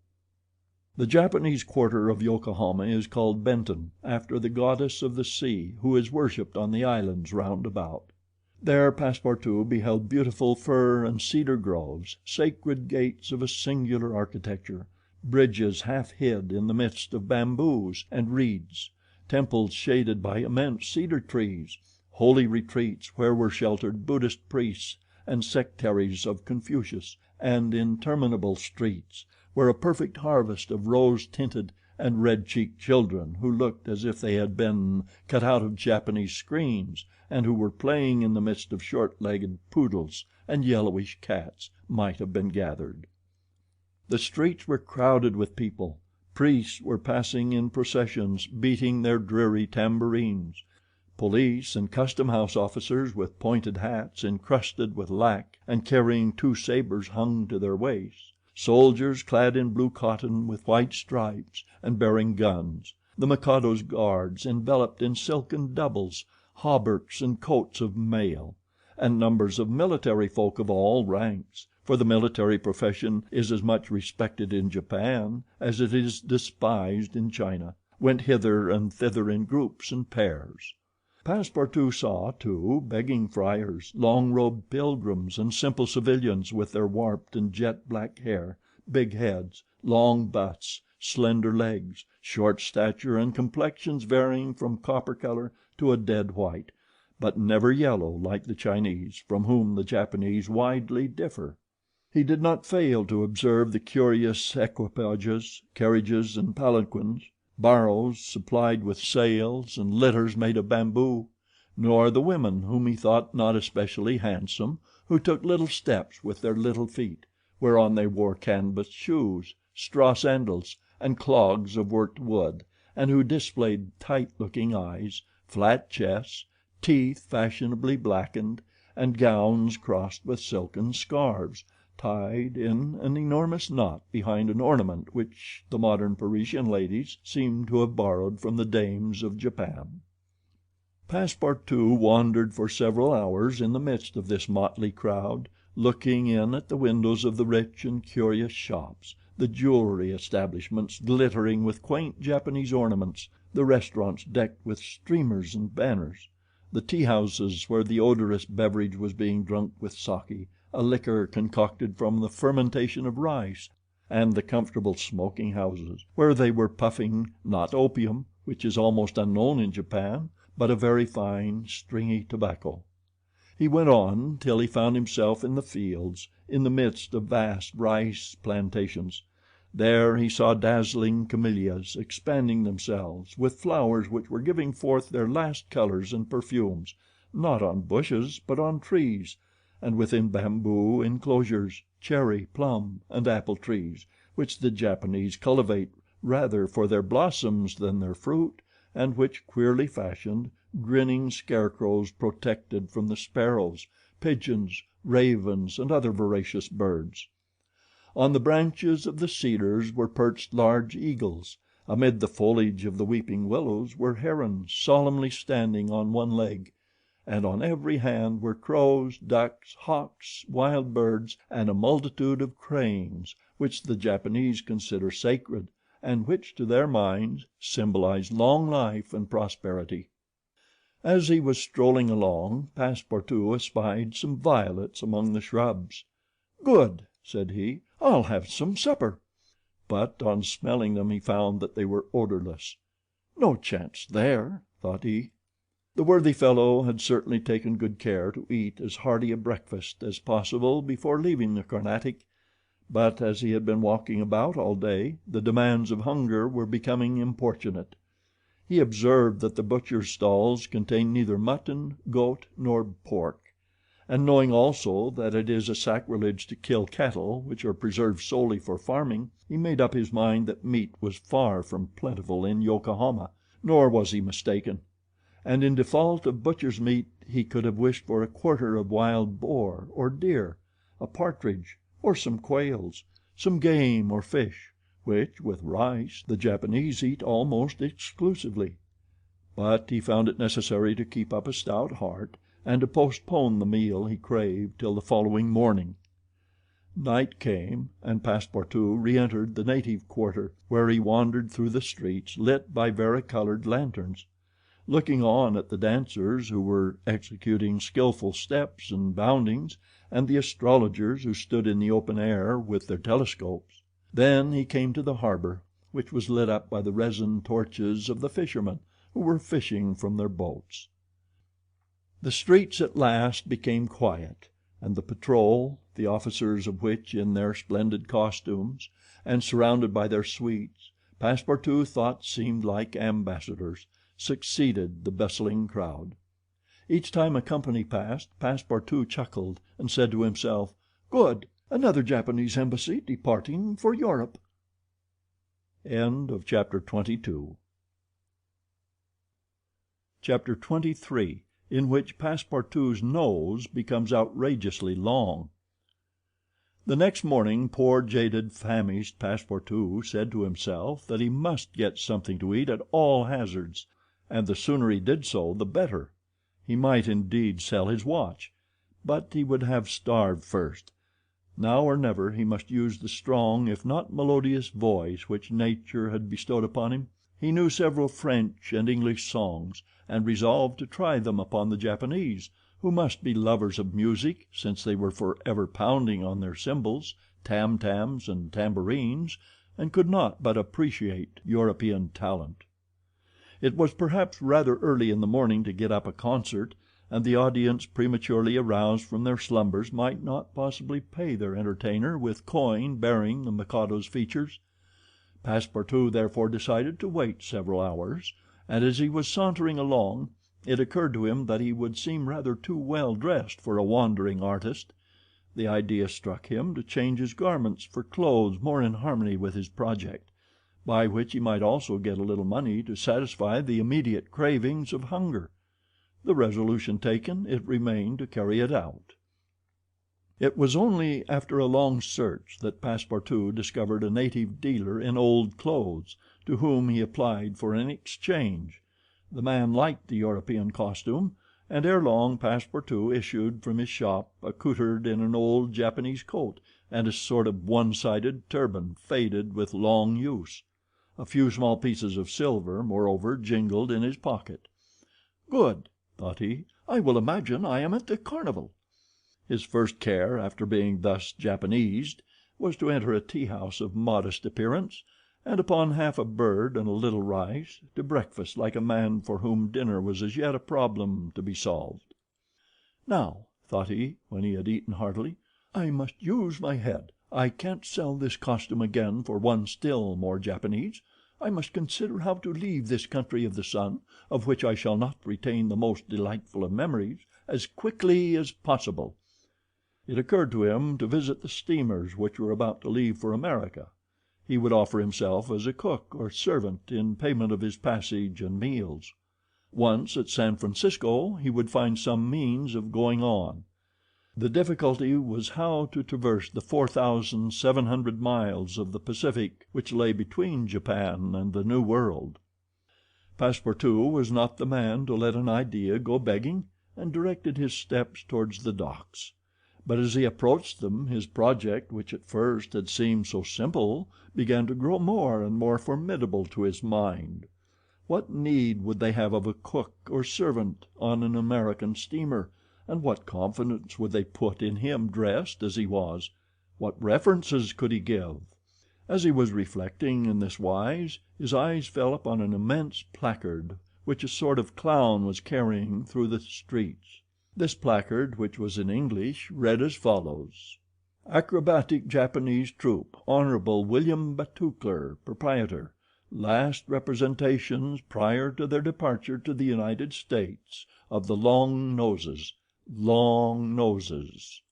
The Japanese quarter of Yokohama is called Benton, after the goddess of the sea, who is worshipped on the islands round about. There Passepartout beheld beautiful fir and cedar groves, sacred gates of a singular architecture, bridges half hid in the midst of bamboos and reeds, temples shaded by immense cedar trees, holy retreats where were sheltered Buddhist priests and sectaries of Confucius, and interminable streets, where a perfect harvest of rose-tinted and red-cheeked children, who looked as if they had been cut out of Japanese screens, and who were playing in the midst of short-legged poodles and yellowish cats, might have been gathered. The streets were crowded with people. Priests were passing in processions, beating their dreary tambourines. Police and custom house officers with pointed hats encrusted with lac and carrying 2 sabers hung to their waists. Soldiers clad in blue cotton with white stripes and bearing guns. The Mikado's guards enveloped in silken doubles, hauberks and coats of mail. And numbers of military folk of all ranks, for the military profession is as much respected in Japan as it is despised in China. went hither and thither in groups and pairs. Passepartout saw, too, begging friars, long-robed pilgrims, and simple civilians with their warped and jet-black hair, big heads, long busts, slender legs, short stature, and complexions varying from copper color to a dead white, but never yellow like the Chinese, from whom the Japanese widely differ. He did not fail to observe the curious equipages, carriages, and palanquins, barrows supplied with sails, and litters made of bamboo, nor the women, whom he thought not especially handsome, who took little steps with their little feet, whereon they wore canvas shoes, straw sandals, and clogs of worked wood, and who displayed tight-looking eyes, flat chests, teeth fashionably blackened, and gowns crossed with silken scarves, tied in an enormous knot behind an ornament which the modern Parisian ladies seem to have borrowed from the dames of Japan. Passepartout wandered for several hours in the midst of this motley crowd, looking in at the windows of the rich and curious shops, the jewelry establishments glittering with quaint Japanese ornaments, the restaurants decked with streamers and banners, the tea houses where the odorous beverage was being drunk with sake, a liquor concocted from the fermentation of rice, and the comfortable smoking houses, where they were puffing, not opium, which is almost unknown in Japan, but a very fine, stringy tobacco. He went on till he found himself in the fields, in the midst of vast rice plantations. There he saw dazzling camellias expanding themselves, with flowers which were giving forth their last colors and perfumes, not on bushes but on trees, and within bamboo enclosures, cherry, plum, and apple trees, which the Japanese cultivate rather for their blossoms than their fruit, and which, queerly fashioned, grinning scarecrows protected from the sparrows, pigeons, ravens, and other voracious birds. On the branches of the cedars were perched large eagles. Amid the foliage of the weeping willows were herons solemnly standing on one leg, and on every hand were crows, ducks, hawks, wild birds, and a multitude of cranes, which the Japanese consider sacred, and which, to their minds, symbolize long life and prosperity. As he was strolling along, Passepartout espied some violets among the shrubs. "Good," said he, "I'll have some supper." But on smelling them he found that they were odorless. "No chance there," thought he. The worthy fellow had certainly taken good care to eat as hearty a breakfast as possible before leaving the Carnatic, but as he had been walking about all day, the demands of hunger were becoming importunate. He observed that the butchers' stalls contained neither mutton, goat, nor pork, and knowing also that it is a sacrilege to kill cattle which are preserved solely for farming, he made up his mind that meat was far from plentiful in Yokohama, nor was he mistaken, and in default of butcher's meat he could have wished for a quarter of wild boar or deer, a partridge, or some quails, some game or fish, which, with rice, the Japanese eat almost exclusively. But he found it necessary to keep up a stout heart, and to postpone the meal he craved till the following morning. Night came, and Passepartout re-entered the native quarter, where he wandered through the streets lit by varicolored lanterns. Looking on at the dancers who were executing skillful steps and boundings, and the astrologers who stood in the open air with their telescopes. Then he came to the harbor, which was lit up by the resin torches of the fishermen who were fishing from their boats. The streets at last became quiet, and the patrol, the officers of which in their splendid costumes, and surrounded by their suites, Passepartout thought seemed like ambassadors, succeeded the bustling crowd. Each time a company passed, Passepartout chuckled and said to himself, "Good, another Japanese embassy departing for Europe." Chapter 23, in which Passepartout's nose becomes outrageously long. The next morning poor, jaded, famished Passepartout said to himself that he must get something to eat at all hazards, and the sooner he did so the better. He might indeed sell his watch, but he would have starved first. Now or never he must use the strong if not melodious voice which nature had bestowed upon him. He knew several French and English songs, and resolved to try them upon the Japanese, who must be lovers of music, since they were forever pounding on their cymbals, tam-tams, and tambourines, and could not but appreciate European talent. It was perhaps rather early in the morning to get up a concert, and the audience, prematurely aroused from their slumbers, might not possibly pay their entertainer with coin bearing the Mikado's features. Passepartout therefore decided to wait several hours, and as he was sauntering along, it occurred to him that he would seem rather too well dressed for a wandering artist. The idea struck him to change his garments for clothes more in harmony with his project, by which he might also get a little money to satisfy the immediate cravings of hunger. The resolution taken, it remained to carry it out. It was only after a long search that Passepartout discovered a native dealer in old clothes, to whom he applied for an exchange. The man liked the European costume, and ere long Passepartout issued from his shop accoutred in an old Japanese coat and a sort of one-sided turban faded with long use. A few small pieces of silver, moreover, jingled in his pocket. "Good," thought he, "I will imagine I am at the carnival." His first care, after being thus Japanesed, was to enter a tea house of modest appearance, and upon half a bird and a little rice, to breakfast like a man for whom dinner was as yet a problem to be solved. "Now," thought he, when he had eaten heartily, "I must use my head. I can't sell this costume again for one still more Japanese. I must consider how to leave this country of the sun, of which I shall not retain the most delightful of memories, as quickly as possible." It occurred to him to visit the steamers which were about to leave for America. He would offer himself as a cook or servant in payment of his passage and meals. Once at San Francisco he would find some means of going on. The difficulty was how to traverse the 4,700 miles of the Pacific which lay between Japan and the New World. Passepartout was not the man to let an idea go begging, and directed his steps towards the docks. But as he approached them his project, which at first had seemed so simple, began to grow more and more formidable to his mind. What need would they have of a cook or servant on an American steamer, and what confidence would they put in him dressed as he was? What references could he give? As he was reflecting in this wise, his eyes fell upon an immense placard which a sort of clown was carrying through the streets. This placard, which was in English, read as follows: "Acrobatic Japanese Troupe, Honorable William Batoukler, Proprietor. Last representations prior to their departure to the United States of the Long Noses. Long Noses.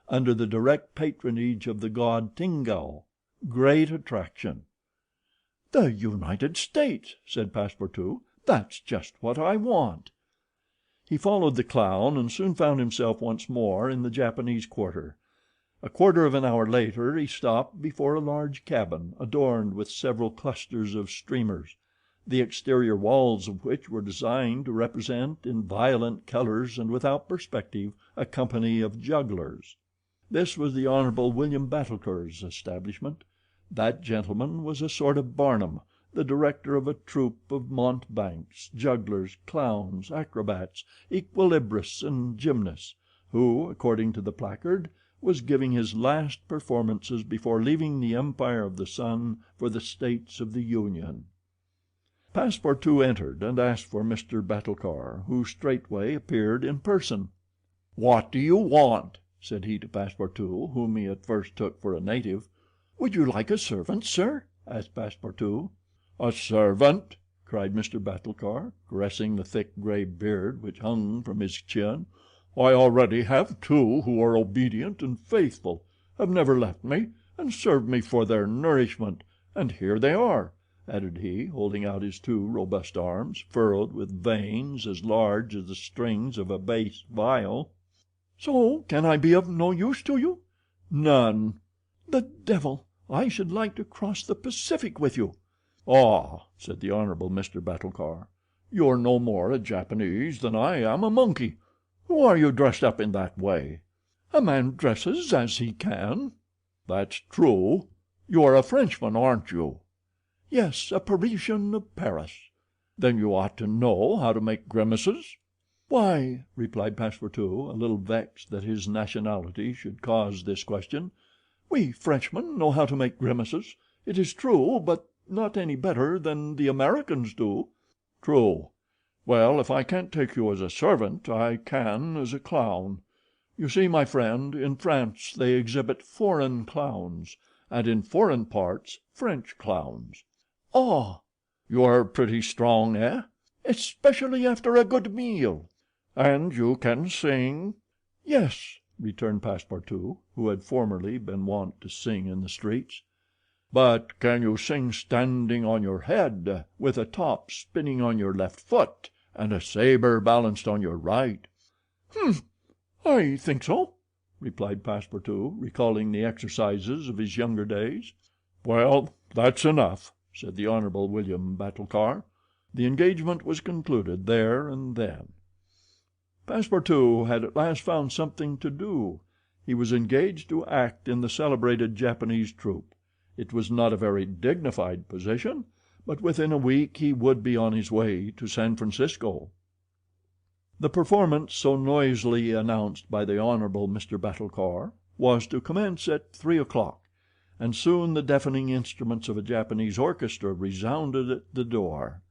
Under the direct patronage of the god Tingao. Great attraction." "The United States," said Passepartout. "That's just what I want." He followed the clown and soon found himself once more in the Japanese quarter. A quarter of an hour later he stopped before a large cabin adorned with several clusters of streamers, the exterior walls of which were designed to represent, in violent colors and without perspective, a company of jugglers. This was the Honorable William Batoukler's establishment. That gentleman was a sort of Barnum, the director of a troupe of mountebanks, jugglers, clowns, acrobats, equilibrists, and gymnasts, who, according to the placard, was giving his last performances before leaving the Empire of the Sun for the States of the Union. Passepartout entered and asked for Mr. Batulcar, who straightway appeared in person. "What do you want?" said he to Passepartout, whom he at first took for a native. "Would you like a servant, sir?" asked Passepartout. "A servant?" cried Mr. Batulcar, caressing the thick gray beard which hung from his chin. "I already have two who are obedient and faithful, have never left me, and serve me for their nourishment, and here they are," added he, holding out his two robust arms, furrowed with veins as large as the strings of a bass viol. "So can I be of no use to you?" "None." "The devil! I should like to cross the Pacific with you." "Ah," said the Honorable Mr. Batulcar, "you're no more a Japanese than I am a monkey. Who are you dressed up in that way?" "A man dresses as he can." "That's true. You are a Frenchman, aren't you?" "Yes, a Parisian of Paris." "Then you ought to know how to make grimaces." "Why," replied Passepartout, a little vexed that his nationality should cause this question, "we Frenchmen know how to make grimaces, it is true, but not any better than the Americans do." "True. Well, if I can't take you as a servant, I can as a clown. You see, my friend, in France they exhibit foreign clowns, and in foreign parts French clowns." "Ah!" "You are pretty strong, eh?" "Especially after a good meal." "And you can sing?" "Yes," returned Passepartout, who had formerly been wont to sing in the streets. "But can you sing standing on your head, with a top spinning on your left foot, and a saber balanced on your right?" "Humph! I think so," replied Passepartout, recalling the exercises of his younger days. "Well, that's enough," said the Hon. William Batulcar. The engagement was concluded there and then. Passepartout had at last found something to do. He was engaged to act in the celebrated Japanese troupe. It was not a very dignified position, but within a week he would be on his way to San Francisco. The performance so noisily announced by the Hon. Mr. Batulcar was to commence at 3 o'clock, and soon the deafening instruments of a Japanese orchestra resounded at the door.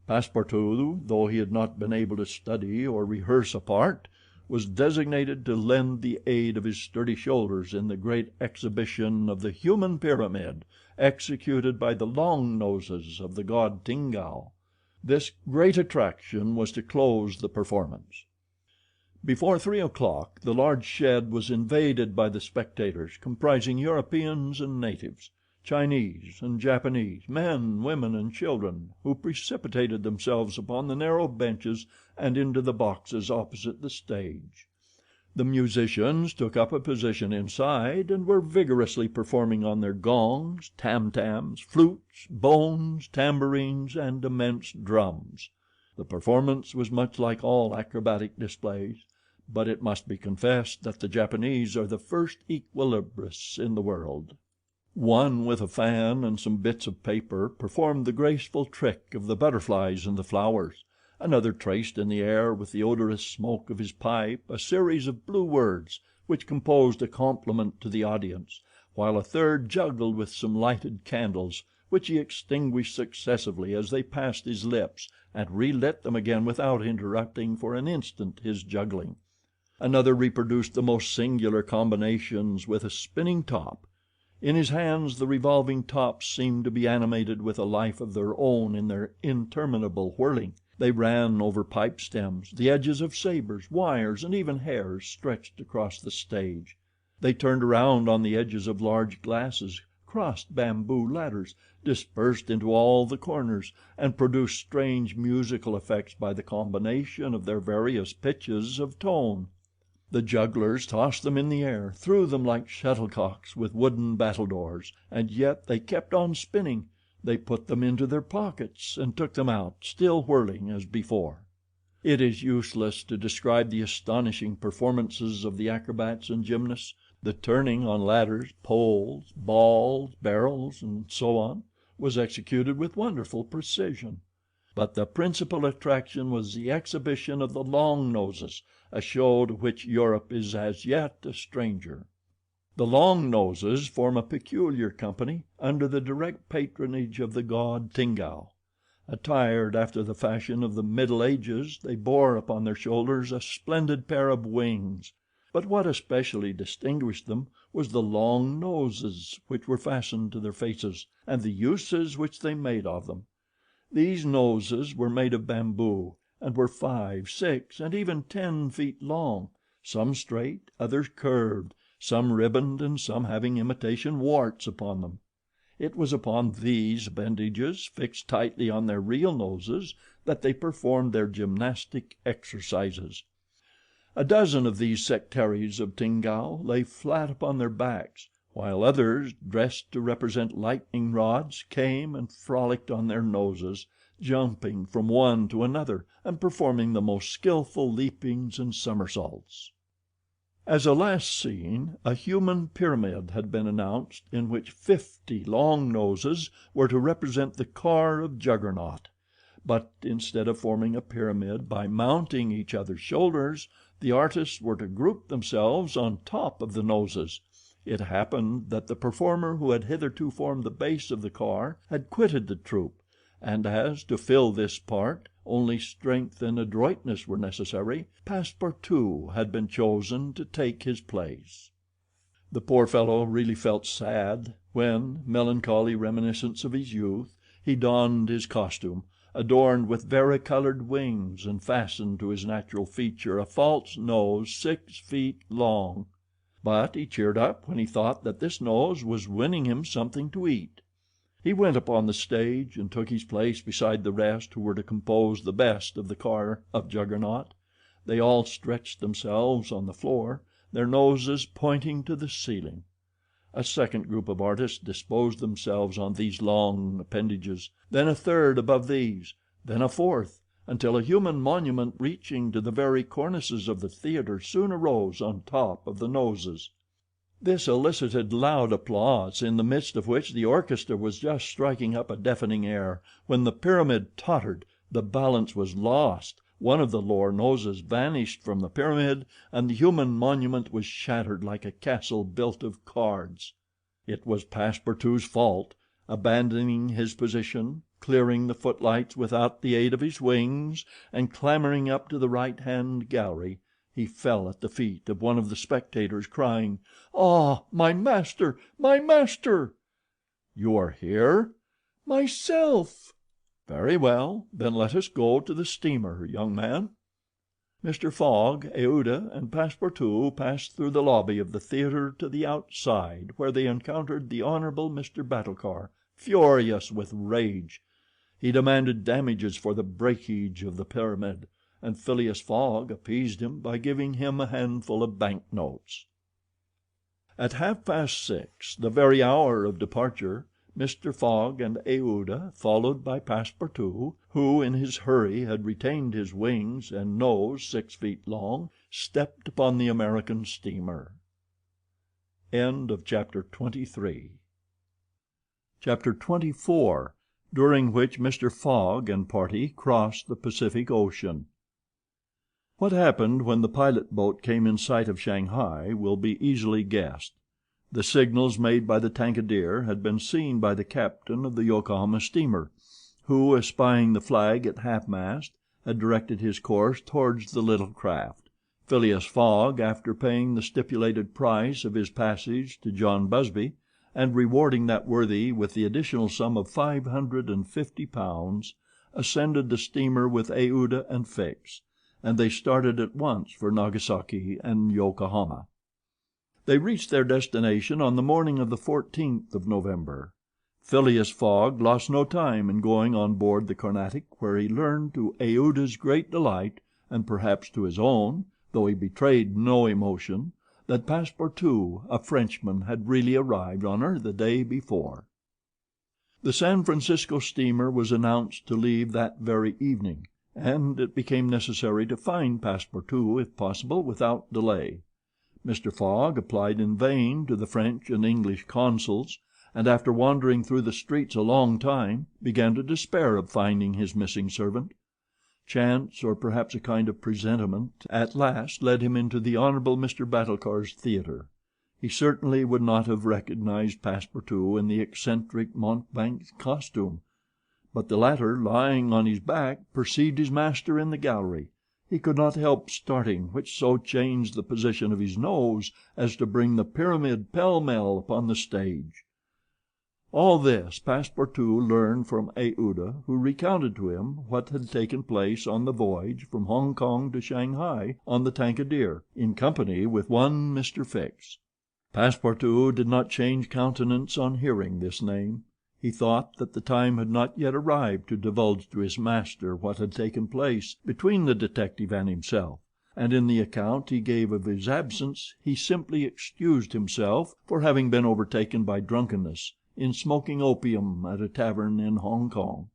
Passepartout, though he had not been able to study or rehearse a part, was designated to lend the aid of his sturdy shoulders in the great exhibition of the human pyramid, executed by the long noses of the god Tingao. This great attraction was to close the performance. Before 3 o'clock the large shed was invaded by the spectators, comprising Europeans and natives, Chinese and Japanese, men, women, and children, who precipitated themselves upon the narrow benches and into the boxes opposite the stage. The musicians took up a position inside and were vigorously performing on their gongs, tam-tams, flutes, bones, tambourines, and immense drums. The performance was much like all acrobatic displays, but it must be confessed that the Japanese are the first equilibrists in the world. One, with a fan and some bits of paper, performed the graceful trick of the butterflies and the flowers. Another traced in the air with the odorous smoke of his pipe a series of blue words which composed a compliment to the audience, while a third juggled with some lighted candles, which he extinguished successively as they passed his lips, and relit them again without interrupting for an instant his juggling. Another reproduced the most singular combinations with a spinning top. In his hands the revolving tops seemed to be animated with a life of their own in their interminable whirling. They ran over pipe stems, the edges of sabers, wires, and even hairs stretched across the stage. They turned around on the edges of large glasses, crossed bamboo ladders, dispersed into all the corners, and produced strange musical effects by the combination of their various pitches of tone. The jugglers tossed them in the air, threw them like shuttlecocks with wooden battledores, and yet they kept on spinning. They put them into their pockets and took them out, still whirling as before. It is useless to describe the astonishing performances of the acrobats and gymnasts. The turning on ladders, poles, balls, barrels, and so on, was executed with wonderful precision. But the principal attraction was the exhibition of the long noses, a show to which Europe is as yet a stranger. The long noses form a peculiar company under the direct patronage of the god Tingao. Attired after the fashion of the Middle Ages, they bore upon their shoulders a splendid pair of wings. But what especially distinguished them was the long noses which were fastened to their faces, and the uses which they made of them. These noses were made of bamboo, and were 5, 6, and even 10 feet long, some straight, others curved, some ribboned, and some having imitation warts upon them. It was upon these appendages, fixed tightly on their real noses, that they performed their gymnastic exercises. A dozen of these sectaries of Tingao lay flat upon their backs, while others, dressed to represent lightning rods, came and frolicked on their noses, jumping from one to another and performing the most skillful leapings and somersaults. As a last scene, a human pyramid had been announced in which 50 long noses were to represent the car of Juggernaut; but instead of forming a pyramid by mounting each other's shoulders, the artists were to group themselves on top of the noses. It happened that the performer who had hitherto formed the base of the car had quitted the troupe, and as, to fill this part, only strength and adroitness were necessary, Passepartout had been chosen to take his place. The poor fellow really felt sad when, melancholy reminiscence of his youth, he donned his costume, adorned with varicolored wings and fastened to his natural feature a false nose 6 feet long. But he cheered up when he thought that this nose was winning him something to eat. He went upon the stage and took his place beside the rest who were to compose the best of the car of Juggernaut. They all stretched themselves on the floor, their noses pointing to the ceiling. A second group of artists disposed themselves on these long appendages, then a third above these, then a fourth, until a human monument reaching to the very cornices of the theater soon arose on top of the noses. This elicited loud applause, in the midst of which the orchestra was just striking up a deafening air, when the pyramid tottered, the balance was lost, one of the lower noses vanished from the pyramid, and the human monument was shattered like a castle built of cards. It was Passepartout's fault. Abandoning his position, clearing the footlights without the aid of his wings, and clambering up to the right-hand gallery, he fell at the feet of one of the spectators, crying: "Ah, my master! My master!" "You are here?" "Myself." "Very well, then let us go to the steamer, young man." Mr. Fogg, Aouda, and Passepartout passed through the lobby of the theater to the outside, where they encountered the Hon. Mr. Battlecor, furious with rage. He demanded damages for the breakage of the pyramid, and Phileas Fogg appeased him by giving him a handful of banknotes. At 6:30, the very hour of departure, Mr. Fogg and Aouda, followed by Passepartout, who in his hurry had retained his wings and nose 6 feet long, stepped upon the American steamer. Chapter 24, during which Mr. Fogg and party crossed the Pacific Ocean. What happened when the pilot boat came in sight of Shanghai will be easily guessed. The signals made by the Tankadere had been seen by the captain of the Yokohama steamer, who, espying the flag at half-mast, had directed his course towards the little craft. Phileas Fogg, after paying the stipulated price of his passage to John Busby, and rewarding that worthy with the additional sum of £550, ascended the steamer with Aouda and Fix, and they started at once for Nagasaki and Yokohama. They reached their destination on the morning of the 14th of November. Phileas Fogg lost no time in going on board the Carnatic, where he learned, to Aouda's great delight, and perhaps to his own, though he betrayed no emotion, that Passepartout, a Frenchman, had really arrived on her the day before. The San Francisco steamer was announced to leave that very evening, and it became necessary to find Passepartout, if possible, without delay. Mr. Fogg applied in vain to the French and English consuls, and after wandering through the streets a long time, began to despair of finding his missing servant. Chance, or perhaps a kind of presentiment, at last led him into the Honorable Mr. Battlecor's theater. He certainly would not have recognized Passepartout in the eccentric mountebank's costume, but the latter, lying on his back, perceived his master in the gallery. He could not help starting, which so changed the position of his nose as to bring the pyramid pell-mell upon the stage. All this Passepartout learned from Aouda, who recounted to him what had taken place on the voyage from Hong Kong to Shanghai on the Tankadere, in company with one Mr. Fix. Passepartout did not change countenance on hearing this name. He thought that the time had not yet arrived to divulge to his master what had taken place between the detective and himself, and in the account he gave of his absence he simply excused himself for having been overtaken by drunkenness in smoking opium at a tavern in Hong Kong.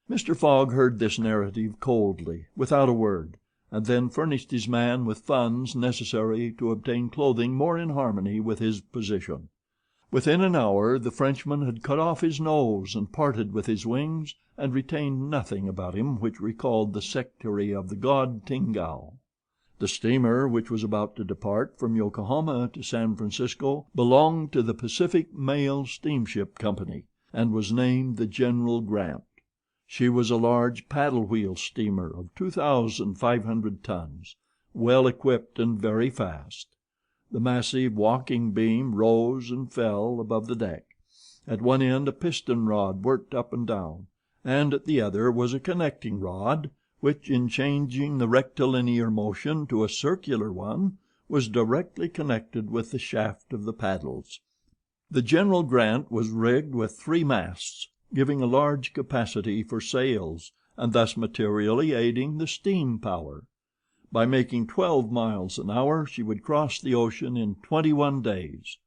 Mr. Fogg heard this narrative coldly, without a word, and then furnished his man with funds necessary to obtain clothing more in harmony with his position. Within an hour the Frenchman had cut off his nose and parted with his wings, and retained nothing about him which recalled the sectary of the god Tingao. The steamer which was about to depart from Yokohama to San Francisco belonged to the Pacific Mail Steamship Company, and was named the General Grant. She was a large paddle-wheel steamer of 2,500 tons, well equipped and very fast. The massive walking beam rose and fell above the deck. At one end a piston rod worked up and down, and at the other was a connecting rod, which, in changing the rectilinear motion to a circular one, was directly connected with the shaft of the paddles. The General Grant was rigged with 3 masts, giving a large capacity for sails, and thus materially aiding the steam power. By making 12 miles an hour she would cross the ocean in 21 days.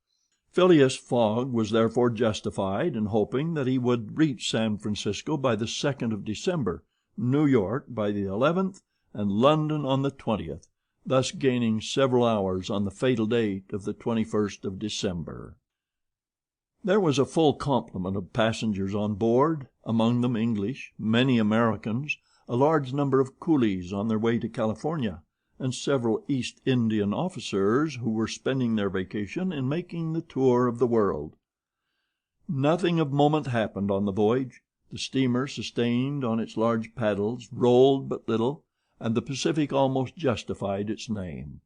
Phileas Fogg was therefore justified in hoping that he would reach San Francisco by the 2nd of December, New York by the 11th, and London on the 20th, thus gaining several hours on the fatal date of the 21st of December. There was a full complement of passengers on board, among them English, many Americans, a large number of coolies on their way to California, and several East Indian officers who were spending their vacation in making the tour of the world. Nothing of moment happened on the voyage. The steamer, sustained on its large paddles, rolled but little, and the Pacific almost justified its name.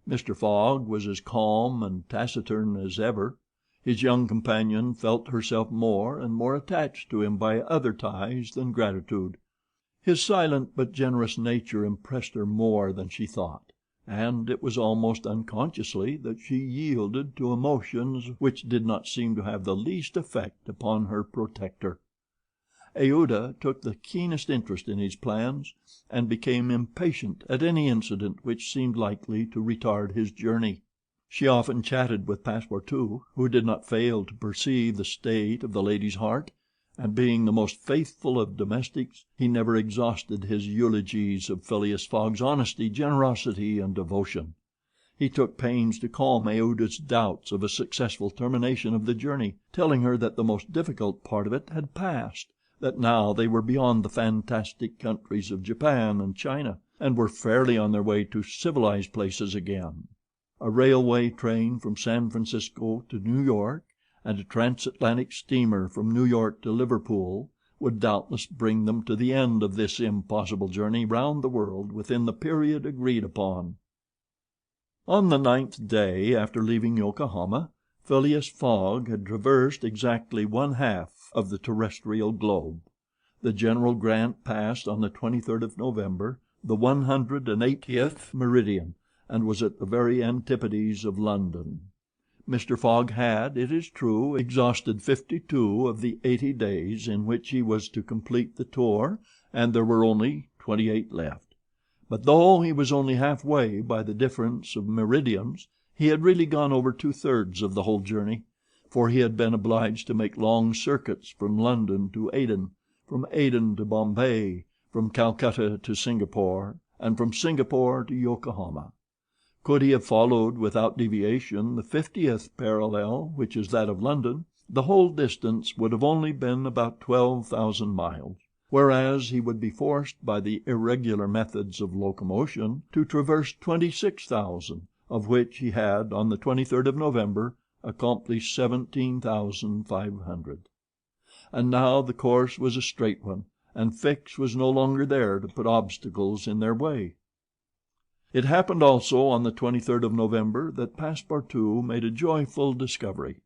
Mr. Fogg was as calm and taciturn as ever. His young companion felt herself more and more attached to him by other ties than gratitude. His silent but generous nature impressed her more than she thought, and it was almost unconsciously that she yielded to emotions which did not seem to have the least effect upon her protector. Aouda took the keenest interest in his plans, and became impatient at any incident which seemed likely to retard his journey. She often chatted with Passepartout, who did not fail to perceive the state of the lady's heart, and being the most faithful of domestics, he never exhausted his eulogies of Phileas Fogg's honesty, generosity, and devotion. He took pains to calm Aouda's doubts of a successful termination of the journey, telling her that the most difficult part of it had passed, that now they were beyond the fantastic countries of Japan and China, and were fairly on their way to civilized places again. A railway train from San Francisco to New York, and a transatlantic steamer from New York to Liverpool, would doubtless bring them to the end of this impossible journey round the world within the period agreed upon. On the 9th day after leaving Yokohama, Phileas Fogg had traversed exactly 1/2 of the terrestrial globe. The General Grant passed on the 23rd of November the 180th meridian, and was at the very antipodes of London. Mr. Fogg had, it is true, exhausted 52 of the 80 days in which he was to complete the tour, and there were only 28 left. But though he was only halfway by the difference of meridians, he had really gone over 2/3 of the whole journey, for he had been obliged to make long circuits from London to Aden, from Aden to Bombay, from Calcutta to Singapore, and from Singapore to Yokohama. Could he have followed without deviation the 50th parallel, which is that of London, the whole distance would have only been about 12,000 miles, whereas he would be forced by the irregular methods of locomotion to traverse 26,000, of which he had, on the 23rd of November, accomplished 17,500. And now the course was a straight one, and Fix was no longer there to put obstacles in their way. It happened also on the 23rd of November that Passepartout made a joyful discovery.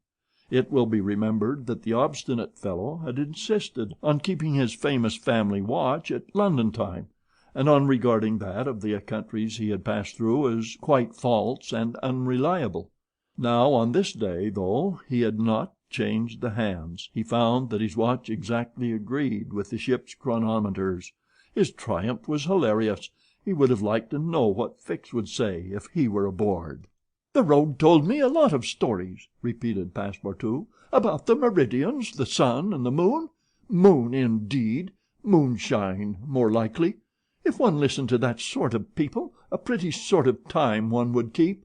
It will be remembered that the obstinate fellow had insisted on keeping his famous family watch at London time, and on regarding that of the countries he had passed through as quite false and unreliable. Now, on this day, though he had not changed the hands, he found that his watch exactly agreed with the ship's chronometers. His triumph was hilarious. He would have liked to know what Fix would say if he were aboard. "The rogue told me a lot of stories," repeated Passepartout, "about the meridians, the sun, and the moon. Moon, indeed! Moonshine, more likely. If one listened to that sort of people, a pretty sort of time one would keep.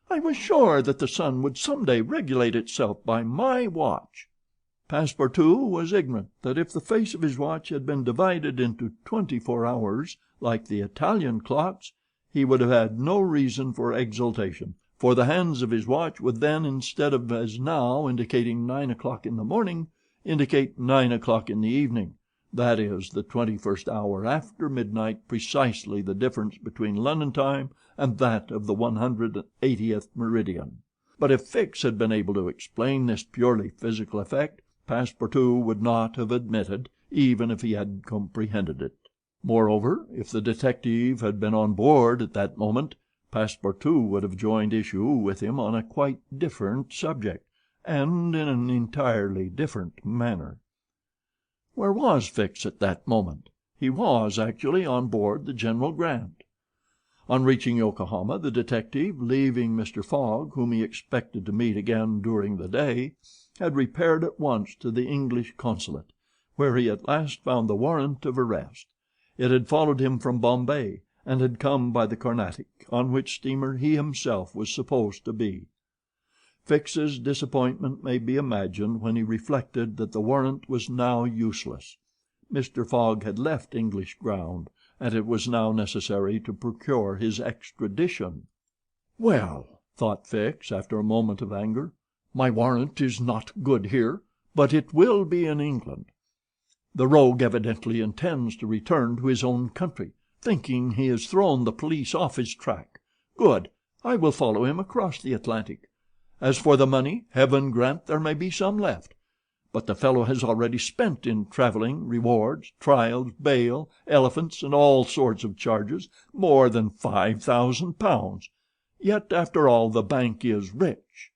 I was sure that the sun would some day regulate itself by my watch." Passepartout was ignorant that if the face of his watch had been divided into 24 hours, like the Italian clocks, he would have had no reason for exultation, for the hands of his watch would then, instead of as now indicating 9 o'clock in the morning, indicate 9 o'clock in the evening, that is, the 21st hour after midnight, precisely the difference between London time and that of the 180th meridian. But if Fix had been able to explain this purely physical effect, Passepartout would not have admitted, even if he had comprehended it. Moreover, if the detective had been on board at that moment, Passepartout would have joined issue with him on a quite different subject, and in an entirely different manner. Where was Fix at that moment? He was actually on board the General Grant. On reaching Yokohama, the detective, leaving Mr. Fogg, whom he expected to meet again during the day, had repaired at once to the English consulate, where he at last found the warrant of arrest. It had followed him from Bombay, and had come by the Carnatic, on which steamer he himself was supposed to be. Fix's disappointment may be imagined when he reflected that the warrant was now useless. Mr. Fogg had left English ground, and it was now necessary to procure his extradition. "Well," thought Fix, after a moment of anger, "my warrant is not good here, but it will be in England. The rogue evidently intends to return to his own country, thinking he has thrown the police off his track. Good, I will follow him across the Atlantic. As for the money, heaven grant there may be some left. But the fellow has already spent in traveling, rewards, trials, bail, elephants, and all sorts of charges, more than £5,000. Yet, after all, the bank is rich."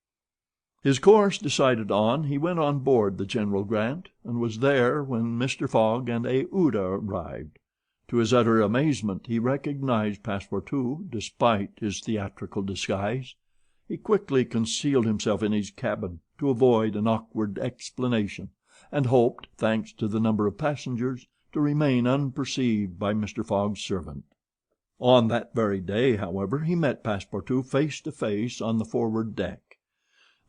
His course decided on, he went on board the General Grant, and was there when Mr. Fogg and Aouda arrived. To his utter amazement he recognized Passepartout, despite his theatrical disguise. He quickly concealed himself in his cabin to avoid an awkward explanation, and hoped, thanks to the number of passengers, to remain unperceived by Mr. Fogg's servant. On that very day, however, he met Passepartout face to face on the forward deck.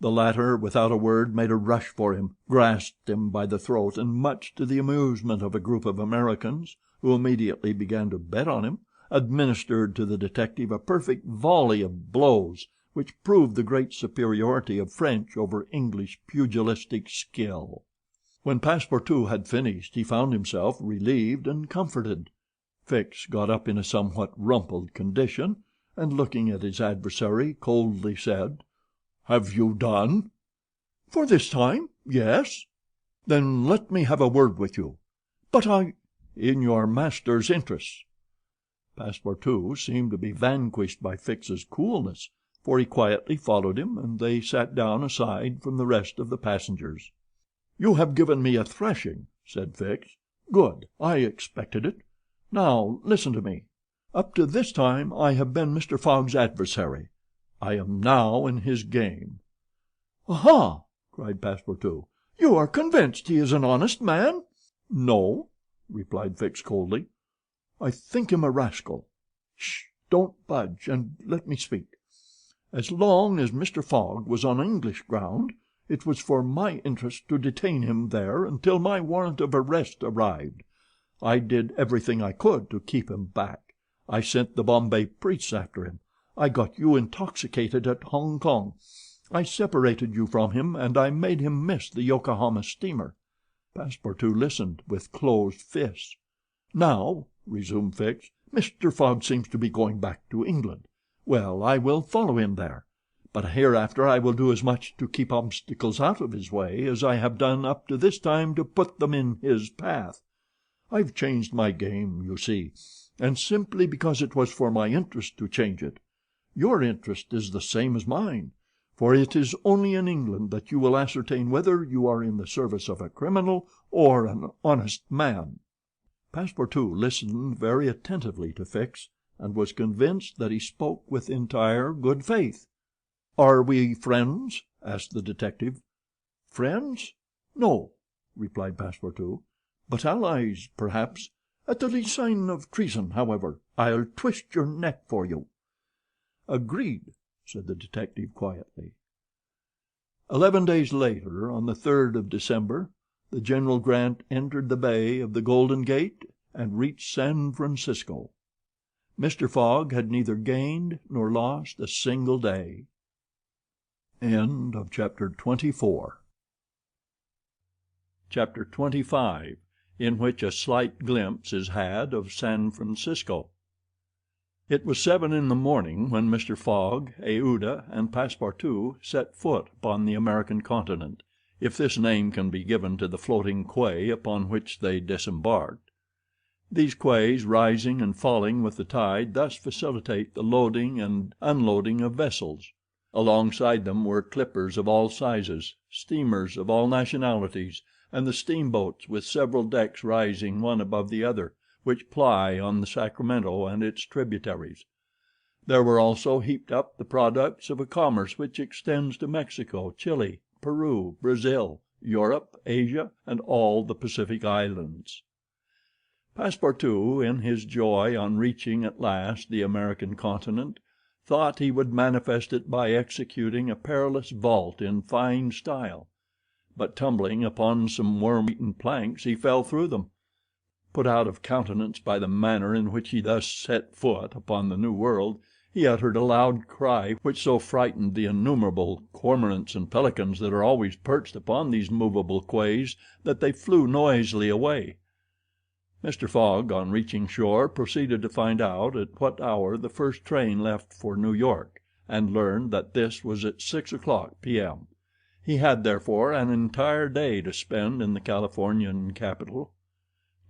The latter, without a word, made a rush for him, grasped him by the throat, and, much to the amusement of a group of Americans, who immediately began to bet on him, administered to the detective a perfect volley of blows, which proved the great superiority of French over English pugilistic skill. When Passepartout had finished, he found himself relieved and comforted. Fix got up in a somewhat rumpled condition, and looking at his adversary, coldly said, "Have you done?" "For this time, yes." "Then let me have a word with you." "But I—" "In your master's interests." Passepartout seemed to be vanquished by Fix's coolness, for he quietly followed him, and they sat down aside from the rest of the passengers. "You have given me a thrashing," said Fix. "Good, I expected it. Now listen to me. Up to this time I have been Mr. Fogg's adversary. I am now in his game." "Aha!" cried Passepartout. "You are convinced he is an honest man?" "No," replied Fix coldly. "I think him a rascal. Sh! Don't budge, and let me speak. As long as Mr. Fogg was on English ground, it was for my interest to detain him there until my warrant of arrest arrived. I did everything I could to keep him back. I sent the Bombay priests after him. I got you intoxicated at Hong Kong. I separated you from him, and I made him miss the Yokohama steamer." Passepartout listened with closed fists. "Now," resumed Fix, "Mr. Fogg seems to be going back to England. Well, I will follow him there, but hereafter I will do as much to keep obstacles out of his way as I have done up to this time to put them in his path. I've changed my game, you see, and simply because it was for my interest to change it. Your interest is the same as mine, for it is only in England that you will ascertain whether you are in the service of a criminal or an honest man." Passepartout listened very attentively to Fix, and was convinced that he spoke with entire good faith. "Are we friends?" asked the detective. "Friends? No," replied Passepartout, "but allies, perhaps. At the least sign of treason, however, I'll twist your neck for you." "Agreed," said the detective quietly. 11 days later, on the 3rd of December, the General Grant entered the bay of the Golden Gate and reached San Francisco. Mr. Fogg had neither gained nor lost a single day. Chapter 25, in which a slight glimpse is had of San Francisco. It was 7 in the morning when Mr. Fogg, Aouda, and Passepartout set foot upon the American continent, if this name can be given to the floating quay upon which they disembarked. These quays, rising and falling with the tide, thus facilitate the loading and unloading of vessels. Alongside them were clippers of all sizes, steamers of all nationalities, and the steamboats, with several decks rising one above the other, which ply on the Sacramento and its tributaries. There were also heaped up the products of a commerce which extends to Mexico, Chile, Peru, Brazil, Europe, Asia, and all the Pacific islands. Passepartout, in his joy on reaching at last the American continent, thought he would manifest it by executing a perilous vault in fine style, but tumbling upon some worm-eaten planks he fell through them. Put out of countenance by the manner in which he thus set foot upon the New World, he uttered a loud cry which so frightened the innumerable cormorants and pelicans that are always perched upon these movable quays that they flew noisily away. Mr. Fogg, on reaching shore, proceeded to find out at what hour the first train left for New York, and learned that this was at 6 o'clock p.m. He had, therefore, an entire day to spend in the Californian capital.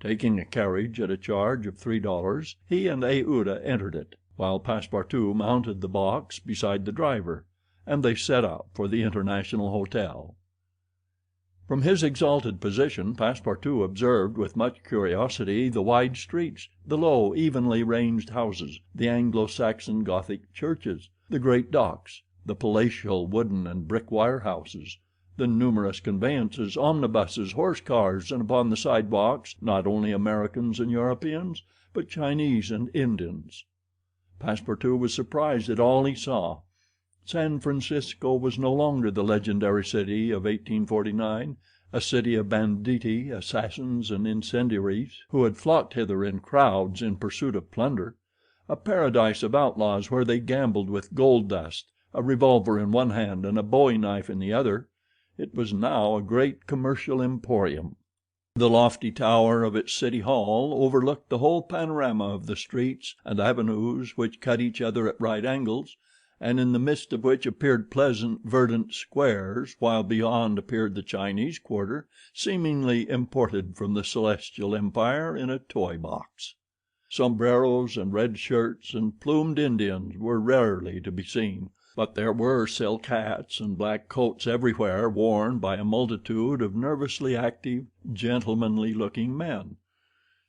Taking a carriage at a charge of $3, he and Aouda entered it, while Passepartout mounted the box beside the driver, and they set out for the International Hotel. From his exalted position, Passepartout observed with much curiosity the wide streets, the low, evenly ranged houses, the Anglo-Saxon Gothic churches, the great docks, the palatial wooden and brick wire houses, the numerous conveyances, omnibuses, horse cars, and upon the sidewalks not only Americans and Europeans, but Chinese and Indians. Passepartout was surprised at all he saw. San Francisco was no longer the legendary city of 1849, a city of banditti, assassins, and incendiaries, who had flocked hither in crowds in pursuit of plunder, a paradise of outlaws where they gambled with gold dust, a revolver in one hand and a bowie knife in the other. It was now a great commercial emporium. The lofty tower of its city hall overlooked the whole panorama of the streets and avenues which cut each other at right angles, and in the midst of which appeared pleasant verdant squares, while beyond appeared the Chinese quarter, seemingly imported from the Celestial Empire in a toy box. Sombreros and red shirts and plumed Indians were rarely to be seen, but there were silk hats and black coats everywhere worn by a multitude of nervously active, gentlemanly-looking men.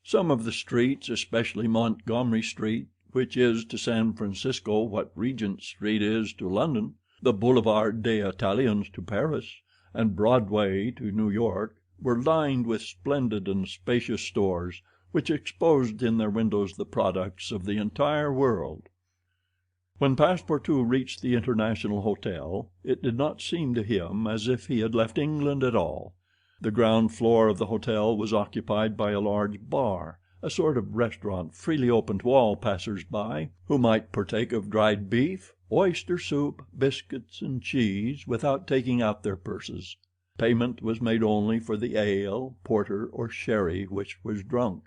Some of the streets, especially Montgomery Street, which is to San Francisco what Regent Street is to London, the Boulevard des Italiens to Paris, and Broadway to New York, were lined with splendid and spacious stores, which exposed in their windows the products of the entire world. When Passepartout reached the International Hotel, it did not seem to him as if he had left England at all. The ground floor of the hotel was occupied by a large bar, a sort of restaurant freely open to all passers-by, who might partake of dried beef, oyster soup, biscuits, and cheese without taking out their purses. Payment was made only for the ale, porter, or sherry which was drunk.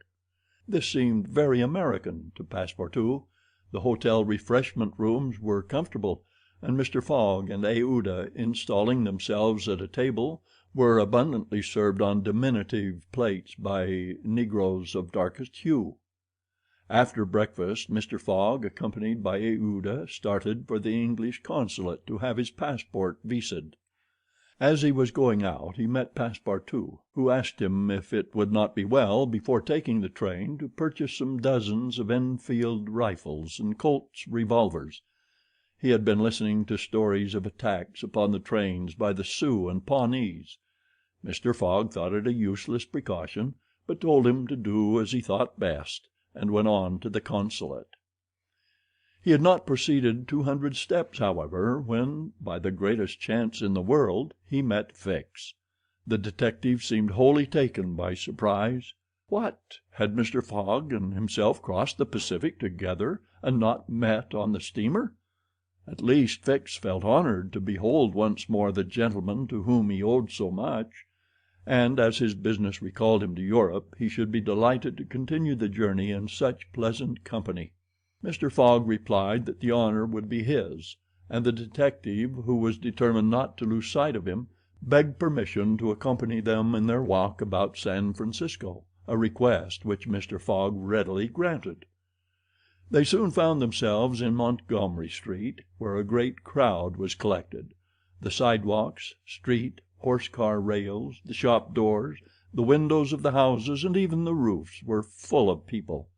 This seemed very American to Passepartout. The hotel refreshment rooms were comfortable, and Mr. Fogg and Aouda, installing themselves at a table, were abundantly served on diminutive plates by negroes of darkest hue. After breakfast, Mr. Fogg, accompanied by Aouda, started for the English consulate to have his passport viséd. As he was going out he met Passepartout, who asked him if it would not be well, before taking the train, to purchase some dozens of Enfield rifles and Colt's revolvers. He had been listening to stories of attacks upon the trains by the Sioux and Pawnees. Mr. Fogg thought it a useless precaution, but told him to do as he thought best, and went on to the consulate. He had not proceeded 200 steps, however, when, by the greatest chance in the world, he met Fix. The detective seemed wholly taken by surprise. What! Had Mr. Fogg and himself crossed the Pacific together, and not met on the steamer? At least Fix felt honored to behold once more the gentleman to whom he owed so much, and as his business recalled him to Europe, he should be delighted to continue the journey in such pleasant company. Mr. Fogg replied that the honor would be his, and the detective, who was determined not to lose sight of him, begged permission to accompany them in their walk about San Francisco, a request which Mr. Fogg readily granted. They soon found themselves in Montgomery Street, where a great crowd was collected. The sidewalks, street, horse-car rails, the shop doors, the windows of the houses, and even the roofs were full of people.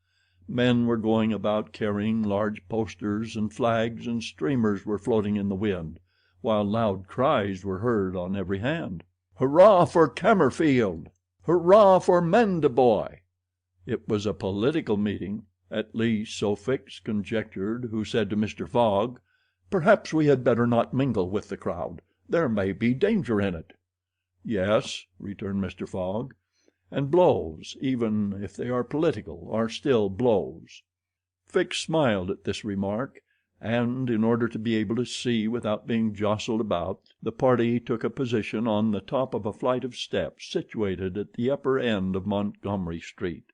Men were going about carrying large posters, and flags and streamers were floating in the wind, while loud cries were heard on every hand. "Hurrah for Cammerfield! Hurrah for Mandaboy!" It was a political meeting, at least so Fix conjectured, who said to Mr. Fogg, "Perhaps we had better not mingle with the crowd. There may be danger in it." "Yes," returned Mr. Fogg, "and blows, even if they are political, are still blows." Fix smiled at this remark, and, in order to be able to see without being jostled about, the party took a position on the top of a flight of steps situated at the upper end of Montgomery Street.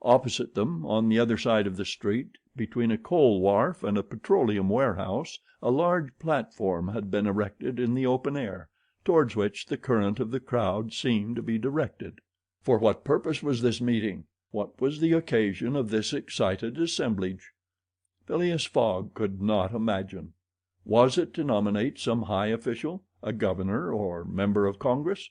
Opposite them, on the other side of the street, between a coal wharf and a petroleum warehouse, a large platform had been erected in the open air, towards which the current of the crowd seemed to be directed. For what purpose was this meeting? What was the occasion of this excited assemblage? Phileas Fogg could not imagine. Was it to nominate some high official, a governor or member of Congress?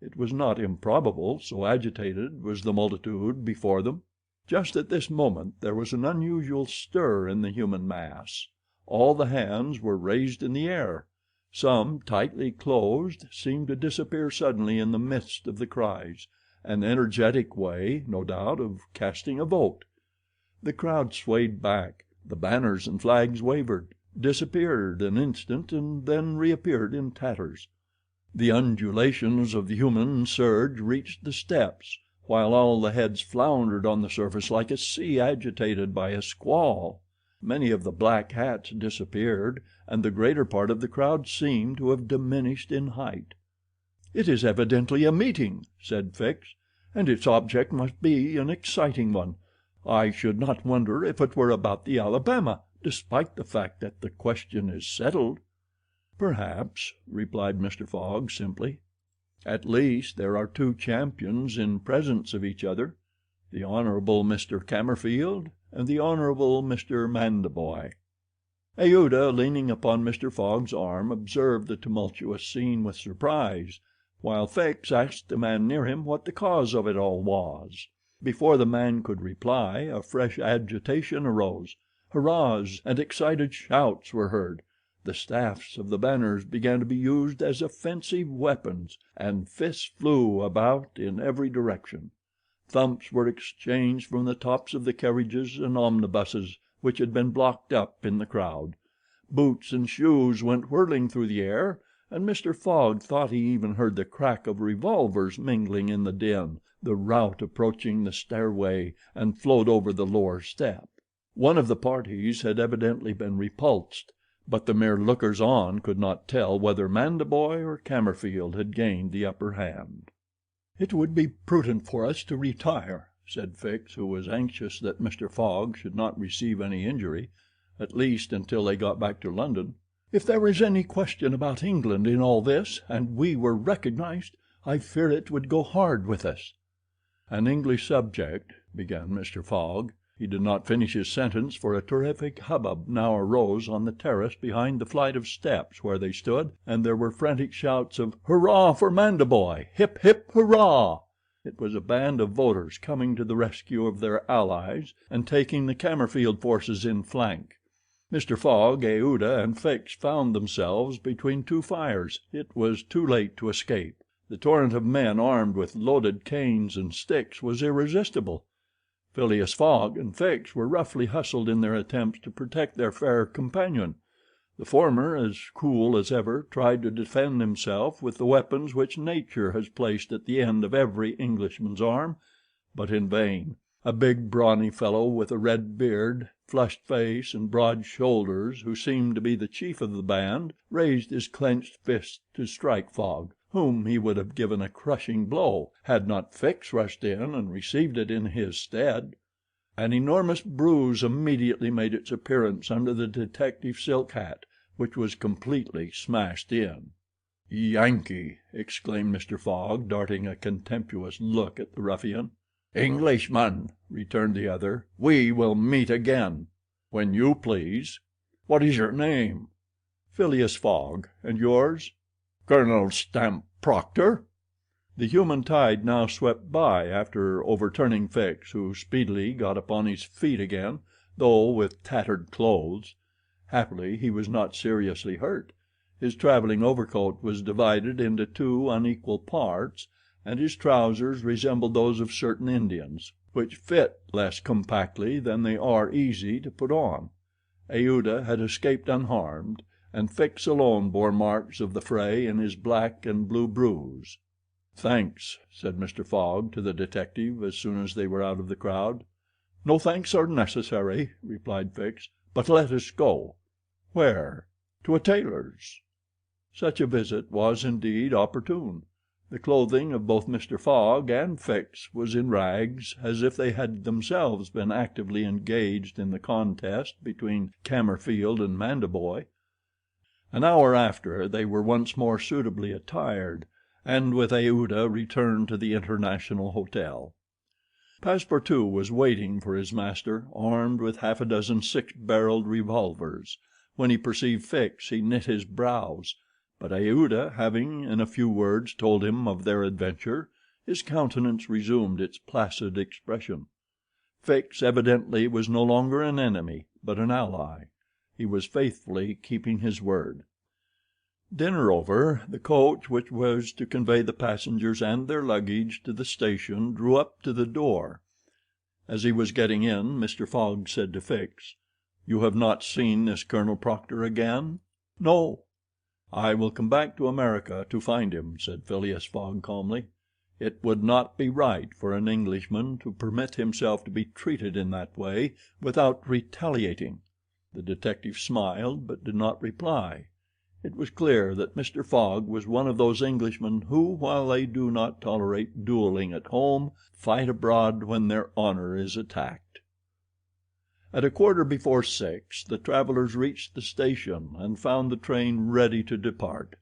It was not improbable, so agitated was the multitude before them. Just at this moment there was an unusual stir in the human mass. All the hands were raised in the air. Some, tightly closed, seemed to disappear suddenly in the midst of the cries, an energetic way, no doubt, of casting a vote. The crowd swayed back, the banners and flags wavered, disappeared an instant, and then reappeared in tatters. The undulations of the human surge reached the steps, while all the heads floundered on the surface like a sea agitated by a squall. Many of the black hats disappeared, and the greater part of the crowd seemed to have diminished in height. "It is evidently a meeting," said Fix, "and its object must be an exciting one. I should not wonder if it were about the Alabama, despite the fact that the question is settled." "Perhaps," replied Mr. Fogg simply. "At least there are two champions in presence of each other, the Honorable Mr. Cammerfield and the Honorable Mr. Mandaboy." Aouda, leaning upon Mr. Fogg's arm, observed the tumultuous scene with surprise, while Fix asked the man near him what the cause of it all was. Before the man could reply, a fresh agitation arose. Hurrahs and excited shouts were heard. The staffs of the banners began to be used as offensive weapons, and fists flew about in every direction. Thumps were exchanged from the tops of the carriages and omnibuses which had been blocked up in the crowd. Boots and shoes went whirling through the air, and Mr. Fogg thought he even heard the crack of revolvers mingling in the din. The rout approaching the stairway and flowed over the lower step. One of the parties had evidently been repulsed, but the mere lookers-on could not tell whether Mandaboy or Cammerfield had gained the upper hand. "It would be prudent for us to retire," said Fix, who was anxious that Mr. Fogg should not receive any injury, at least until they got back to London. "If there is any question about England in all this, and we were recognized, I fear it would go hard with us." "An English subject," began Mr. Fogg. He did not finish his sentence, for a terrific hubbub now arose on the terrace behind the flight of steps where they stood, and there were frantic shouts of "Hurrah for Mandaboy! Hip, hip, hurrah!" It was a band of voters coming to the rescue of their allies and taking the Cammerfield forces in flank. Mr. Fogg, Aouda, and Fix found themselves between two fires. It was too late to escape. The torrent of men armed with loaded canes and sticks was irresistible. Phileas Fogg and Fix were roughly hustled in their attempts to protect their fair companion. The former, as cool as ever, tried to defend himself with the weapons which nature has placed at the end of every Englishman's arm, but in vain. A big, brawny fellow with a red beard, flushed face, and broad shoulders, who seemed to be the chief of the band, raised his clenched fist to strike Fogg, whom he would have given a crushing blow, had not Fix rushed in and received it in his stead. An enormous bruise immediately made its appearance under the detective's silk hat, which was completely smashed in. "Yankee!" exclaimed Mr. Fogg, darting a contemptuous look at the ruffian. "Englishman," returned the other. "We will meet again." "When you please. What is your name?" "Phileas Fogg. And yours?" "Colonel Stamp Proctor." The human tide now swept by after overturning Fix, who speedily got upon his feet again, though with tattered clothes. Happily he was not seriously hurt. His traveling overcoat was divided into two unequal parts, and his trousers resembled those of certain Indians, which fit less compactly than they are easy to put on. Aouda had escaped unharmed, and Fix alone bore marks of the fray in his black and blue bruise. "Thanks," said Mr. Fogg to the detective as soon as they were out of the crowd. "No thanks are necessary," replied Fix, "but let us go." "Where?" "To a tailor's." Such a visit was indeed opportune. The clothing of both Mr. Fogg and Fix was in rags, as if they had themselves been actively engaged in the contest between Cammerfield and Mandaboy. An hour after they were once more suitably attired, and with Aouda returned to the International Hotel. Passepartout was waiting for his master, armed with half a dozen six-barreled revolvers. When he perceived Fix he knit his brows, but Aouda having in a few words told him of their adventure, his countenance resumed its placid expression. Fix evidently was no longer an enemy, but an ally. He was faithfully keeping his word. Dinner over, the coach which was to convey the passengers and their luggage to the station drew up to the door. As he was getting in, Mr. Fogg said to Fix, "You have not seen this Colonel Proctor again?" "No." "I will come back to America to find him," said Phileas Fogg calmly. "It would not be right for an Englishman to permit himself to be treated in that way without retaliating." The detective smiled, but did not reply. It was clear that Mr. Fogg was one of those Englishmen who, while they do not tolerate dueling at home, fight abroad when their honor is attacked. At 6:15 the travelers reached the station and found the train ready to depart.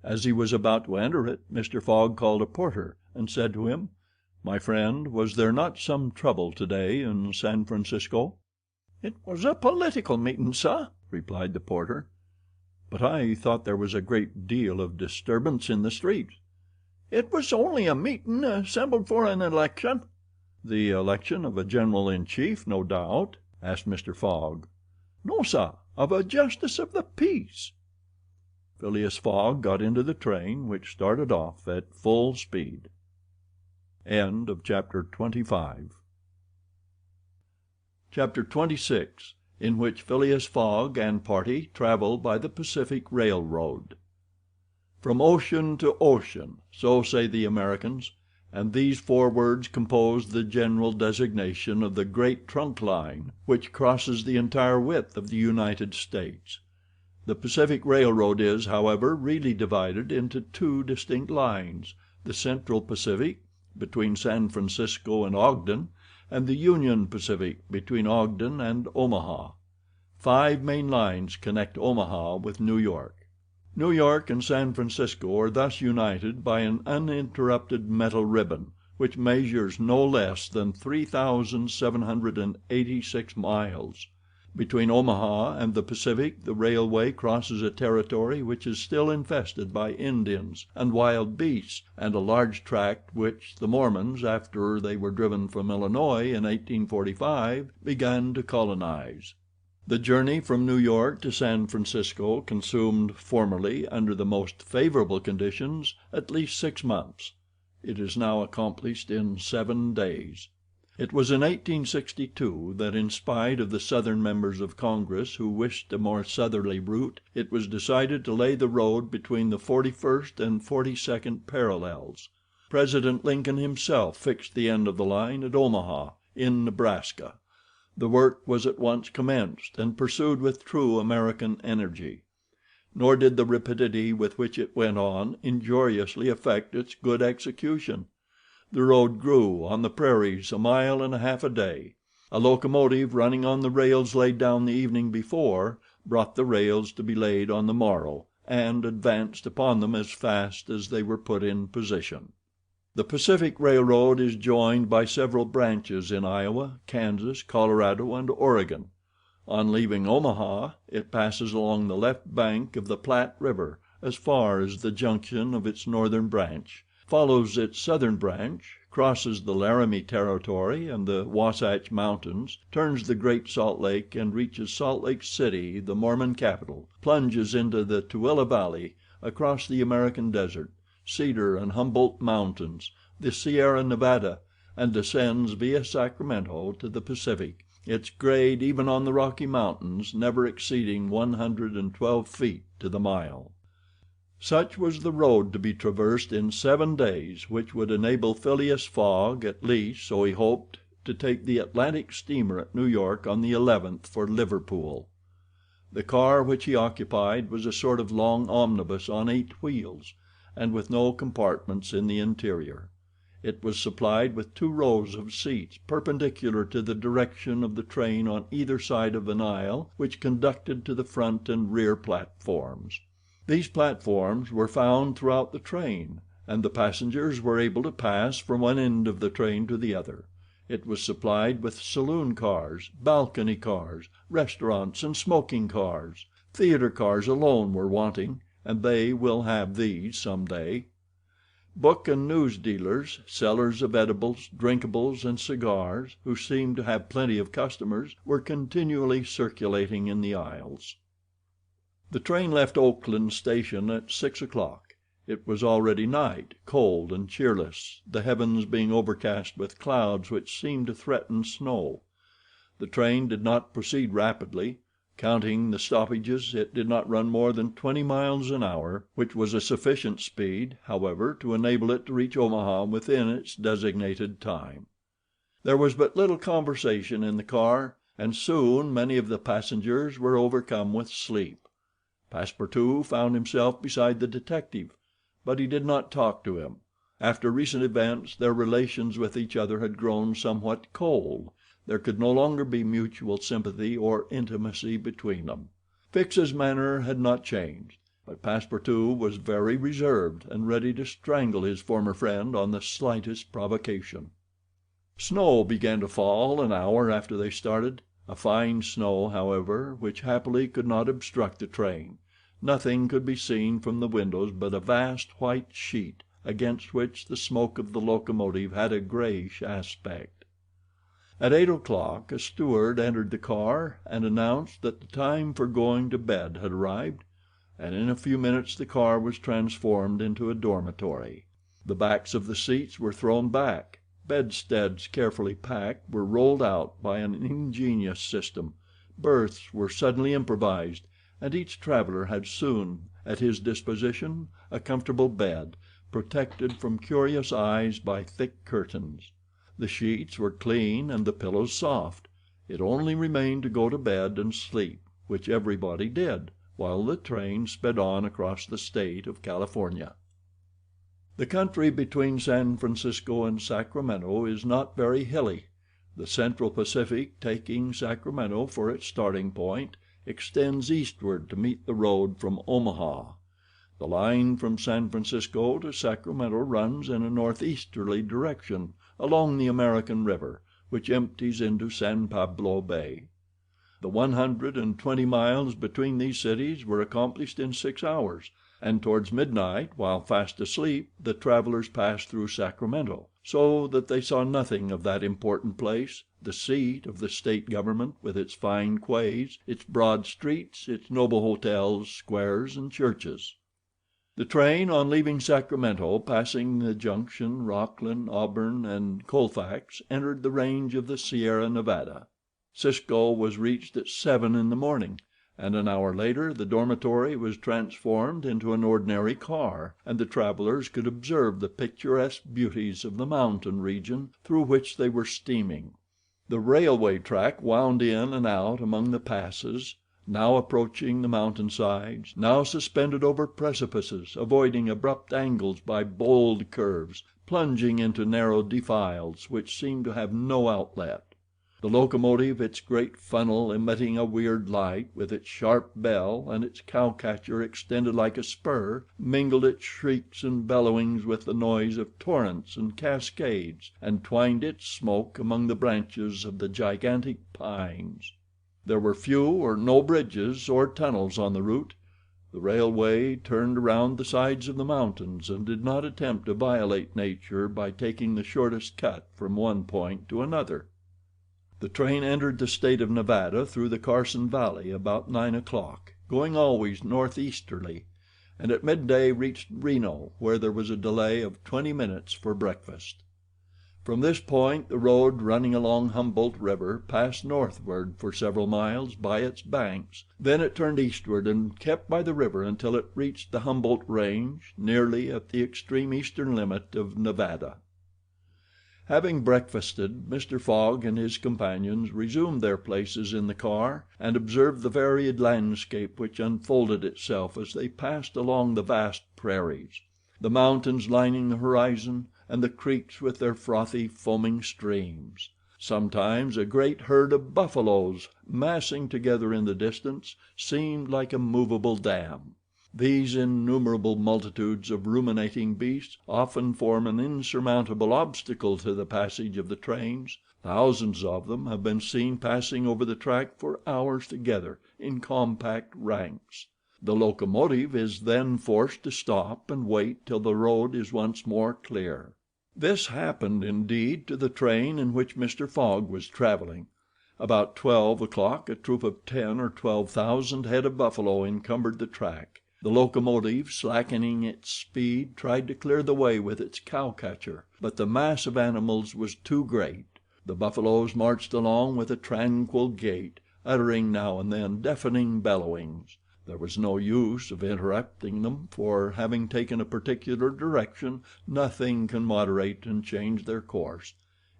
As he was about to enter it, Mr. Fogg called a porter and said to him, "My friend, was there not some trouble today in San Francisco?" "It was a political meeting, sir," replied the porter. "But I thought there was a great deal of disturbance in the streets." "It was only a meeting assembled for an election." "The election of a general-in-chief, no doubt?" asked Mr. Fogg. "No, sir, of a justice of the peace." Phileas Fogg got into the train, which started off at full speed. Chapter 26, in which Phileas Fogg and party travel by the Pacific Railroad. From ocean to ocean, so say the Americans, and these four words compose the general designation of the great trunk line which crosses the entire width of the United States. The Pacific Railroad is, however, really divided into two distinct lines: the Central Pacific, between San Francisco and Ogden, and the Union Pacific, between Ogden and Omaha. 5 main lines connect Omaha with New York. New York and San Francisco are thus united by an uninterrupted metal ribbon, which measures no less than 3,786 miles. Between Omaha and the Pacific the railway crosses a territory which is still infested by Indians and wild beasts, and a large tract which the Mormons, after they were driven from Illinois in 1845, began to colonize. The journey from New York to San Francisco consumed formerly, under the most favorable conditions, at least 6 months. It is now accomplished in 7 days. It was in 1862 that, in spite of the Southern members of Congress who wished a more southerly route, it was decided to lay the road between the 41st and 42nd parallels. President Lincoln himself fixed the end of the line at Omaha, in Nebraska. The work was at once commenced and pursued with true American energy. Nor did the rapidity with which it went on injuriously affect its good execution. The road grew on the prairies 1.5 miles a day. A locomotive running on the rails laid down the evening before brought the rails to be laid on the morrow, and advanced upon them as fast as they were put in position. The Pacific Railroad is joined by several branches in Iowa, Kansas, Colorado, and Oregon. On leaving Omaha, it passes along the left bank of the Platte River as far as the junction of its northern branch, follows its southern branch, crosses the Laramie Territory and the Wasatch Mountains, turns the Great Salt Lake and reaches Salt Lake City, the Mormon capital, plunges into the Tooele Valley, across the American Desert, Cedar and Humboldt Mountains, the Sierra Nevada, and descends via Sacramento to the Pacific, its grade even on the Rocky Mountains never exceeding 112 feet to the mile. Such was the road to be traversed in 7 days, which would enable Phileas Fogg, at least, so he hoped, to take the Atlantic steamer at New York on the 11th for Liverpool. The car which he occupied was a sort of long omnibus on 8 wheels, and with no compartments in the interior. It was supplied with 2 rows of seats perpendicular to the direction of the train on either side of an aisle which conducted to the front and rear platforms. These platforms were found throughout the train, and the passengers were able to pass from one end of the train to the other. It was supplied with saloon cars, balcony cars, restaurants, and smoking cars. Theater cars alone were wanting, and they will have these some day. Book and news dealers, sellers of edibles, drinkables, and cigars, who seemed to have plenty of customers, were continually circulating in the aisles. The train left Oakland station at 6 o'clock. It was already night, cold and cheerless, the heavens being overcast with clouds which seemed to threaten snow. The train did not proceed rapidly. Counting the stoppages, it did not run more than 20 miles an hour, which was a sufficient speed, however, to enable it to reach Omaha within its designated time. There was but little conversation in the car, and soon many of the passengers were overcome with sleep. Passepartout found himself beside the detective, but he did not talk to him. After recent events, their relations with each other had grown somewhat cold. There could no longer be mutual sympathy or intimacy between them. Fix's manner had not changed, but Passepartout was very reserved and ready to strangle his former friend on the slightest provocation. Snow began to fall an hour after they started. A fine snow, however, which happily could not obstruct the train. Nothing could be seen from the windows but a vast white sheet, against which the smoke of the locomotive had a grayish aspect. At 8 o'clock a steward entered the car and announced that the time for going to bed had arrived, and in a few minutes the car was transformed into a dormitory. The backs of the seats were thrown back. Bedsteads carefully packed were rolled out by an ingenious system. Berths were suddenly improvised, and each traveler had soon at his disposition a comfortable bed, protected from curious eyes by thick curtains. The sheets were clean and the pillows soft. It only remained to go to bed and sleep, which everybody did, while the train sped on across the state of California. The country between San Francisco and Sacramento is not very hilly. The Central Pacific, taking Sacramento for its starting point, extends eastward to meet the road from Omaha. The line from San Francisco to Sacramento runs in a northeasterly direction along the American River, which empties into San Pablo Bay. The 120 miles between these cities were accomplished in 6 hours, and towards midnight, while fast asleep, the travelers passed through Sacramento, so that they saw nothing of that important place, the seat of the state government, with its fine quays, its broad streets, its noble hotels, squares, and churches. The train, on leaving Sacramento, passing the Junction, Rocklin, Auburn, and Colfax, entered the range of the Sierra Nevada. Cisco was reached at 7 in the morning, and an hour later the dormitory was transformed into an ordinary car, and the travelers could observe the picturesque beauties of the mountain region through which they were steaming. The railway track wound in and out among the passes, now approaching the mountain sides, now suspended over precipices, avoiding abrupt angles by bold curves, plunging into narrow defiles which seemed to have no outlet. The locomotive, its great funnel emitting a weird light, with its sharp bell and its cowcatcher extended like a spur, mingled its shrieks and bellowings with the noise of torrents and cascades, and twined its smoke among the branches of the gigantic pines. There were few or no bridges or tunnels on the route. The railway turned around the sides of the mountains, and did not attempt to violate nature by taking the shortest cut from one point to another. The train entered the state of Nevada through the Carson Valley about 9 o'clock, going always northeasterly, and at midday reached Reno, where there was a delay of 20 minutes for breakfast. From this point the road, running along Humboldt River, passed northward for several miles by its banks. Then it turned eastward and kept by the river until it reached the Humboldt Range, nearly at the extreme eastern limit of Nevada. Having breakfasted, Mr. Fogg and his companions resumed their places in the car, and observed the varied landscape which unfolded itself as they passed along the vast prairies, the mountains lining the horizon, and the creeks with their frothy, foaming streams. Sometimes a great herd of buffaloes, massing together in the distance, seemed like a movable dam. These innumerable multitudes of ruminating beasts often form an insurmountable obstacle to the passage of the trains. Thousands of them have been seen passing over the track for hours together in compact ranks. The locomotive is then forced to stop and wait till the road is once more clear. This happened, indeed, to the train in which Mr. Fogg was traveling. About 12 o'clock a troop of 10 or 12,000 head of buffalo encumbered the track. The locomotive, slackening its speed, tried to clear the way with its cowcatcher, but the mass of animals was too great. The buffaloes marched along with a tranquil gait, uttering now and then deafening bellowings. There was no use of interrupting them, for, having taken a particular direction, nothing can moderate and change their course.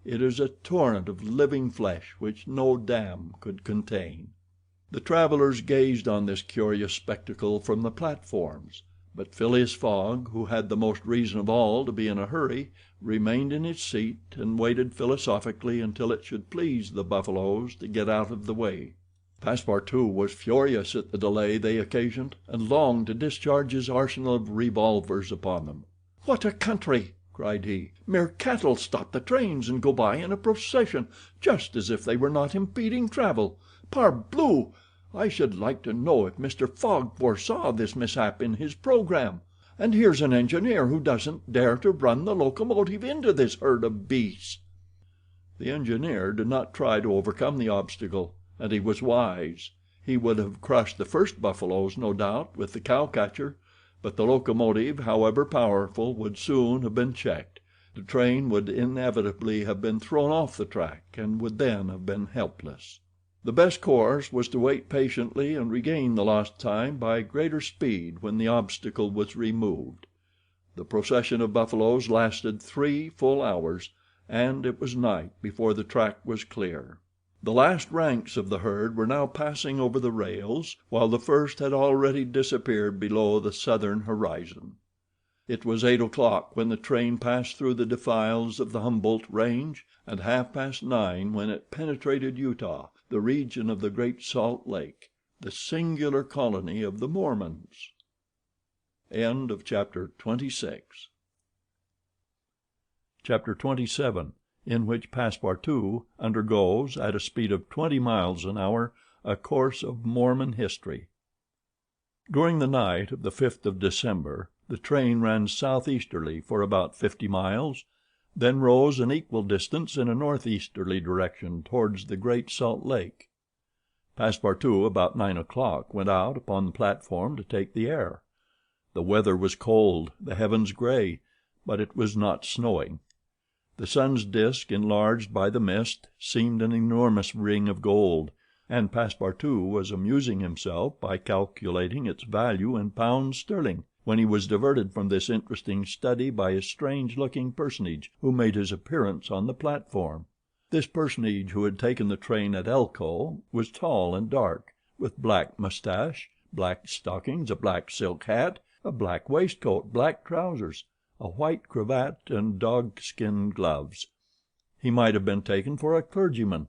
It is a torrent of living flesh which no dam could contain. The travelers gazed on this curious spectacle from the platforms, but Phileas Fogg, who had the most reason of all to be in a hurry, remained in his seat and waited philosophically until it should please the buffaloes to get out of the way. Passepartout was furious at the delay they occasioned, and longed to discharge his arsenal of revolvers upon them. "What a country!" cried he. "Mere cattle stop the trains and go by in a procession, just as if they were not impeding travel. Parbleu! I should like to know if Mr. Fogg foresaw this mishap in his programme. And here's an engineer who doesn't dare to run the locomotive into this herd of beasts." The engineer did not try to overcome the obstacle, and he was wise. He would have crushed the first buffaloes, no doubt, with the cowcatcher, but the locomotive, however powerful, would soon have been checked. The train would inevitably have been thrown off the track, and would then have been helpless. The best course was to wait patiently and regain the lost time by greater speed when the obstacle was removed. The procession of buffaloes lasted 3 full hours, and it was night before the track was clear. The last ranks of the herd were now passing over the rails, while the first had already disappeared below the southern horizon. It was 8 o'clock when the train passed through the defiles of the Humboldt Range, and 9:30 when it penetrated Utah, the region of the Great Salt Lake, the singular colony of the Mormons. Chapter 26. Chapter 27, in which Passepartout undergoes, at a speed of 20 miles an hour, a course of Mormon history. During the night of the 5th of December, the train ran southeasterly for about 50 miles, then rose an equal distance in a northeasterly direction towards the Great Salt Lake. Passepartout, about 9 o'clock, went out upon the platform to take the air. The weather was cold, the heavens gray, but it was not snowing. The sun's disk, enlarged by the mist, seemed an enormous ring of gold, and Passepartout was amusing himself by calculating its value in pounds sterling, when he was diverted from this interesting study by a strange-looking personage who made his appearance on the platform. This personage, who had taken the train at Elko, was tall and dark, with black mustache, black stockings, a black silk hat, a black waistcoat, black trousers, a white cravat, and dogskin gloves. He might have been taken for a clergyman.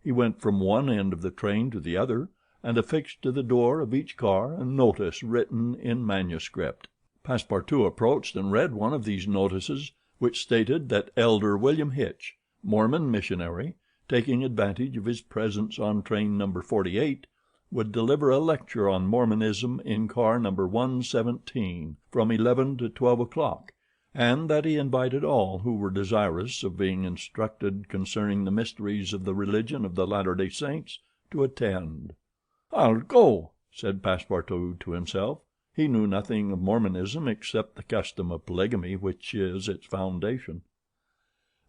He went from one end of the train to the other, and affixed to the door of each car a notice written in manuscript. Passepartout approached and read one of these notices, which stated that Elder William Hitch, Mormon missionary, taking advantage of his presence on train number 48, would deliver a lecture on Mormonism in car number 117 from 11 to 12 o'clock, and that he invited all who were desirous of being instructed concerning the mysteries of the religion of the Latter-day Saints to attend. "I'll go," said Passepartout to himself. He knew nothing of Mormonism except the custom of polygamy, which is its foundation.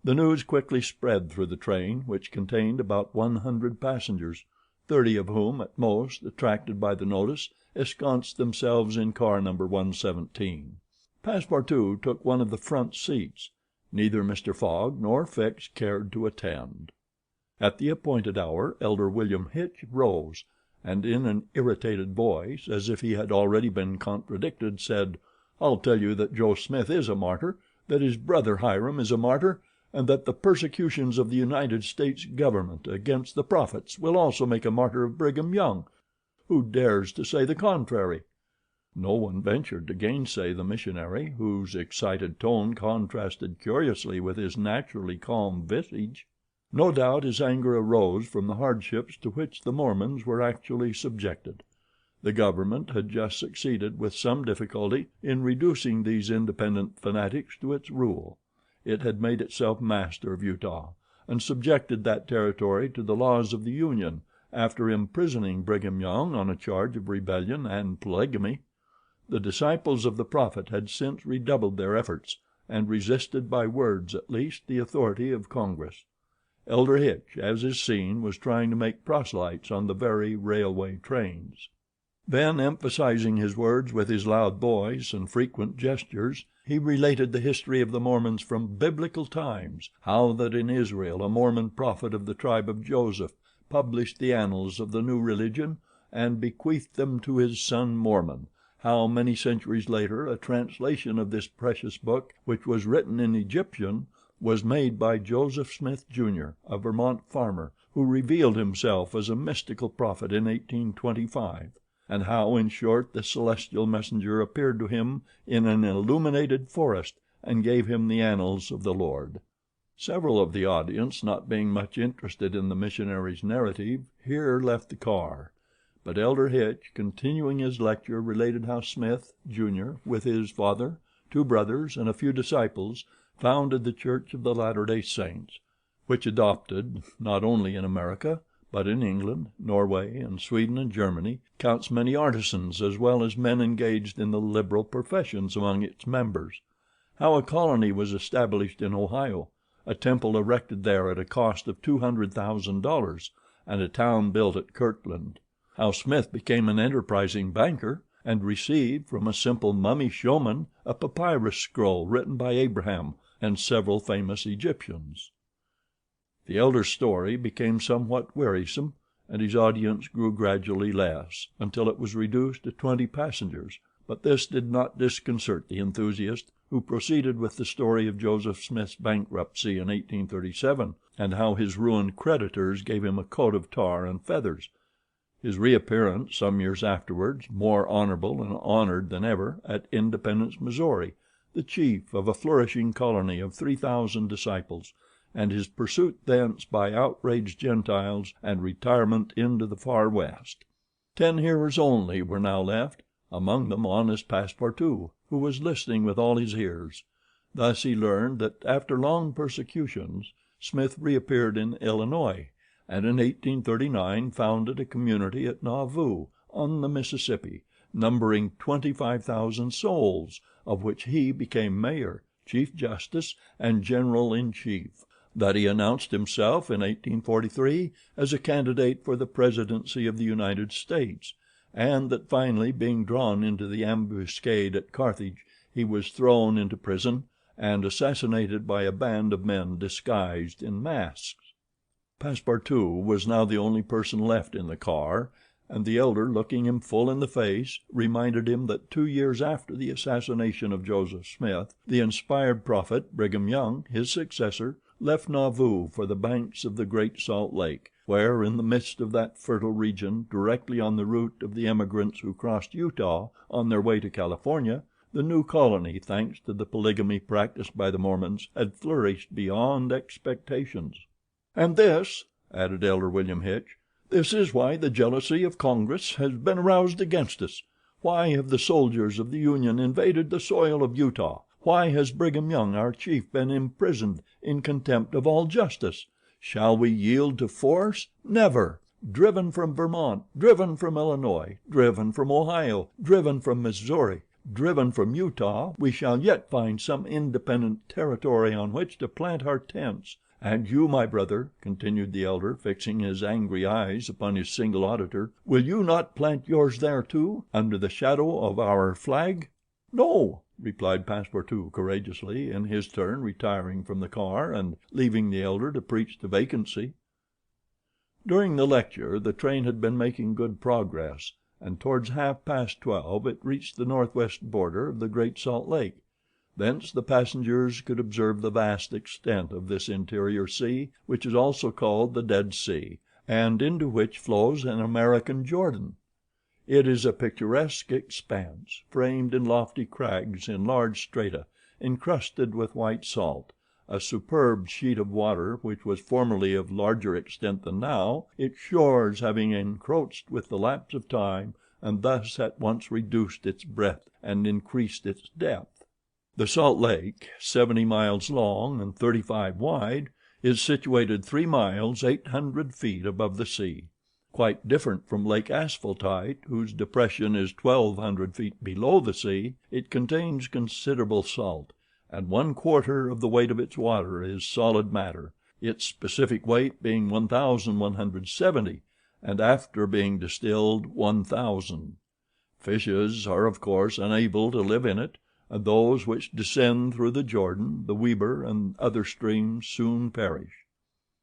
The news quickly spread through the train, which contained about 100 passengers, 30 of whom, at most, attracted by the notice, ensconced themselves in car number 117. Passepartout took one of the front seats. Neither Mr. Fogg nor Fix cared to attend. At the appointed hour Elder William Hitch rose, and in an irritated voice, as if he had already been contradicted, said, "I'll tell you that Joe Smith is a martyr, that his brother Hiram is a martyr, and that the persecutions of the United States government against the prophets will also make a martyr of Brigham Young. Who dares to say the contrary?" No one ventured to gainsay the missionary, whose excited tone contrasted curiously with his naturally calm visage. No doubt his anger arose from the hardships to which the Mormons were actually subjected. The government had just succeeded with some difficulty in reducing these independent fanatics to its rule. It had made itself master of Utah, and subjected that territory to the laws of the Union, after imprisoning Brigham Young on a charge of rebellion and polygamy. The disciples of the prophet had since redoubled their efforts, and resisted by words at least the authority of Congress. Elder Hitch, as is seen, was trying to make proselytes on the very railway trains. Then, emphasizing his words with his loud voice and frequent gestures, he related the history of the Mormons from biblical times, how that in Israel a Mormon prophet of the tribe of Joseph published the annals of the new religion and bequeathed them to his son Mormon, how many centuries later a translation of this precious book, which was written in Egyptian, was made by Joseph Smith, Jr., a Vermont farmer, who revealed himself as a mystical prophet in 1825, and how, in short, the celestial messenger appeared to him in an illuminated forest and gave him the annals of the Lord. Several of the audience, not being much interested in the missionary's narrative, here left the car, but Elder Hitch, continuing his lecture, related how Smith, Jr., with his father, 2 brothers, and a few disciples, founded the Church of the Latter-day Saints, which adopted, not only in America, but in England, Norway, and Sweden and Germany, counts many artisans as well as men engaged in the liberal professions among its members; how a colony was established in Ohio, a temple erected there at a cost of $200,000, and a town built at Kirtland; how Smith became an enterprising banker, and received from a simple mummy showman a papyrus scroll written by Abraham and several famous Egyptians. The elder's story became somewhat wearisome, and his audience grew gradually less, until it was reduced to 20 passengers, but this did not disconcert the enthusiast, who proceeded with the story of Joseph Smith's bankruptcy in 1837, and how his ruined creditors gave him a coat of tar and feathers. His reappearance some years afterwards, more honorable and honored than ever, at Independence, Missouri, the chief of a flourishing colony of 3,000 disciples, and his pursuit thence by outraged Gentiles and retirement into the far West. 10 hearers only were now left, among them honest Passepartout, who was listening with all his ears. Thus he learned that after long persecutions Smith reappeared in Illinois, and in 1839 founded a community at Nauvoo, on the Mississippi, numbering 25,000 souls, of which he became mayor, chief justice, and general in chief; that he announced himself in 1843 as a candidate for the presidency of the United States, and that finally, being drawn into the ambuscade at Carthage, he was thrown into prison and assassinated by a band of men disguised in masks. Passepartout was now the only person left in the car, and the elder, looking him full in the face, reminded him that 2 years after the assassination of Joseph Smith, the inspired prophet, Brigham Young, his successor, left Nauvoo for the banks of the Great Salt Lake, where, in the midst of that fertile region, directly on the route of the emigrants who crossed Utah on their way to California, the new colony, thanks to the polygamy practiced by the Mormons, had flourished beyond expectations. "And this," added Elder William Hitch, "this is why the jealousy of Congress has been aroused against us. Why have the soldiers of the Union invaded the soil of Utah? Why has Brigham Young, our chief, been imprisoned in contempt of all justice? Shall we yield to force? Never! Driven from Vermont, driven from Illinois, driven from Ohio, driven from Missouri, driven from Utah, we shall yet find some independent territory on which to plant our tents. And you, my brother," continued the elder, fixing his angry eyes upon his single auditor, "will you not plant yours there too, under the shadow of our flag?" "No," replied Passepartout courageously, in his turn retiring from the car and leaving the elder to preach to vacancy. During the lecture the train had been making good progress, and towards half past 12 it reached the northwest border of the Great Salt Lake. Thence the passengers could observe the vast extent of this interior sea, which is also called the Dead Sea, and into which flows an American Jordan. It is a picturesque expanse, framed in lofty crags in large strata, encrusted with white salt, a superb sheet of water which was formerly of larger extent than now, its shores having encroached with the lapse of time and thus at once reduced its breadth and increased its depth. The Salt Lake, 70 miles long and 35 wide, is situated 3 miles 800 feet above the sea. Quite different from Lake Asphaltite, whose depression is 1,200 feet below the sea, it contains considerable salt, and 1/4 of the weight of its water is solid matter, its specific weight being 1,170, and after being distilled 1,000. Fishes are of course unable to live in it, and those which descend through the Jordan, the Weber, and other streams soon perish.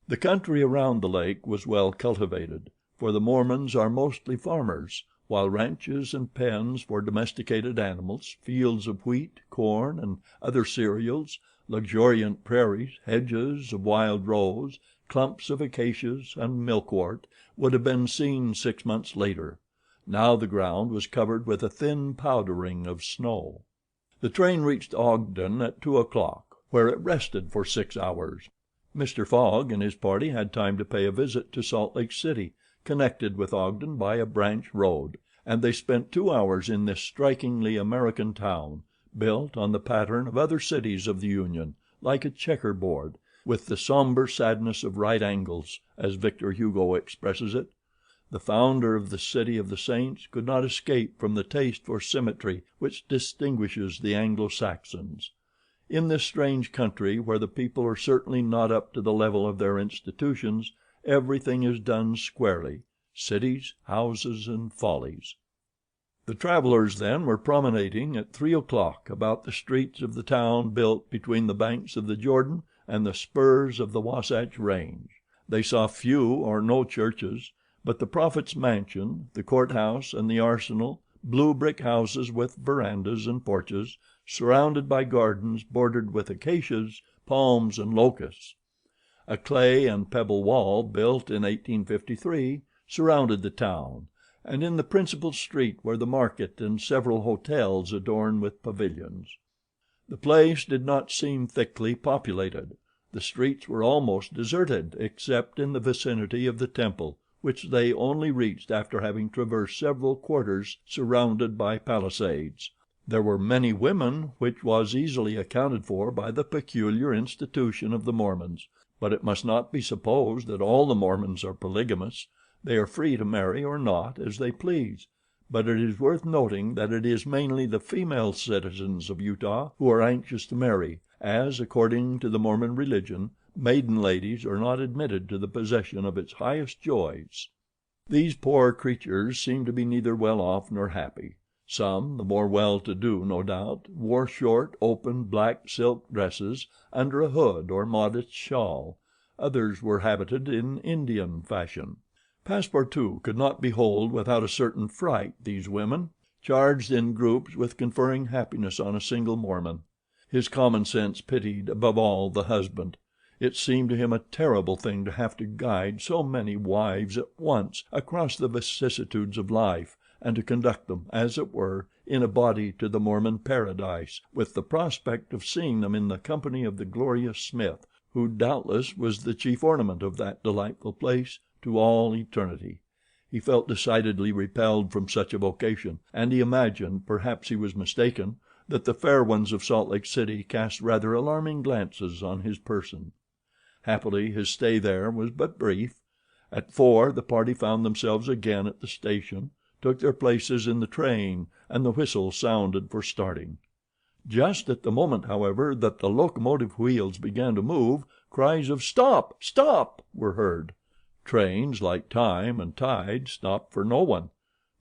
The country around the lake was well cultivated, for the Mormons are mostly farmers, while ranches and pens for domesticated animals, fields of wheat, corn, and other cereals, luxuriant prairies, hedges of wild rose, clumps of acacias, and milkwort, would have been seen 6 months later. Now the ground was covered with a thin powdering of snow. The train reached Ogden at 2 o'clock, where it rested for 6 hours. Mr. Fogg and his party had time to pay a visit to Salt Lake City, connected with Ogden by a branch road, and they spent 2 hours in this strikingly American town, built on the pattern of other cities of the Union, like a checkerboard, with the somber sadness of right angles, as Victor Hugo expresses it. The founder of the City of the Saints could not escape from the taste for symmetry which distinguishes the Anglo-Saxons. In this strange country, where the people are certainly not up to the level of their institutions, everything is done squarely: cities, houses, and follies. The travelers, then, were promenading at 3 o'clock about the streets of the town built between the banks of the Jordan and the spurs of the Wasatch Range. They saw few or no churches, but the prophet's mansion, the courthouse, and the arsenal, blue brick houses with verandas and porches, surrounded by gardens bordered with acacias, palms, and locusts. A clay and pebble wall, built in 1853, surrounded the town, and in the principal street were the market and several hotels adorned with pavilions. The place did not seem thickly populated. The streets were almost deserted, except in the vicinity of the temple, which they only reached after having traversed several quarters surrounded by palisades. There were many women, which was easily accounted for by the peculiar institution of the Mormons, but it must not be supposed that all the Mormons are polygamous. They are free to marry or not as they please, but it is worth noting that it is mainly the female citizens of Utah who are anxious to marry, as, according to the Mormon religion, maiden ladies are not admitted to the possession of its highest joys. These poor creatures seemed to be neither well off nor happy. Some, the more well to do no doubt, wore short, open, black silk dresses under a hood or modest shawl. Others were habited in Indian fashion. Passepartout could not behold without a certain fright these women, charged in groups with conferring happiness on a single Mormon. His common sense pitied, above all, the husband. It seemed to him a terrible thing to have to guide so many wives at once across the vicissitudes of life, and to conduct them, as it were, in a body to the Mormon paradise, with the prospect of seeing them in the company of the glorious Smith, who doubtless was the chief ornament of that delightful place to all eternity. He felt decidedly repelled from such a vocation, and he imagined, perhaps he was mistaken, that the fair ones of Salt Lake City cast rather alarming glances on his person. Happily his stay there was but brief. At 4 the party found themselves again at the station, took their places in the train, and the whistle sounded for starting. Just at the moment, however, that the locomotive wheels began to move, cries of "Stop! Stop!" were heard. Trains, like time and tide, stopped for no one.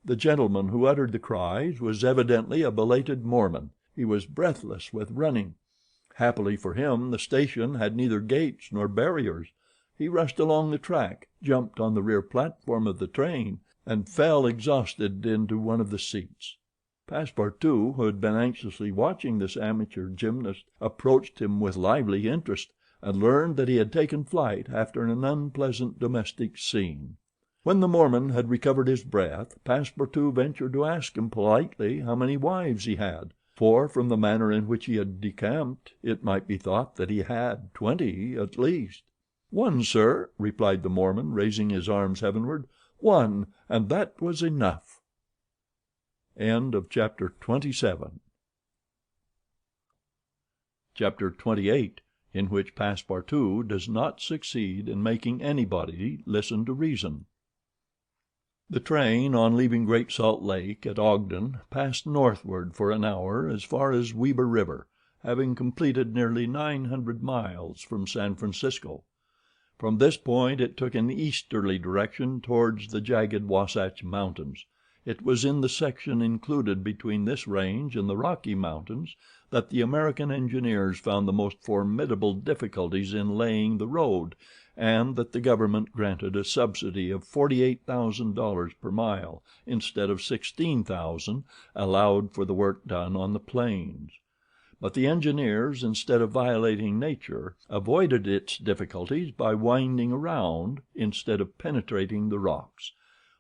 The gentleman who uttered the cries was evidently a belated Mormon. He was breathless with running. Happily for him, the station had neither gates nor barriers. He rushed along the track, jumped on the rear platform of the train, and fell exhausted into one of the seats. Passepartout, who had been anxiously watching this amateur gymnast, approached him with lively interest, and learned that he had taken flight after an unpleasant domestic scene. When the Mormon had recovered his breath, Passepartout ventured to ask him politely how many wives he had, for from the manner in which he had decamped it might be thought that he had 20 at least. "One, sir," replied the Mormon, raising his arms heavenward. "One, and that was enough." Chapter 28, in which Passepartout does not succeed in making anybody listen to reason. The train, on leaving Great Salt Lake at Ogden, passed northward for an hour as far as Weber River, having completed nearly 900 miles from San Francisco. From this point it took an easterly direction towards the jagged Wasatch Mountains. It was in the section included between this range and the Rocky Mountains that the American engineers found the most formidable difficulties in laying the road, and that the government granted a subsidy of $48,000 per mile instead of $16,000 allowed for the work done on the plains. But the engineers, instead of violating nature, avoided its difficulties by winding around instead of penetrating the rocks.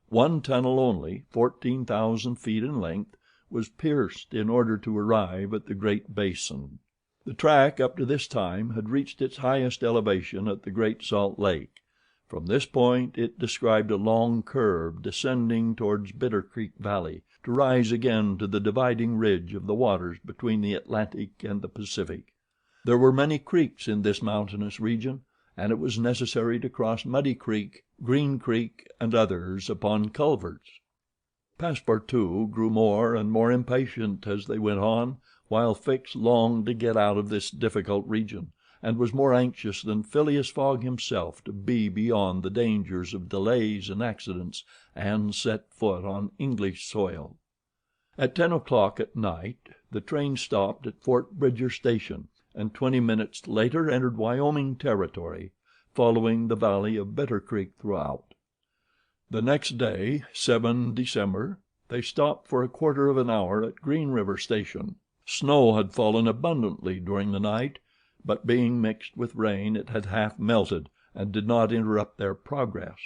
One tunnel only, 14,000 feet in length, was pierced in order to arrive at the Great Basin. The track up to this time had reached its highest elevation at the Great Salt Lake. From this point it described a long curve descending towards Bitter Creek Valley, to rise again to the dividing ridge of the waters between the Atlantic and the Pacific. There were many creeks in this mountainous region, and it was necessary to cross Muddy Creek, Green Creek, and others upon culverts. Passepartout grew more and more impatient as they went on, while Fix longed to get out of this difficult region, and was more anxious than Phileas Fogg himself to be beyond the dangers of delays and accidents, and set foot on English soil. At 10 o'clock at night the train stopped at Fort Bridger Station, and 20 minutes later entered Wyoming territory, following the valley of Bitter Creek throughout. The next day, 7 December, they stopped for a quarter of an hour at Green River Station. Snow had fallen abundantly during the night, but being mixed with rain it had half melted and did not interrupt their progress.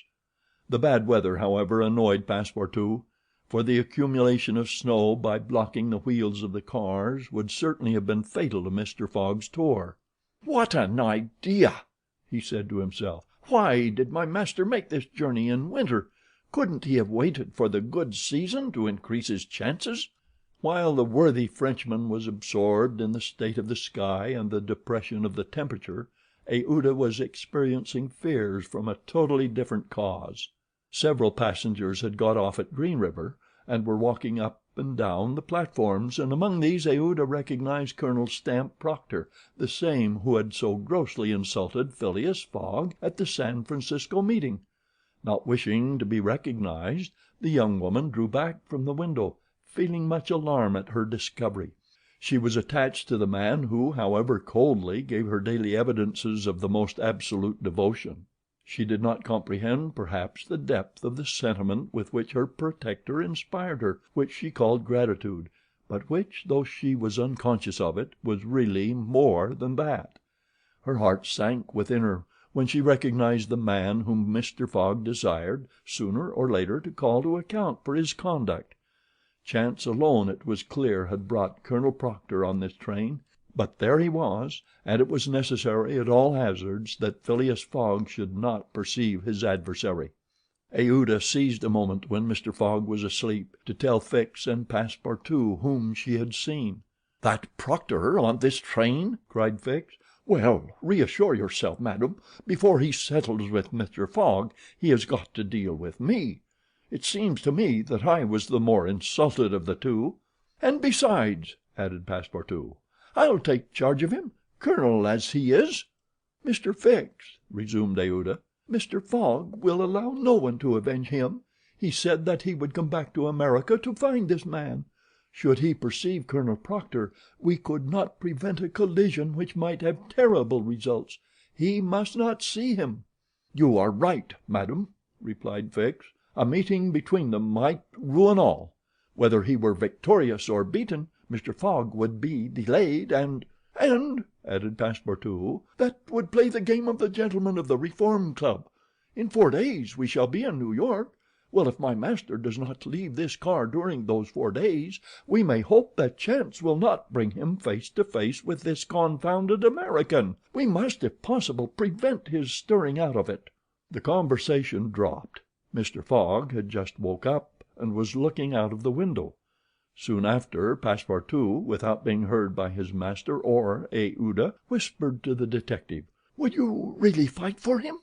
The bad weather, however, annoyed Passepartout, for the accumulation of snow by blocking the wheels of the cars would certainly have been fatal to Mr. Fogg's tour. "What an idea!" he said to himself. "Why did my master make this journey in winter? Couldn't he have waited for the good season to increase his chances? While the worthy Frenchman was absorbed in the state of the sky and the depression of the temperature, Aouda was experiencing fears from a totally different cause. Several passengers had got off at Green River and were walking up and down the platforms, and among these Aouda recognized Colonel Stamp Proctor, the same who had so grossly insulted Phileas Fogg at the San Francisco meeting. Not wishing to be recognized, the young woman drew back from the window, feeling much alarm at her discovery. She was attached to the man who, however coldly, gave her daily evidences of the most absolute devotion. She did not comprehend, perhaps, the depth of the sentiment with which her protector inspired her, which she called gratitude, but which, though she was unconscious of it, was really more than that. Her heart sank within her when she recognized the man whom Mr. Fogg desired, sooner or later, to call to account for his conduct. Chance alone, it was clear, had brought Colonel Proctor on this train, but there he was, and it was necessary at all hazards that Phileas Fogg should not perceive his adversary. Aouda seized a moment when Mr. Fogg was asleep to tell Fix and Passepartout whom she had seen. "That Proctor on this train?" cried Fix. "Well, reassure yourself, madam. Before he settles with Mr. Fogg he has got to deal with me. It seems to me that I was the more insulted of the two. And besides," added Passepartout, "I'll take charge of him, colonel as he is." "Mr. Fix," resumed Aouda, "Mr. Fogg will allow no one to avenge him. He said that he would come back to America to find this man. Should he perceive Colonel Proctor, we could not prevent a collision which might have terrible results. He must not see him." "You are right, madam," replied Fix. "A meeting between them might ruin all. Whether he were victorious or beaten, Mr. Fogg would be delayed and—" "And," added Passepartout, "that would play the game of the gentlemen of the Reform Club. In 4 days we shall be in New York. Well, if my master does not leave this car during those 4 days, we may hope that chance will not bring him face to face with this confounded American. We must, if possible, prevent his stirring out of it." The conversation dropped. Mr. Fogg had just woke up and was looking out of the window. Soon after, Passepartout, without being heard by his master or Aouda, whispered to the detective: "Would you really fight for him?"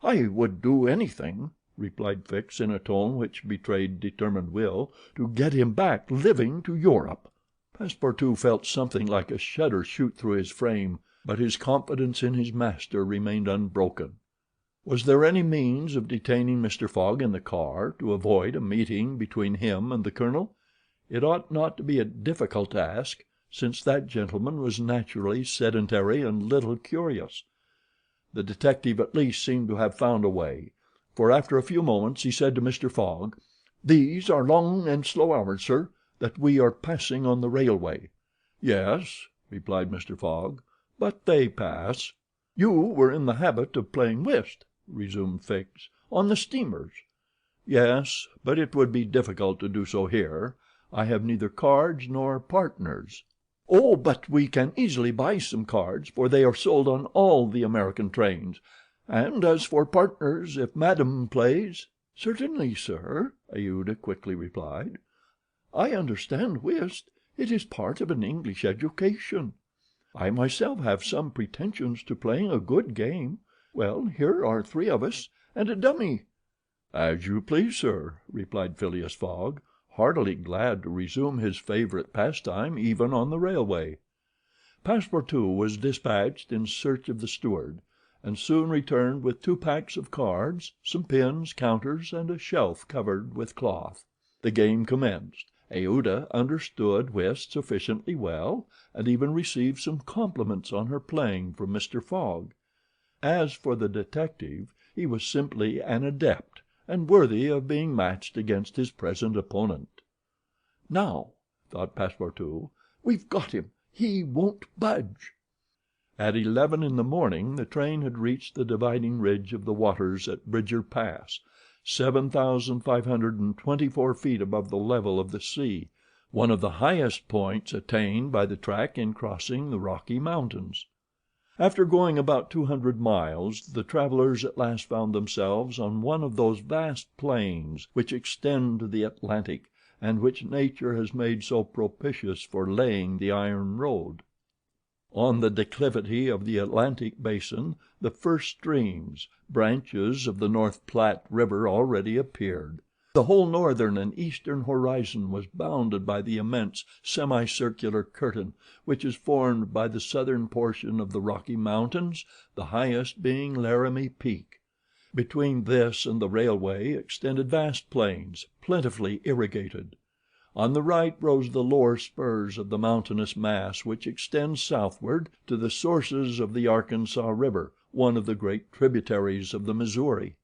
"I would do anything," replied Fix in a tone which betrayed determined will, "to get him back living to Europe." Passepartout felt something like a shudder shoot through his frame, but his confidence in his master remained unbroken. Was there any means of detaining Mr. Fogg in the car to avoid a meeting between him and the colonel? It ought not to be a difficult task, since that gentleman was naturally sedentary and little curious. The detective at least seemed to have found a way, for after a few moments he said to Mr. Fogg: "These are long and slow hours, sir, that we are passing on the railway." "Yes," replied Mr. Fogg, "but they pass." "You were in the habit of playing whist," resumed Fix, "on the steamers." "Yes, but it would be difficult to do so here. I have neither cards nor partners." "Oh, but we can easily buy some cards, for they are sold on all the American trains. And as for partners, if madam plays—" "Certainly, sir," Aouda quickly replied. "I understand whist. It is part of an English education. I myself have some pretensions to playing a good game. Well, here are 3 of us, and a dummy." "As you please, sir," replied Phileas Fogg, heartily glad to resume his favorite pastime even on the railway. Passepartout was dispatched in search of the steward, and soon returned with 2 packs of cards, some pins, counters, and a shelf covered with cloth. The game commenced. Aouda understood whist sufficiently well, and even received some compliments on her playing from Mr. Fogg. As for the detective, he was simply an adept, and worthy of being matched against his present opponent. "Now," thought Passepartout, "we've got him. He won't budge." At 11 in the morning the train had reached the dividing ridge of the waters at Bridger Pass, 7,524 feet above the level of the sea, one of the highest points attained by the track in crossing the Rocky Mountains. After going about 200 miles, the travelers at last found themselves on one of those vast plains which extend to the Atlantic, and which nature has made so propitious for laying the iron road. On the declivity of the Atlantic basin the first streams, branches of the North Platte River, already appeared. The whole northern and eastern horizon was bounded by the immense semicircular curtain which is formed by the southern portion of the Rocky Mountains, the highest being Laramie Peak. Between this and the railway extended vast plains, plentifully irrigated. On the right rose the lower spurs of the mountainous mass which extends southward to the sources of the Arkansas River, one of the great tributaries of the Missouri.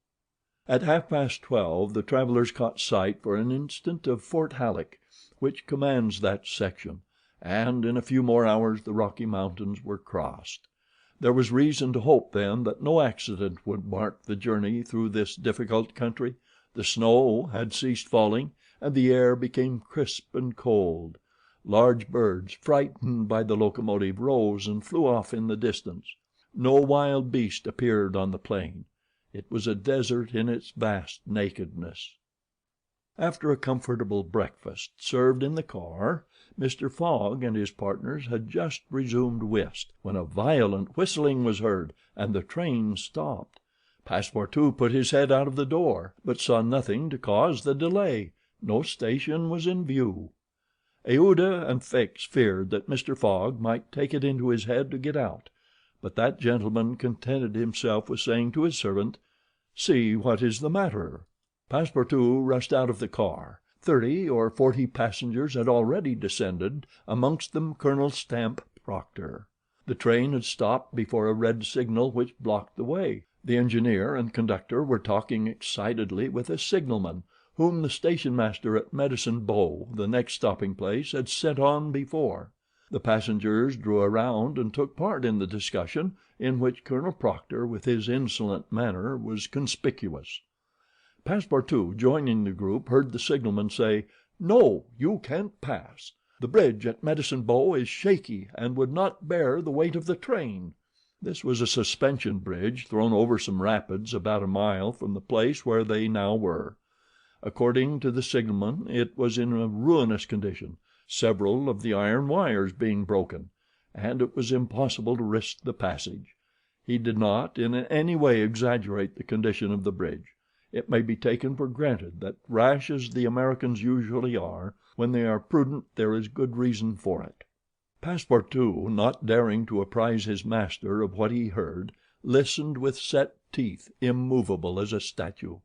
At 12:30 the travelers caught sight for an instant of Fort Halleck, which commands that section, and in a few more hours the Rocky Mountains were crossed. There was reason to hope then that no accident would mark the journey through this difficult country. The snow had ceased falling, and the air became crisp and cold. Large birds, frightened by the locomotive, rose and flew off in the distance. No wild beast appeared on the plain. It was a desert in its vast nakedness. After a comfortable breakfast served in the car, Mr. Fogg and his partners had just resumed whist, when a violent whistling was heard, and the train stopped. Passepartout put his head out of the door, but saw nothing to cause the delay. No station was in view. Aouda and Fix feared that Mr. Fogg might take it into his head to get out, but that gentleman contented himself with saying to his servant, "See what is the matter." Passepartout rushed out of the car. 30 or 40 passengers had already descended, amongst them Colonel Stamp Proctor. The train had stopped before a red signal which blocked the way. The engineer and conductor were talking excitedly with a signalman, whom the station master at Medicine Bow, the next stopping place, had sent on before. The passengers drew around and took part in the discussion, in which Colonel Proctor, with his insolent manner, was conspicuous. Passepartout, joining the group, heard the signalman say, "No, you can't pass. The bridge at Medicine Bow is shaky and would not bear the weight of the train." This was a suspension bridge thrown over some rapids about a mile from the place where they now were. According to the signalman, it was in a ruinous condition, several of the iron wires being broken, and it was impossible to risk the passage. He did not in any way exaggerate the condition of the bridge. It may be taken for granted that, rash as the Americans usually are, when they are prudent there is good reason for it. Passepartout, not daring to apprise his master of what he heard, listened with set teeth, immovable as a statue.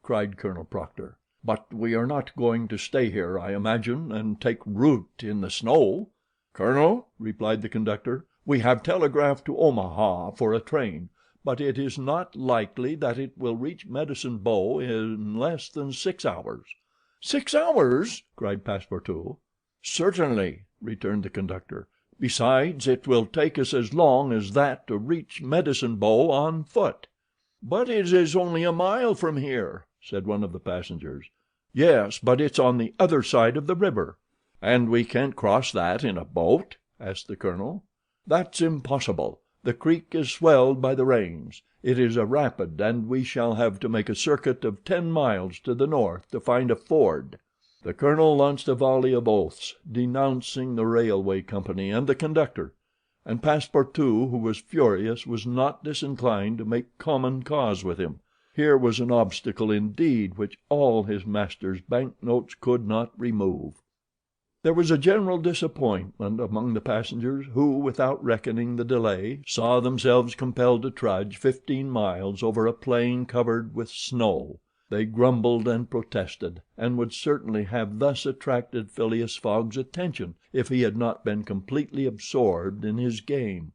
Cried Colonel Proctor. "But we are not going to stay here, I imagine, and take root in the snow." "Colonel," replied the conductor, "we have telegraphed to Omaha for a train, but it is not likely that it will reach Medicine Bow in less than 6 hours." "6 hours!" cried Passepartout. "Certainly," returned the conductor. "Besides, it will take us as long as that to reach Medicine Bow on foot." "But it is only a mile from here," said one of the passengers. "Yes, but it's on the other side of the river." "And we can't cross that in a boat?" asked the colonel. "That's impossible. The creek is swelled by the rains. It is a rapid, and we shall have to make a circuit of 10 miles to the north to find a ford." The colonel launched a volley of oaths, denouncing the railway company and the conductor, and Passepartout, who was furious, was not disinclined to make common cause with him. Here was an obstacle indeed which all his master's banknotes could not remove. There was a general disappointment among the passengers, who, without reckoning the delay, saw themselves compelled to trudge 15 miles over a plain covered with snow. They grumbled and protested, and would certainly have thus attracted Phileas Fogg's attention if he had not been completely absorbed in his game.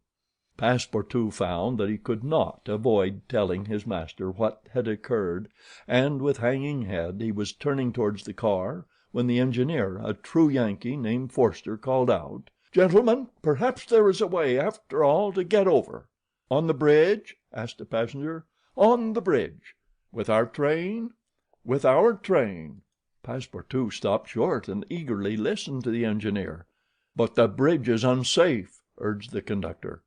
Passepartout found that he could not avoid telling his master what had occurred, and with hanging head he was turning towards the car when the engineer, a true Yankee named Forster, called out: "Gentlemen, perhaps there is a way, after all, to get over." "On the bridge?" asked a passenger. "On the bridge." "With our train?" "With our train." Passepartout stopped short and eagerly listened to the engineer. "But the bridge is unsafe," urged the conductor.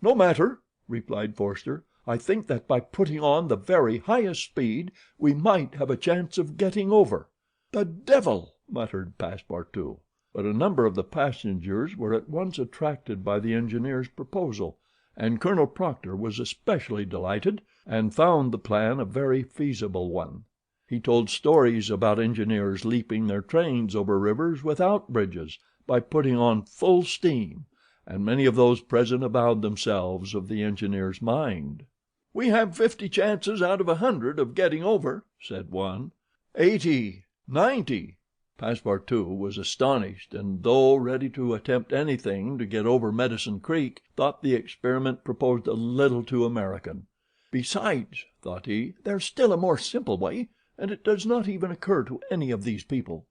"No matter," replied Forster. "I think that by putting on the very highest speed we might have a chance of getting over." "The devil!" muttered Passepartout. But a number of the passengers were at once attracted by the engineer's proposal, and Colonel Proctor was especially delighted, and found the plan a very feasible one. He told stories about engineers leaping their trains over rivers without bridges, by putting on full steam, and many of those present avowed themselves of the engineer's mind. "We have 50 chances out of 100 of getting over," said one. 80, 90. Passepartout was astonished, and though ready to attempt anything to get over Medicine Creek, thought the experiment proposed a little too American. "Besides," thought he, "there's still a more simple way, and it does not even occur to any of these people.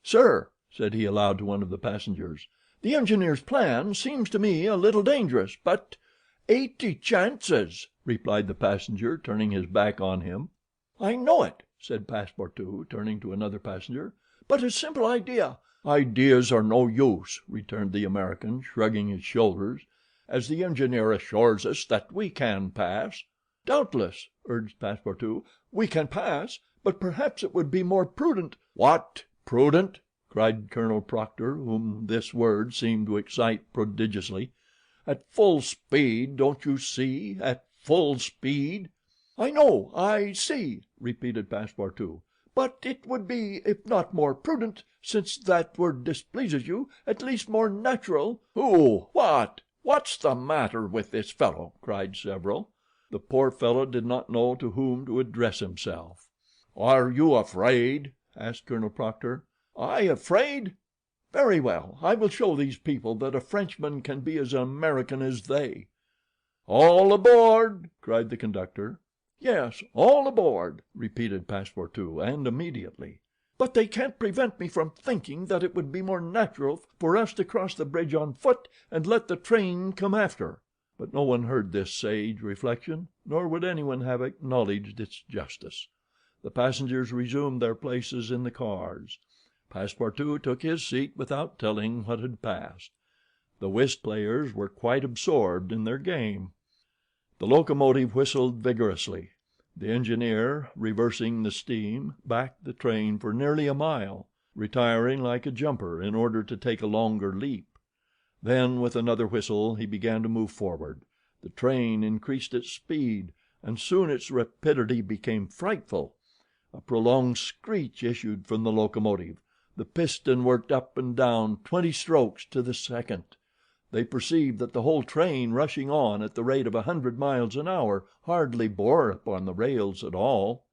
Sir," said he aloud to one of the passengers, "the engineer's plan seems to me a little dangerous, but—" "80 chances," replied the passenger, turning his back on him. "I know it," said Passepartout, turning to another passenger, "but a simple idea—" "Ideas are no use," returned the American, shrugging his shoulders, "as the engineer assures us that we can pass." "Doubtless," urged Passepartout, "we can pass, but perhaps it would be more prudent—" "What, prudent?" cried Colonel Proctor, whom this word seemed to excite prodigiously. "At full speed, don't you see, at full speed?" "I know, I see," repeated Passepartout, "but it would be, if not more prudent, since that word displeases you, at least more natural—" "Who? What's the matter with this fellow?" cried several. The poor fellow did not know to whom to address himself. "Are you afraid?" asked Colonel Proctor. "I afraid? Very well, I will show these people that a Frenchman can be as American as they." "All aboard!" cried the conductor. "Yes, all aboard," repeated Passepartout, and immediately. "But they can't prevent me from thinking that it would be more natural for us to cross the bridge on foot and let the train come after." But no one heard this sage reflection, nor would anyone have acknowledged its justice. The passengers resumed their places in the cars. Passepartout took his seat without telling what had passed. The whist players were quite absorbed in their game. The locomotive whistled vigorously. The engineer, reversing the steam, backed the train for nearly a mile, retiring like a jumper in order to take a longer leap. Then, with another whistle, he began to move forward. The train increased its speed, and soon its rapidity became frightful. A prolonged screech issued from the locomotive. The piston worked up and down 20 strokes to the second. They perceived that the whole train, rushing on at the rate of 100 miles an hour, hardly bore upon the rails at all.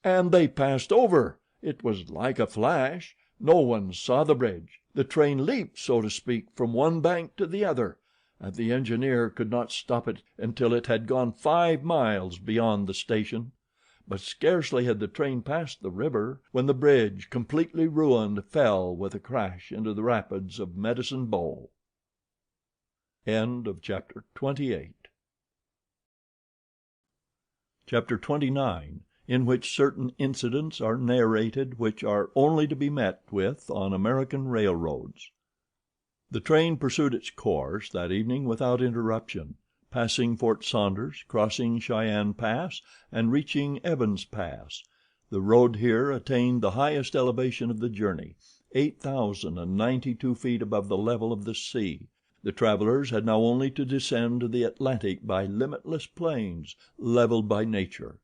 And they passed over! It was like a flash. No one saw the bridge. The train leaped, so to speak, from one bank to the other, and the engineer could not stop it until it had gone 5 miles beyond the station. But scarcely had the train passed the river when the bridge, completely ruined, fell with a crash into the rapids of Medicine Bow. Chapter 29, in which certain incidents are narrated which are only to be met with on American railroads. The train pursued its course that evening without interruption, passing Fort Saunders, crossing Cheyenne Pass, and reaching Evans Pass. The road here attained the highest elevation of the journey, 8,092 feet above the level of the sea. The travelers had now only to descend to the Atlantic by limitless plains, leveled by nature.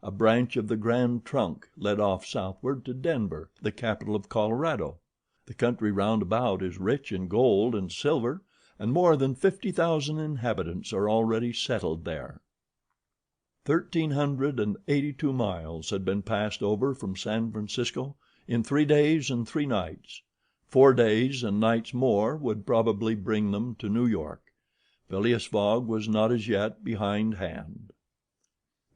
A branch of the Grand Trunk led off southward to Denver, the capital of Colorado. The country round about is rich in gold and silver, and more than 50,000 inhabitants are already settled there. 1,382 miles had been passed over from San Francisco in 3 days and 3 nights. 4 days and nights more would probably bring them to New York. Phileas Fogg was not as yet behindhand.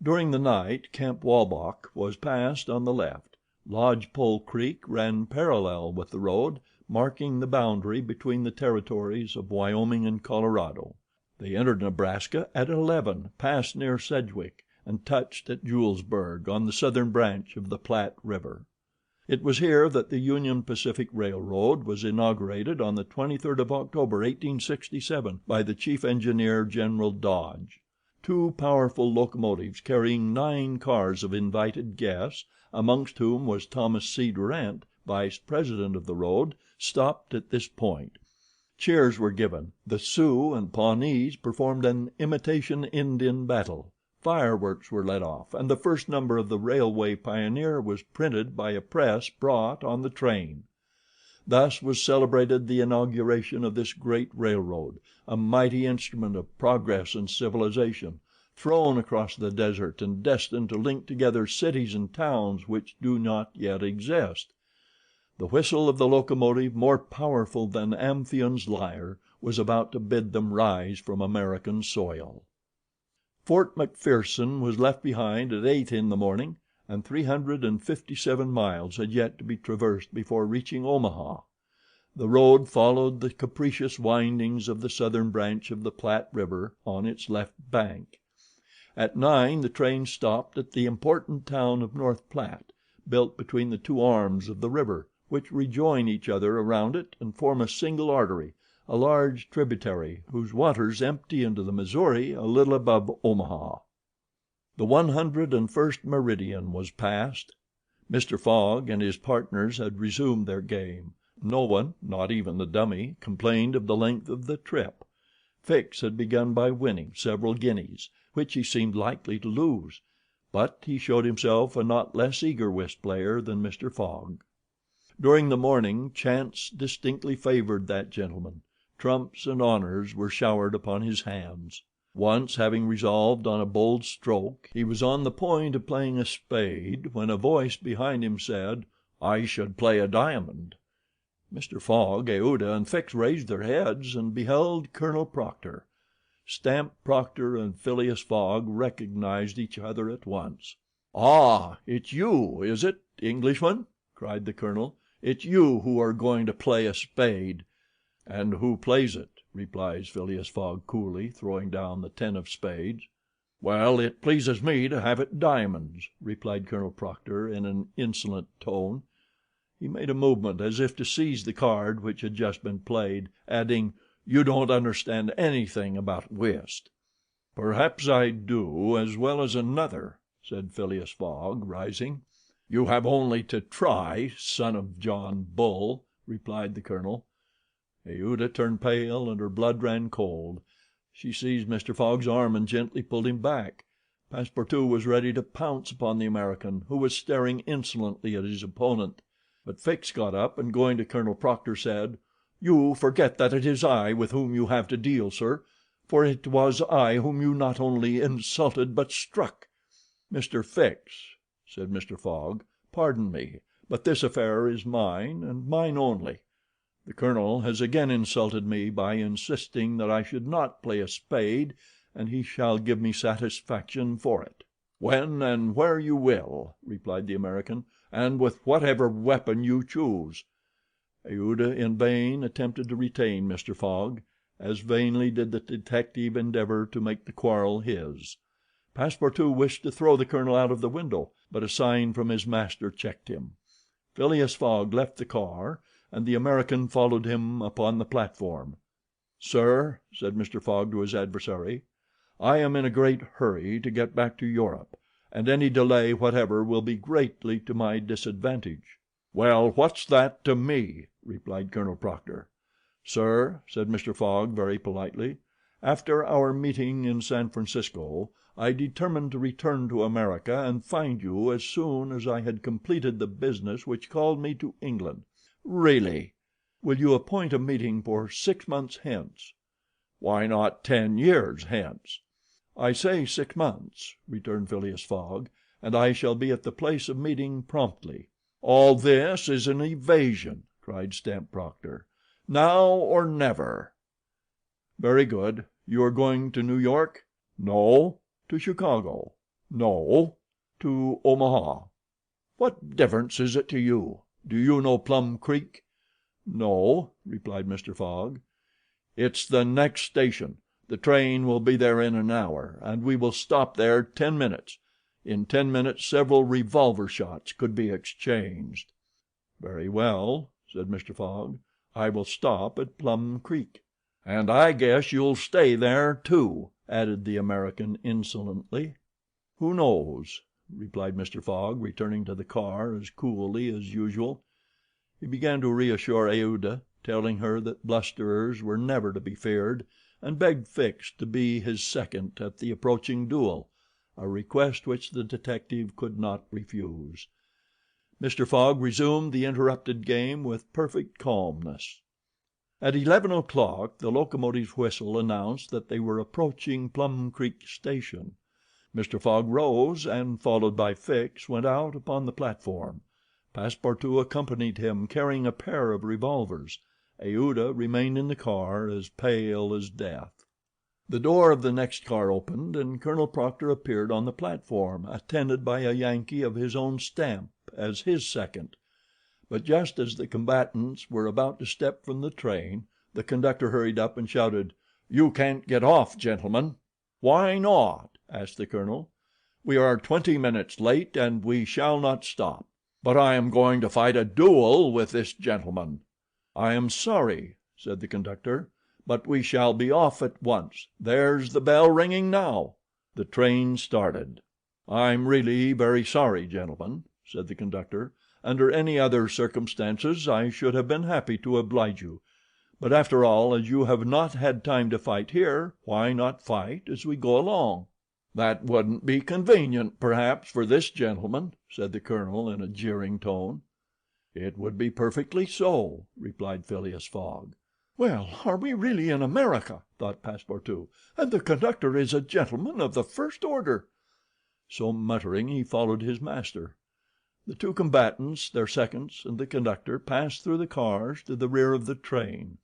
During the night Camp Walbach was passed on the left. Lodge Pole Creek ran parallel with the road, marking the boundary between the territories of Wyoming and Colorado. They entered Nebraska at 11, passed near Sedgwick, and touched at Julesburg on the southern branch of the Platte River. It was here that the Union Pacific Railroad was inaugurated on the 23rd of October, 1867, by the chief engineer, General Dodge. 2 powerful locomotives carrying 9 cars of invited guests, amongst whom was Thomas C. Durant, vice president of the road, stopped at this point. Cheers were given, the Sioux and Pawnees performed an imitation Indian battle, fireworks were let off, and the first number of the Railway Pioneer was printed by a press brought on the train. Thus was celebrated the inauguration of this great railroad, a mighty instrument of progress and civilization, thrown across the desert and destined to link together cities and towns which do not yet exist. The whistle of the locomotive, more powerful than Amphion's lyre, was about to bid them rise from American soil. Fort McPherson was left behind at 8 in the morning, and 357 miles had yet to be traversed before reaching Omaha. The road followed the capricious windings of the southern branch of the Platte River on its left bank. At 9 the train stopped at the important town of North Platte, built between the two arms of the river, which rejoin each other around it and form a single artery, a large tributary whose waters empty into the Missouri a little above Omaha. The 101st meridian was passed. Mr. Fogg and his partners had resumed their game. No one, not even the dummy, complained of the length of the trip. Fix had begun by winning several guineas, which he seemed likely to lose, but he showed himself a not less eager whist player than Mr. Fogg. During the morning chance distinctly favored that gentleman. Trumps and honors were showered upon his hands. Once, having resolved on a bold stroke, he was on the point of playing a spade when a voice behind him said, "I should play a diamond." Mr. Fogg, Aouda, and Fix raised their heads and beheld Colonel Proctor. Stamp Proctor and Phileas Fogg recognized each other at once. "Ah, it's you, is it, Englishman?" cried the colonel. "It's you who are going to play a spade." "And who plays it?" replies Phileas Fogg coolly, throwing down the 10 of spades. "Well, it pleases me to have it diamonds," replied Colonel Proctor in an insolent tone. He made a movement as if to seize the card which had just been played, adding, "You don't understand anything about whist." "Perhaps I do as well as another," said Phileas Fogg, rising. "You have only to try, son of John Bull," replied the colonel. Aouda turned pale and her blood ran cold. She seized Mr. Fogg's arm and gently pulled him back. Passepartout was ready to pounce upon the American, who was staring insolently at his opponent. But Fix got up and going to Colonel Proctor said, "You forget that it is I with whom you have to deal, sir, for it was I whom you not only insulted but struck." "Mr. Fix," said Mr. Fogg, "pardon me, but this affair is mine and mine only. The colonel has again insulted me by insisting that I should not play a spade, and he shall give me satisfaction for it." "When and where you will," replied the American, "and with whatever weapon you choose." Aouda in vain attempted to retain Mr. Fogg, as vainly did the detective endeavor to make the quarrel his. Passepartout wished to throw the colonel out of the window, but a sign from his master checked him. Phileas Fogg left the car, and the American followed him upon the platform. "Sir," said Mr. Fogg to his adversary, "I am in a great hurry to get back to Europe, and any delay whatever will be greatly to my disadvantage." "Well, what's that to me?" replied Colonel Proctor. "Sir," said Mr. Fogg very politely, "after our meeting in San Francisco I determined to return to America and find you as soon as I had completed the business which called me to England." "Really?" "Will you appoint a meeting for 6 months hence?" "Why not 10 years hence?" "I say 6 months," returned Phileas Fogg, "and I shall be at the place of meeting promptly." "All this is an evasion," cried Stamp Proctor. "Now or never." "Very good. You are going to New York?" "No." "To Chicago?" "No." "To Omaha?" "What difference is it to you? Do you know Plum Creek?" "No," replied Mr. Fogg. "It's the next station. The train will be there in an hour, and we will stop there 10 minutes. In 10 minutes several revolver shots could be exchanged." "Very well," said Mr. Fogg. "I will stop at Plum Creek." "And I guess you'll stay there, too," added the American insolently. "Who knows?" replied Mr. Fogg, returning to the car as coolly as usual. He began to reassure Aouda, telling her that blusterers were never to be feared, and begged Fix to be his second at the approaching duel, a request which the detective could not refuse. Mr. Fogg resumed the interrupted game with perfect calmness. At 11 o'clock the locomotive's whistle announced that they were approaching Plum Creek Station. Mr. Fogg rose and, followed by Fix, went out upon the platform. Passepartout accompanied him, carrying a pair of revolvers. Aouda remained in the car, as pale as death. The door of the next car opened, and Colonel Proctor appeared on the platform, attended by a Yankee of his own stamp as his second. But just as the combatants were about to step from the train, the conductor hurried up and shouted, "You can't get off, gentlemen." "Why not?" asked the colonel. "We are 20 minutes late and we shall not stop." "But I am going to fight a duel with this gentleman." "I am sorry," said the conductor, "but we shall be off at once. There's the bell ringing now." The train started. "I'm really very sorry, gentlemen," said the conductor. "Under any other circumstances I should have been happy to oblige you; but after all, as you have not had time to fight here, why not fight as we go along?" "That wouldn't be convenient, perhaps, for this gentleman," said the colonel in a jeering tone. "It would be perfectly so," replied Phileas Fogg. "Well, are we really in America?" thought Passepartout, "and the conductor is a gentleman of the first order." So muttering, he followed his master. The two combatants, their seconds, and the conductor passed through the cars to the rear of the train.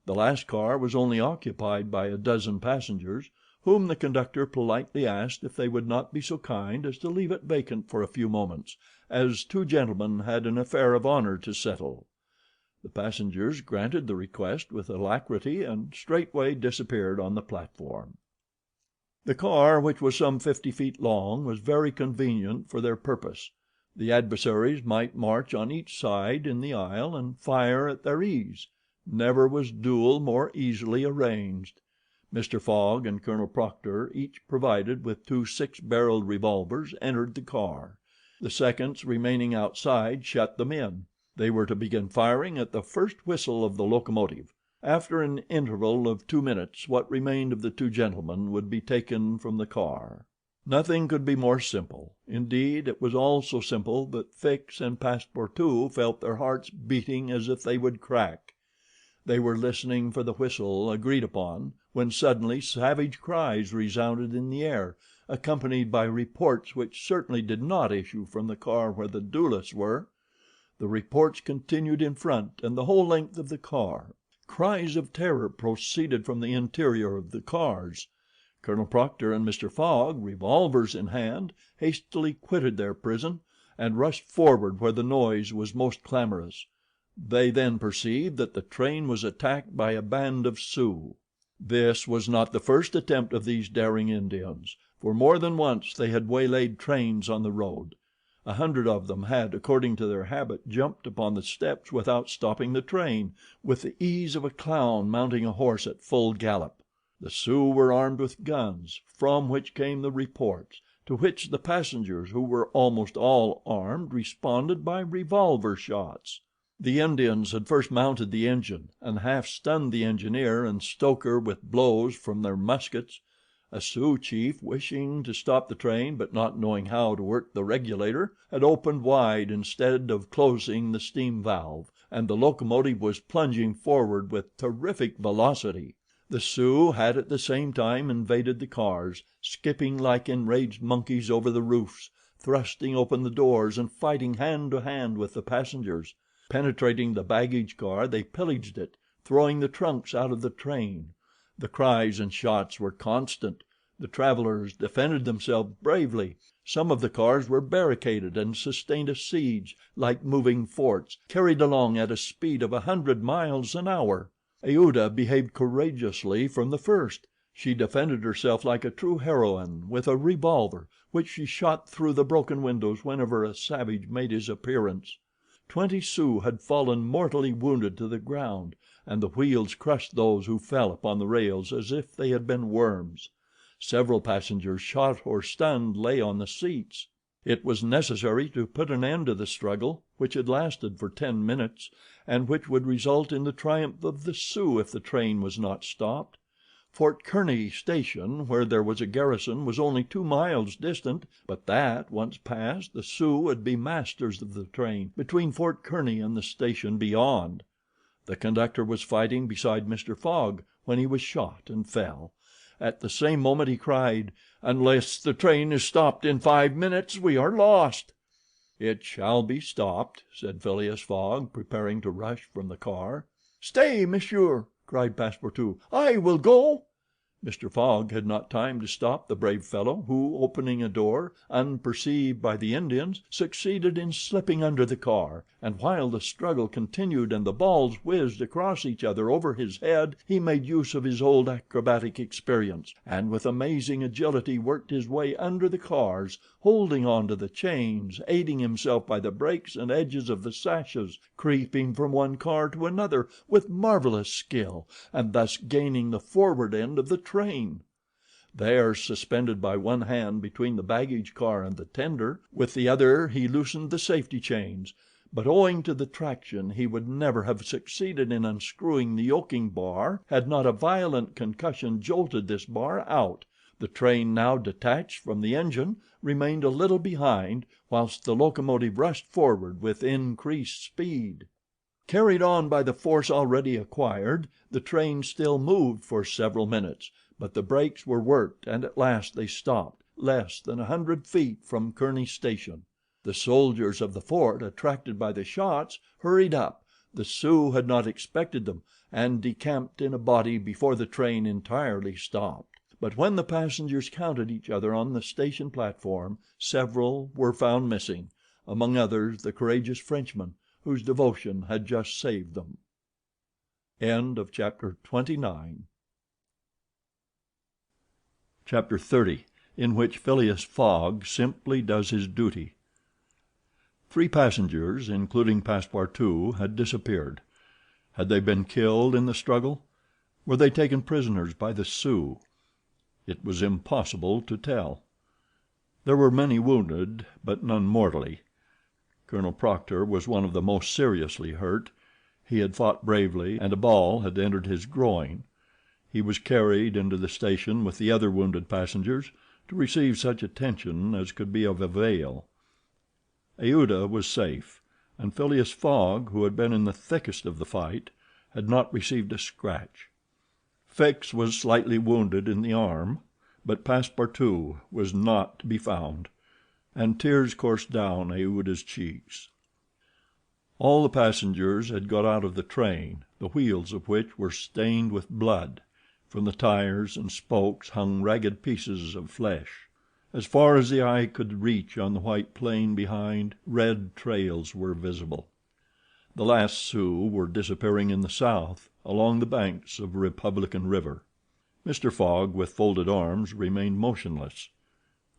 The last car was only occupied by a dozen passengers, whom the conductor politely asked if they would not be so kind as to leave it vacant for a few moments, as two gentlemen had an affair of honor to settle. The passengers granted the request with alacrity and straightway disappeared on the platform. The car, which was some 50 feet long, was very convenient for their purpose. The adversaries might march on each side in the aisle and fire at their ease. Never was duel more easily arranged. Mr. Fogg and Colonel Proctor, each provided with 2 6-barreled revolvers, entered the car. The seconds remaining outside shut them in. They were to begin firing at the first whistle of the locomotive. After an interval of 2 minutes what remained of the two gentlemen would be taken from the car. Nothing could be more simple. Indeed, it was all so simple that Fix and Passepartout felt their hearts beating as if they would crack. They were listening for the whistle agreed upon, when suddenly savage cries resounded in the air, accompanied by reports which certainly did not issue from the car where the duelists were. The reports continued in front and the whole length of the car. Cries of terror proceeded from the interior of the cars. Colonel Proctor and Mr. Fogg, revolvers in hand, hastily quitted their prison and rushed forward where the noise was most clamorous. They then perceived that the train was attacked by a band of Sioux. This was not the first attempt of these daring Indians, for more than once they had waylaid trains on the road. 100 of them had, according to their habit, jumped upon the steps without stopping the train, with the ease of a clown mounting a horse at full gallop. The Sioux were armed with guns, from which came the reports, to which the passengers, who were almost all armed, responded by revolver shots. The Indians had first mounted the engine, and half stunned the engineer and stoker with blows from their muskets. A Sioux chief, wishing to stop the train but not knowing how to work the regulator, had opened wide instead of closing the steam valve, and the locomotive was plunging forward with terrific velocity. The Sioux had at the same time invaded the cars, skipping like enraged monkeys over the roofs, thrusting open the doors and fighting hand to hand with the passengers. Penetrating the baggage car, they pillaged it, throwing the trunks out of the train. The cries and shots were constant. The travelers defended themselves bravely. Some of the cars were barricaded and sustained a siege like moving forts, carried along at a speed of 100 miles an hour. Aouda behaved courageously from the first. She defended herself like a true heroine with a revolver, which she shot through the broken windows whenever a savage made his appearance. 20 Sioux had fallen mortally wounded to the ground, and the wheels crushed those who fell upon the rails as if they had been worms. Several passengers, shot or stunned, lay on the seats. It was necessary to put an end to the struggle, which had lasted for 10 minutes, and which would result in the triumph of the Sioux if the train was not stopped. Fort Kearny station, where there was a garrison, was only 2 miles distant, but that once passed, the Sioux would be masters of the train between Fort Kearny and the station beyond. The conductor was fighting beside Mr. Fogg when he was shot and fell. At the same moment he cried, "Unless the train is stopped in 5 minutes we are lost." "It shall be stopped," said Phileas Fogg, preparing to rush from the car. "Stay, monsieur," cried Passepartout. "I will go." Mr. Fogg had not time to stop the brave fellow, who, opening a door, unperceived by the Indians, succeeded in slipping under the car, and while the struggle continued and the balls whizzed across each other over his head, he made use of his old acrobatic experience, and with amazing agility worked his way under the cars, holding on to the chains, aiding himself by the breaks and edges of the sashes, creeping from one car to another with marvelous skill, and thus gaining the forward end of the train. There, suspended by one hand between the baggage car and the tender, with the other he loosened the safety chains, but owing to the traction he would never have succeeded in unscrewing the yoking bar had not a violent concussion jolted this bar out. The train, now detached from the engine, remained a little behind, whilst the locomotive rushed forward with increased speed. Carried on by the force already acquired, the train still moved for several minutes, but the brakes were worked and at last they stopped, less than 100 feet from Kearny station. The soldiers of the fort, attracted by the shots, hurried up. The Sioux had not expected them, and decamped in a body before the train entirely stopped. But when the passengers counted each other on the station platform, several were found missing, among others the courageous Frenchman, whose devotion had just saved them. Chapter 30, in which Phileas Fogg simply does his duty. 3 passengers, including Passepartout, had disappeared. Had they been killed in the struggle? Were they taken prisoners by the Sioux? It was impossible to tell. There were many wounded, but none mortally. Colonel Proctor was one of the most seriously hurt. He had fought bravely, and a ball had entered his groin. He was carried into the station with the other wounded passengers to receive such attention as could be of avail. Aouda was safe, and Phileas Fogg, who had been in the thickest of the fight, had not received a scratch. Fix was slightly wounded in the arm, but Passepartout was not to be found, and tears coursed down Aouda's cheeks. All the passengers had got out of the train, the wheels of which were stained with blood. From the tires and spokes hung ragged pieces of flesh. As far as the eye could reach on the white plain behind, red trails were visible. The last Sioux were disappearing in the south, along the banks of Republican River. Mr. Fogg, with folded arms, remained motionless.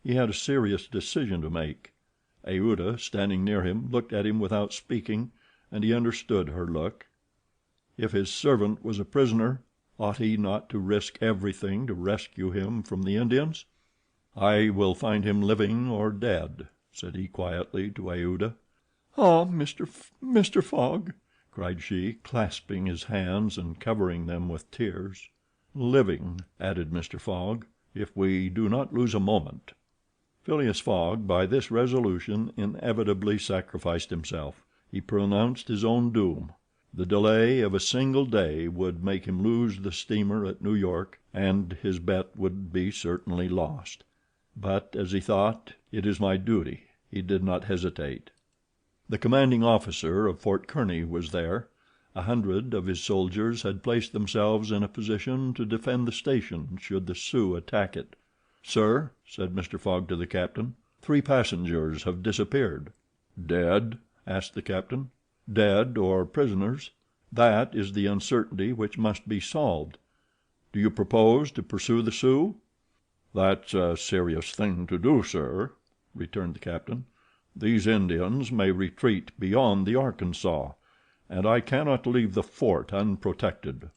He had a serious decision to make. Aouda, standing near him, looked at him without speaking, and he understood her look. If his servant was a prisoner, ought he not to risk everything to rescue him from the Indians? "I will find him living or dead," said he quietly to Aouda. "Ah, Mr. Fogg," cried she, clasping his hands and covering them with tears. "Living," added Mr. Fogg, "if we do not lose a moment." Phileas Fogg, by this resolution, inevitably sacrificed himself. He pronounced his own doom. The delay of a single day would make him lose the steamer at New York, and his bet would be certainly lost. But, as he thought, "It is my duty," he did not hesitate. The commanding officer of Fort Kearny was there. 100 of his soldiers had placed themselves in a position to defend the station should the Sioux attack it. "Sir," said Mr. Fogg to the captain, "3 passengers have disappeared." "Dead?" asked the captain. "Dead or prisoners. That is the uncertainty which must be solved. Do you propose to pursue the Sioux?" "That's a serious thing to do, sir," returned the captain. "These Indians may retreat beyond the Arkansas, and I cannot leave the fort unprotected."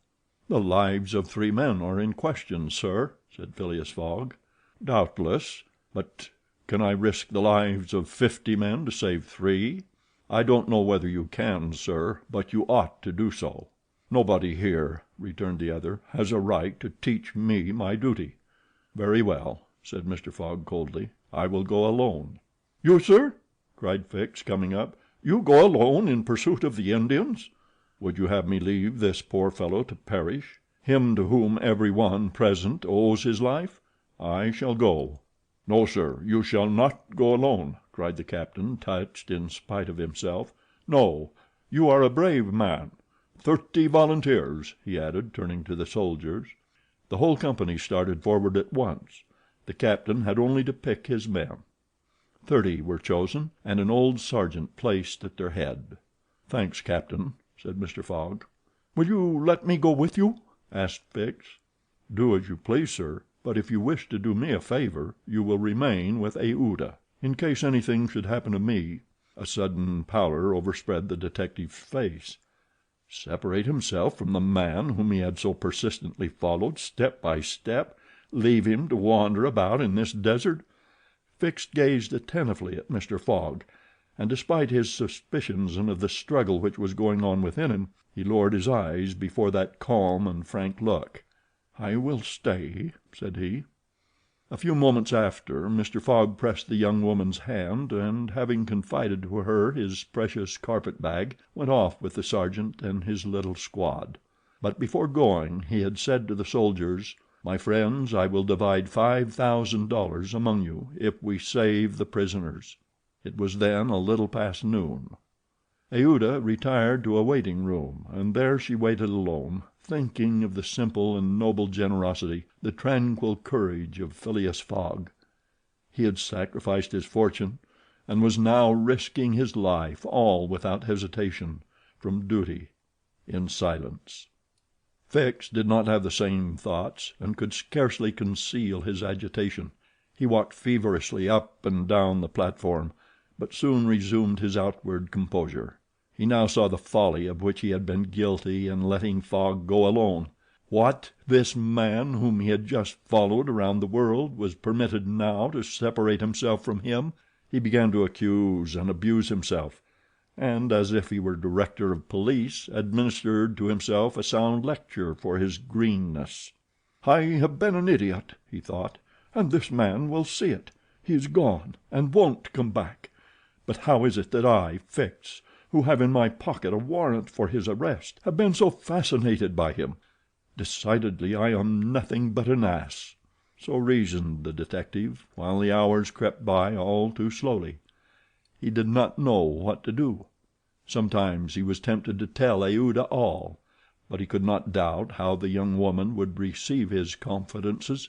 "The lives of 3 men are in question, sir," said Phileas Fogg. "Doubtless, but Can I risk the lives of 50 men to save 3? I don't know whether you can, sir, but you ought to do so." "Nobody here," returned the other, "has a right to teach me my duty." "Very well," said Mr. Fogg coldly. "I will go alone." "You, sir?" cried Fix, coming up. "You go alone in pursuit of the Indians?" "Would you have me leave this poor fellow to perish, him to whom every one present owes his life? I shall go." "No, sir, you shall not go alone," cried the captain, touched in spite of himself. "No, you are a brave man. 30 volunteers," he added, turning to the soldiers. The whole company started forward at once. The captain had only to pick his men. 30 were chosen, and an old sergeant placed at their head. "Thanks, Captain," said Mr. Fogg. "Will you let me go with you?" asked Fix. "Do as you please, sir; but if you wish to do me a favor you will remain with Aouda. In case anything should happen to me—" A sudden pallor overspread the detective's face. Separate himself from the man whom he had so persistently followed step by step, leave him to wander about in this desert? Fix gazed attentively at Mr. Fogg, and despite his suspicions and of the struggle which was going on within him, he lowered his eyes before that calm and frank look. "I will stay," said he. A few moments after, Mr. Fogg pressed the young woman's hand, and having confided to her his precious carpet bag, went off with the sergeant and his little squad. But before going he had said to the soldiers: "My friends, I will divide $5,000 among you if we save the prisoners." It was then a little past noon. Aouda retired to a waiting room, and there she waited alone, thinking of the simple and noble generosity, the tranquil courage of Phileas Fogg. He had sacrificed his fortune, and was now risking his life, all without hesitation, from duty, in silence. Fix did not have the same thoughts, and could scarcely conceal his agitation. He walked feverishly up and down the platform, but soon resumed his outward composure. He now saw the folly of which he had been guilty in letting Fogg go alone. What! This man whom he had just followed around the world was permitted now to separate himself from him. He began to accuse and abuse himself, and, as if he were director of police, administered to himself a sound lecture for his greenness. "I have been an idiot," he thought, "and this man will see it. He is gone, and won't come back. But how is it that I, Fix, who have in my pocket a warrant for his arrest, have been so fascinated by him? Decidedly I am nothing but an ass." So reasoned the detective, while the hours crept by all too slowly. He did not know what to do. Sometimes he was tempted to tell Aouda all, but he could not doubt how the young woman would receive his confidences.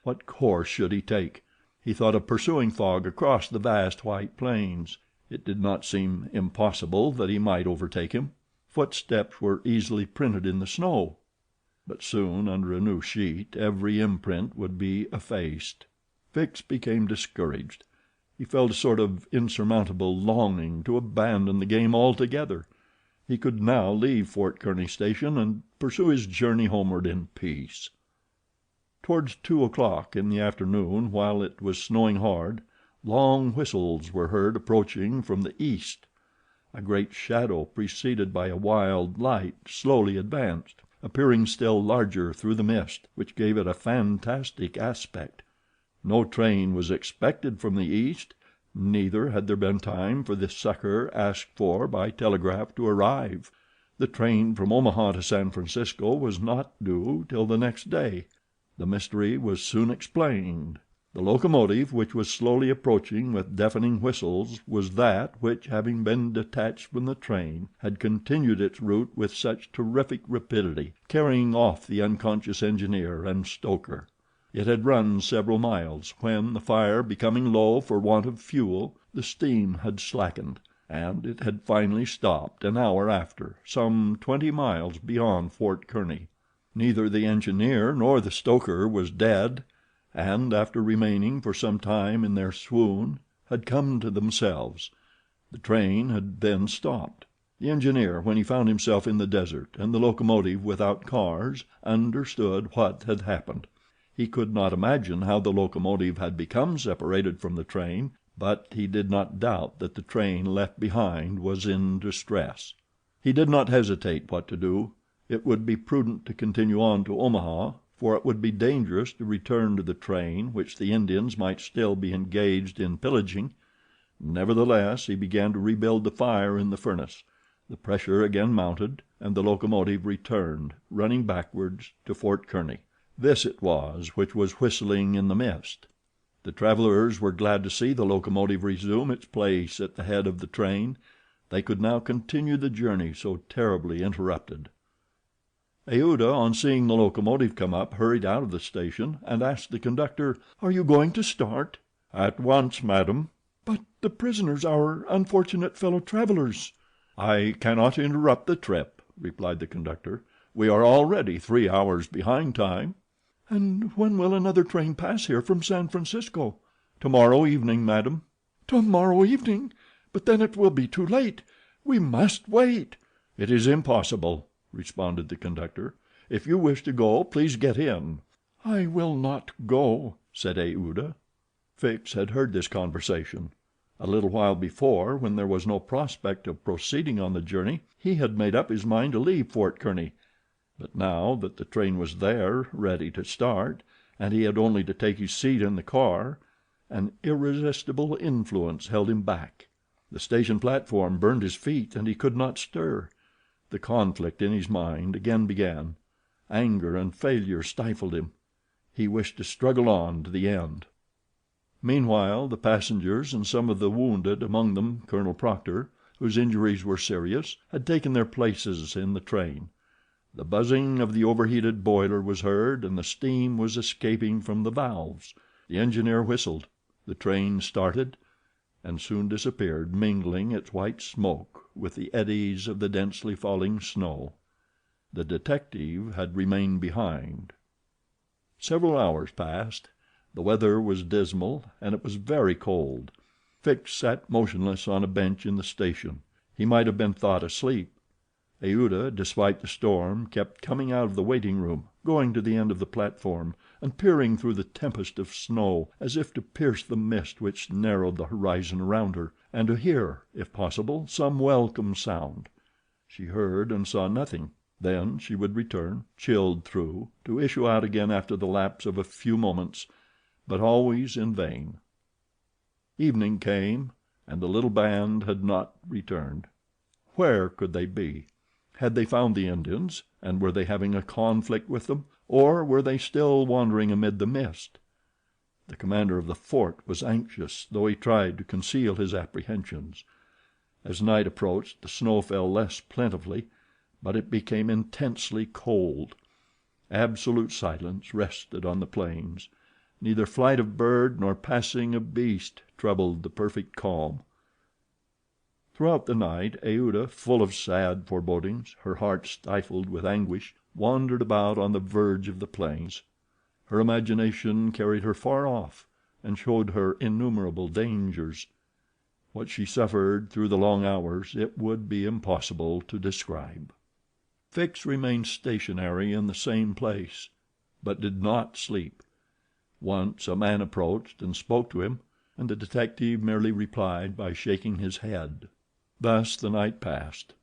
What course should he take? He thought of pursuing Fogg across the vast white plains. It did not seem impossible that he might overtake him. Footsteps were easily printed in the snow. But soon, under a new sheet, every imprint would be effaced. Fix became discouraged. He felt a sort of insurmountable longing to abandon the game altogether. He could now leave Fort Kearney station and pursue his journey homeward in peace. Towards 2 o'clock in the afternoon, while it was snowing hard, long whistles were heard approaching from the east. A great shadow, preceded by a wild light, slowly advanced, appearing still larger through the mist, which gave it a fantastic aspect. No train was expected from the east, neither had there been time for the succor asked for by telegraph to arrive. The train from Omaha to San Francisco was not due till the next day. The mystery was soon explained. The locomotive, which was slowly approaching with deafening whistles, was that which, having been detached from the train, had continued its route with such terrific rapidity, carrying off the unconscious engineer and stoker. It had run several miles, when, the fire becoming low for want of fuel, the steam had slackened, and it had finally stopped an hour after, some 20 miles beyond Fort Kearney. Neither the engineer nor the stoker was dead, and, after remaining for some time in their swoon, had come to themselves. The train had then stopped. The engineer, when he found himself in the desert and the locomotive without cars, understood what had happened. He could not imagine how the locomotive had become separated from the train, but he did not doubt that the train left behind was in distress. He did not hesitate what to do. It would be prudent to continue on to Omaha, for it would be dangerous to return to the train, which the Indians might still be engaged in pillaging. Nevertheless, he began to rebuild the fire in the furnace. The pressure again mounted, and the locomotive returned, running backwards, to Fort Kearny. This it was which was whistling in the mist. The travelers were glad to see the locomotive resume its place at the head of the train. They could now continue the journey so terribly interrupted. Aouda, on seeing the locomotive come up, hurried out of the station and asked the conductor, "Are you going to start?" "At once, madam." "But the prisoners, our unfortunate fellow travelers?" "I cannot interrupt the trip," replied the conductor. "We are already 3 hours behind time." "And when will another train pass here from San Francisco?" "Tomorrow evening, madam." "Tomorrow evening? But then it will be too late. We must wait." "It is impossible," responded the conductor. "If you wish to go, please get in." "I will not go," said Aouda. Fix had heard this conversation. A little while before, when there was no prospect of proceeding on the journey, he had made up his mind to leave Fort Kearny; but now that the train was there, ready to start, and he had only to take his seat in the car, an irresistible influence held him back. The station platform burned his feet, and he could not stir. The conflict in his mind again began. Anger and failure stifled him. He wished to struggle on to the end. Meanwhile the passengers and some of the wounded, among them Colonel Proctor, whose injuries were serious, had taken their places in the train. The buzzing of the overheated boiler was heard, and the steam was escaping from the valves. The engineer whistled. The train started, and soon disappeared, mingling its white smoke with the eddies of the densely falling snow. The detective had remained behind. Several hours passed. The weather was dismal, and it was very cold. Fix sat motionless on a bench in the station. He might have been thought asleep. Aouda, despite the storm, kept coming out of the waiting room, going to the end of the platform, and peering through the tempest of snow, as if to pierce the mist which narrowed the horizon around her, and to hear, if possible, some welcome sound. She heard and saw nothing. Then she would return, chilled through, to issue out again after the lapse of a few moments, but always in vain. Evening came, and the little band had not returned. Where could they be? Had they found the Indians, and were they having a conflict with them, or were they still wandering amid the mist? The commander of the fort was anxious, though he tried to conceal his apprehensions. As night approached the snow fell less plentifully, but it became intensely cold. Absolute silence rested on the plains. Neither flight of bird nor passing of beast troubled the perfect calm. Throughout the night Aouda, full of sad forebodings, her heart stifled with anguish, wandered about on the verge of the plains. Her imagination carried her far off, and showed her innumerable dangers. What she suffered through the long hours it would be impossible to describe. Fix remained stationary in the same place, but did not sleep. Once a man approached and spoke to him, and the detective merely replied by shaking his head. Thus the night passed.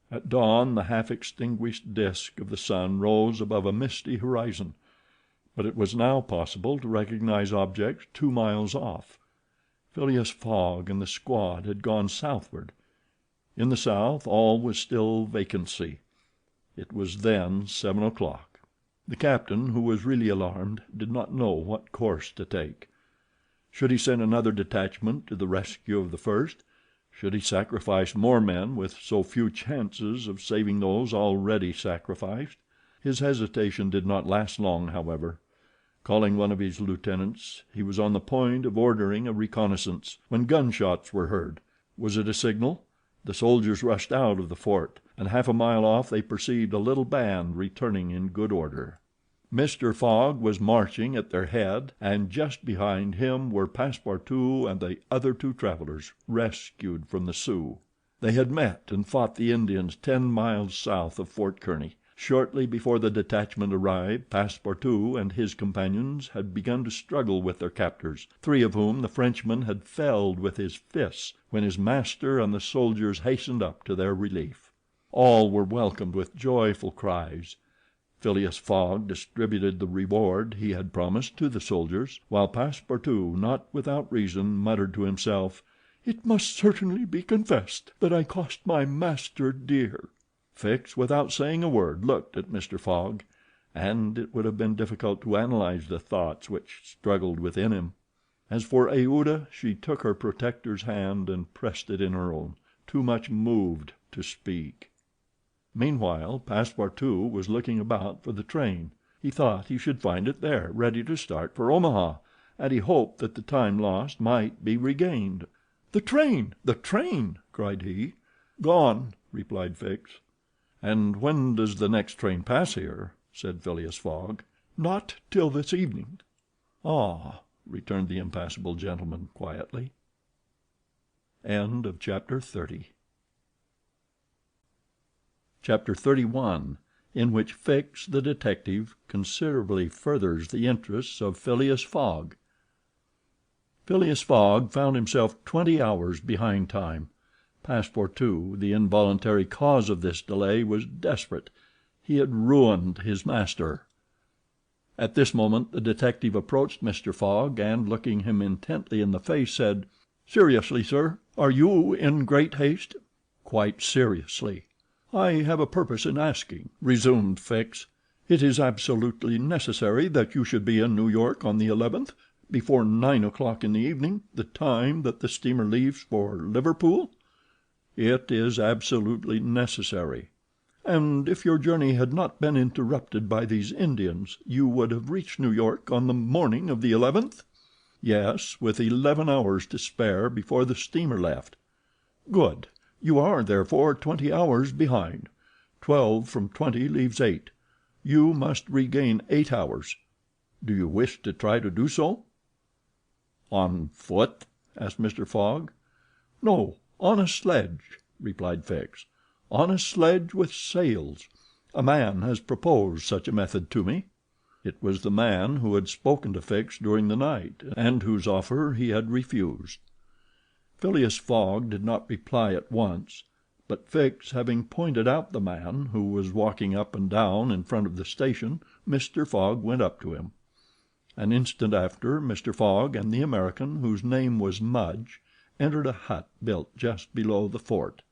At dawn the half-extinguished disk of the sun rose above a misty horizon, but it was now possible to recognize objects 2 miles off. Phileas Fogg and the squad had gone southward. In the south all was still vacancy. It was then 7 o'clock. The captain, who was really alarmed, did not know what course to take. Should he send another detachment to the rescue of the first? Should he sacrifice more men with so few chances of saving those already sacrificed? His hesitation did not last long, however. Calling one of his lieutenants, he was on the point of ordering a reconnaissance when gunshots were heard. Was it a signal? The soldiers rushed out of the fort, and half a mile off they perceived a little band returning in good order. Mr. Fogg was marching at their head, and just behind him were Passepartout and the other 2 travelers, rescued from the Sioux. They had met and fought the Indians 10 miles south of Fort Kearny. Shortly before the detachment arrived, Passepartout and his companions had begun to struggle with their captors, three of whom the Frenchman had felled with his fists, when his master and the soldiers hastened up to their relief. All were welcomed with joyful cries. Phileas Fogg distributed the reward he had promised to the soldiers, while Passepartout, not without reason, muttered to himself, "It must certainly be confessed that I cost my master dear." Fix, without saying a word, looked at Mr. Fogg, and it would have been difficult to analyze the thoughts which struggled within him. As for Aouda, she took her protector's hand and pressed it in her own, too much moved to speak. Meanwhile, Passepartout was looking about for the train. He thought he should find it there, ready to start for Omaha, and he hoped that the time lost might be regained. "The train! The train!" cried he. "Gone," replied Fix. "And when does the next train pass here?" said Phileas Fogg. "Not till this evening." "Ah," returned the impassible gentleman quietly. Chapter 31, in which Fix, the detective, considerably furthers the interests of Phileas Fogg. Phileas Fogg found himself 20 hours behind time. Passepartout, the involuntary cause of this delay, was desperate. He had ruined his master. At this moment the detective approached Mr. Fogg, and, looking him intently in the face, said, "Seriously, sir, are you in great haste?" "Quite seriously." "I have a purpose in asking," resumed Fix. "It is absolutely necessary that you should be in New York on the 11th, before 9 o'clock in the evening, the time that the steamer leaves for Liverpool?" "It is absolutely necessary." "And if your journey had not been interrupted by these Indians, you would have reached New York on the morning of the 11th?" "Yes, with 11 hours to spare before the steamer left." "Good. You are, therefore, 20 hours behind. 12 from 20 leaves 8. You must regain 8 hours. Do you wish to try to do so?" "On foot?" asked Mr. Fogg. "No, on a sledge," replied Fix. "On a sledge with sails. A man has proposed such a method to me." It was the man who had spoken to Fix during the night, and whose offer he had refused. Phileas Fogg did not reply at once, but Fix having pointed out the man, who was walking up and down in front of the station, Mr. Fogg went up to him. An instant after, Mr. Fogg and the American, whose name was Mudge, entered a hut built just below the fort.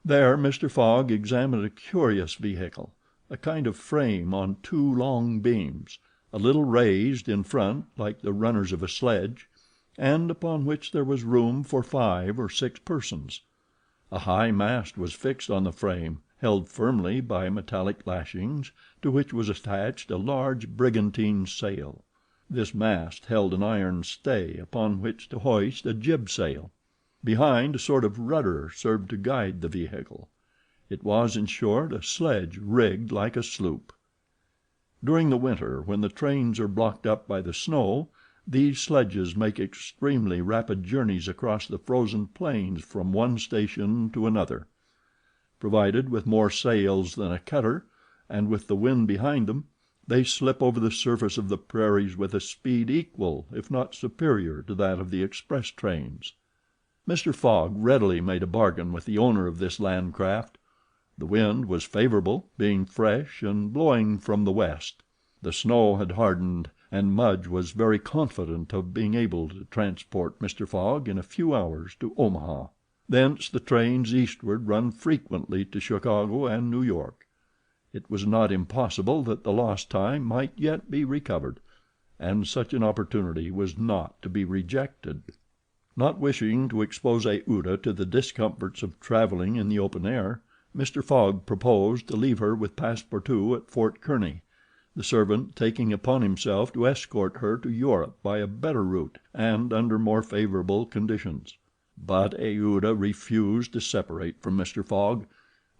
There Mr. Fogg examined a curious vehicle, a kind of frame on two long beams, a little raised in front like the runners of a sledge, and upon which there was room for 5 or 6 persons. A high mast was fixed on the frame, held firmly by metallic lashings, to which was attached a large brigantine sail. This mast held an iron stay upon which to hoist a jib sail. Behind, a sort of rudder served to guide the vehicle. It was, in short, a sledge rigged like a sloop. During the winter, when the trains are blocked up by the snow, these sledges make extremely rapid journeys across the frozen plains from one station to another. Provided with more sails than a cutter, and with the wind behind them, they slip over the surface of the prairies with a speed equal, if not superior, to that of the express trains. Mr. Fogg readily made a bargain with the owner of this land craft. The wind was favorable, being fresh and blowing from the west. The snow had hardened, and Mudge was very confident of being able to transport Mr. Fogg in a few hours to Omaha. Thence the trains eastward run frequently to Chicago and New York. It was not impossible that the lost time might yet be recovered, and such an opportunity was not to be rejected. Not wishing to expose Aouda to the discomforts of traveling in the open air, Mr. Fogg proposed to leave her with Passepartout at Fort Kearny, the servant taking upon himself to escort her to Europe by a better route and under more favorable conditions. But Aouda refused to separate from Mr. Fogg,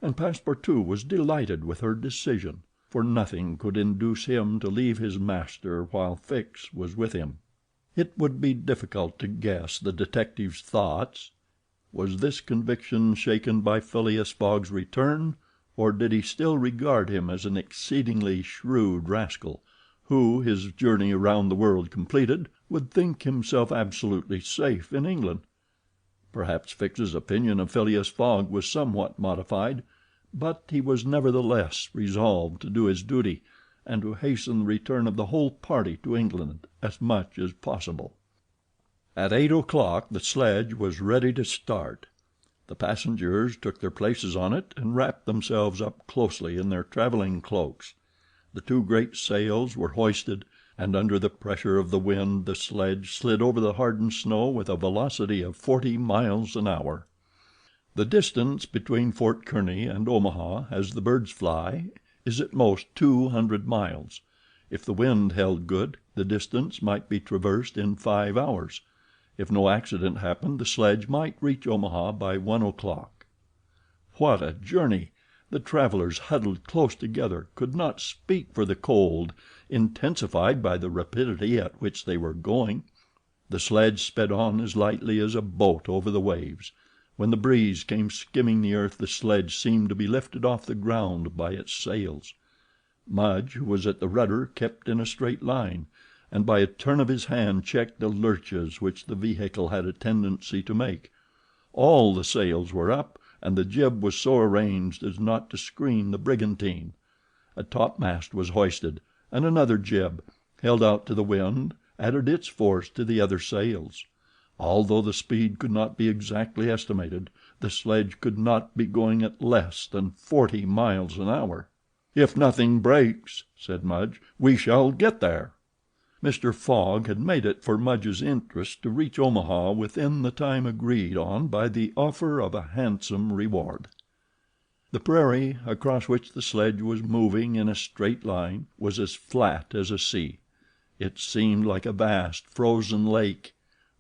and Passepartout was delighted with her decision, for nothing could induce him to leave his master while Fix was with him. It would be difficult to guess the detective's thoughts. Was this conviction shaken by Phileas Fogg's return, or did he still regard him as an exceedingly shrewd rascal, who, his journey around the world completed, would think himself absolutely safe in England? Perhaps Fix's opinion of Phileas Fogg was somewhat modified, but he was nevertheless resolved to do his duty, and to hasten the return of the whole party to England as much as possible. At 8 o'clock the sledge was ready to start. The passengers took their places on it and wrapped themselves up closely in their traveling cloaks. The two great sails were hoisted, and under the pressure of the wind the sledge slid over the hardened snow with a velocity of 40 miles an hour. The distance between Fort Kearny and Omaha, as the birds fly, is at most 200 miles. If the wind held good, the distance might be traversed in 5 hours. If no accident happened, the sledge might reach Omaha by 1 o'clock. What a journey! The travelers, huddled close together, could not speak for the cold, intensified by the rapidity at which they were going. The sledge sped on as lightly as a boat over the waves. When the breeze came skimming the earth, the sledge seemed to be lifted off the ground by its sails. Mudge, who was at the rudder, kept in a straight line, and by a turn of his hand checked the lurches which the vehicle had a tendency to make. All the sails were up, and the jib was so arranged as not to screen the brigantine. A topmast was hoisted, and another jib, held out to the wind, added its force to the other sails. Although the speed could not be exactly estimated, the sledge could not be going at less than 40 miles an hour. "If nothing breaks," said Mudge, "we shall get there." Mr. Fogg had made it for Mudge's interest to reach Omaha within the time agreed on by the offer of a handsome reward. The prairie, across which the sledge was moving in a straight line, was as flat as a sea. It seemed like a vast, frozen lake.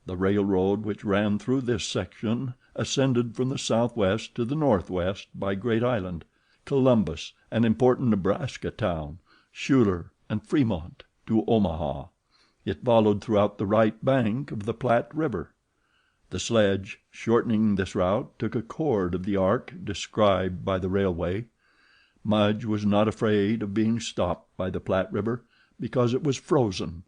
The railroad which ran through this section ascended from the southwest to the northwest by Great Island, Columbus, an important Nebraska town, Schuyler, and Fremont, to Omaha. It followed throughout the right bank of the Platte River. The sledge, shortening this route, took a chord of the arc described by the railway. Mudge was not afraid of being stopped by the Platte River, because it was frozen.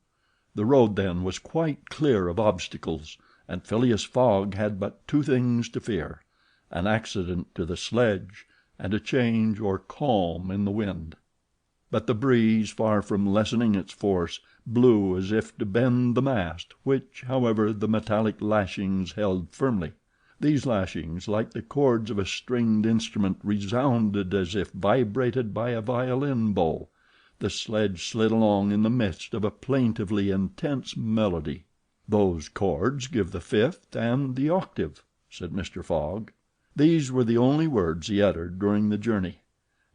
The road, then, was quite clear of obstacles, and Phileas Fogg had but two things to fear: an accident to the sledge, and a change or calm in the wind. But the breeze, far from lessening its force, blew as if to bend the mast, which, however, the metallic lashings held firmly. These lashings, like the chords of a stringed instrument, resounded as if vibrated by a violin bow. The sledge slid along in the midst of a plaintively intense melody. "Those chords give the fifth and the octave," said Mr. Fogg. These were the only words he uttered during the journey.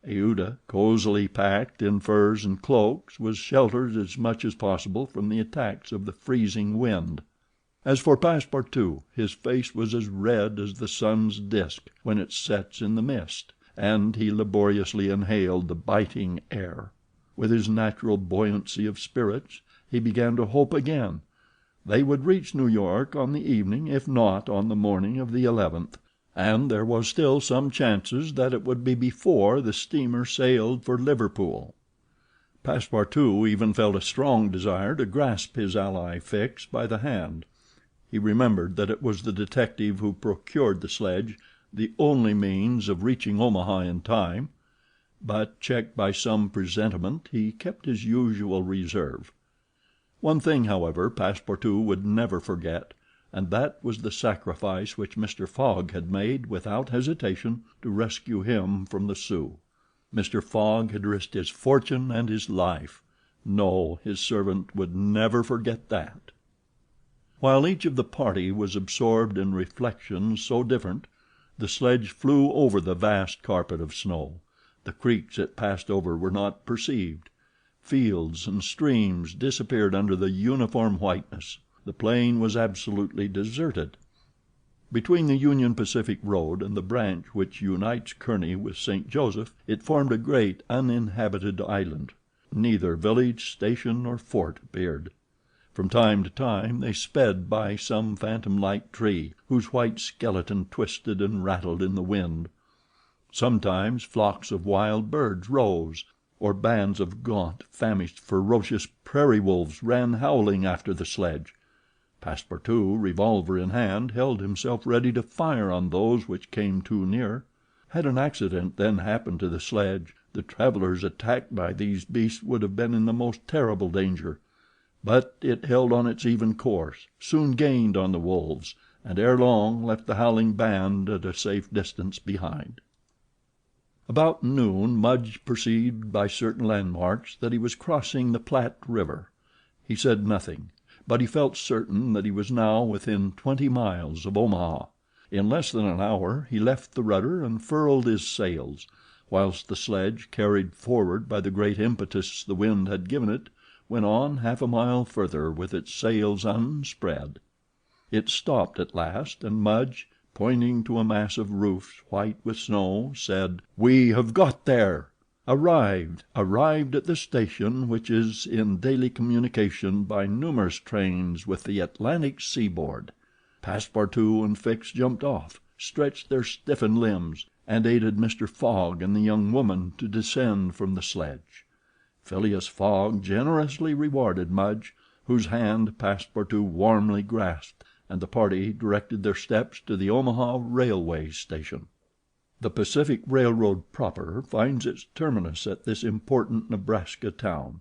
Aouda, cozily packed in furs and cloaks, was sheltered as much as possible from the attacks of the freezing wind. As for Passepartout, his face was as red as the sun's disk when it sets in the mist, and he laboriously inhaled the biting air. With his natural buoyancy of spirits, he began to hope again. They would reach New York on the evening, if not on the morning of the 11th. And there was still some chances that it would be before the steamer sailed for Liverpool. Passepartout even felt a strong desire to grasp his ally Fix by the hand. He remembered that it was the detective who procured the sledge, the only means of reaching Omaha in time, but, checked by some presentiment, he kept his usual reserve. One thing, however, Passepartout would never forget, and that was the sacrifice which Mr. Fogg had made without hesitation to rescue him from the Sioux. Mr. Fogg had risked his fortune and his life. No, his servant would never forget that. While each of the party was absorbed in reflections so different, the sledge flew over the vast carpet of snow. The creeks it passed over were not perceived. Fields and streams disappeared under the uniform whiteness. The plain was absolutely deserted. Between the Union Pacific Road and the branch which unites Kearny with St. Joseph, it formed a great uninhabited island. Neither village, station, nor fort appeared. From time to time they sped by some phantom-like tree, whose white skeleton twisted and rattled in the wind. Sometimes flocks of wild birds rose, or bands of gaunt, famished, ferocious prairie wolves ran howling after the sledge. Passepartout, revolver in hand, held himself ready to fire on those which came too near. Had an accident then happened to the sledge, the travelers attacked by these beasts would have been in the most terrible danger; but it held on its even course, soon gained on the wolves, and ere long left the howling band at a safe distance behind. About noon Mudge perceived by certain landmarks that he was crossing the Platte River. He said nothing, but he felt certain that he was now within 20 miles of Omaha. In less than an hour he left the rudder and furled his sails, whilst the sledge, carried forward by the great impetus the wind had given it, went on half a mile further with its sails unspread. It stopped at last, and Mudge, pointing to a mass of roofs white with snow, said: "We have got there. Arrived at the station which is in daily communication by numerous trains with the Atlantic seaboard." Passepartout and Fix jumped off, stretched their stiffened limbs, and aided Mr. Fogg and the young woman to descend from the sledge. Phileas Fogg generously rewarded Mudge, whose hand Passepartout warmly grasped, and the party directed their steps to the Omaha railway station. The Pacific Railroad proper finds its terminus at this important Nebraska town.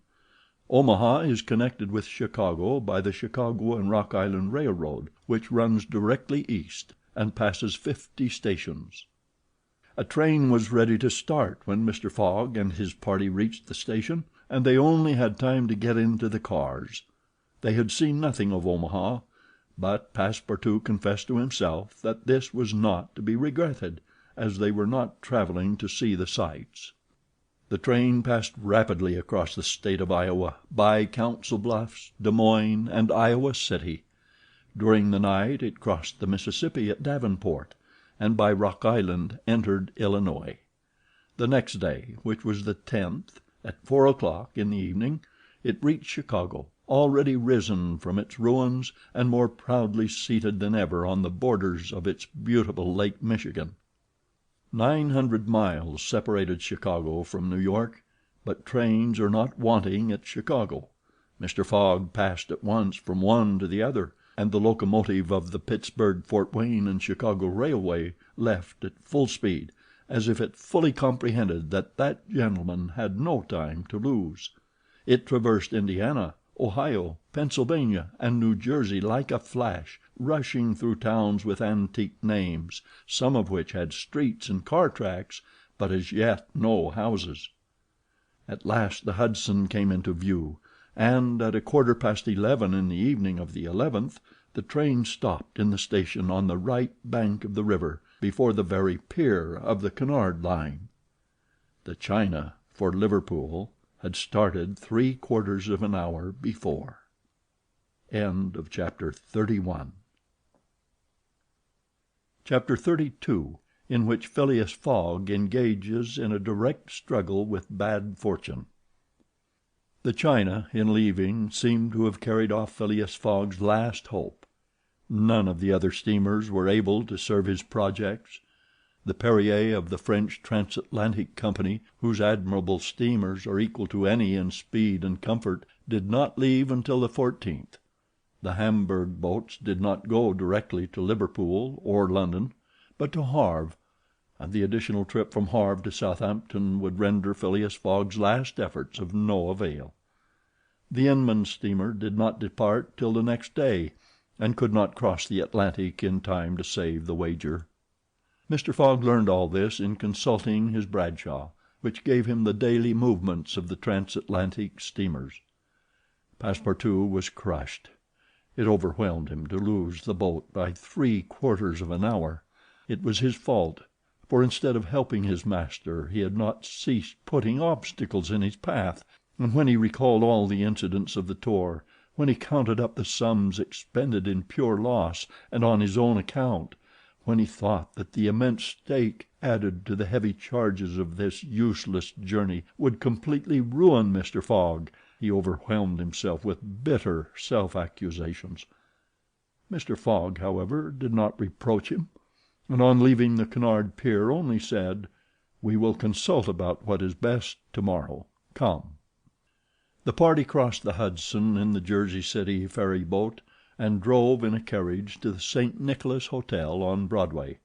Omaha is connected with Chicago by the Chicago and Rock Island Railroad, which runs directly east, and passes 50 stations. A train was ready to start when Mr. Fogg and his party reached the station, and they only had time to get into the cars. They had seen nothing of Omaha, but Passepartout confessed to himself that this was not to be regretted, as they were not traveling to see the sights. The train passed rapidly across the state of Iowa, by Council Bluffs, Des Moines, and Iowa City. During the night it crossed the Mississippi at Davenport, and by Rock Island entered Illinois. The next day, which was the 10th, at 4 o'clock in the evening, it reached Chicago, already risen from its ruins and more proudly seated than ever on the borders of its beautiful Lake Michigan. 900 miles separated Chicago from New York, but trains are not wanting at Chicago. Mr. Fogg passed at once from one to the other, and the locomotive of the Pittsburgh, Fort Wayne and Chicago Railway left at full speed, as if it fully comprehended that that gentleman had no time to lose. It traversed Indiana, Ohio, Pennsylvania, and New Jersey like a flash, rushing through towns with antique names, some of which had streets and car tracks, but as yet no houses. At last the Hudson came into view, and at 11:15 in the evening of the 11th the train stopped in the station on the right bank of the river, before the very pier of the Cunard line. The China for Liverpool had started 3/4 of an hour before. Chapter 31. Chapter 32, in which Phileas Fogg engages in a direct struggle with bad fortune. The China, in leaving, seemed to have carried off Phileas Fogg's last hope. None of the other steamers were able to serve his projects. The Perrier of the French Transatlantic Company, whose admirable steamers are equal to any in speed and comfort, did not leave until the 14th. The Hamburg boats did not go directly to Liverpool or London, but to Havre, and the additional trip from Havre to Southampton would render Phileas Fogg's last efforts of no avail. The Inman steamer did not depart till the next day, and could not cross the Atlantic in time to save the wager. Mr. Fogg learned all this in consulting his Bradshaw, which gave him the daily movements of the transatlantic steamers. Passepartout was crushed. It overwhelmed him to lose the boat by 3/4 of an hour. It was his fault, for instead of helping his master he had not ceased putting obstacles in his path, and when he recalled all the incidents of the tour, when he counted up the sums expended in pure loss and on his own account, when he thought that the immense stake added to the heavy charges of this useless journey would completely ruin Mr. Fogg, he overwhelmed himself with bitter self-accusations. Mr. Fogg, however, did not reproach him, and on leaving the Cunard pier only said, We will consult about what is best tomorrow. Come." The party crossed the Hudson in the Jersey City ferry boat and drove in a carriage to the St. Nicholas Hotel on Broadway.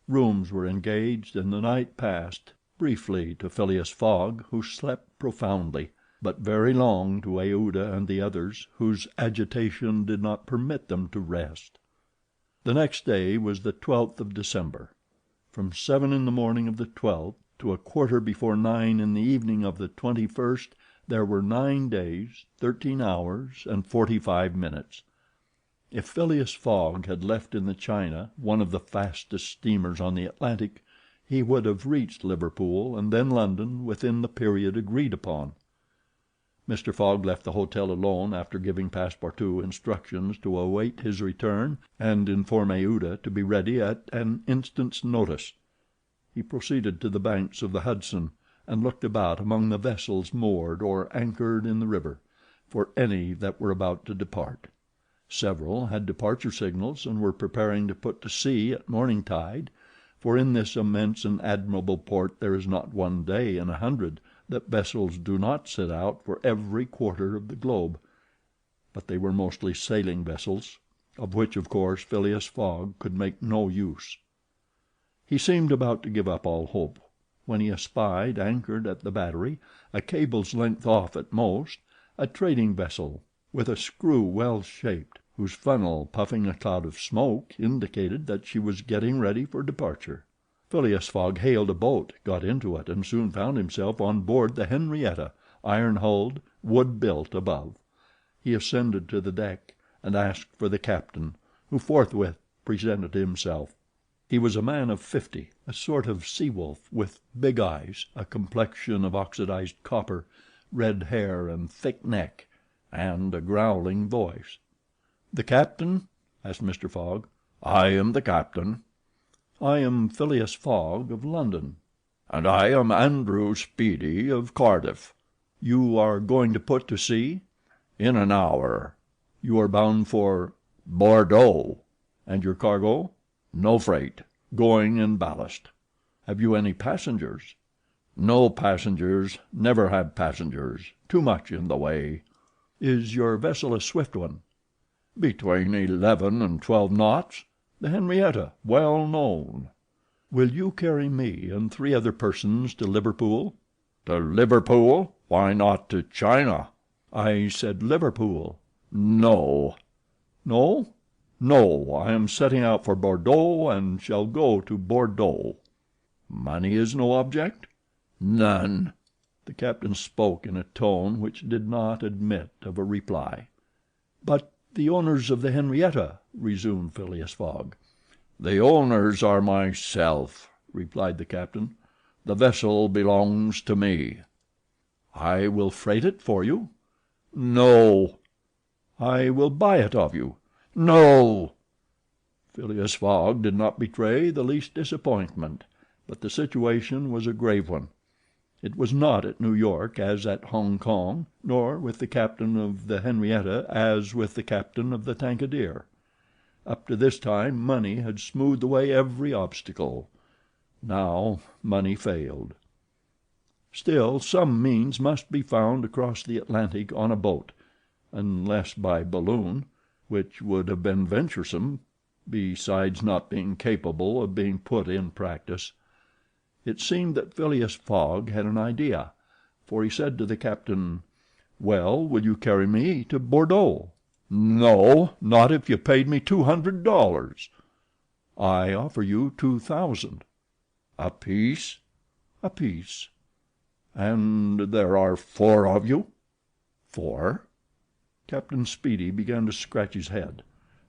Rooms were engaged, and the night passed briefly to Phileas Fogg, who slept profoundly, but very long to Aouda and the others, whose agitation did not permit them to rest. The next day was the 12th of December. From 7 in the morning of the 12th to a quarter before 9 in the evening of the 21st there were 9 days, 13 hours, and 45 minutes. If Phileas Fogg had left in the China, one of the fastest steamers on the Atlantic, he would have reached Liverpool and then London within the period agreed upon. Mr. Fogg left the hotel alone after giving Passepartout instructions to await his return and inform Aouda to be ready at an instant's notice. He proceeded to the banks of the Hudson and looked about among the vessels moored or anchored in the river, for any that were about to depart. Several had departure signals and were preparing to put to sea at morning tide, for in this immense and admirable port there is not one day in 100 that vessels do not set out for every quarter of the globe. But they were mostly sailing vessels, of which, of course, Phileas Fogg could make no use. He seemed about to give up all hope, when he espied, anchored at the battery, a cable's length off at most, a trading vessel with a screw well shaped, whose funnel, puffing a cloud of smoke, indicated that she was getting ready for departure. Phileas Fogg hailed a boat, got into it, and soon found himself on board the Henrietta, iron-hulled, wood-built above. He ascended to the deck and asked for the captain, who forthwith presented himself. He was a man of 50, a sort of sea-wolf, with big eyes, a complexion of oxidized copper, red hair and thick neck, and a growling voice. "The captain?" asked Mr. Fogg. "I am the captain." "I am Phileas Fogg of London." "And I am Andrew Speedy of Cardiff." "You are going to put to sea?" "In an hour." "You are bound for—" "Bordeaux." "And your cargo?" "No freight. Going in ballast." "Have you any passengers?" "No passengers. Never had passengers. Too much in the way." "Is your vessel a swift one?" "Between 11 and 12 knots. The Henrietta, well known." "Will you carry me and 3 other persons to Liverpool?" "To Liverpool? Why not to China?" "I said Liverpool." "No." "No?" "No, I am setting out for Bordeaux and shall go to Bordeaux." "Money is no object?" "None." The captain spoke in a tone which did not admit of a reply. "But the owners of the Henrietta?" resumed Phileas Fogg. "The owners are myself," replied the captain. "The vessel belongs to me." "I will freight it for you." "No." "I will buy it of you." "No." Phileas Fogg did not betray the least disappointment, but the situation was a grave one. It was not at New York as at Hong Kong, nor with the captain of the Henrietta as with the captain of the Tankadere. Up to this time money had smoothed away every obstacle. Now money failed. Still, some means must be found to cross the Atlantic on a boat, unless by balloon, which would have been venturesome, besides not being capable of being put in practice. It seemed that Phileas Fogg had an idea, for he said to the captain, "Well, will you carry me to Bordeaux?" "No, not if you paid me $200." "I offer you 2,000." "A piece?" "A piece." "And there are 4 of you?" "4?" Captain Speedy began to scratch his head.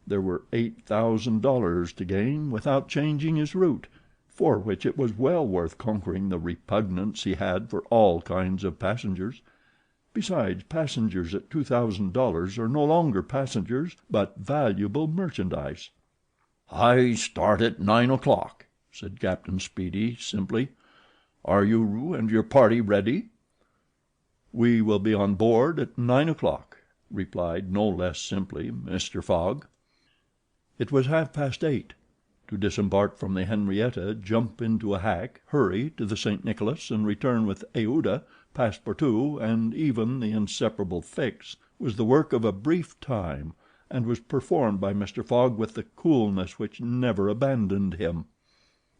There were $8,000 to gain without changing his route, for which it was well worth conquering the repugnance he had for all kinds of passengers. Besides, passengers at $2,000 are no longer passengers, but valuable merchandise. "I start at 9 o'clock," said Captain Speedy, simply. "Are you and your party ready?" "We will be on board at 9 o'clock," replied no less simply Mr. Fogg. It was 8:30. to disembark from the Henrietta, jump into a hack, hurry to the St. Nicholas, and return with Aouda, Passepartout, and even the inseparable Fix, was the work of a brief time, and was performed by Mr. Fogg with the coolness which never abandoned him.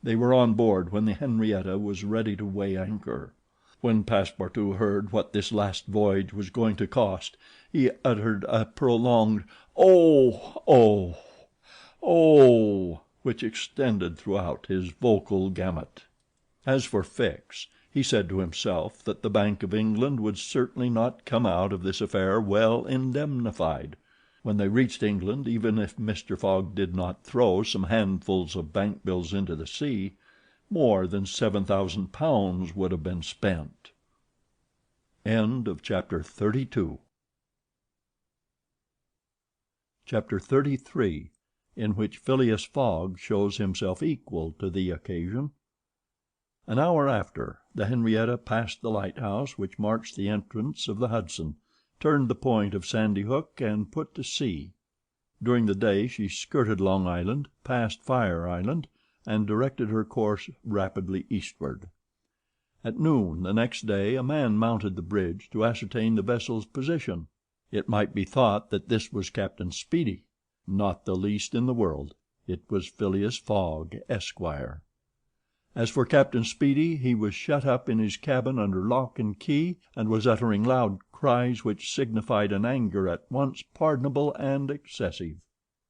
They were on board when the Henrietta was ready to weigh anchor. When Passepartout heard what this last voyage was going to cost, he uttered a prolonged "Oh! oh! oh!" which extended throughout his vocal gamut. As for Fix, he said to himself that the Bank of England would certainly not come out of this affair well indemnified. When they reached England, even if Mr. Fogg did not throw some handfuls of bank bills into the sea, more than £7,000 would have been spent. Chapter 33, in which Phileas Fogg shows himself equal to the occasion. An hour after, the Henrietta passed the lighthouse which marks the entrance of the Hudson, turned the point of Sandy Hook, and put to sea. During the day she skirted Long Island, passed Fire Island, and directed her course rapidly eastward. At noon the next day a man mounted the bridge to ascertain the vessel's position. It might be thought that this was Captain Speedy. Not the least in the world. It was Phileas Fogg, Esquire. As for Captain Speedy, he was shut up in his cabin under lock and key, and was uttering loud cries which signified an anger at once pardonable and excessive.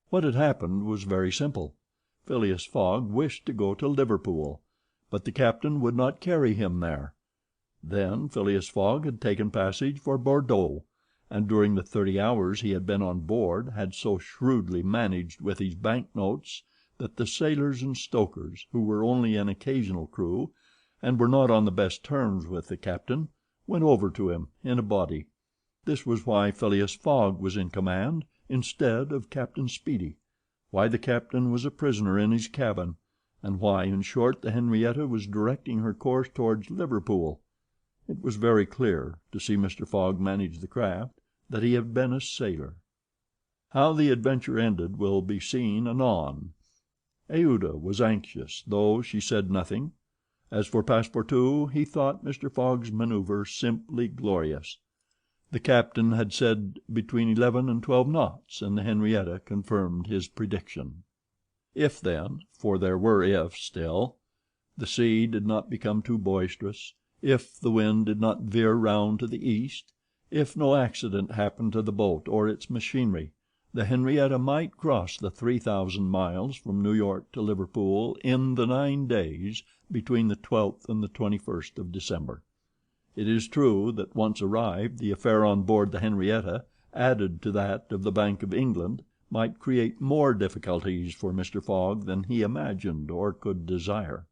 What had happened was very simple. Phileas Fogg wished to go to Liverpool, but the captain would not carry him there. Then Phileas Fogg had taken passage for Bordeaux, and during the 30 hours he had been on board had so shrewdly managed with his bank notes that the sailors and stokers, who were only an occasional crew, and were not on the best terms with the captain, went over to him in a body. This was why Phileas Fogg was in command instead of Captain Speedy, why the captain was a prisoner in his cabin, and why, in short, the Henrietta was directing her course towards Liverpool. It was very clear, to see Mr. Fogg manage the craft, that he had been a sailor. How the adventure ended will be seen anon. Aouda was anxious, though she said nothing. As for Passepartout, he thought Mr. Fogg's maneuver simply glorious. The captain had said between 11 and 12 knots, and the Henrietta confirmed his prediction. If then, for there were ifs still, the sea did not become too boisterous, if the wind did not veer round to the east, if no accident happened to the boat or its machinery, the Henrietta might cross the 3,000 miles from New York to Liverpool in the 9 days between the 12th and the 21st of December. It is true that once arrived, the affair on board the Henrietta, added to that of the Bank of England, might create more difficulties for Mr. Fogg than he imagined or could desire.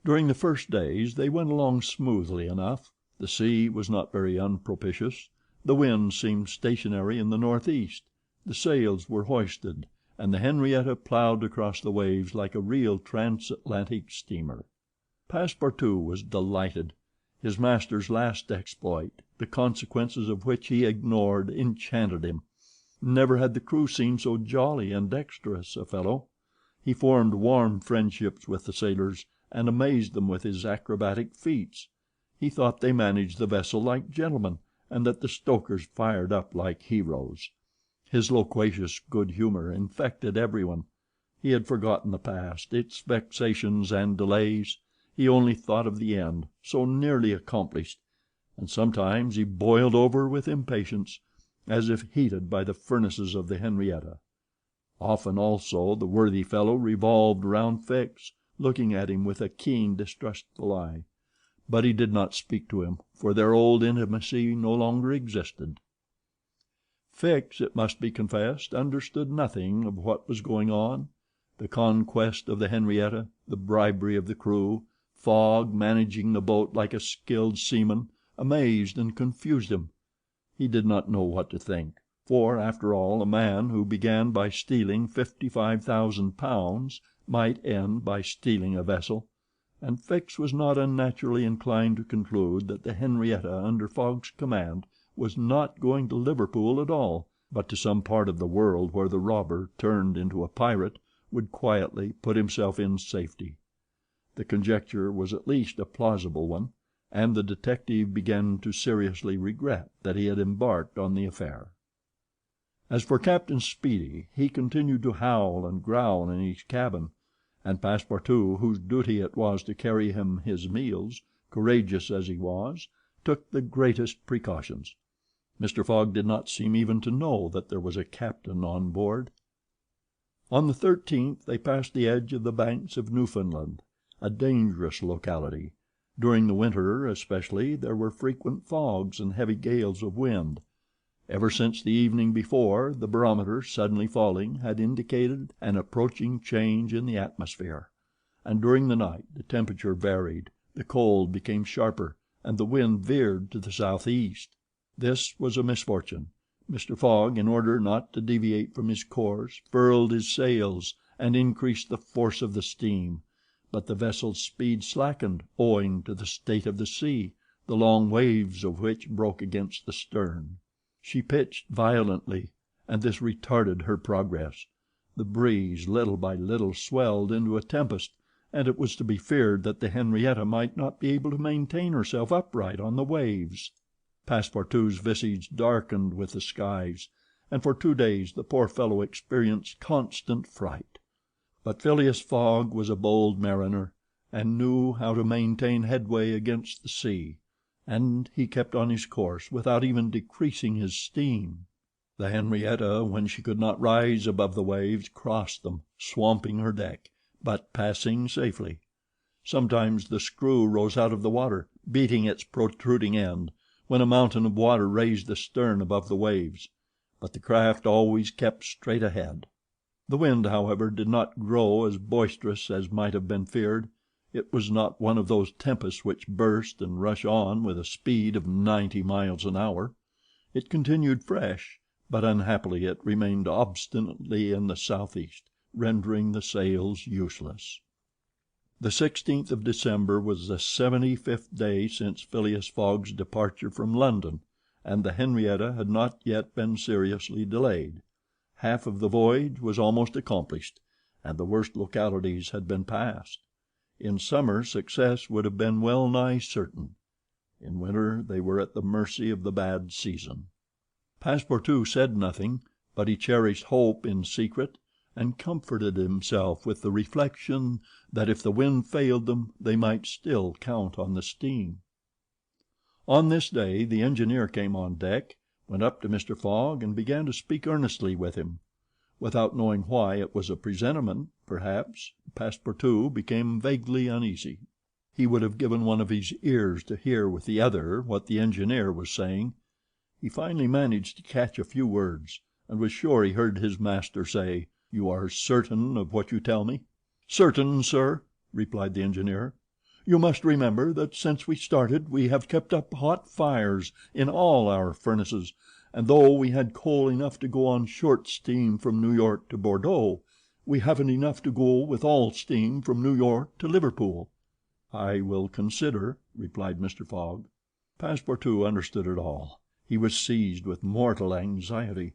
During the first days they went along smoothly enough. The sea was not very unpropitious. The wind seemed stationary in the northeast. The sails were hoisted, and the Henrietta plowed across the waves like a real transatlantic steamer. Passepartout was delighted. His master's last exploit, the consequences of which he ignored, enchanted him. Never had the crew seemed so jolly and dexterous a fellow. He formed warm friendships with the sailors, and amazed them with his acrobatic feats. He thought they managed the vessel like gentlemen, and that the stokers fired up like heroes. His loquacious good humor infected everyone. He had forgotten the past, its vexations and delays. He only thought of the end, so nearly accomplished, and sometimes he boiled over with impatience, as if heated by the furnaces of the Henrietta. Often also the worthy fellow revolved round Fix, looking at him with a keen, distrustful eye, but he did not speak to him, for their old intimacy no longer existed. Fix, it must be confessed, understood nothing of what was going on. The conquest of the Henrietta, the bribery of the crew, Fogg managing the boat like a skilled seaman, amazed and confused him. He did not know what to think, for, after all, a man who began by stealing £55,000 might end by stealing a vessel, and Fix was not unnaturally inclined to conclude that the Henrietta under Fogg's command was not going to Liverpool at all, but to some part of the world where the robber, turned into a pirate, would quietly put himself in safety. The conjecture was at least a plausible one, and the detective began to seriously regret that he had embarked on the affair. As for Captain Speedy, he continued to howl and growl in his cabin, and Passepartout, whose duty it was to carry him his meals, courageous as he was, took the greatest precautions. Mr. Fogg did not seem even to know that there was a captain on board. On the 13th they passed the edge of the banks of Newfoundland, a dangerous locality. During the winter, especially, there were frequent fogs and heavy gales of wind. Ever since the evening before, the barometer, suddenly falling, had indicated an approaching change in the atmosphere, and during the night the temperature varied, the cold became sharper, and the wind veered to the southeast. This was a misfortune. Mr. Fogg, in order not to deviate from his course, furled his sails and increased the force of the steam, but the vessel's speed slackened owing to the state of the sea, the long waves of which broke against the stern. She pitched violently, and this retarded her progress. The breeze, little by little, swelled into a tempest, and it was to be feared that the Henrietta might not be able to maintain herself upright on the waves. Passepartout's visage darkened with the skies, and for 2 days the poor fellow experienced constant fright. But Phileas Fogg was a bold mariner, and knew how to maintain headway against the sea, and he kept on his course without even decreasing his steam. The Henrietta, when she could not rise above the waves, crossed them, swamping her deck, but passing safely. Sometimes the screw rose out of the water, beating its protruding end, when a mountain of water raised the stern above the waves, but the craft always kept straight ahead. The wind, however, did not grow as boisterous as might have been feared. It was not one of those tempests which burst and rush on with a speed of 90 miles an hour. It continued fresh, but unhappily it remained obstinately in the southeast, rendering the sails useless. The 16th of December was the 75th day since Phileas Fogg's departure from London, and the Henrietta had not yet been seriously delayed. Half of the voyage was almost accomplished, and the worst localities had been passed. In summer success would have been well nigh certain. In winter they were at the mercy of the bad season. Passepartout said nothing, but he cherished hope in secret, and comforted himself with the reflection that if the wind failed them they might still count on the steam. On this day the engineer came on deck, went up to Mr. Fogg, and began to speak earnestly with him. Without knowing why it was a presentiment, perhaps, Passepartout became vaguely uneasy. He would have given one of his ears to hear with the other what the engineer was saying. He finally managed to catch a few words, and was sure he heard his master say, "You are certain of what you tell me?" "Certain, sir," replied the engineer. "You must remember that since we started we have kept up hot fires in all our furnaces, and though we had coal enough to go on short steam from New York to Bordeaux, we haven't enough to go with all steam from New York to Liverpool." "I will consider," replied Mr. Fogg. Passepartout understood it all. He was seized with mortal anxiety.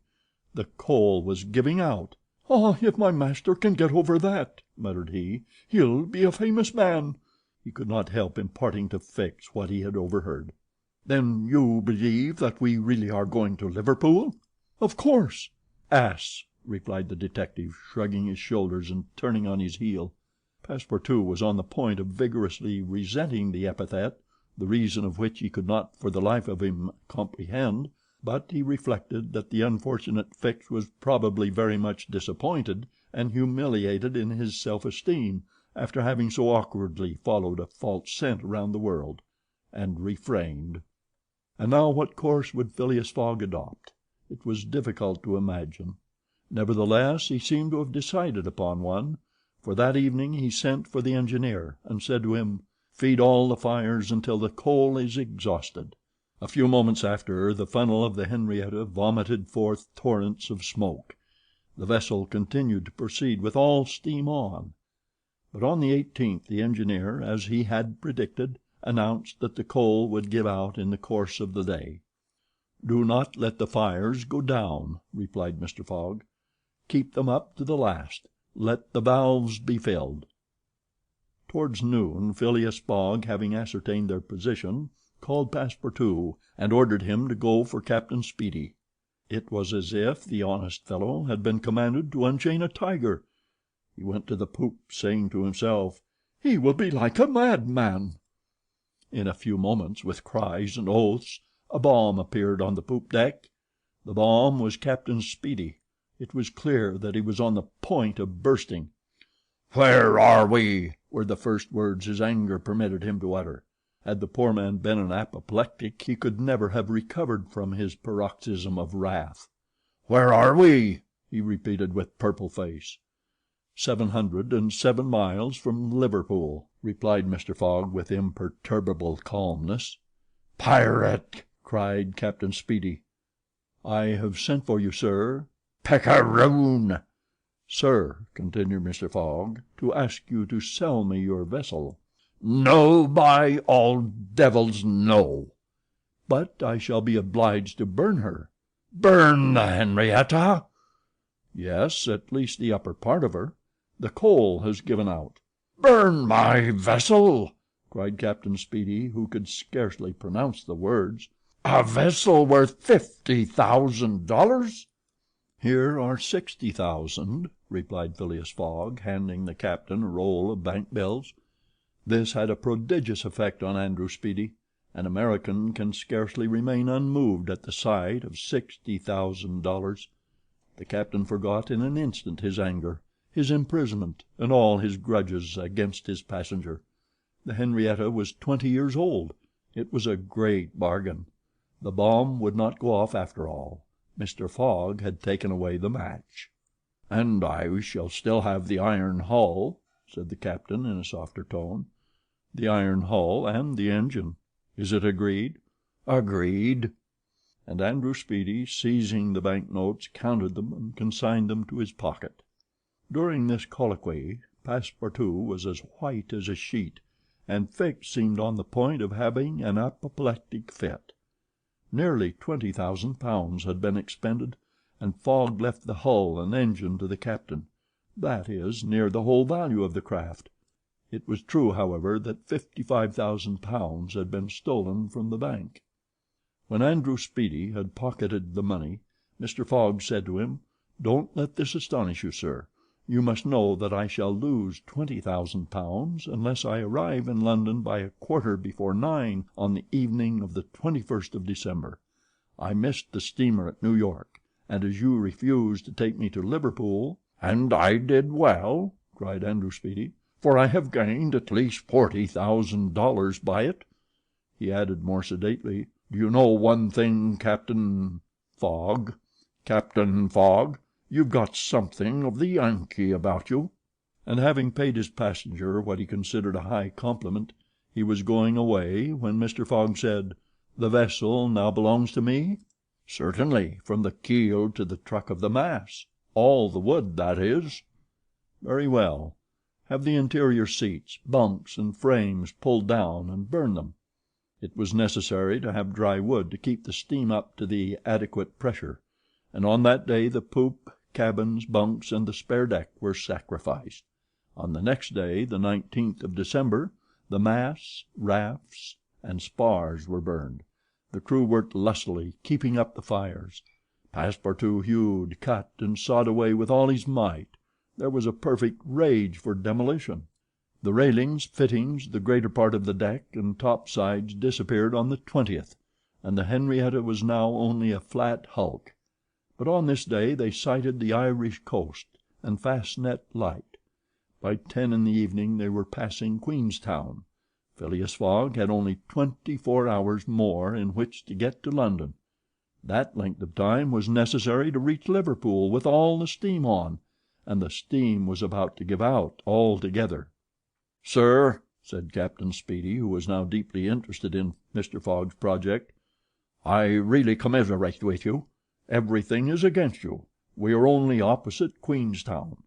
The coal was giving out. "Ah, if my master can get over that," muttered he, "he'll be a famous man." He could not help imparting to Fix what he had overheard. "Then you believe that we really are going to Liverpool?" "Of course." "Ass," replied the detective, shrugging his shoulders and turning on his heel. Passepartout was on the point of vigorously resenting the epithet, the reason of which he could not for the life of him comprehend, but he reflected that the unfortunate Fix was probably very much disappointed and humiliated in his self-esteem after having so awkwardly followed a false scent around the world, and refrained. And now what course would Phileas Fogg adopt? It was difficult to imagine. Nevertheless, he seemed to have decided upon one, for that evening he sent for the engineer and said to him, "Feed all the fires until the coal is exhausted." A few moments after, the funnel of the Henrietta vomited forth torrents of smoke. The vessel continued to proceed with all steam on. But on the 18th the engineer, as he had predicted, announced that the coal would give out in the course of the day. "Do not let the fires go down," replied Mr. Fogg. "Keep them up to the last. Let the valves be filled." Towards noon, Phileas Fogg, having ascertained their position, called Passepartout and ordered him to go for Captain Speedy. It was as if the honest fellow had been commanded to unchain a tiger. He went to the poop, saying to himself, "He will be like a madman." In a few moments, with cries and oaths, a bomb appeared on the poop deck. The bomb was Captain Speedy. It was clear that he was on the point of bursting. "Where are we?" were the first words his anger permitted him to utter. Had the poor man been an apoplectic, he could never have recovered from his paroxysm of wrath. "Where are we?" he repeated with purple face. 707 miles from Liverpool," replied Mr. Fogg with imperturbable calmness. "Pirate!" cried Captain Speedy. "I have sent for you, sir." "Pickeroon!" "Sir," continued Mr. Fogg, "to ask you to sell me your vessel." "No, by all devils, no." "But I shall be obliged to burn her." "Burn the Henrietta?" "Yes, at least the upper part of her. The coal has given out." "Burn my vessel!" cried Captain Speedy, who could scarcely pronounce the words. "A vessel worth $50,000?" "Here are 60,000," replied Phileas Fogg, handing the captain a roll of bank bills. This had a prodigious effect on Andrew Speedy. An American can scarcely remain unmoved at the sight of $60,000. The captain forgot in an instant his anger, his imprisonment, and all his grudges against his passenger. The Henrietta was 20 years old. It was a great bargain. The bomb would not go off after all. Mr. Fogg had taken away the match. "And I shall still have the iron hull," said the captain in a softer tone. "The iron hull and the engine. Is it agreed?" "Agreed." And Andrew Speedy, seizing the bank notes, counted them and consigned them to his pocket. During this colloquy Passepartout was as white as a sheet, and Fix seemed on the point of having an apoplectic fit. Nearly £20,000 had been expended, and Fogg left the hull and engine to the captain—that is, near the whole value of the craft. It was true, however, that £55,000 had been stolen from the bank. When Andrew Speedy had pocketed the money, Mr. Fogg said to him, "Don't let this astonish you, sir. You must know that I shall lose £20,000 unless I arrive in London by a quarter before 9 on the evening of the 21st of December. I missed the steamer at New York, and as you refused to take me to Liverpool—" "And I did well," cried Andrew Speedy, "for I have gained at least $40,000 by it." He added more sedately, "Do you know one thing, Captain Fogg? Captain Fogg, you've got something of the Yankee about you." And having paid his passenger what he considered a high compliment, he was going away when Mr. Fogg said, "The vessel now belongs to me?" "Certainly, from the keel to the truck of the mass. All the wood, that is." "Very well. Have the interior seats, bunks, and frames pulled down and burn them." It was necessary to have dry wood to keep the steam up to the adequate pressure, and on that day the poop, cabins, bunks, and the spare deck were sacrificed. On the next day, the 19th of December, the masts, rafts, and spars were burned. The crew worked lustily, keeping up the fires. Passepartout hewed, cut, and sawed away with all his might. There was a perfect rage for demolition. The railings, fittings, the greater part of the deck and topsides disappeared on the 20th, and the Henrietta was now only a flat hulk. But on this day they sighted the Irish coast and Fastnet Light. By 10 in the evening they were passing Queenstown. Phileas Fogg had only 24 hours more in which to get to London. That length of time was necessary to reach Liverpool with all the steam on, and the steam was about to give out altogether. "Sir," said Captain Speedy, who was now deeply interested in Mr. Fogg's project, "I really commiserate with you. Everything is against you. We are only opposite Queenstown."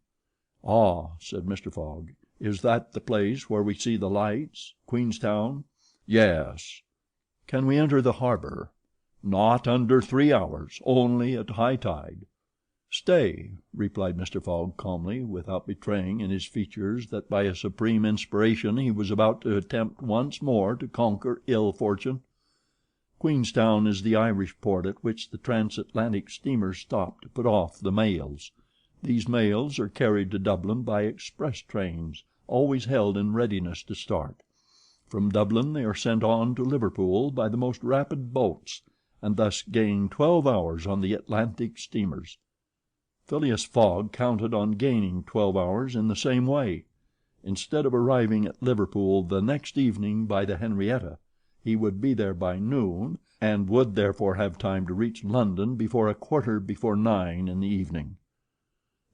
"Ah," said Mr. Fogg, "is that the place where we see the lights, Queenstown?" "Yes." "Can we enter the harbor?" "Not under 3 hours, only at high tide." "Stay," replied Mr. Fogg calmly, without betraying in his features that by a supreme inspiration he was about to attempt once more to conquer ill fortune. "Queenstown is the Irish port at which the transatlantic steamers stop to put off the mails. These mails are carried to Dublin by express trains, always held in readiness to start. From Dublin they are sent on to Liverpool by the most rapid boats, and thus gain 12 hours on the Atlantic steamers. Phileas Fogg counted on gaining 12 hours in the same way. Instead of arriving at Liverpool the next evening by the Henrietta, he would be there by noon, and would therefore have time to reach London before a quarter before 9 in the evening.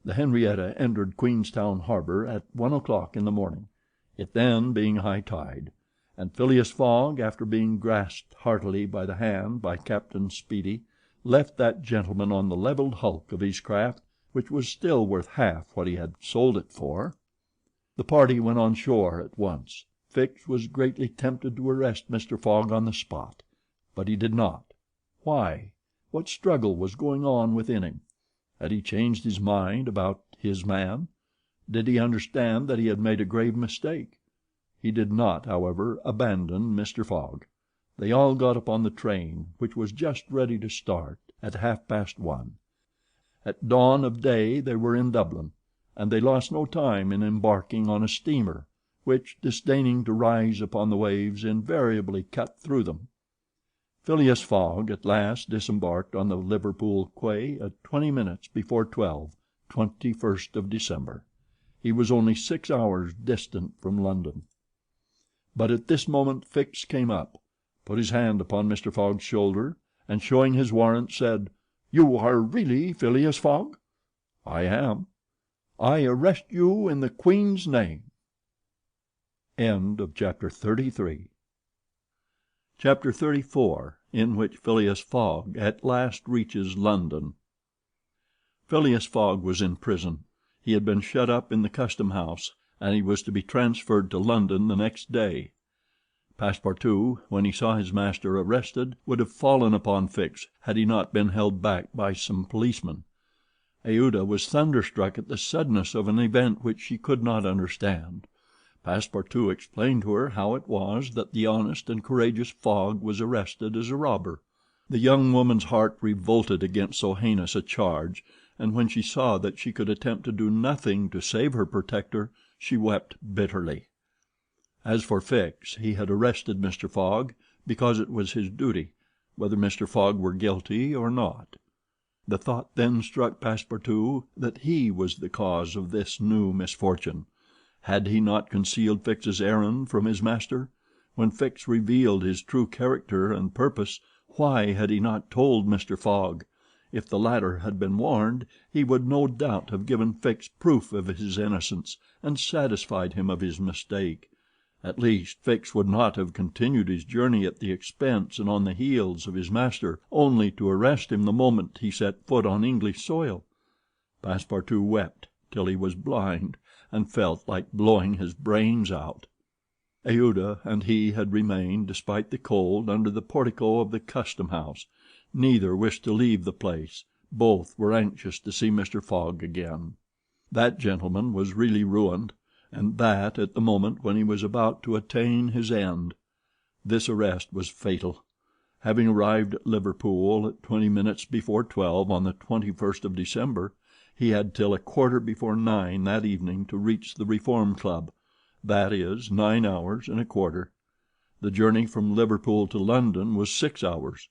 The Henrietta entered Queenstown harbor at 1 o'clock in the morning, it then being high tide, and Phileas Fogg, after being grasped heartily by the hand by Captain Speedy, left that gentleman on the leveled hulk of his craft, which was still worth half what he had sold it for. The party went on shore at once. Fix was greatly tempted to arrest Mr. Fogg on the spot, but he did not. Why? What struggle was going on within him? Had he changed his mind about his man? Did he understand that he had made a grave mistake? He did not, however, abandon Mr. Fogg. They all got upon the train, which was just ready to start, at 1:30. At dawn of day they were in Dublin, and they lost no time in embarking on a steamer, which, disdaining to rise upon the waves, invariably cut through them. Phileas Fogg at last disembarked on the Liverpool quay at 20 minutes before 12, 21st of December. He was only 6 hours distant from London. But at this moment Fix came up, put his hand upon Mr. Fogg's shoulder, and showing his warrant, said, "You are really Phileas Fogg?" "I am." "I arrest you in the Queen's name." Chapter 34, in which Phileas Fogg at last reaches London. Phileas Fogg was in prison. He had been shut up in the custom house, and he was to be transferred to London the next day. Passepartout, when he saw his master arrested, would have fallen upon Fix had he not been held back by some policemen. Aouda was thunderstruck at the suddenness of an event which she could not understand. Passepartout explained to her how it was that the honest and courageous Fogg was arrested as a robber. The young woman's heart revolted against so heinous a charge, and when she saw that she could attempt to do nothing to save her protector, she wept bitterly. As for Fix, he had arrested Mr. Fogg because it was his duty, whether Mr. Fogg were guilty or not. The thought then struck Passepartout that he was the cause of this new misfortune. Had he not concealed Fix's errand from his master? When Fix revealed his true character and purpose, why had he not told Mr. Fogg? If the latter had been warned, he would no doubt have given Fix proof of his innocence, and satisfied him of his mistake. At least, Fix would not have continued his journey at the expense and on the heels of his master, only to arrest him the moment he set foot on English soil. Passepartout wept till he was blind, and felt like blowing his brains out. Aouda and he had remained, despite the cold, under the portico of the custom house. Neither wished to leave the place. Both were anxious to see Mr. Fogg again. That gentleman was really ruined, and that at the moment when he was about to attain his end. This arrest was fatal. Having arrived at Liverpool at 20 minutes before 12 on the 21st of December, he had till a quarter before 9 that evening to reach the Reform Club, that is, 9 hours and a quarter. The journey from Liverpool to London was 6 hours.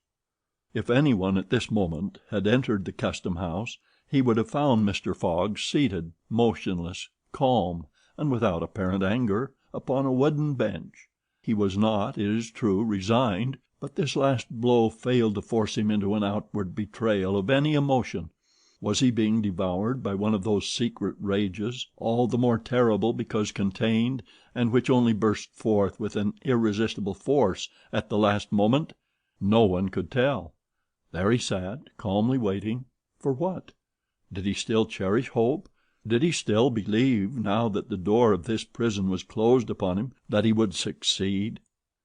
If anyone at this moment had entered the custom house, he would have found Mr. Fogg seated, motionless, calm, and without apparent anger, upon a wooden bench. He was not, it is true, resigned, but this last blow failed to force him into an outward betrayal of any emotion. Was he being devoured by one of those secret rages, all the more terrible because contained, and which only burst forth with an irresistible force at the last moment? No one could tell. There he sat, calmly waiting. For what? Did he still cherish hope? Did he still believe, now that the door of this prison was closed upon him, that he would succeed?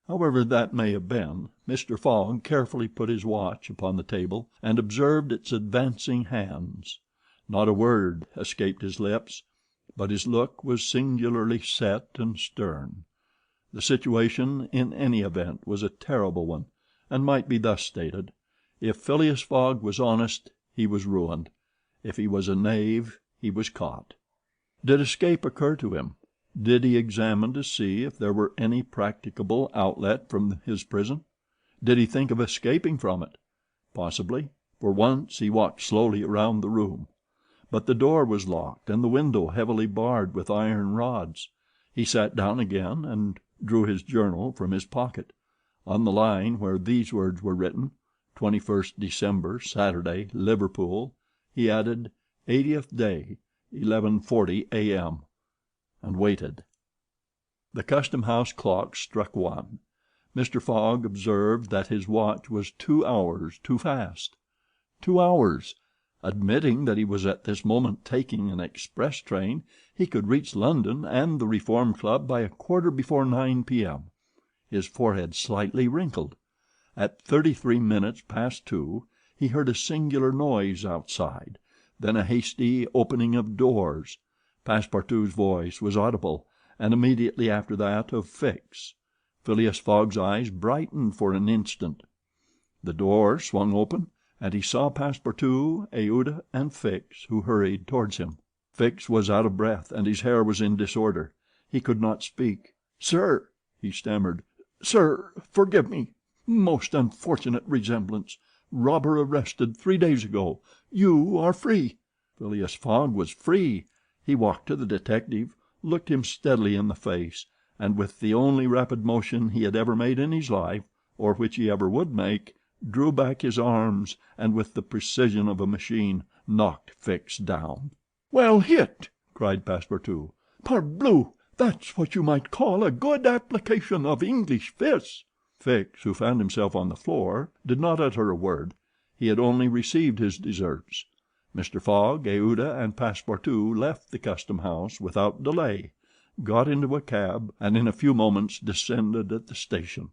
However that may have been, Mr. Fogg carefully put his watch upon the table, and observed its advancing hands. Not a word escaped his lips, but his look was singularly set and stern. The situation, in any event, was a terrible one, and might be thus stated: if Phileas Fogg was honest, he was ruined; if he was a knave, he was caught. Did escape occur to him? Did he examine to see if there were any practicable outlet from his prison? Did he think of escaping from it? Possibly. For once he walked slowly around the room. But the door was locked and the window heavily barred with iron rods. He sat down again and drew his journal from his pocket. On the line where these words were written, 21st December, Saturday, Liverpool, he added 80th day, 11:40 a.m., and waited. The custom house clock struck 1. Mr. Fogg observed that his watch was 2 hours too fast. 2 hours! Admitting that he was at this moment taking an express train, he could reach London and the Reform Club by a quarter before 9 p.m. His forehead slightly wrinkled. At 33 minutes past 2 he heard a singular noise outside, then a hasty opening of doors. Passepartout's voice was audible, and immediately after that of Fix. Phileas Fogg's eyes brightened for an instant. The door swung open, and he saw Passepartout, Aouda, and Fix, who hurried towards him. Fix was out of breath, and his hair was in disorder. He could not speak. "Sir," he stammered, "sir, forgive me. Most unfortunate resemblance. Robber arrested 3 days ago. You are free." Phileas Fogg was free. He walked to the detective, looked him steadily in the face, and with the only rapid motion he had ever made in his life, or which he ever would make, drew back his arms and with the precision of a machine knocked Fix down. "Well hit!" cried Passepartout. "Parbleu! That's what you might call a good application of English fists." Fix, who found himself on the floor, did not utter a word. He had only received his deserts. Mr. Fogg, Aouda, and Passepartout left the custom house without delay, got into a cab, and in a few moments descended at the station.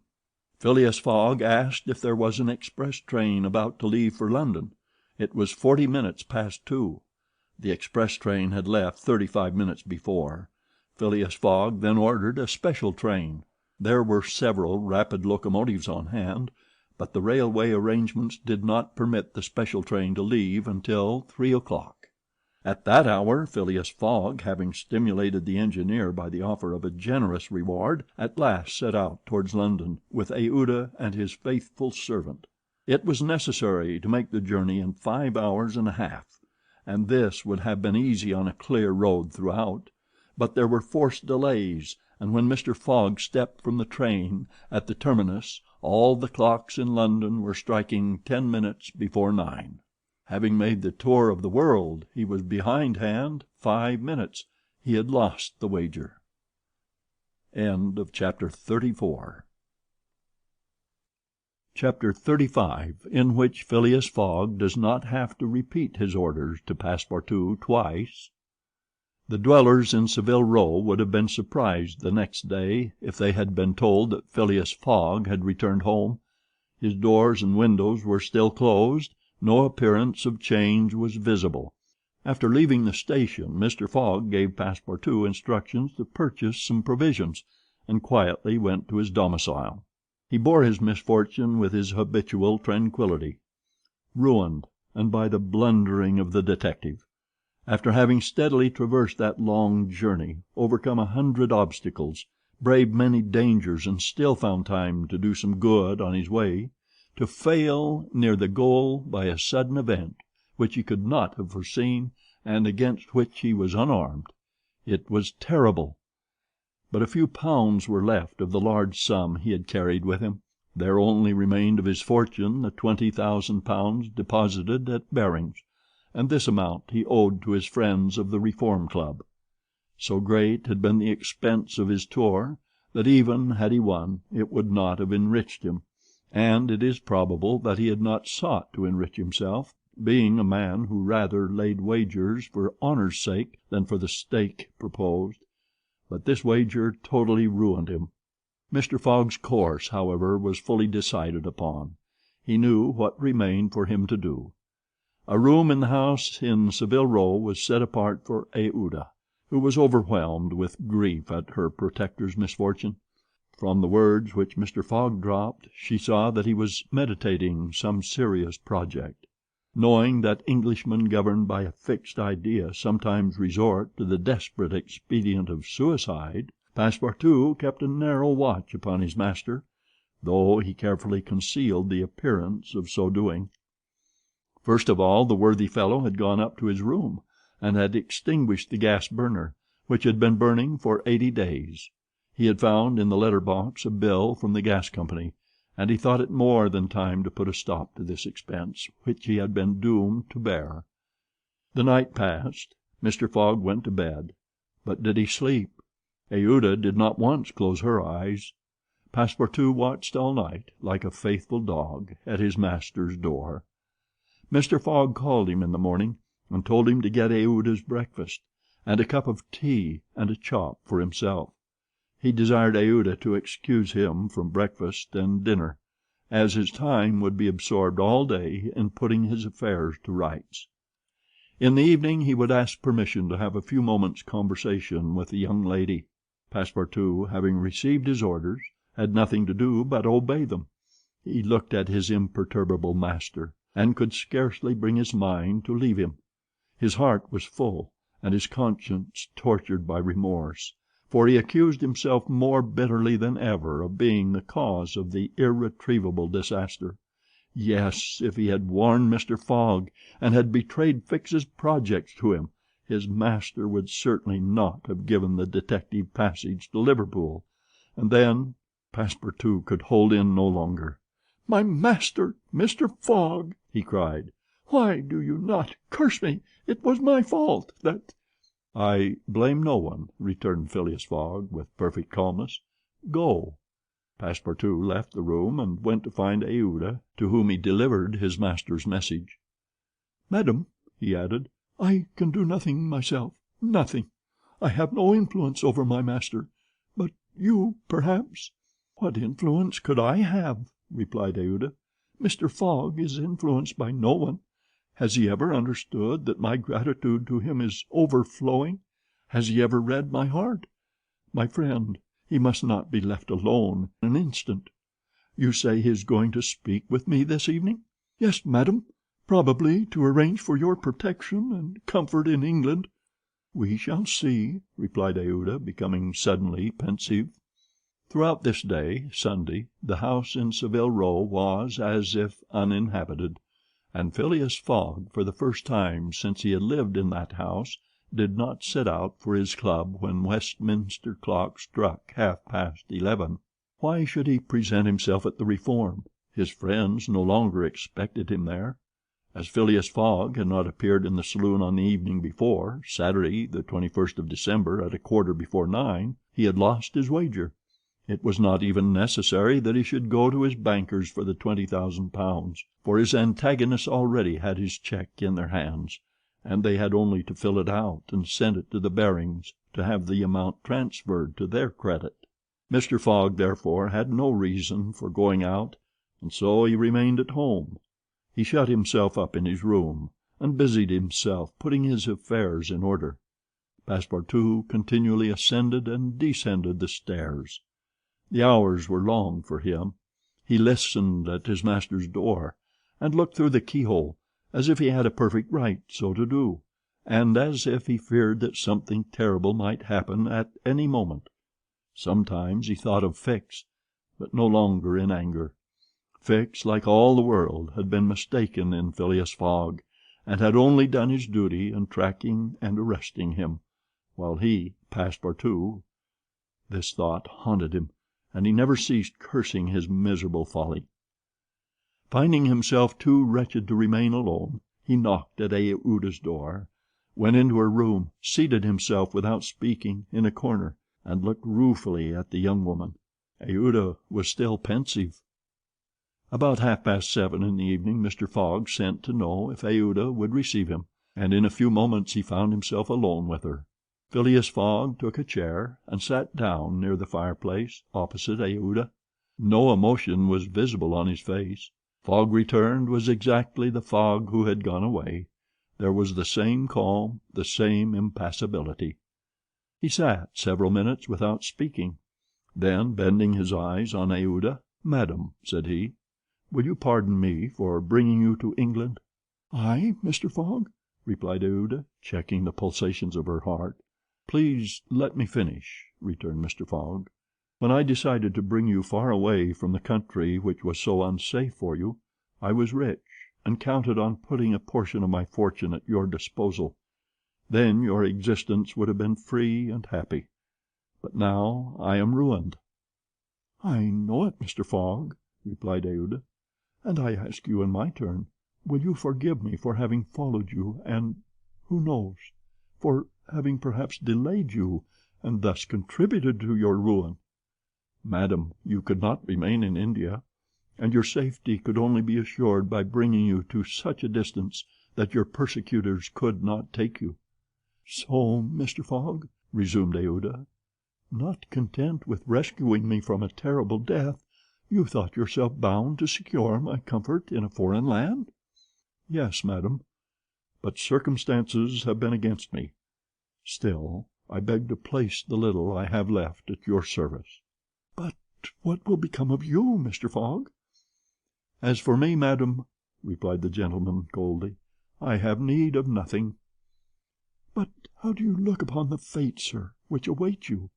Phileas Fogg asked if there was an express train about to leave for London. It was 40 minutes past 2. The express train had left 35 minutes before. Phileas Fogg then ordered a special train. There were several rapid locomotives on hand, but the railway arrangements did not permit the special train to leave until 3 o'clock. At that hour Phileas Fogg, having stimulated the engineer by the offer of a generous reward, at last set out towards London with Aouda and his faithful servant. It was necessary to make the journey in 5 hours and a half, and this would have been easy on a clear road throughout, but there were forced delays, and when Mr. Fogg stepped from the train at the terminus all the clocks in London were striking 10 minutes before 9. Having made the tour of the world, he was behindhand 5 minutes. He had lost the wager. Chapter 34. Chapter 35, in which Phileas Fogg does not have to repeat his orders to Passepartout twice. The dwellers in Savile Row would have been surprised the next day if they had been told that Phileas Fogg had returned home. His doors and windows were still closed. No appearance of change was visible. After leaving the station, Mr. Fogg gave Passepartout instructions to purchase some provisions, and quietly went to his domicile. He bore his misfortune with his habitual tranquillity. Ruined, and by the blundering of the detective. After having steadily traversed that long journey, overcome 100 obstacles, braved many dangers, and still found time to do some good on his way, to fail near the goal by a sudden event which he could not have foreseen and against which he was unarmed. It was terrible. But a few pounds were left of the large sum he had carried with him. There only remained of his fortune the £20,000 deposited at Baring's, and this amount he owed to his friends of the Reform Club. So great had been the expense of his tour that even had he won it would not have enriched him, and it is probable that he had not sought to enrich himself, being a man who rather laid wagers for honor's sake than for the stake proposed. But this wager totally ruined him. Mr. Fogg's course, however, was fully decided upon. He knew what remained for him to do. A room in the house in Savile Row was set apart for Aouda, who was overwhelmed with grief at her protector's misfortune. From the words which Mr. Fogg dropped, she saw that he was meditating some serious project. Knowing that Englishmen governed by a fixed idea sometimes resort to the desperate expedient of suicide, Passepartout kept a narrow watch upon his master, though he carefully concealed the appearance of so doing. First of all, the worthy fellow had gone up to his room, and had extinguished the gas burner, which had been burning for 80 days. He had found in the letter box a bill from the gas company, and he thought it more than time to put a stop to this expense, which he had been doomed to bear. The night passed. Mr. Fogg went to bed. But did he sleep? Aouda did not once close her eyes. Passepartout watched all night, like a faithful dog, at his master's door. Mr. Fogg called him in the morning, and told him to get Aouda's breakfast, and a cup of tea and a chop for himself. He desired Aouda to excuse him from breakfast and dinner, as his time would be absorbed all day in putting his affairs to rights. In the evening he would ask permission to have a few moments' conversation with the young lady. Passepartout, having received his orders, had nothing to do but obey them. He looked at his imperturbable master, and could scarcely bring his mind to leave him. His heart was full, and his conscience tortured by remorse, for he accused himself more bitterly than ever of being the cause of the irretrievable disaster. Yes, if he had warned Mr. Fogg, and had betrayed Fix's projects to him, his master would certainly not have given the detective passage to Liverpool. And then Passepartout could hold in no longer. "My master, Mr. Fogg!" he cried. "Why do you not curse me? It was my fault that—" "I blame no one," returned Phileas Fogg, with perfect calmness. "Go." Passepartout left the room, and went to find Aouda, to whom he delivered his master's message. "Madam," he added, "I can do nothing myself—nothing. I have no influence over my master, but you, perhaps—" "What influence could I have?" replied Aouda. "Mr. Fogg is influenced by no one. Has he ever understood that my gratitude to him is overflowing? Has he ever read my heart? My friend, he must not be left alone an instant. You say he is going to speak with me this evening?" "Yes, madam, probably to arrange for your protection and comfort in England." "We shall see," replied Aouda, becoming suddenly pensive. Throughout this day, Sunday, the house in Savile Row was as if uninhabited, and Phileas Fogg, for the first time since he had lived in that house, did not set out for his club when Westminster clock struck 11:30. Why should he present himself at the Reform? His friends no longer expected him there. As Phileas Fogg had not appeared in the saloon on the evening before, Saturday, the 21st of December, at 9:15, he had lost his wager. It was not even necessary that he should go to his bankers for the £20,000, for his antagonists already had his cheque in their hands, and they had only to fill it out and send it to the Barings to have the amount transferred to their credit. Mr. Fogg, therefore, had no reason for going out, and so he remained at home. He shut himself up in his room, and busied himself putting his affairs in order. Passepartout continually ascended and descended the stairs. The hours were long for him. He listened at his master's door, and looked through the keyhole, as if he had a perfect right so to do, and as if he feared that something terrible might happen at any moment. Sometimes he thought of Fix, but no longer in anger. Fix, like all the world, had been mistaken in Phileas Fogg, and had only done his duty in tracking and arresting him, while he, Passepartout— This thought haunted him, and he never ceased cursing his miserable folly. Finding himself too wretched to remain alone, he knocked at Aouda's door, went into her room, seated himself without speaking in a corner, and looked ruefully at the young woman. Aouda was still pensive. About 7:30 in the evening Mr. Fogg sent to know if Aouda would receive him, and in a few moments he found himself alone with her. Phileas Fogg took a chair, and sat down near the fireplace, opposite Aouda. No emotion was visible on his face. Fogg returned was exactly the Fogg who had gone away. There was the same calm, the same impassibility. He sat several minutes without speaking. Then, bending his eyes on Aouda, "Madam," said he, "will you pardon me for bringing you to England?" "I, Mr. Fogg?" replied Aouda, checking the pulsations of her heart. "Please let me finish," returned Mr. Fogg. "When I decided to bring you far away from the country which was so unsafe for you, I was rich, and counted on putting a portion of my fortune at your disposal. Then your existence would have been free and happy. But now I am ruined." "I know it, Mr. Fogg," replied Aouda, "and I ask you in my turn, will you forgive me for having followed you, and, who knows, for having perhaps delayed you, and thus contributed to your ruin?" "Madam, you could not remain in India, and your safety could only be assured by bringing you to such a distance that your persecutors could not take you." "So, Mr. Fogg," resumed Aouda, "not content with rescuing me from a terrible death, you thought yourself bound to secure my comfort in a foreign land?" "Yes, madam, but circumstances have been against me. Still, I beg to place the little I have left at your service." "But what will become of you, Mr. Fogg?" "As for me, madam," replied the gentleman coldly, "I have need of nothing." "But how do you look upon the fate, sir, which awaits you?"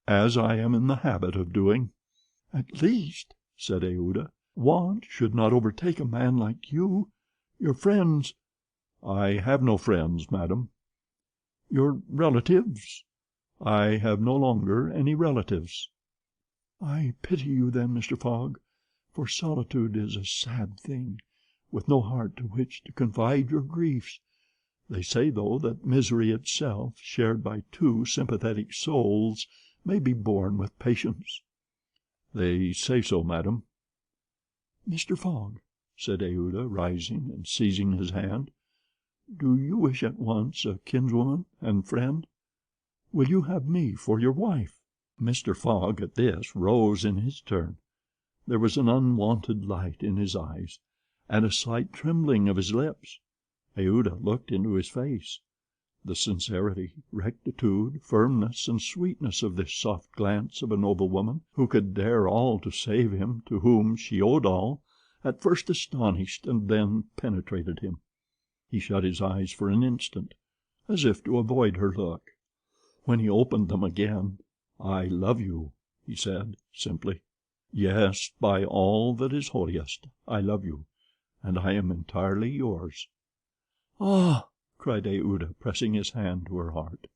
"As I am in the habit of doing." "At least," said Aouda, "want should not overtake a man like you. Your friends—" "I have no friends, madam." "Your relatives?" "I have no longer any relatives." "I pity you, then, Mr. Fogg, for solitude is a sad thing, with no heart to which to confide your griefs. They say, though, that misery itself, shared by two sympathetic souls, may be borne with patience." "They say so, madam." "Mr. Fogg," said Aouda, rising and seizing his hand, "do you wish at once a kinswoman and friend? Will you have me for your wife?" Mr. Fogg, at this, rose in his turn. There was an unwonted light in his eyes, and a slight trembling of his lips. Aouda looked into his face. The sincerity, rectitude, firmness, and sweetness of this soft glance of a noble woman, who could dare all to save him to whom she owed all, at first astonished and then penetrated him. He shut his eyes for an instant, as if to avoid her look. When he opened them again, "I love you," he said, simply. "Yes, by all that is holiest, I love you, and I am entirely yours." "Ah!" cried Aouda, pressing his hand to her heart.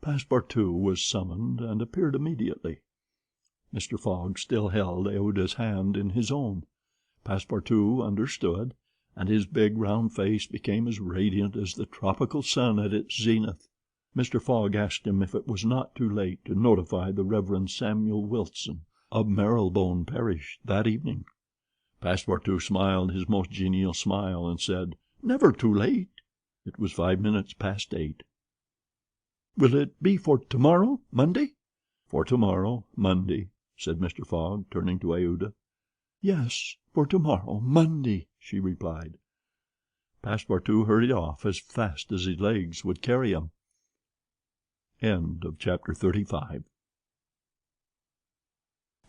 Passepartout was summoned, and appeared immediately. Mr. Fogg still held Aouda's hand in his own. Passepartout understood, and his big round face became as radiant as the tropical sun at its zenith. Mr. Fogg asked him if it was not too late to notify the Reverend Samuel Wilson, of Marylebone Parish, that evening. Passepartout smiled his most genial smile, and said, "Never too late." It was 5 minutes past 8. "Will it be for tomorrow, Monday?" "For tomorrow, Monday," said Mr. Fogg, turning to Aouda. "Yes, for tomorrow, Monday," she replied. Passepartout hurried off as fast as his legs would carry him.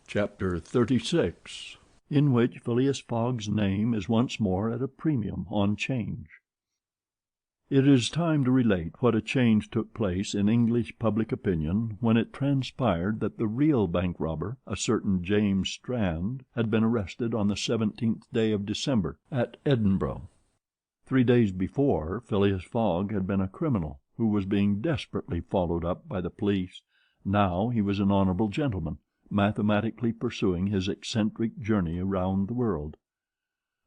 Chapter 36, in which Phileas Fogg's name is once more at a premium on 'Change. It is time to relate what a change took place in English public opinion when it transpired that the real bank robber, a certain James Strand, had been arrested on the 17th day of December, at Edinburgh. 3 days before, Phileas Fogg had been a criminal, who was being desperately followed up by the police. Now he was an honorable gentleman, mathematically pursuing his eccentric journey round the world.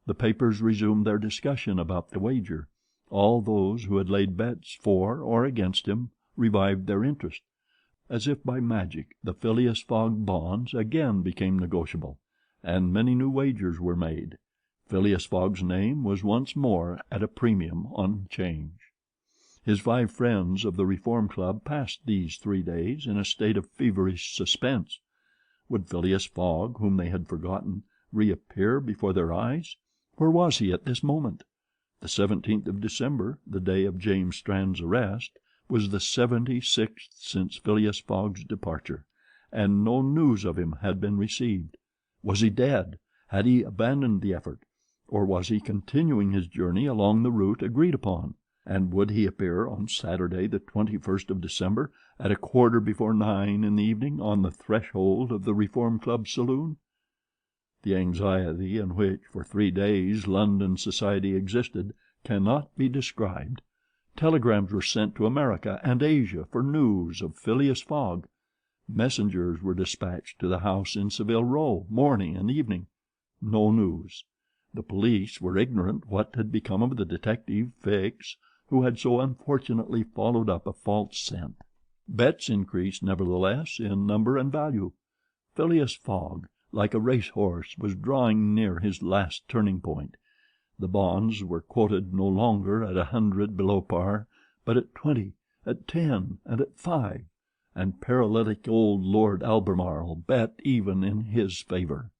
The papers resumed their discussion about the wager. All those who had laid bets for or against him revived their interest. As if by magic, the Phileas Fogg bonds again became negotiable, and many new wagers were made. Phileas Fogg's name was once more at a premium on 'Change. His 5 friends of the Reform Club passed these 3 days in a state of feverish suspense. Would Phileas Fogg, whom they had forgotten, reappear before their eyes? Where was he at this moment? The 17th of December, the day of James Strand's arrest, was the 76th since Phileas Fogg's departure, and no news of him had been received. Was he dead? Had he abandoned the effort? Or was he continuing his journey along the route agreed upon? And would he appear on Saturday, the 21st of December, at 9:15 in the evening, on the threshold of the Reform Club saloon? The anxiety in which, for 3 days, London society existed cannot be described. Telegrams were sent to America and Asia for news of Phileas Fogg. Messengers were dispatched to the house in Savile Row, morning and evening. No news. The police were ignorant what had become of the detective, Fix, who had so unfortunately followed up a false scent. Bets increased, nevertheless, in number and value. Phileas Fogg, like a racehorse, was drawing near his last turning point. The bonds were quoted no longer at 100 below par, but at 20, at 10, and at 5, and paralytic old Lord Albemarle bet even in his favor.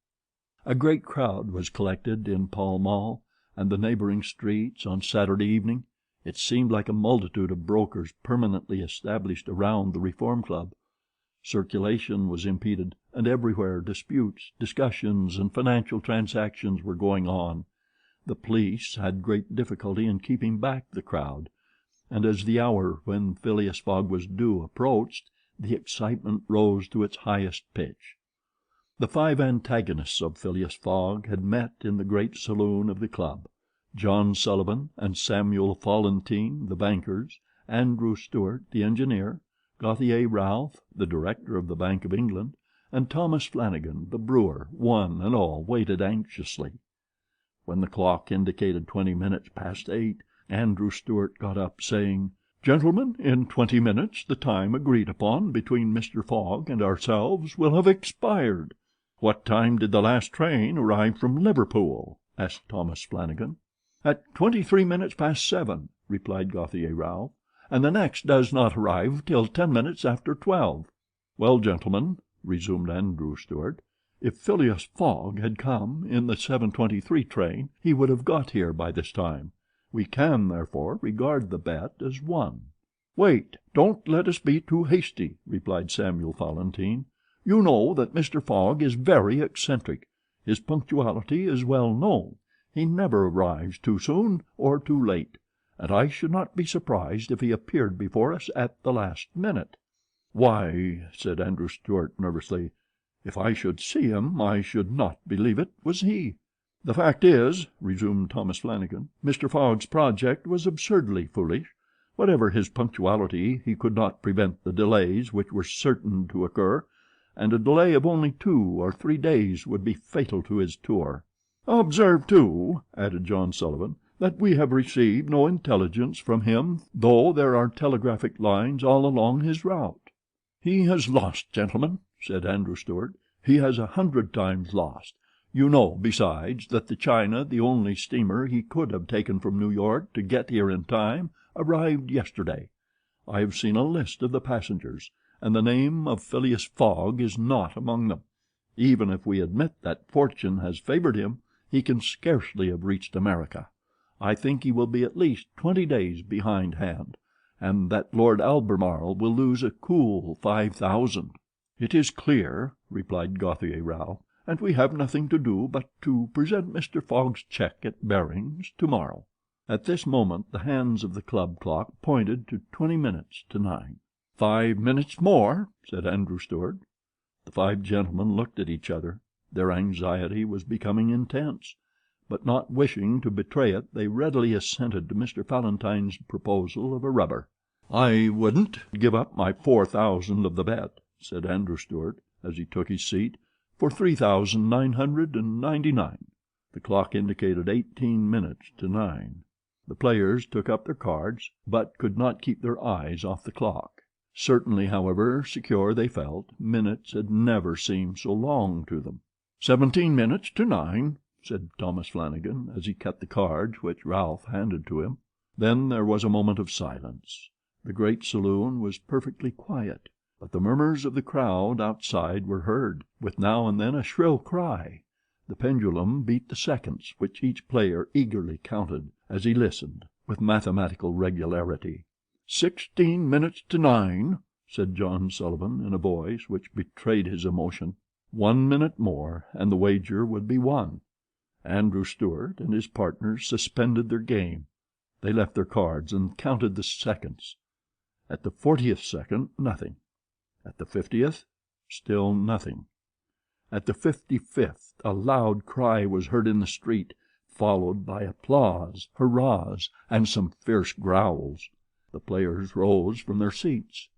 A great crowd was collected in Pall Mall and the neighboring streets on Saturday evening. It seemed like a multitude of brokers permanently established around the Reform Club. Circulation was impeded, and everywhere disputes, discussions, and financial transactions were going on. The police had great difficulty in keeping back the crowd, and as the hour when Phileas Fogg was due approached, the excitement rose to its highest pitch. The 5 antagonists of Phileas Fogg had met in the great saloon of the club: John Sullivan and Samuel Fallentin, the bankers; Andrew Stewart, the engineer; Gauthier Ralph, the director of the Bank of England; and Thomas Flanagan, the brewer. One and all waited anxiously. When the clock indicated 20 minutes past 8, Andrew Stewart got up, saying, "Gentlemen, in 20 minutes the time agreed upon between Mr. Fogg and ourselves will have expired." "What time did the last train arrive from Liverpool?" asked Thomas Flanagan. "At 23 minutes past 7, replied Gauthier Ralph, "and the next does not arrive till 10 minutes after 12. "Well, gentlemen," resumed Andrew Stewart, "if Phileas Fogg had come in the 7:23 train, he would have got here by this time. We can, therefore, regard the bet as won." "Wait, don't let us be too hasty," replied Samuel Fallentin. "You know that Mr. Fogg is very eccentric. His punctuality is well known. He never arrives too soon or too late, and I should not be surprised if he appeared before us at the last minute." "Why," said Andrew Stewart nervously, "if I should see him I should not believe it was he." "The fact is," resumed Thomas Flanagan, "Mr. Fogg's project was absurdly foolish. Whatever his punctuality, he could not prevent the delays which were certain to occur, and a delay of only 2 or 3 days would be fatal to his tour." "Observe, too," added John Sullivan, "that we have received no intelligence from him, though there are telegraphic lines all along his route." "He has lost, gentlemen," said Andrew Stewart. "He has 100 times lost. You know, besides, that the China, the only steamer he could have taken from New York to get here in time, arrived yesterday. I have seen a list of the passengers, and the name of Phileas Fogg is not among them. Even if we admit that fortune has favored him, he can scarcely have reached America. I think he will be at least 20 days behindhand, and that Lord Albemarle will lose a cool 5,000. "It is clear," replied Gauthier Ralph, "and we have nothing to do but to present Mr. Fogg's check at Baring's tomorrow." At this moment the hands of the club clock pointed to 20 minutes to 9. "5 minutes more," said Andrew Stewart. The 5 gentlemen looked at each other. Their anxiety was becoming intense, but not wishing to betray it, they readily assented to Mr. Fallentin's proposal of a rubber. "I wouldn't give up my 4,000 of the bet," said Andrew Stewart, as he took his seat, "for 3,999. The clock indicated 18 minutes to 9. The players took up their cards, but could not keep their eyes off the clock. Certainly, however secure they felt, minutes had never seemed so long to them. 17 minutes to 9, said Thomas Flanagan, as he cut the cards which Ralph handed to him. Then there was a moment of silence. The great saloon was perfectly quiet, but the murmurs of the crowd outside were heard, with now and then a shrill cry. The pendulum beat the seconds, which each player eagerly counted as he listened, with mathematical regularity. 16 minutes to 9, said John Sullivan, in a voice which betrayed his emotion. 1 minute more, and the wager would be won. Andrew Stuart and his partners suspended their game. They left their cards and counted the seconds. At the 40th second, nothing. At the 50th, still nothing. At the 55th, a loud cry was heard in the street, followed by applause, hurrahs, and some fierce growls. The players rose from their seats.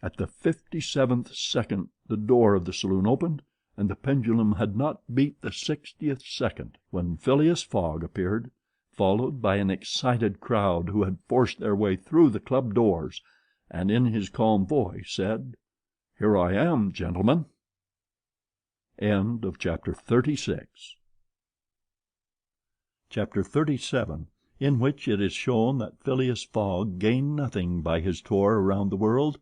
At the 57th second the door of the saloon opened, and the pendulum had not beat the 60th second when Phileas Fogg appeared, followed by an excited crowd who had forced their way through the club doors, and in his calm voice said, "Here I am, gentlemen." Chapter 36. Chapter 37, in which it is shown that Phileas Fogg gained nothing by his tour around the world,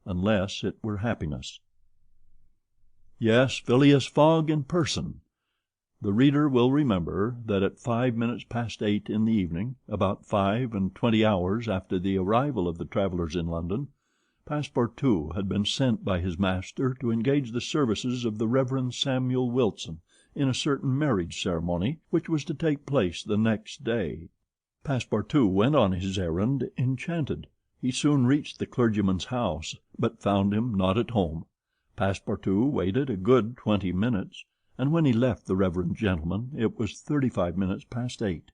unless it were happiness. Yes, Phileas Fogg in person. The reader will remember that at 5 minutes past 8 in the evening, about 25 hours after the arrival of the travellers in London, Passepartout had been sent by his master to engage the services of the Reverend Samuel Wilson in a certain marriage ceremony which was to take place the next day. Passepartout went on his errand enchanted. He soon reached the clergyman's house, but found him not at home. Passepartout waited a good 20 minutes, and when he left the reverend gentleman it was 35 minutes past 8.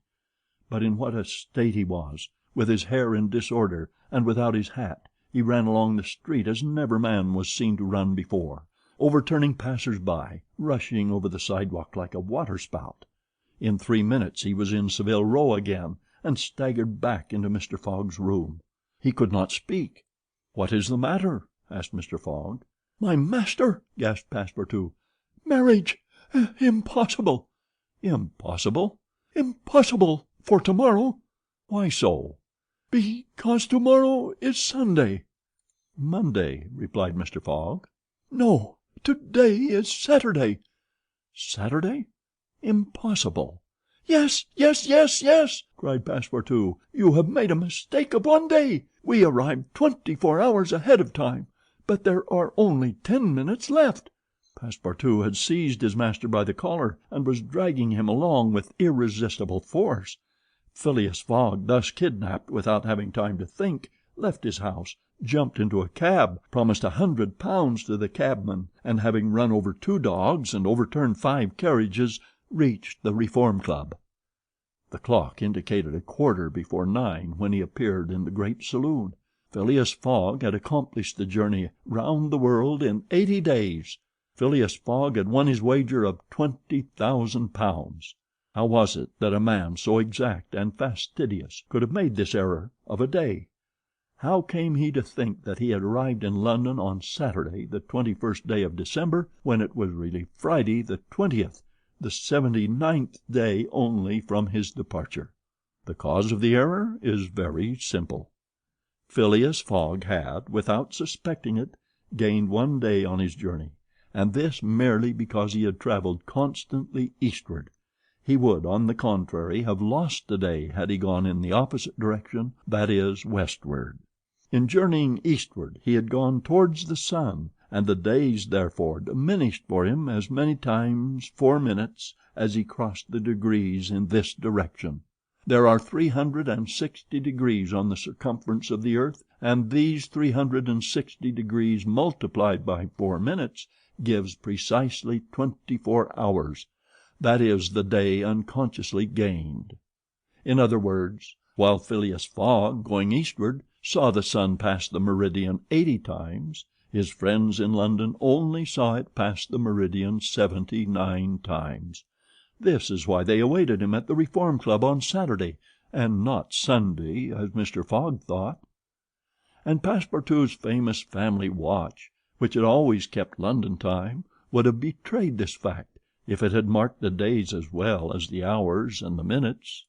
But in what a state he was, with his hair in disorder and without his hat. He ran along the street as never man was seen to run before, overturning passers-by, rushing over the sidewalk like a waterspout. In 3 minutes he was in Savile Row again, and staggered back into Mr. Fogg's room. He could not speak. "What is the matter?" asked Mr. Fogg. "My master!" gasped Passepartout. "Marriage! Impossible!" "Impossible?" "Impossible for tomorrow." "Why so?" "Because tomorrow is Sunday." "Monday," replied Mr. Fogg. "No, today is Saturday." "Saturday? Impossible." "Yes, yes, yes, yes!" cried Passepartout. "You have made a mistake of 1 day. We arrived 24 hours ahead of time, but there are only 10 minutes left." Passepartout had seized his master by the collar and was dragging him along with irresistible force. Phileas Fogg, thus kidnapped without having time to think, left his house, jumped into a cab, promised £100 to the cabman, and having run over 2 dogs and overturned 5 carriages, reached the Reform Club. The clock indicated 9:15 when he appeared in the great saloon. Phileas Fogg had accomplished the journey round the world in 80 days. Phileas Fogg had won his wager of £20,000. How was it that a man so exact and fastidious could have made this error of a day? How came he to think that he had arrived in London on Saturday, the 21st day of December, when it was really Friday the 20th, the 79th day only from his departure? The cause of the error is very simple. Phileas Fogg had, without suspecting it, gained 1 day on his journey, and this merely because he had travelled constantly eastward. He would, on the contrary, have lost a day had he gone in the opposite direction, that is, westward. In journeying eastward he had gone towards the sun, and the days therefore diminished for him as many times 4 minutes as he crossed the degrees in this direction. There are 360 degrees on the circumference of the earth, and these 360 degrees multiplied by 4 minutes gives precisely 24 hours. That is the day unconsciously gained. In other words, while Phileas Fogg, going eastward, saw the sun pass the meridian 80 times, his friends in London only saw it pass the meridian 79 times. This is why they awaited him at the Reform Club on Saturday, and not Sunday, as Mr. Fogg thought. And Passepartout's famous family watch, which had always kept London time, would have betrayed this fact if it had marked the days as well as the hours and the minutes.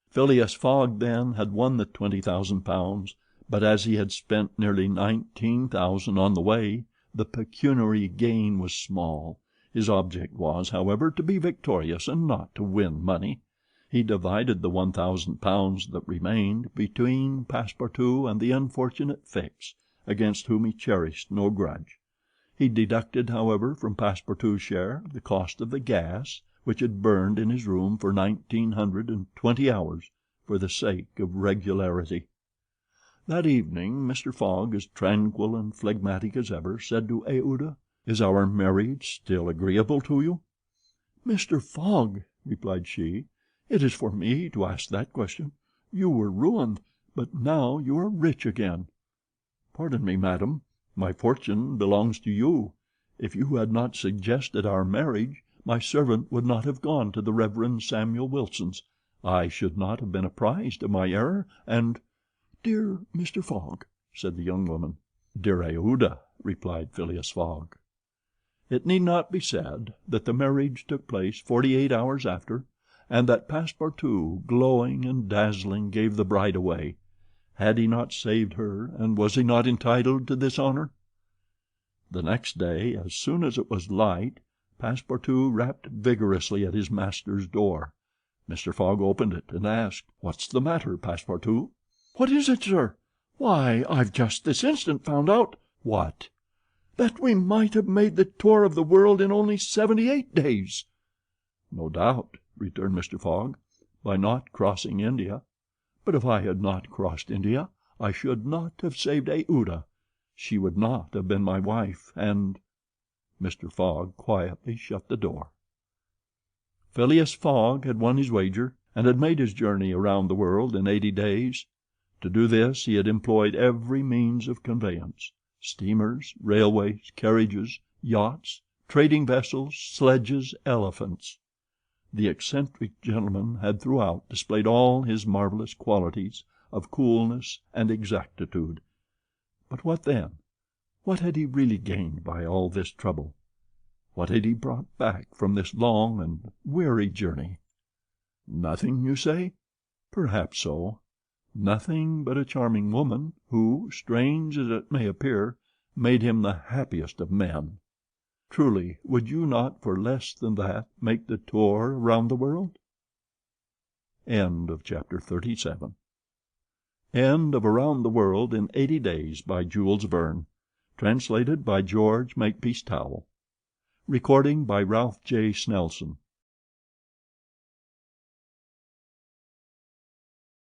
Phileas Fogg, then, had won the £20,000, but as he had spent nearly 19,000 on the way, the pecuniary gain was small. His object was, however, to be victorious and not to win money. He divided the £1,000 that remained between Passepartout and the unfortunate Fix, against whom he cherished no grudge. He deducted, however, from Passepartout's share the cost of the gas, which had burned in his room for 1920 hours, for the sake of regularity. That evening Mr. Fogg, as tranquil and phlegmatic as ever, said to Aouda, "Is our marriage still agreeable to you?" "Mr. Fogg," replied she, "it is for me to ask that question. You were ruined, but now you are rich again." "Pardon me, madam, my fortune belongs to you. If you had not suggested our marriage, my servant would not have gone to the Reverend Samuel Wilson's. I should not have been apprised of my error, and—" "Dear Mr. Fogg," said the young woman. "Dear Aouda," replied Phileas Fogg. It need not be said that the marriage took place 48 hours after, and that Passepartout, glowing and dazzling, gave the bride away. Had he not saved her, and was he not entitled to this honor? The next day, as soon as it was light, Passepartout rapped vigorously at his master's door. Mr. Fogg opened it, and asked, "What's the matter, Passepartout?" "What is it, sir? Why, I've just this instant found out—" "What?" "That we might have made the tour of the world in only 78 days." "No doubt," returned Mr. Fogg, "by not crossing India. But if I had not crossed India, I should not have saved Aouda. She would not have been my wife, and—" Mr. Fogg quietly shut the door. Phileas Fogg had won his wager, and had made his journey around the world in 80 days. To do this he had employed every means of conveyance—steamers, railways, carriages, yachts, trading vessels, sledges, elephants. The eccentric gentleman had throughout displayed all his marvelous qualities of coolness and exactitude. But what then? What had he really gained by all this trouble? What had he brought back from this long and weary journey? Nothing, you say? Perhaps so. Nothing but a charming woman, who, strange as it may appear, made him the happiest of men. Truly, would you not for less than that make the tour around the world? End of Chapter 37. End of Around the World in 80 Days by Jules Verne. Translated by George Makepeace Towell. Recording by Ralph J. Snelson.